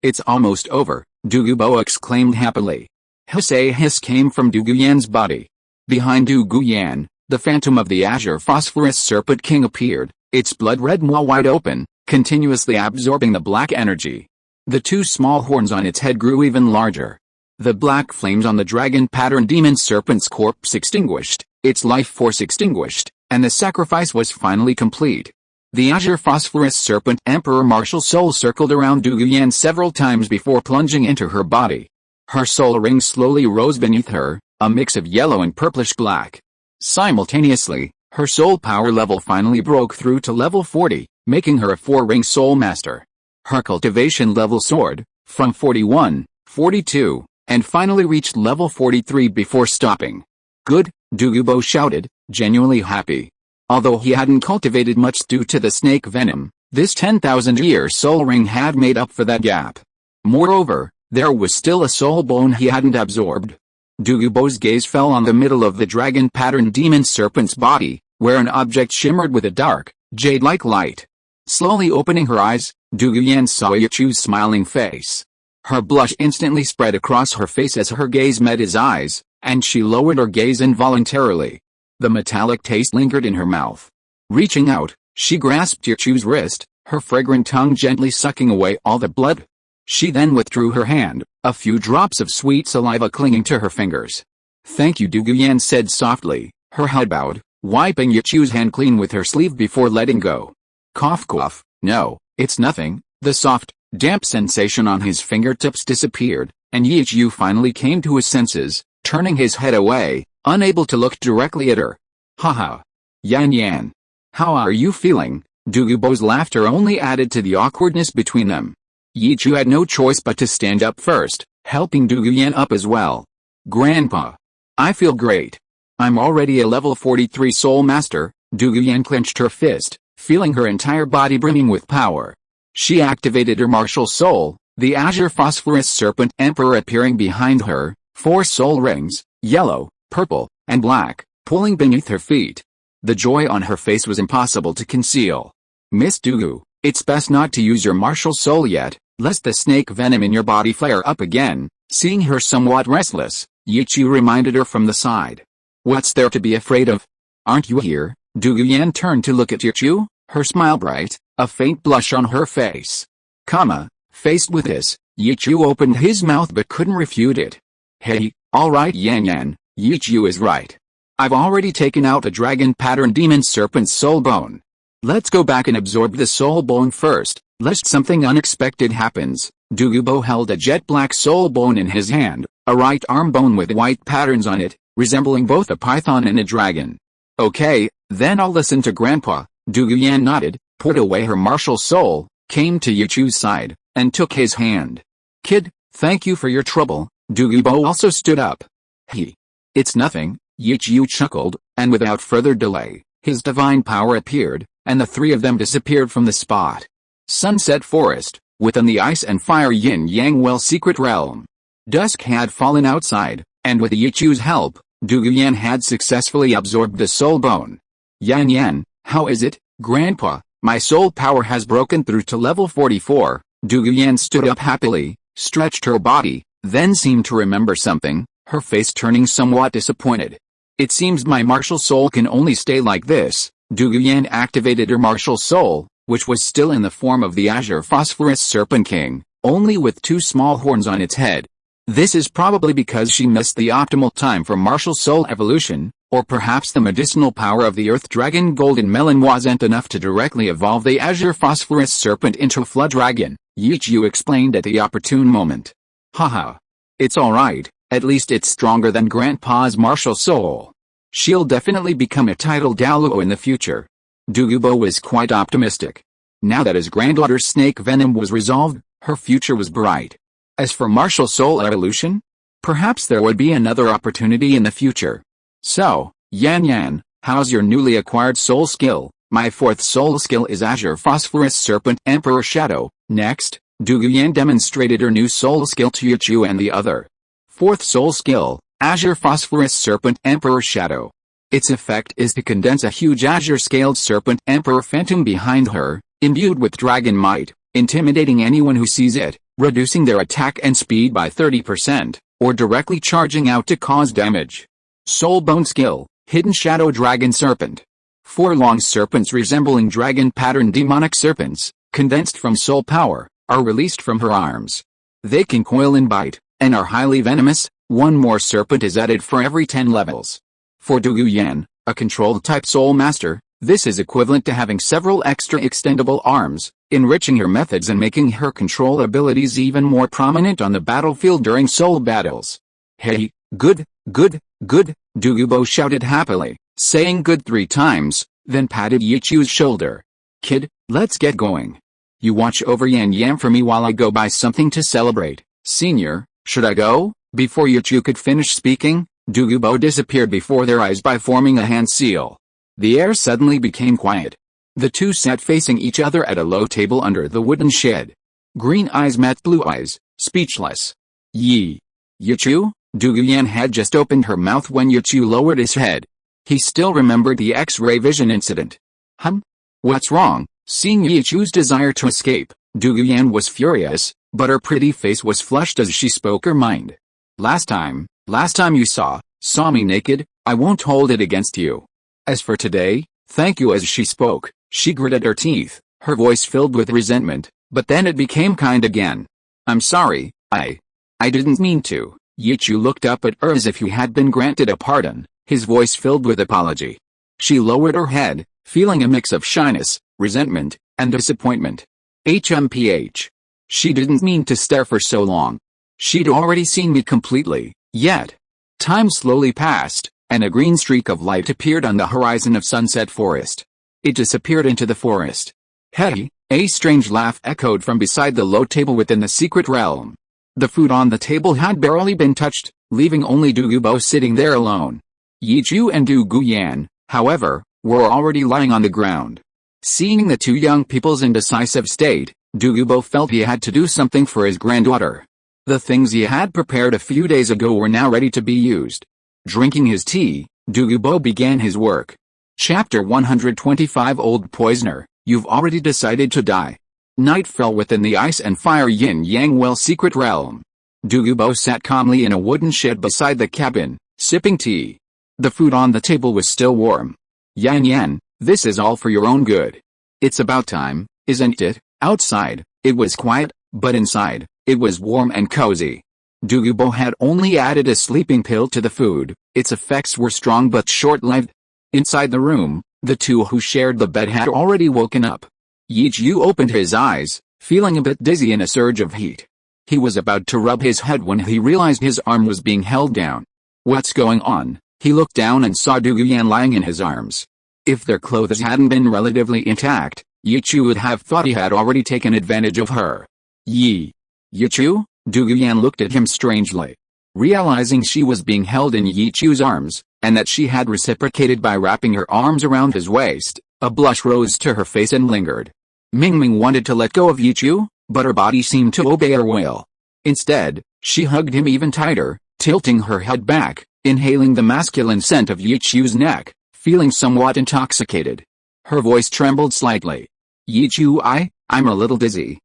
It's almost over, Douluo exclaimed happily. A hiss came from Douluo Yan's body. Behind Douluo Yan, the phantom of the azure phosphorus serpent king appeared, its blood-red maw wide open, continuously absorbing the black energy. The 2 small horns on its head grew even larger. The black flames on the dragon-patterned demon serpent's corpse extinguished, its life force extinguished, and the sacrifice was finally complete. The azure phosphorus serpent emperor martial soul circled around Douluo Yan several times before plunging into her body. Her soul ring slowly rose beneath her, a mix of yellow and purplish black. Simultaneously, her soul power level finally broke through to level 40, making her a 4-ring soul master. Her cultivation level soared, from 41, 42, and finally reached level 43 before stopping. Good, Douluo shouted, genuinely happy. Although he hadn't cultivated much due to the snake venom, this 10,000-year soul ring had made up for that gap. Moreover, there was still a soul bone he hadn't absorbed. Douluo's gaze fell on the middle of the dragon-patterned demon serpent's body, where an object shimmered with a dark, jade-like light. Slowly opening her eyes, Douluo Yan saw Yichu's smiling face. Her blush instantly spread across her face as her gaze met his eyes, and she lowered her gaze involuntarily. The metallic taste lingered in her mouth. Reaching out, she grasped Yichu's wrist, her fragrant tongue gently sucking away all the blood. She then withdrew her hand, a few drops of sweet saliva clinging to her fingers. Thank you, Douluo Yan said softly, her head bowed, wiping Yichu's hand clean with her sleeve before letting go. Cough cough, no, it's nothing. The soft, damp sensation on his fingertips disappeared, and Yichu finally came to his senses, turning his head away, unable to look directly at her. Haha. Yan Yan. How are you feeling? Douluo's laughter only added to the awkwardness between them. Yichu had no choice but to stand up first, helping Douluo Yan up as well. Grandpa. I feel great. I'm already a level 43 soul master. Douluo Yan clenched her fist, feeling her entire body brimming with power. She activated her martial soul, the azure phosphorus serpent emperor appearing behind her, 4 soul rings, yellow, purple, and black, pulling beneath her feet. The joy on her face was impossible to conceal. Miss Douluo, it's best not to use your martial soul yet, lest the snake venom in your body flare up again. Seeing her somewhat restless, Yichu reminded her from the side. What's there to be afraid of? Aren't you here? Douluo Yan turned to look at Yichu, her smile bright, a faint blush on her face. Faced with this, Yichu opened his mouth but couldn't refute it. Hey, alright Yan Yan, Yichu is right. I've already taken out the dragon-patterned demon serpent's soul bone. Let's go back and absorb the soul bone first, lest something unexpected happens. Douluo held a jet-black soul bone in his hand, a right arm bone with white patterns on it, resembling both a python and a dragon. Okay, then I'll listen to Grandpa. Douluo Yan nodded, put away her martial soul, came to Yichu's side, and took his hand. Kid, thank you for your trouble. Douluo also stood up. It's nothing, Yichu chuckled, and without further delay, his divine power appeared, and the 3 of them disappeared from the spot. Sunset Forest, within the ice and fire yin-yang well secret realm. Dusk had fallen outside, and with Yichu's help, Douluo Yan had successfully absorbed the soul bone. Yan Yan, how is it, Grandpa? My soul power has broken through to level 44. Douluo Yan stood up happily, stretched her body, then seemed to remember something, her face turning somewhat disappointed. It seems my martial soul can only stay like this. Douluo Yan activated her martial soul, which was still in the form of the azure phosphorus serpent king, only with 2 small horns on its head. This is probably because she missed the optimal time for martial soul evolution, or perhaps the medicinal power of the earth dragon golden melon wasn't enough to directly evolve the azure phosphorus serpent into a flood dragon, Yichu explained at the opportune moment. Haha. It's alright, at least it's stronger than Grandpa's martial soul. She'll definitely become a title Douluo in the future. Douluo was quite optimistic. Now that his granddaughter's snake venom was resolved, her future was bright. As for martial soul evolution, perhaps there would be another opportunity in the future. So, Yan Yan, how's your newly acquired soul skill? My 4th soul skill is Azure Phosphorus Serpent Emperor Shadow. Next, Du Yan demonstrated her new soul skill to Yichu and the other. Fourth soul skill, Azure Phosphorus Serpent Emperor Shadow. Its effect is to condense a huge azure-scaled serpent emperor phantom behind her, imbued with dragon might, intimidating anyone who sees it, reducing their attack and speed by 30%, or directly charging out to cause damage. Soul Bone skill, Hidden Shadow Dragon Serpent. 4 long serpents resembling dragon-patterned demonic serpents, condensed from soul power, are released from her arms. They can coil and bite, and are highly venomous. 1 more serpent is added for every 10 levels. For Du Yan, a controlled type soul master, this is equivalent to having several extra extendable arms, enriching her methods and making her control abilities even more prominent on the battlefield during soul battles. Hey, good, good, good, Douluo shouted happily, saying good 3 times, then patted Yichu's shoulder. Kid, let's get going. You watch over Yan Yan for me while I go buy something to celebrate. Senior, should I go? Before Yichu could finish speaking, Douluo disappeared before their eyes by forming a hand seal. The air suddenly became quiet. The two sat facing each other at a low table under the wooden shed. Green eyes met blue eyes, speechless. Yichu? Du Yan had just opened her mouth when Yichu lowered his head. He still remembered the X-ray vision incident. What's wrong? Seeing Yichu's desire to escape, Du Yan was furious, but her pretty face was flushed as she spoke her mind. Last time you saw me naked, I won't hold it against you. As for today, thank you. As she spoke, she gritted her teeth, her voice filled with resentment, but then it became kind again. I'm sorry, I didn't mean to. Yichu looked up at her as if he had been granted a pardon, his voice filled with apology. She lowered her head, feeling a mix of shyness, resentment, and disappointment. HMPH. She didn't mean to stare for so long. She'd already seen me completely, yet. Time slowly passed, and a green streak of light appeared on the horizon of Sunset Forest. It disappeared into the forest. Hey, a strange laugh echoed from beside the low table within the secret realm. The food on the table had barely been touched, leaving only Douluo sitting there alone. Yichu and Du Yan, however, were already lying on the ground. Seeing the two young people's indecisive state, Douluo felt he had to do something for his granddaughter. The things he had prepared a few days ago were now ready to be used. Drinking his tea, Douluo began his work. Chapter 125 Old Poisoner, you've already decided to die. Night fell within the ice and fire yin-yang well secret realm. Douluo sat calmly in a wooden shed beside the cabin, sipping tea. The food on the table was still warm. Yan Yan, this is all for your own good. It's about time, isn't it? Outside, it was quiet, but inside, it was warm and cozy. Douluo had only added a sleeping pill to the food, its effects were strong but short-lived. Inside the room, the two who shared the bed had already woken up. Yichu opened his eyes, feeling a bit dizzy in a surge of heat. He was about to rub his head when he realized his arm was being held down. What's going on? He looked down and saw Du Yan lying in his arms. If their clothes hadn't been relatively intact, Yichu would have thought he had already taken advantage of her. Yichu? Du Yan looked at him strangely. Realizing she was being held in Yichu's arms, and that she had reciprocated by wrapping her arms around his waist, a blush rose to her face and lingered. Mingming wanted to let go of Yichu, but her body seemed to obey her will. Instead, she hugged him even tighter, tilting her head back, inhaling the masculine scent of Yichu's neck, feeling somewhat intoxicated. Her voice trembled slightly. Yichu, I'm a little dizzy.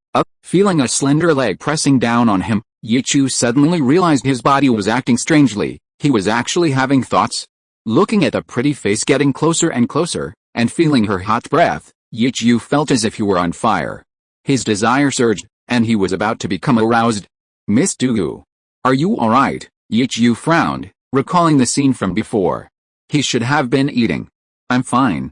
Feeling a slender leg pressing down on him, Yichu suddenly realized his body was acting strangely. He was actually having thoughts. Looking at the pretty face getting closer and closer, and feeling her hot breath, Yichu felt as if he were on fire. His desire surged, and he was about to become aroused. Miss Douluo, are you alright? Yichu frowned, recalling the scene from before. He should have been eating. I'm fine,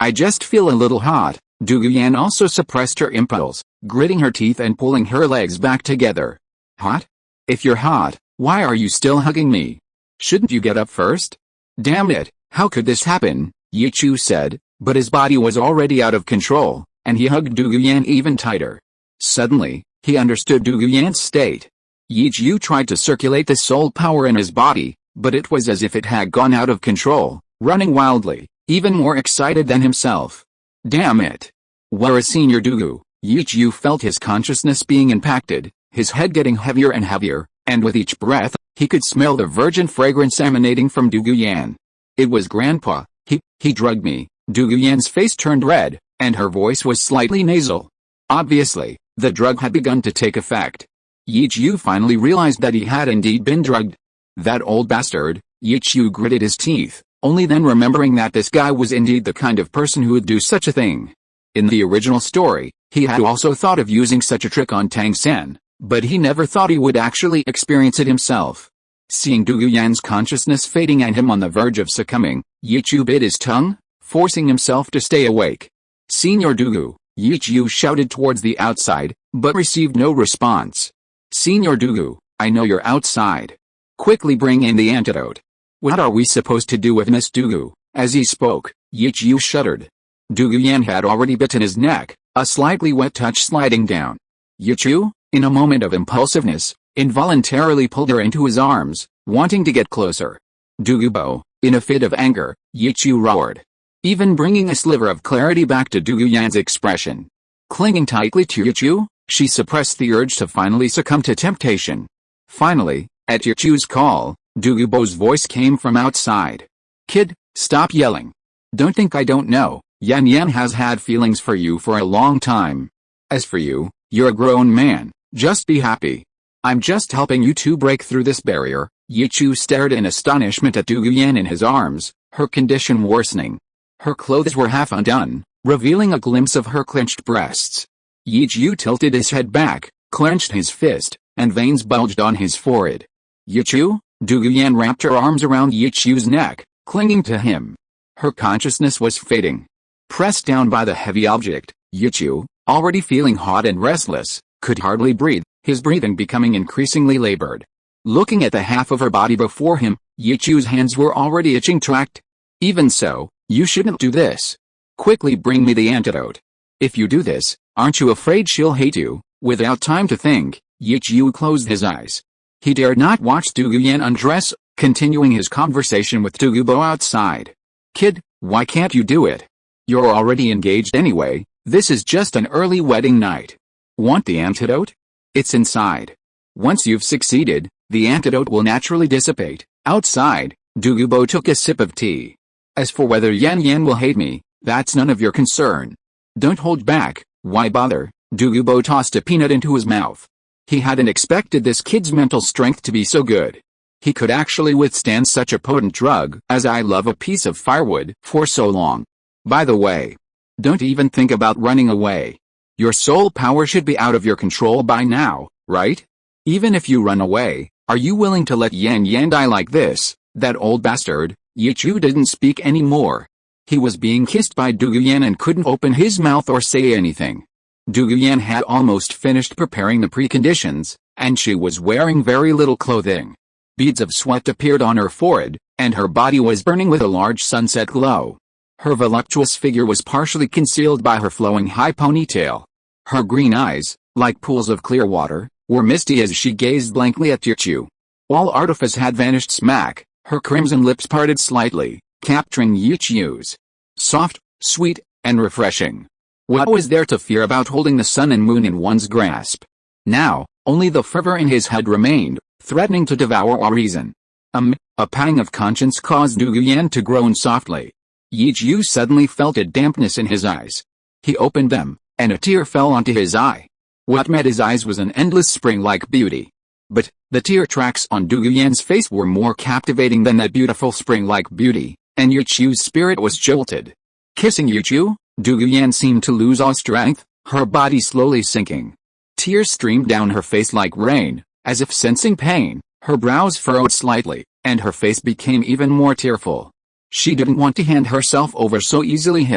I just feel a little hot. Du Yan also suppressed her impulse, gritting her teeth and pulling her legs back together. Hot? If you're hot, why are you still hugging me? Shouldn't you get up first? Damn it, how could this happen? Yichu said, but his body was already out of control, and he hugged Du Yan even tighter. Suddenly, he understood Du Yan's state. Yichu tried to circulate the soul power in his body, but it was as if it had gone out of control, running wildly, even more excited than himself. Damn it. Where is Senior Douluo? Yi Chu felt his consciousness being impacted, his head getting heavier and heavier, and with each breath, he could smell the virgin fragrance emanating from Du Guyan. It was Grandpa, he drugged me. Du Guyan's face turned red, and her voice was slightly nasal. Obviously, the drug had begun to take effect. Yi Chu finally realized that he had indeed been drugged. That old bastard. Yi Chu gritted his teeth, only then remembering that this guy was indeed the kind of person who would do such a thing. In the original story, he had also thought of using such a trick on Tang Sen, but he never thought he would actually experience it himself. Seeing Du Guyan's consciousness fading and him on the verge of succumbing, Yi Chu bit his tongue, forcing himself to stay awake. "Senior Dugu," Yi Chu shouted towards the outside, but received no response. "Senior Dugu, I know you're outside. Quickly bring in the antidote." "What are we supposed to do with Miss Dugu?" As he spoke, Yi Chu shuddered. Du Guyan had already bitten his neck, a slightly wet touch sliding down. Yi Chu, in a moment of impulsiveness, involuntarily pulled her into his arms, wanting to get closer. "Dugubo," in a fit of anger, Yi Chu roared, even bringing a sliver of clarity back to Du Guyan's expression. Clinging tightly to Yi Chu, she suppressed the urge to finally succumb to temptation. Finally, at Yi Chu's call, Dugubo's voice came from outside. "Kid, stop yelling. Don't think I don't know. Yan Yan has had feelings for you for a long time. As for you, you're a grown man, just be happy. I'm just helping you two break through this barrier." Yi Chu stared in astonishment at Du Guyan in his arms, her condition worsening. Her clothes were half undone, revealing a glimpse of her clenched breasts. Yi Chu tilted his head back, clenched his fist, and veins bulged on his forehead. "Yi Chu?" Du Guyan wrapped her arms around Yi Chu's neck, clinging to him. Her consciousness was fading. Pressed down by the heavy object, Yi Chu, already feeling hot and restless, could hardly breathe, his breathing becoming increasingly labored. Looking at the half of her body before him, Yi Chu's hands were already itching to act. "Even so, you shouldn't do this. Quickly bring me the antidote. If you do this, aren't you afraid she'll hate you?" Without time to think, Yi Chu closed his eyes. He dared not watch Du Guyan undress, continuing his conversation with Dugubo outside. "Kid, why can't you do it? You're already engaged anyway, this is just an early wedding night. Want the antidote? It's inside. Once you've succeeded, the antidote will naturally dissipate." Outside, Dugubo took a sip of tea. "As for whether Yan Yan will hate me, that's none of your concern. Don't hold back, why bother?" Dugubo tossed a peanut into his mouth. He hadn't expected this kid's mental strength to be so good. He could actually withstand such a potent drug as "I love a piece of firewood" for so long. By the way, don't even think about running away. Your soul power should be out of your control by now, right? Even if you run away, are you willing to let Yan Yan die like this? That old bastard. Yi Chu didn't speak anymore. He was being kissed by Du Guyan and couldn't open his mouth or say anything. Du Guyan had almost finished preparing the preconditions, and she was wearing very little clothing. Beads of sweat appeared on her forehead, and her body was burning with a large sunset glow. Her voluptuous figure was partially concealed by her flowing high ponytail. Her green eyes, like pools of clear water, were misty as she gazed blankly at Yi Chu. All artifice had vanished smack, her crimson lips parted slightly, capturing Yi Chu's. Soft, sweet, and refreshing. What was there to fear about holding the sun and moon in one's grasp? Now, only the fervor in his head remained, threatening to devour all reason. A pang of conscience caused Du Guyan to groan softly. Yi Chu suddenly felt a dampness in his eyes. He opened them, and a tear fell onto his eye. What met his eyes was an endless spring-like beauty. But, the tear tracks on Du Guyan's face were more captivating than that beautiful spring-like beauty, and Yi Chu's spirit was jolted. Kissing Yi Chu, Du Guyan seemed to lose all strength, her body slowly sinking. Tears streamed down her face like rain, as if sensing pain, her brows furrowed slightly, and her face became even more tearful. She didn't want to hand herself over so easily.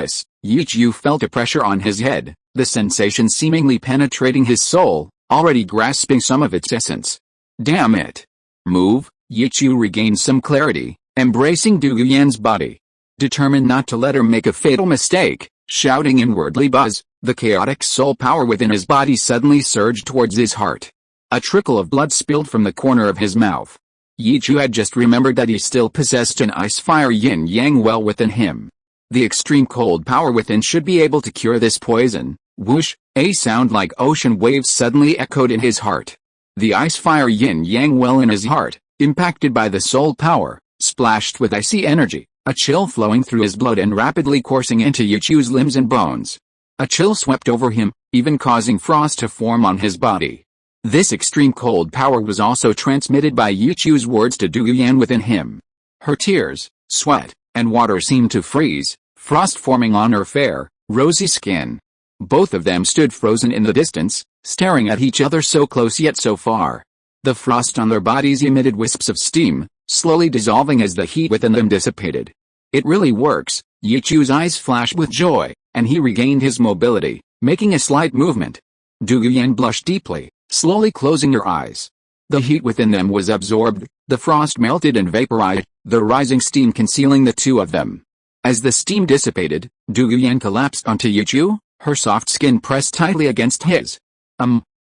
Yi Chu felt a pressure on his head, the sensation seemingly penetrating his soul, already grasping some of its essence. "Damn it! Move!" Yi Chu regained some clarity, embracing Du Guyan's body. Determined not to let her make a fatal mistake, shouting inwardly "Buzz!" the chaotic soul power within his body suddenly surged towards his heart. A trickle of blood spilled from the corner of his mouth. Yi Chu had just remembered that he still possessed an ice-fire yin-yang well within him. The extreme cold power within should be able to cure this poison, Whoosh, a sound like ocean waves suddenly echoed in his heart. The ice-fire yin-yang well in his heart, impacted by the soul power, splashed with icy energy, a chill flowing through his blood and rapidly coursing into Yichu's limbs and bones. A chill swept over him, even causing frost to form on his body. This extreme cold power was also transmitted by Yichu's words to Douyin within him. Her tears, sweat, and water seemed to freeze, frost forming on her fair, rosy skin. Both of them stood frozen in the distance, staring at each other so close yet so far. The frost on their bodies emitted wisps of steam, slowly dissolving as the heat within them dissipated. It really works, Yichu's eyes flashed with joy, and he regained his mobility, making a slight movement. Douyin blushed deeply, slowly closing her eyes. The heat within them was absorbed, the frost melted and vaporized, the rising steam concealing the two of them. As the steam dissipated, Douyin collapsed onto Yichu, her soft skin pressed tightly against his.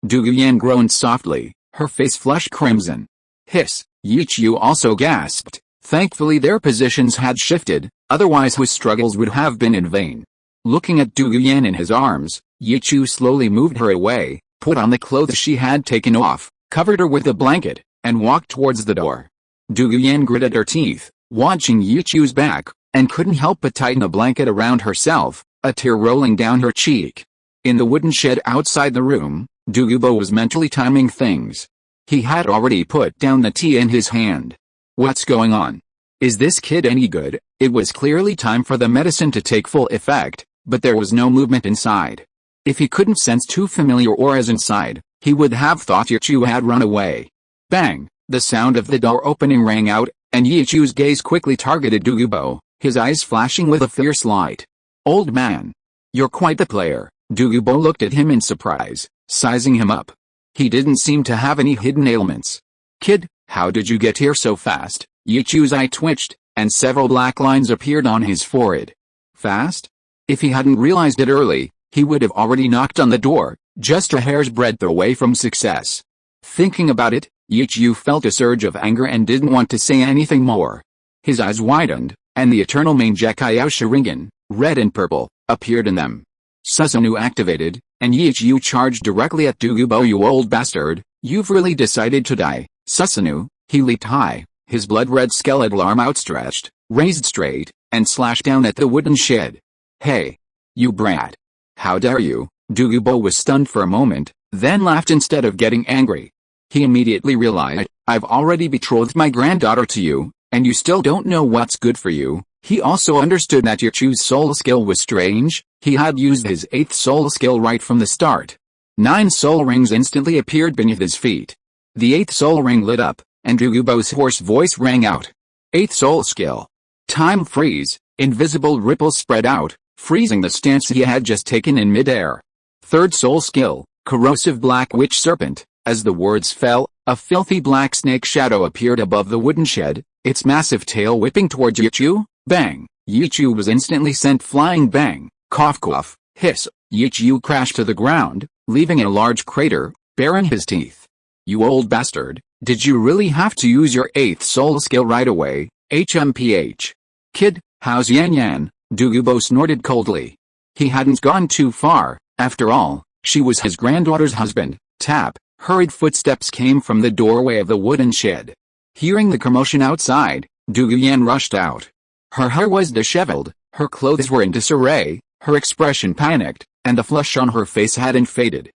Douyin groaned softly, her face flushed crimson. Hiss, Yichu also gasped. Thankfully their positions had shifted, otherwise his struggles would have been in vain. Looking at Douyin in his arms, Yichu slowly moved her away, put on the clothes she had taken off, covered her with a blanket, and walked towards the door. Douyin gritted her teeth, watching Yichu's back, and couldn't help but tighten a blanket around herself, a tear rolling down her cheek. In the wooden shed outside the room, Doubo was mentally timing things. He had already put down the tea in his hand. What's going on? Is this kid any good? It was clearly time for the medicine to take full effect, but there was no movement inside. If he couldn't sense two familiar auras inside, he would have thought Yichu had run away. Bang! The sound of the door opening rang out, and Yichu's gaze quickly targeted Doubo, his eyes flashing with a fierce light. Old man. You're quite the player. Doubo looked at him in surprise, sizing him up. He didn't seem to have any hidden ailments. Kid, how did you get here so fast? Yichu's eye twitched, and several black lines appeared on his forehead. Fast? If he hadn't realized it early, he would have already knocked on the door, just a hair's breadth away from success. Thinking about it, Yichu felt a surge of anger and didn't want to say anything more. His eyes widened, and the eternal Mangekyou Sharingan, red and purple, appeared in them. Susanoo activated, and Yichu charged directly at Doubo. You old bastard, you've really decided to die. Susanoo, he leaped high, his blood-red skeletal arm outstretched, raised straight, and slashed down at the wooden shed. Hey! You brat! How dare you? Doubo was stunned for a moment, then laughed instead of getting angry. He immediately realized, I've already betrothed my granddaughter to you, and you still don't know what's good for you. He also understood that Yichu's soul skill was strange. He had used his 8th soul skill right from the start. 9 soul rings instantly appeared beneath his feet. The 8th soul ring lit up, and Doubo's hoarse voice rang out. 8th soul skill. Time freeze. Invisible ripples spread out, freezing the stance he had just taken in midair. 3rd soul skill. Corrosive black witch serpent. As the words fell, a filthy black snake shadow appeared above the wooden shed, its massive tail whipping towards Yichu. Bang! Yichu was instantly sent flying. Bang! Cough cough, hiss. Yichu crashed to the ground, leaving a large crater, baring his teeth. You old bastard, did you really have to use your 8th soul skill right away? HMPH. Kid, how's Yan Yan? Doubo snorted coldly. He hadn't gone too far, after all, she was his granddaughter's husband. Tap, hurried footsteps came from the doorway of the wooden shed. Hearing the commotion outside, Douyin rushed out. Her hair was disheveled, her clothes were in disarray, her expression panicked, and the flush on her face hadn't faded.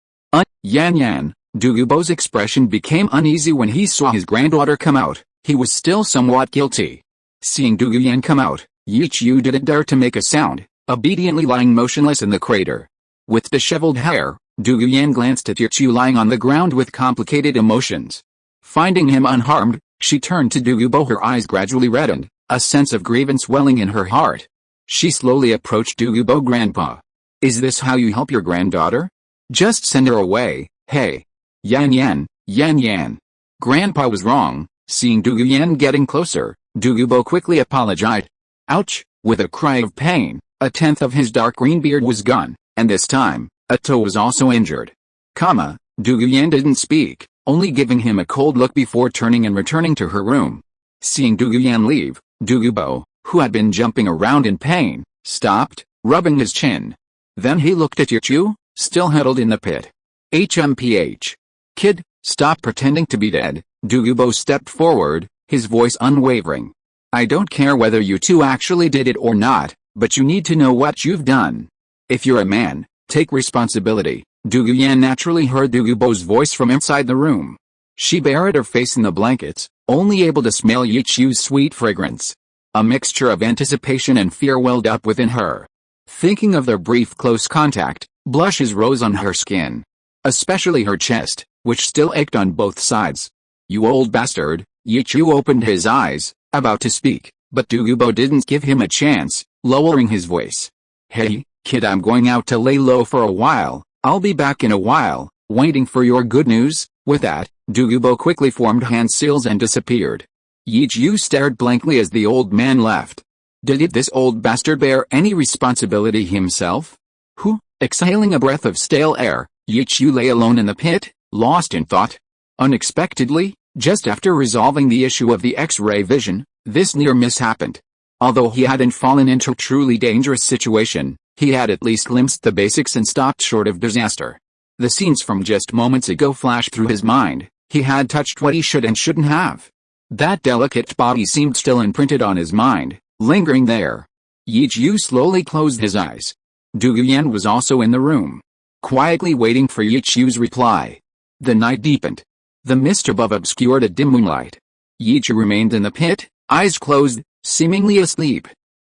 Yan Yan, Doubo's expression became uneasy when he saw his granddaughter come out. He was still somewhat guilty. Seeing Douyin come out, Yichu didn't dare to make a sound, obediently lying motionless in the crater. With disheveled hair, Douyin glanced at Yichu lying on the ground with complicated emotions. Finding him unharmed, she turned to Doubo. Her eyes gradually reddened, a sense of grievance welling in her heart. She slowly approached Doubo. Grandpa. Is this how you help your granddaughter? Just send her away. Hey. Yan Yan, Yan Yan. Grandpa was wrong. Seeing Douyin getting closer, Doubo quickly apologized. Ouch! With a cry of pain, a tenth of his dark green beard was gone, and this time, a toe was also injured. Douyin didn't speak, only giving him a cold look before turning and returning to her room. Seeing Douyin leave, Doubo, who had been jumping around in pain, stopped, rubbing his chin. Then he looked at Yichu, still huddled in the pit. HMPH. Kid, stop pretending to be dead. Douluo stepped forward, his voice unwavering. I don't care whether you two actually did it or not, but you need to know what you've done. If you're a man, take responsibility. Douluo naturally heard Douluo's voice from inside the room. She buried her face in the blankets, only able to smell Yichu's sweet fragrance. A mixture of anticipation and fear welled up within her. Thinking of their brief close contact, blushes rose on her skin. Especially her chest, which still ached on both sides. You old bastard, Yichu opened his eyes, about to speak, but Douluo didn't give him a chance, lowering his voice. Hey, kid, I'm going out to lay low for a while. I'll be back in a while, waiting for your good news. With that, Douluo quickly formed hand seals and disappeared. Yichu stared blankly as the old man left. Did this old bastard bear any responsibility himself? Who? Exhaling a breath of stale air, Yichu lay alone in the pit, lost in thought. Unexpectedly, just after resolving the issue of the X-ray vision, this near miss happened. Although he hadn't fallen into a truly dangerous situation, he had at least glimpsed the basics and stopped short of disaster. The scenes from just moments ago flashed through his mind. He had touched what he should and shouldn't have. That delicate body seemed still imprinted on his mind, lingering there. Yichu slowly closed his eyes. Douluo was also in the room, quietly waiting for Yichu's reply. The night deepened. The mist above obscured a dim moonlight. Yichu remained in the pit, eyes closed, seemingly asleep.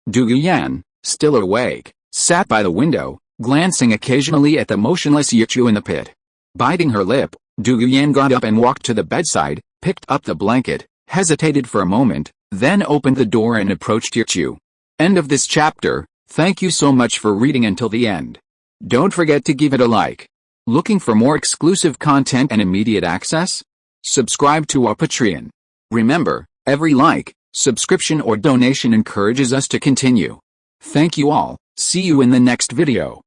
Douluo, still awake, sat by the window, glancing occasionally at the motionless Yichu in the pit. Biting her lip, Douluo got up and walked to the bedside, picked up the blanket, hesitated for a moment, then opened the door and approached Yichu. End of this chapter. Thank you so much for reading until the end. Don't forget to give it a like. Looking for more exclusive content and immediate access? Subscribe to our Patreon. Remember, every like, subscription or donation encourages us to continue. Thank you all. See you in the next video.